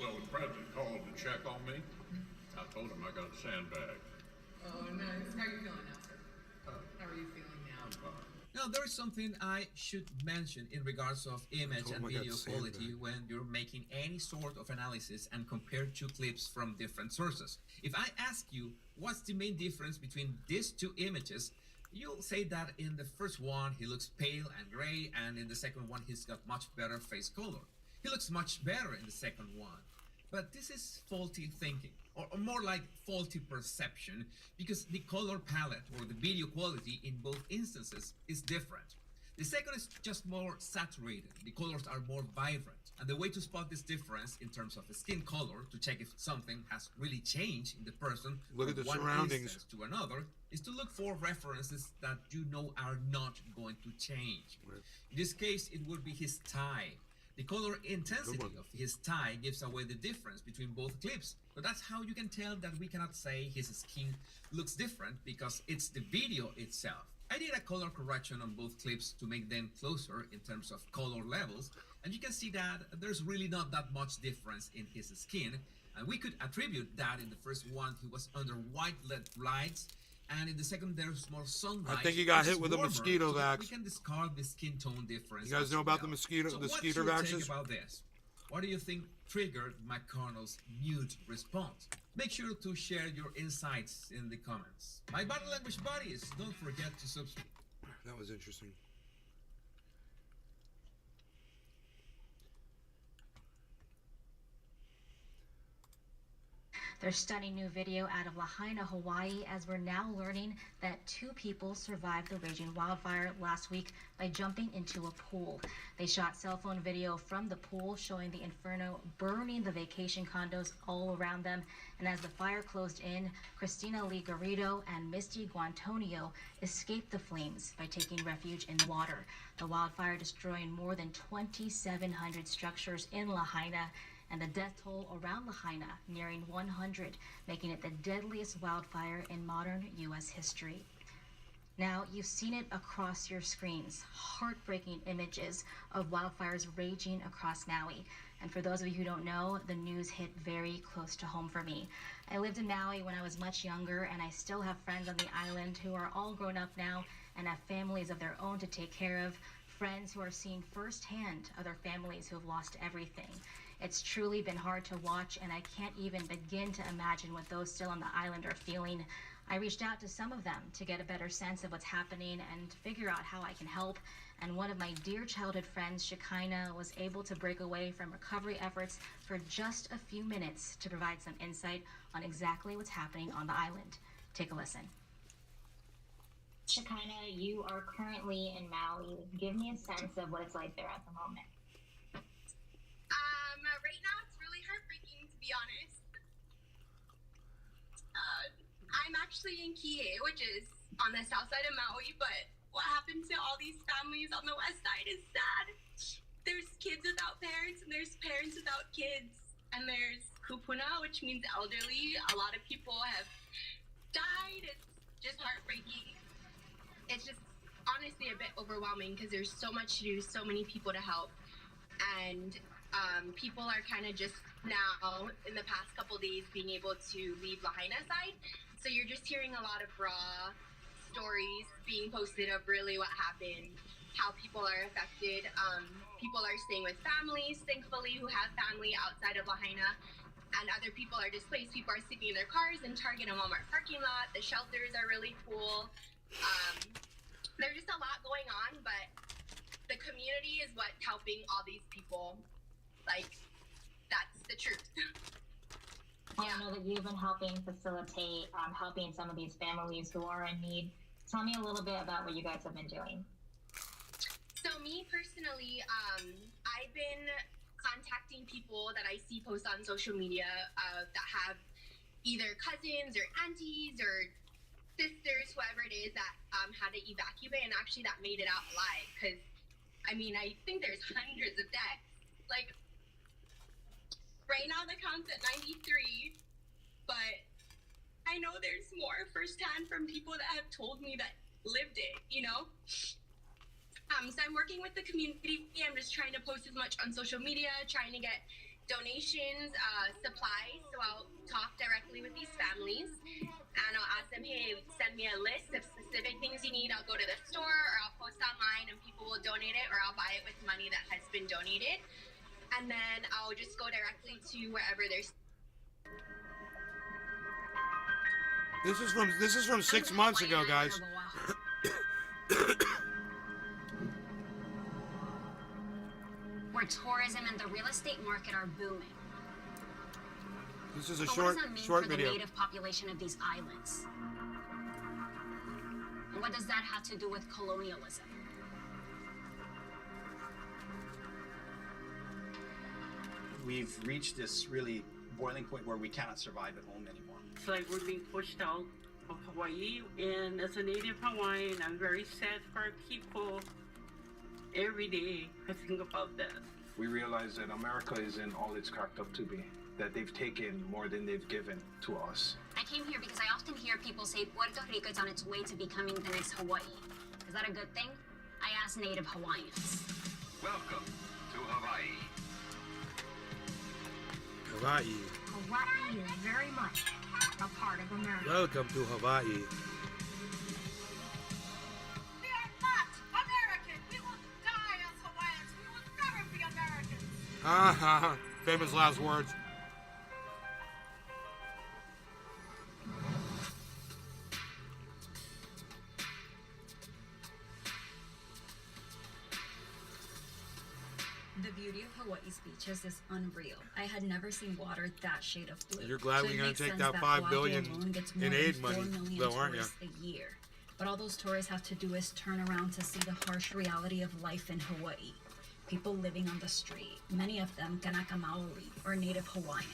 Well, when the president called to check on me, I told him I got a sandbag. Oh, nice. How are you feeling now, sir? How are you feeling now? I'm fine. Now, there is something I should mention in regards of image and video quality when you're making any sort of analysis and compare two clips from different sources. If I ask you what's the main difference between these two images, you'll say that in the first one he looks pale and gray, and in the second one he's got much better face color. He looks much better in the second one. But this is faulty thinking, or more like faulty perception, because the color palette or the video quality in both instances is different. The second is just more saturated. The colors are more vibrant. And the way to spot this difference in terms of skin color to check if something has really changed in the person Look at the from one surroundings. instance to another is to look for references that you know are not going to change. In this case, it would be his tie. The color intensity of his tie gives away the difference between both clips. But that's how you can tell that we cannot say his skin looks different because it's the video itself. I did a color correction on both clips to make them closer in terms of color levels, and you can see that there's really not that much difference in his skin, and we could attribute that in the first one he was under white LED lights, and in the second there's more sunlight. I think he got which hit is with a warmer, mosquito so that vax. We can discard the skin tone difference. You guys as know about well. the mosquito, So the what's skeeter your vaxes? take about this? What do you think triggered McConnell's mute response? Make sure to share your insights in the comments. My body language buddies, don't forget to subscribe. That was interesting. There's stunning new video out of Lahaina, Hawaii, as we're now learning that 2 people survived the raging wildfire last week by jumping into a pool. They shot cell phone video from the pool showing the inferno burning the vacation condos all around them. And as the fire closed in, Christina Lee Garrido and Misty Guantonio escaped the flames by taking refuge in the water. The wildfire destroying more than 2,700 structures in Lahaina, and the death toll around Lahaina nearing 100, making it the deadliest wildfire in modern U.S. history. Now, you've seen it across your screens, heartbreaking images of wildfires raging across Maui. And for those of you who don't know, the news hit very close to home for me. I lived in Maui when I was much younger, and I still have friends on the island who are all grown up now and have families of their own to take care of, friends who are seeing firsthand other families who have lost everything. It's truly been hard to watch, and I can't even begin to imagine what those still on the island are feeling. I reached out to some of them to get a better sense of what's happening and figure out how I can help. And one of my dear childhood friends, Shekinah, was able to break away from recovery efforts for just a few minutes to provide some insight on exactly what's happening on the island. Take a listen. Shekinah, you are currently in Maui. Give me a sense of what it's like there at the moment. Right now it's really heartbreaking, to be honest. I'm actually in Kihei, which is on the south side of Maui, but what happened to all these families on the west side is sad. There's kids without parents, and there's parents without kids, and there's kupuna, which means elderly. A lot of people have died. It's just heartbreaking. It's just honestly a bit overwhelming because there's so much to do, so many people to help, and people are kind of just now in the past couple days being able to leave Lahaina side. So you're just hearing a lot of raw stories being posted of really what happened, how people are affected. People are staying with families, thankfully, who have family outside of Lahaina, and other people are displaced. People are sleeping in their cars in Target and Walmart parking lot. The shelters are really full. There's just a lot going on, but the community is what's helping all these people. Like, that's the truth. I know that you've been helping facilitate, helping some of these families who are in need. Tell me a little bit about what you guys have been doing. So me personally, I've been contacting people that I see post on social media that have either cousins or aunties or sisters, whoever it is, that had to evacuate, and actually that made it out alive. Because, I mean, I think there's hundreds of deaths. Like, right now the count's at 93, but I know there's more firsthand from people that have told me that lived it, you know? So I'm working with the community. I'm just trying to post as much on social media, trying to get donations, supplies. So I'll talk directly with these families, and I'll ask them, hey, send me a list of specific things you need. I'll go to the store, or I'll post online and people will donate it, or I'll buy it with money that has been donated. And then I'll just go directly to wherever there's. This is from 6 months ago, guys. Where tourism and the real estate market are booming. This is a But short what does that mean for video. the native population of these islands? And what does that have to do with colonialism? We've reached this really boiling point where we cannot survive at home anymore. It's like we're being pushed out of Hawaii, and as a native Hawaiian, I'm very sad for our people. Every day I think about that. We realize that America isn't all it's cracked up to be, that they've taken more than they've given to us. I came here because I often hear people say Puerto Rico is on its way to becoming the next Hawaii. Is that a good thing? I asked native Hawaiians. Welcome to Hawaii. Hawaii. Hawaii is very much a part of America. Welcome to Hawaii. We are not American. We will die as Hawaiians. We will never be Americans. Ha ha. Famous last words. The beauty of Hawaii's beaches is unreal. I had never seen water that shade of blue. You're glad So we're it gonna makes take sense that $5 Oahu billion alone gets in more than aid 4 money, million though, aren't you? tourists a year. But all those tourists have to do is turn around to see the harsh reality of life in Hawaii. People living on the street, many of them Kanaka Maoli or Native Hawaiian.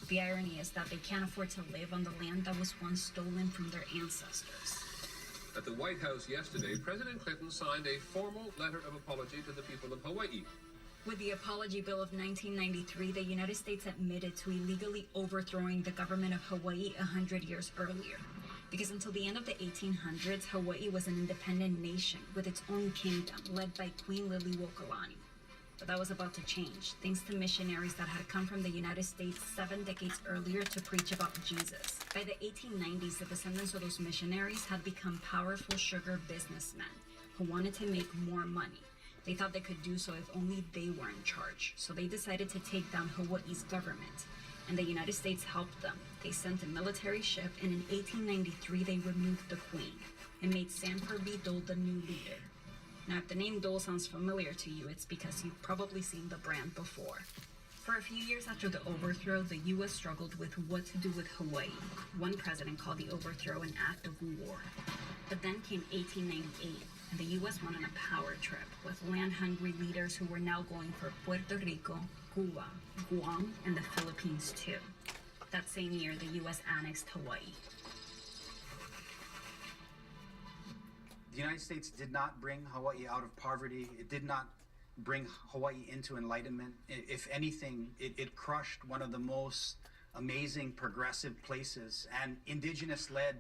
The irony is that they can't afford to live on the land that was once stolen from their ancestors. At the White House yesterday, President Clinton signed a formal letter of apology to the people of Hawaii. With the Apology Bill of 1993, the United States admitted to illegally overthrowing the government of Hawaii 100 years earlier. Because until the end of the 1800s, Hawaii was an independent nation with its own kingdom led by Queen Liliuokalani. But that was about to change, thanks to missionaries that had come from the United States 7 decades earlier to preach about Jesus. By the 1890s, the descendants of those missionaries had become powerful sugar businessmen who wanted to make more money. They thought they could do so if only they were in charge. So they decided to take down Hawaii's government. And the United States helped them. They sent a military ship, and in 1893 they removed the queen and made Sanford B. Dole the new leader. Now, if the name Dole sounds familiar to you, it's because you've probably seen the brand before. For a few years after the overthrow, the U.S. struggled with what to do with Hawaii. One president called the overthrow an act of war. But then came 1898, and the U.S. went on a power trip with land-hungry leaders who were now going for Puerto Rico, Cuba, Guam, and the Philippines too. That same year, the U.S. annexed Hawaii. The United States did not bring Hawaii out of poverty. It did not bring Hawaii into enlightenment. If anything, it crushed one of the most amazing progressive places and indigenous-led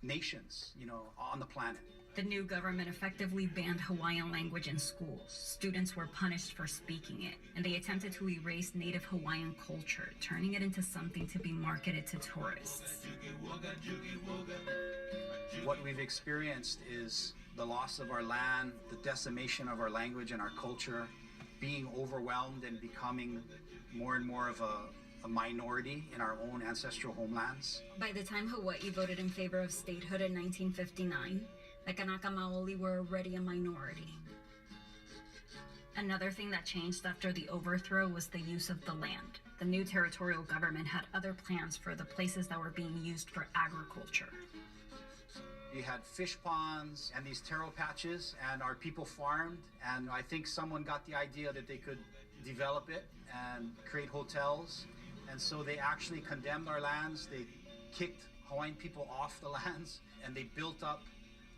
nations, on the planet. The new government effectively banned Hawaiian language in schools. Students were punished for speaking it, and they attempted to erase Native Hawaiian culture, turning it into something to be marketed to tourists. What we've experienced is the loss of our land, the decimation of our language and our culture, being overwhelmed and becoming more and more of a minority in our own ancestral homelands. By the time Hawaii voted in favor of statehood in 1959, the Kanaka Maoli were already a minority. Another thing that changed after the overthrow was the use of the land. The new territorial government had other plans for the places that were being used for agriculture. You had fish ponds and these taro patches, and our people farmed, and I think someone got the idea that they could develop it and create hotels, and so they actually condemned our lands. They kicked Hawaiian people off the lands, and they built up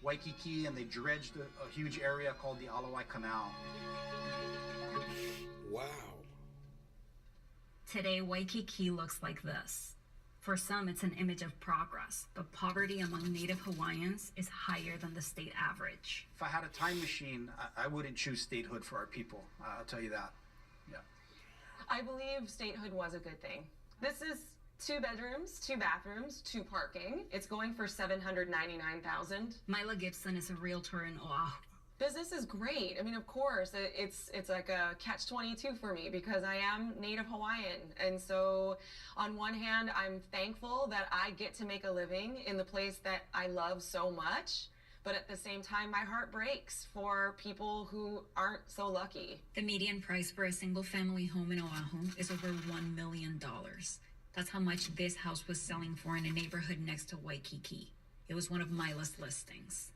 Waikiki, and they dredged a huge area called the Alawai Canal. Wow. Today, Waikiki looks like this. For some, it's an image of progress, but poverty among Native Hawaiians is higher than the state average. If I had a time machine, I wouldn't choose statehood for our people. I'll tell you that. Yeah. I believe statehood was a good thing. This is 2 bedrooms, 2 bathrooms, 2 parking. It's going for $799,000. Mila Gibson is a realtor in Oahu. Business is great. I mean, of course, it's like a catch-22 for me because I am Native Hawaiian. And so on one hand, I'm thankful that I get to make a living in the place that I love so much. But at the same time, my heart breaks for people who aren't so lucky. The median price for a single-family home in Oahu is over $1 million. That's how much this house was selling for in a neighborhood next to Waikiki. It was one of Mila's listings.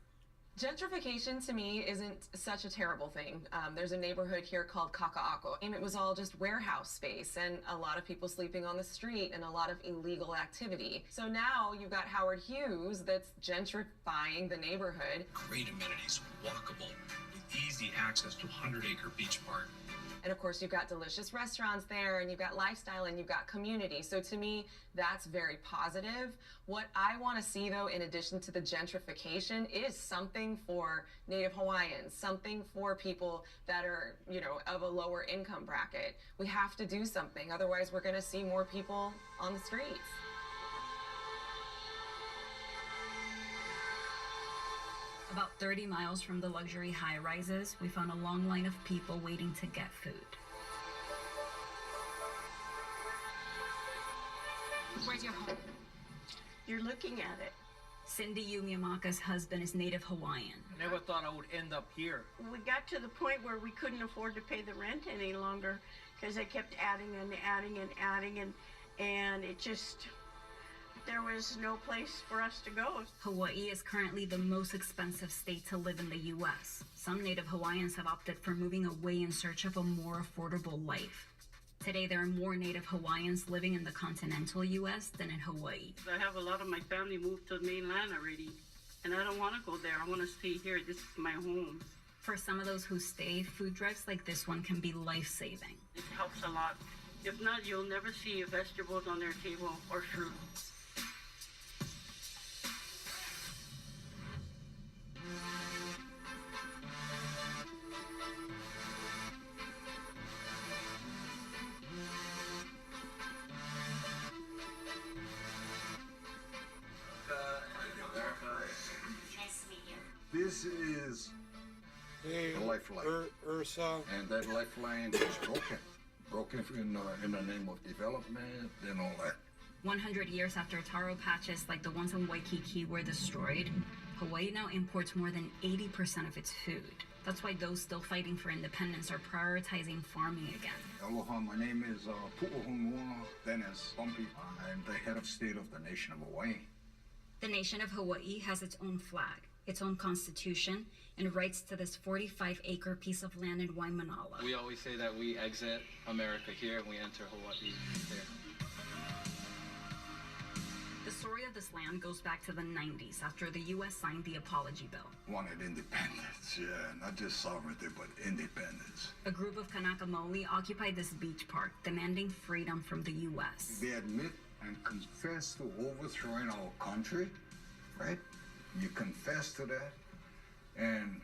Gentrification to me isn't such a terrible thing. There's a neighborhood here called Kaka'ako, and it was all just warehouse space and a lot of people sleeping on the street and a lot of illegal activity. So now you've got Howard Hughes that's gentrifying the neighborhood. Great amenities, walkable, with easy access to a 100-acre beach park. And of course, you've got delicious restaurants there, and you've got lifestyle, and you've got community. So to me, that's very positive. What I want to see, though, in addition to the gentrification, is something for Native Hawaiians, something for people that are, of a lower income bracket. We have to do something. Otherwise, we're going to see more people on the streets. About 30 miles from the luxury high-rises, we found a long line of people waiting to get food. Where's your home? You're looking at it. Cindy Yumyamaka's husband is Native Hawaiian. I never thought I would end up here. We got to the point where we couldn't afford to pay the rent any longer because they kept adding and adding and adding, and it just, there was no place for us to go. Hawaii is currently the most expensive state to live in the U.S. Some Native Hawaiians have opted for moving away in search of a more affordable life. Today, there are more Native Hawaiians living in the continental U.S. than in Hawaii. I have a lot of my family moved to the mainland already, and I don't want to go there. I want to stay here. This is my home. For some of those who stay, food drives like this one can be life-saving. It helps a lot. If not, you'll never see vegetables on their table or fruit. This is the lifeline. Ursa. And that lifeline is broken in the name of development and all that. 100 years after taro patches like the ones in Waikiki were destroyed, Hawaii now imports more than 80% of its food. That's why those still fighting for independence are prioritizing farming again. Aloha, my name is Pu'uhonua Dennis Bumpy. I'm the head of state of the nation of Hawaii. The nation of Hawaii has its own flag, its own constitution, and rights to this 45-acre piece of land in Waimanala. We always say that we exit America here and we enter Hawaii there. The story of this land goes back to the 90s after the U.S. signed the Apology Bill. Wanted independence, yeah, not just sovereignty, but independence. A group of Kanaka Maoli occupied this beach park, demanding freedom from the U.S. They admit and confess to overthrowing our country, right? You confess to that, and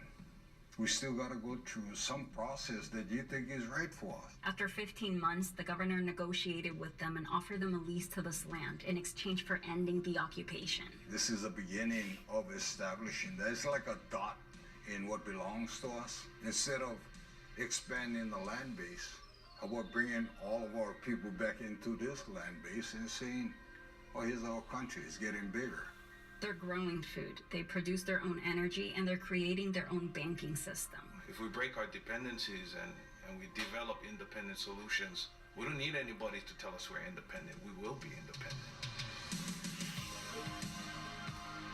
we still got to go through some process that you think is right for us. After 15 months, the governor negotiated with them and offered them a lease to this land in exchange for ending the occupation. This is the beginning of establishing that. It's like a dot in what belongs to us. Instead of expanding the land base, how about bringing all of our people back into this land base and saying, oh, here's our country, it's getting bigger. They're growing food, they produce their own energy, and they're creating their own banking system. If we break our dependencies and we develop independent solutions, we don't need anybody to tell us we're independent. We will be independent.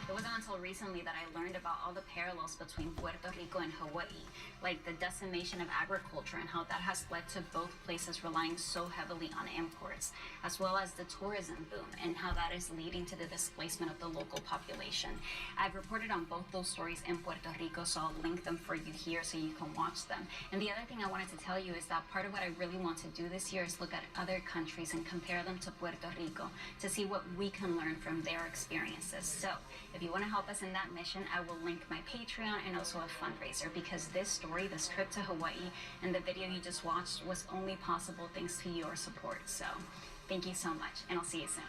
It wasn't until recently that I learned about all the parallels between Puerto Rico and Hawaii, like the decimation of agriculture and how that has led to both places relying so heavily on imports, as well as the tourism boom and how that is leading to the displacement of the local population. I've reported on both those stories in Puerto Rico, so I'll link them for you here so you can watch them. And the other thing I wanted to tell you is that part of what I really want to do this year is look at other countries and compare them to Puerto Rico to see what we can learn from their experiences. So if you want to help us in that mission, I will link my Patreon and also a fundraiser, because this story, this trip to Hawaii, and the video you just watched was only possible thanks to your support. So thank you so much, and I'll see you soon.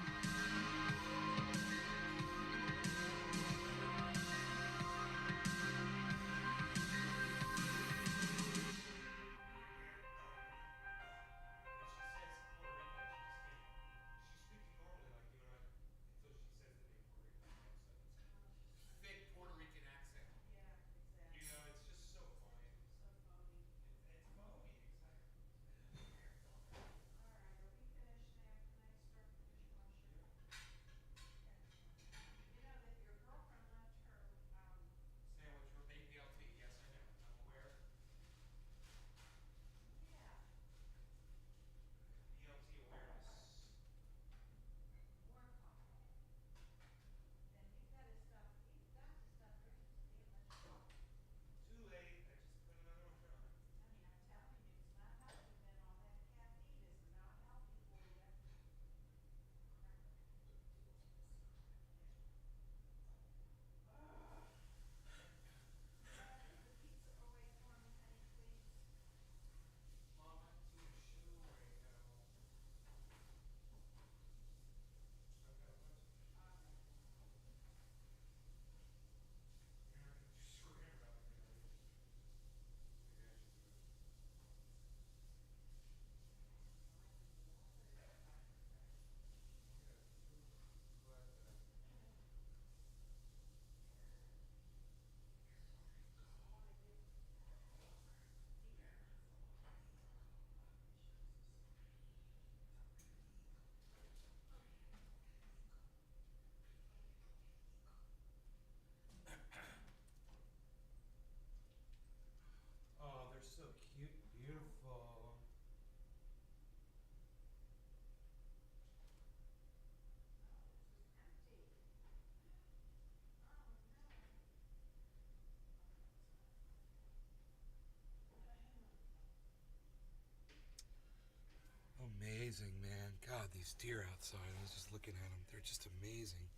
amazing, man. God, these deer outside. I was just looking at them. They're just amazing.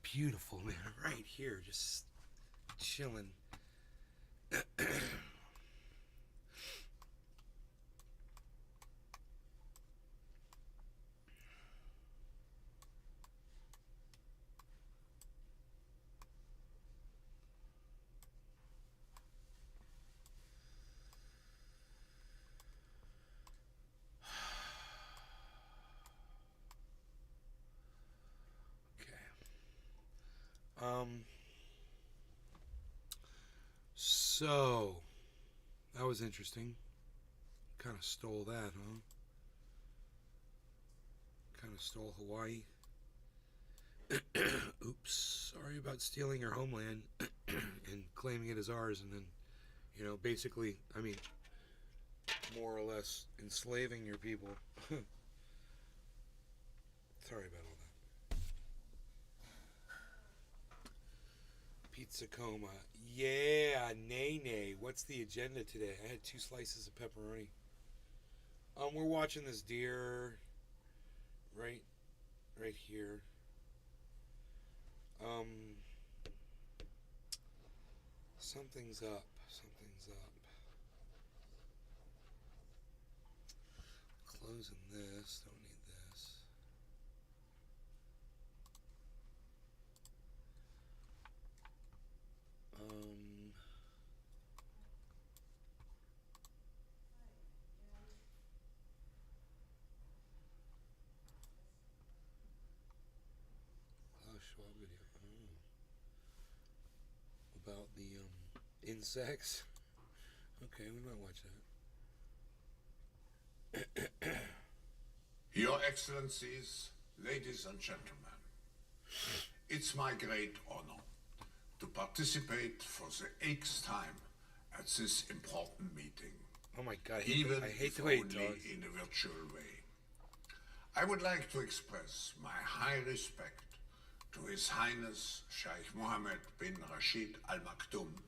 Beautiful, man. Right here, just chilling. So that was interesting. Kind of stole that, huh? Kind of stole Hawaii. Oops, sorry about stealing your homeland and claiming it as ours, and then, you know, basically, I mean, more or less enslaving your people. Sorry about all that. Pizza coma. Yeah, nay. What's the agenda today? I had 2 slices of pepperoni. We're watching this deer right here. Something's up. Closing this. Don't need this. Schwab video. About the insects. Okay, we might watch that. Your Excellencies, ladies and gentlemen, it's my great honor to participate for the 8th time at this important meeting. Oh my God, even I hate if the way it only talks. in a virtual way. I would like to express my high respect to His Highness Sheikh Mohammed bin Rashid Al Maktoum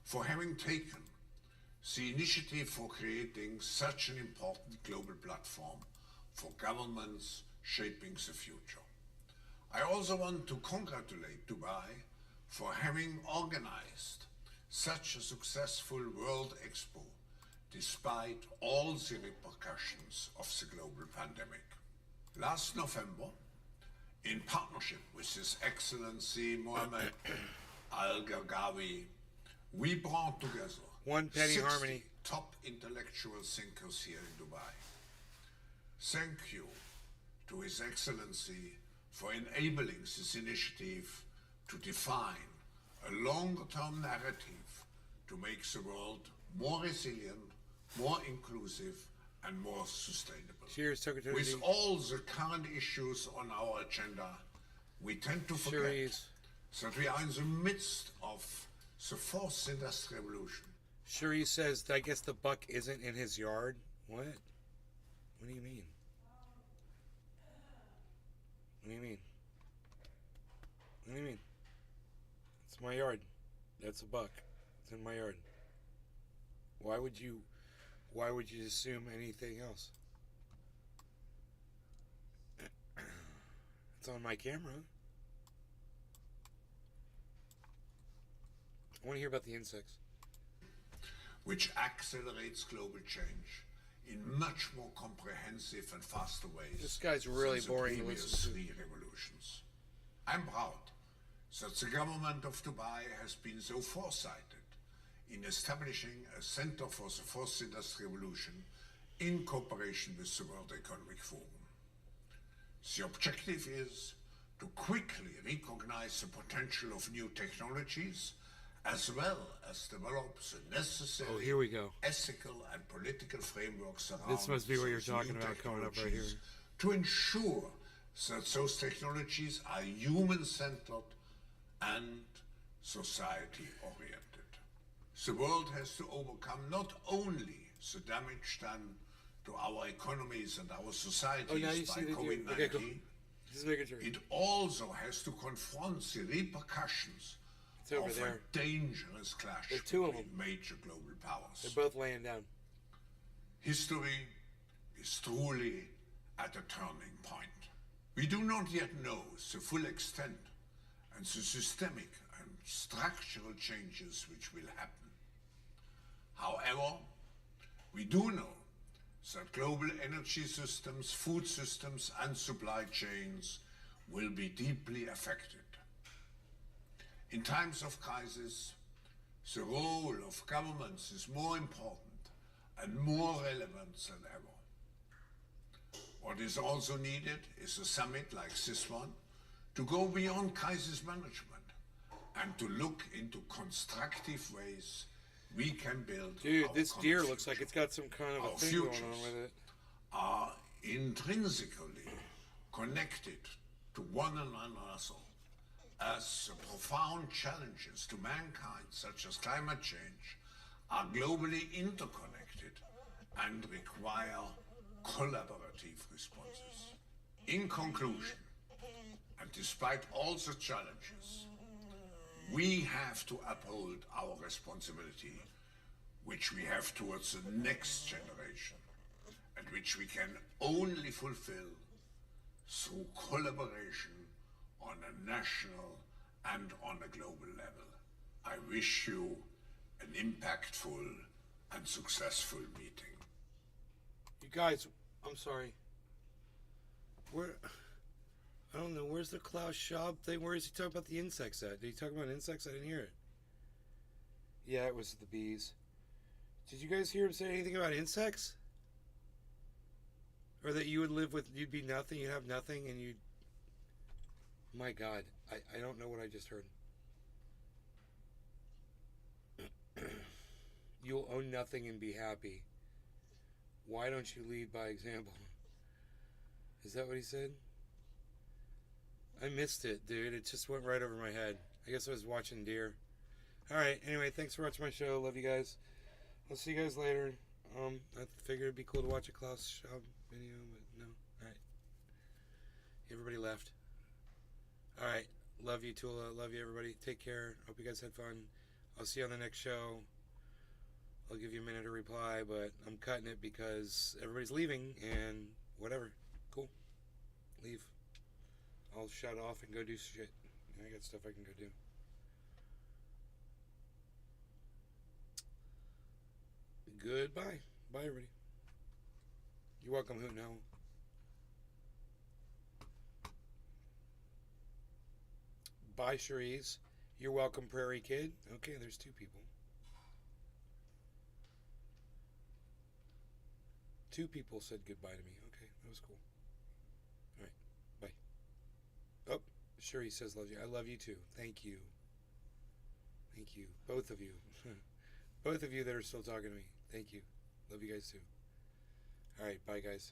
for having taken the initiative for creating such an important global platform for governments shaping the future. I also want to congratulate Dubai for having organized such a successful World Expo despite all the repercussions of the global pandemic. Last November, in partnership with His Excellency Mohammed Al-Gargawi, we brought together One penny 60 harmony. top intellectual thinkers here in Dubai. Thank you to His Excellency for enabling this initiative to define a longer-term narrative to make the world more resilient, more inclusive, and more sustainable. Cheers, Secretary. With all the current issues on our agenda, we tend to forget that we are in the midst of the 4th Industrial Revolution. Cherie says, I guess the buck isn't in his yard. What? What do you mean? What do you mean? What do you mean? It's my yard. That's a buck. It's in my yard. Why would you assume anything else? It's on my camera. I want to hear about the insects. Which accelerates global change in much more comprehensive and faster ways. This guy's really than the boring to previous listen to. 3 revolutions. I'm proud that the government of Dubai has been so foresighted in establishing a Center for the 4th Industrial Revolution in cooperation with the World Economic Forum. The objective is to quickly recognize the potential of new technologies as well as develop the necessary here we go. ethical and political frameworks around This must be what you're those talking new about coming up right here. technologies to ensure that those technologies are human-centered and society-oriented. The world has to overcome not only the damage done to our economies and our societies by COVID-19, okay, cool. Just making sure. it also has to confront the repercussions over of there. a dangerous clash There's 2 of between major global powers. They're both laying down. History is truly at a turning point. We do not yet know the full extent and the systemic and structural changes which will happen. However, we do know that global energy systems, food systems, and supply chains will be deeply affected. In times of crisis, the role of governments is more important and more relevant than ever. What is also needed is a summit like this one to go beyond crisis management and to look into constructive ways we can build. Dude, this deer looks like it's got some kind of a thing going on with it. Are intrinsically connected to one another, as the profound challenges to mankind, such as climate change, are globally interconnected and require collaborative responses. In conclusion, and despite all the challenges, we have to uphold our responsibility, which we have towards the next generation, and which we can only fulfill through collaboration on a national and on a global level. I wish you an impactful and successful meeting. You guys, I'm sorry. Where? I don't know. Where's the Klaus Schwab thing? Where is he talking about the insects at? Did he talk about insects? I didn't hear it. Yeah, it was the bees. Did you guys hear him say anything about insects? Or that you would live with, you'd be nothing, you'd have nothing, and you'd... My God, I don't know what I just heard. You'll own nothing and be happy. Why don't you lead by example? Is that what he said? I missed it, dude. It just went right over my head. I guess I was watching deer. Alright, anyway, thanks for watching my show. Love you guys. I'll see you guys later. I figured it'd be cool to watch a Klaus Schwab video, but no. Alright. Everybody left. Alright. Love you, Tula. Love you, everybody. Take care. Hope you guys had fun. I'll see you on the next show. I'll give you a minute to reply, but I'm cutting it because everybody's leaving, and whatever. Cool. Leave. I'll shut off and go do shit. I got stuff I can go do. Goodbye. Bye, everybody. You're welcome, Hoot Now. Bye, Cherise. You're welcome, Prairie Kid. Okay, there's two people. Two people said goodbye to me. Okay, that was cool. Alright, bye. Oh, Cherise says love you. I love you too. Thank you. Thank you. Both of you. Both of you that are still talking to me. Thank you. Love you guys too. Alright, bye guys.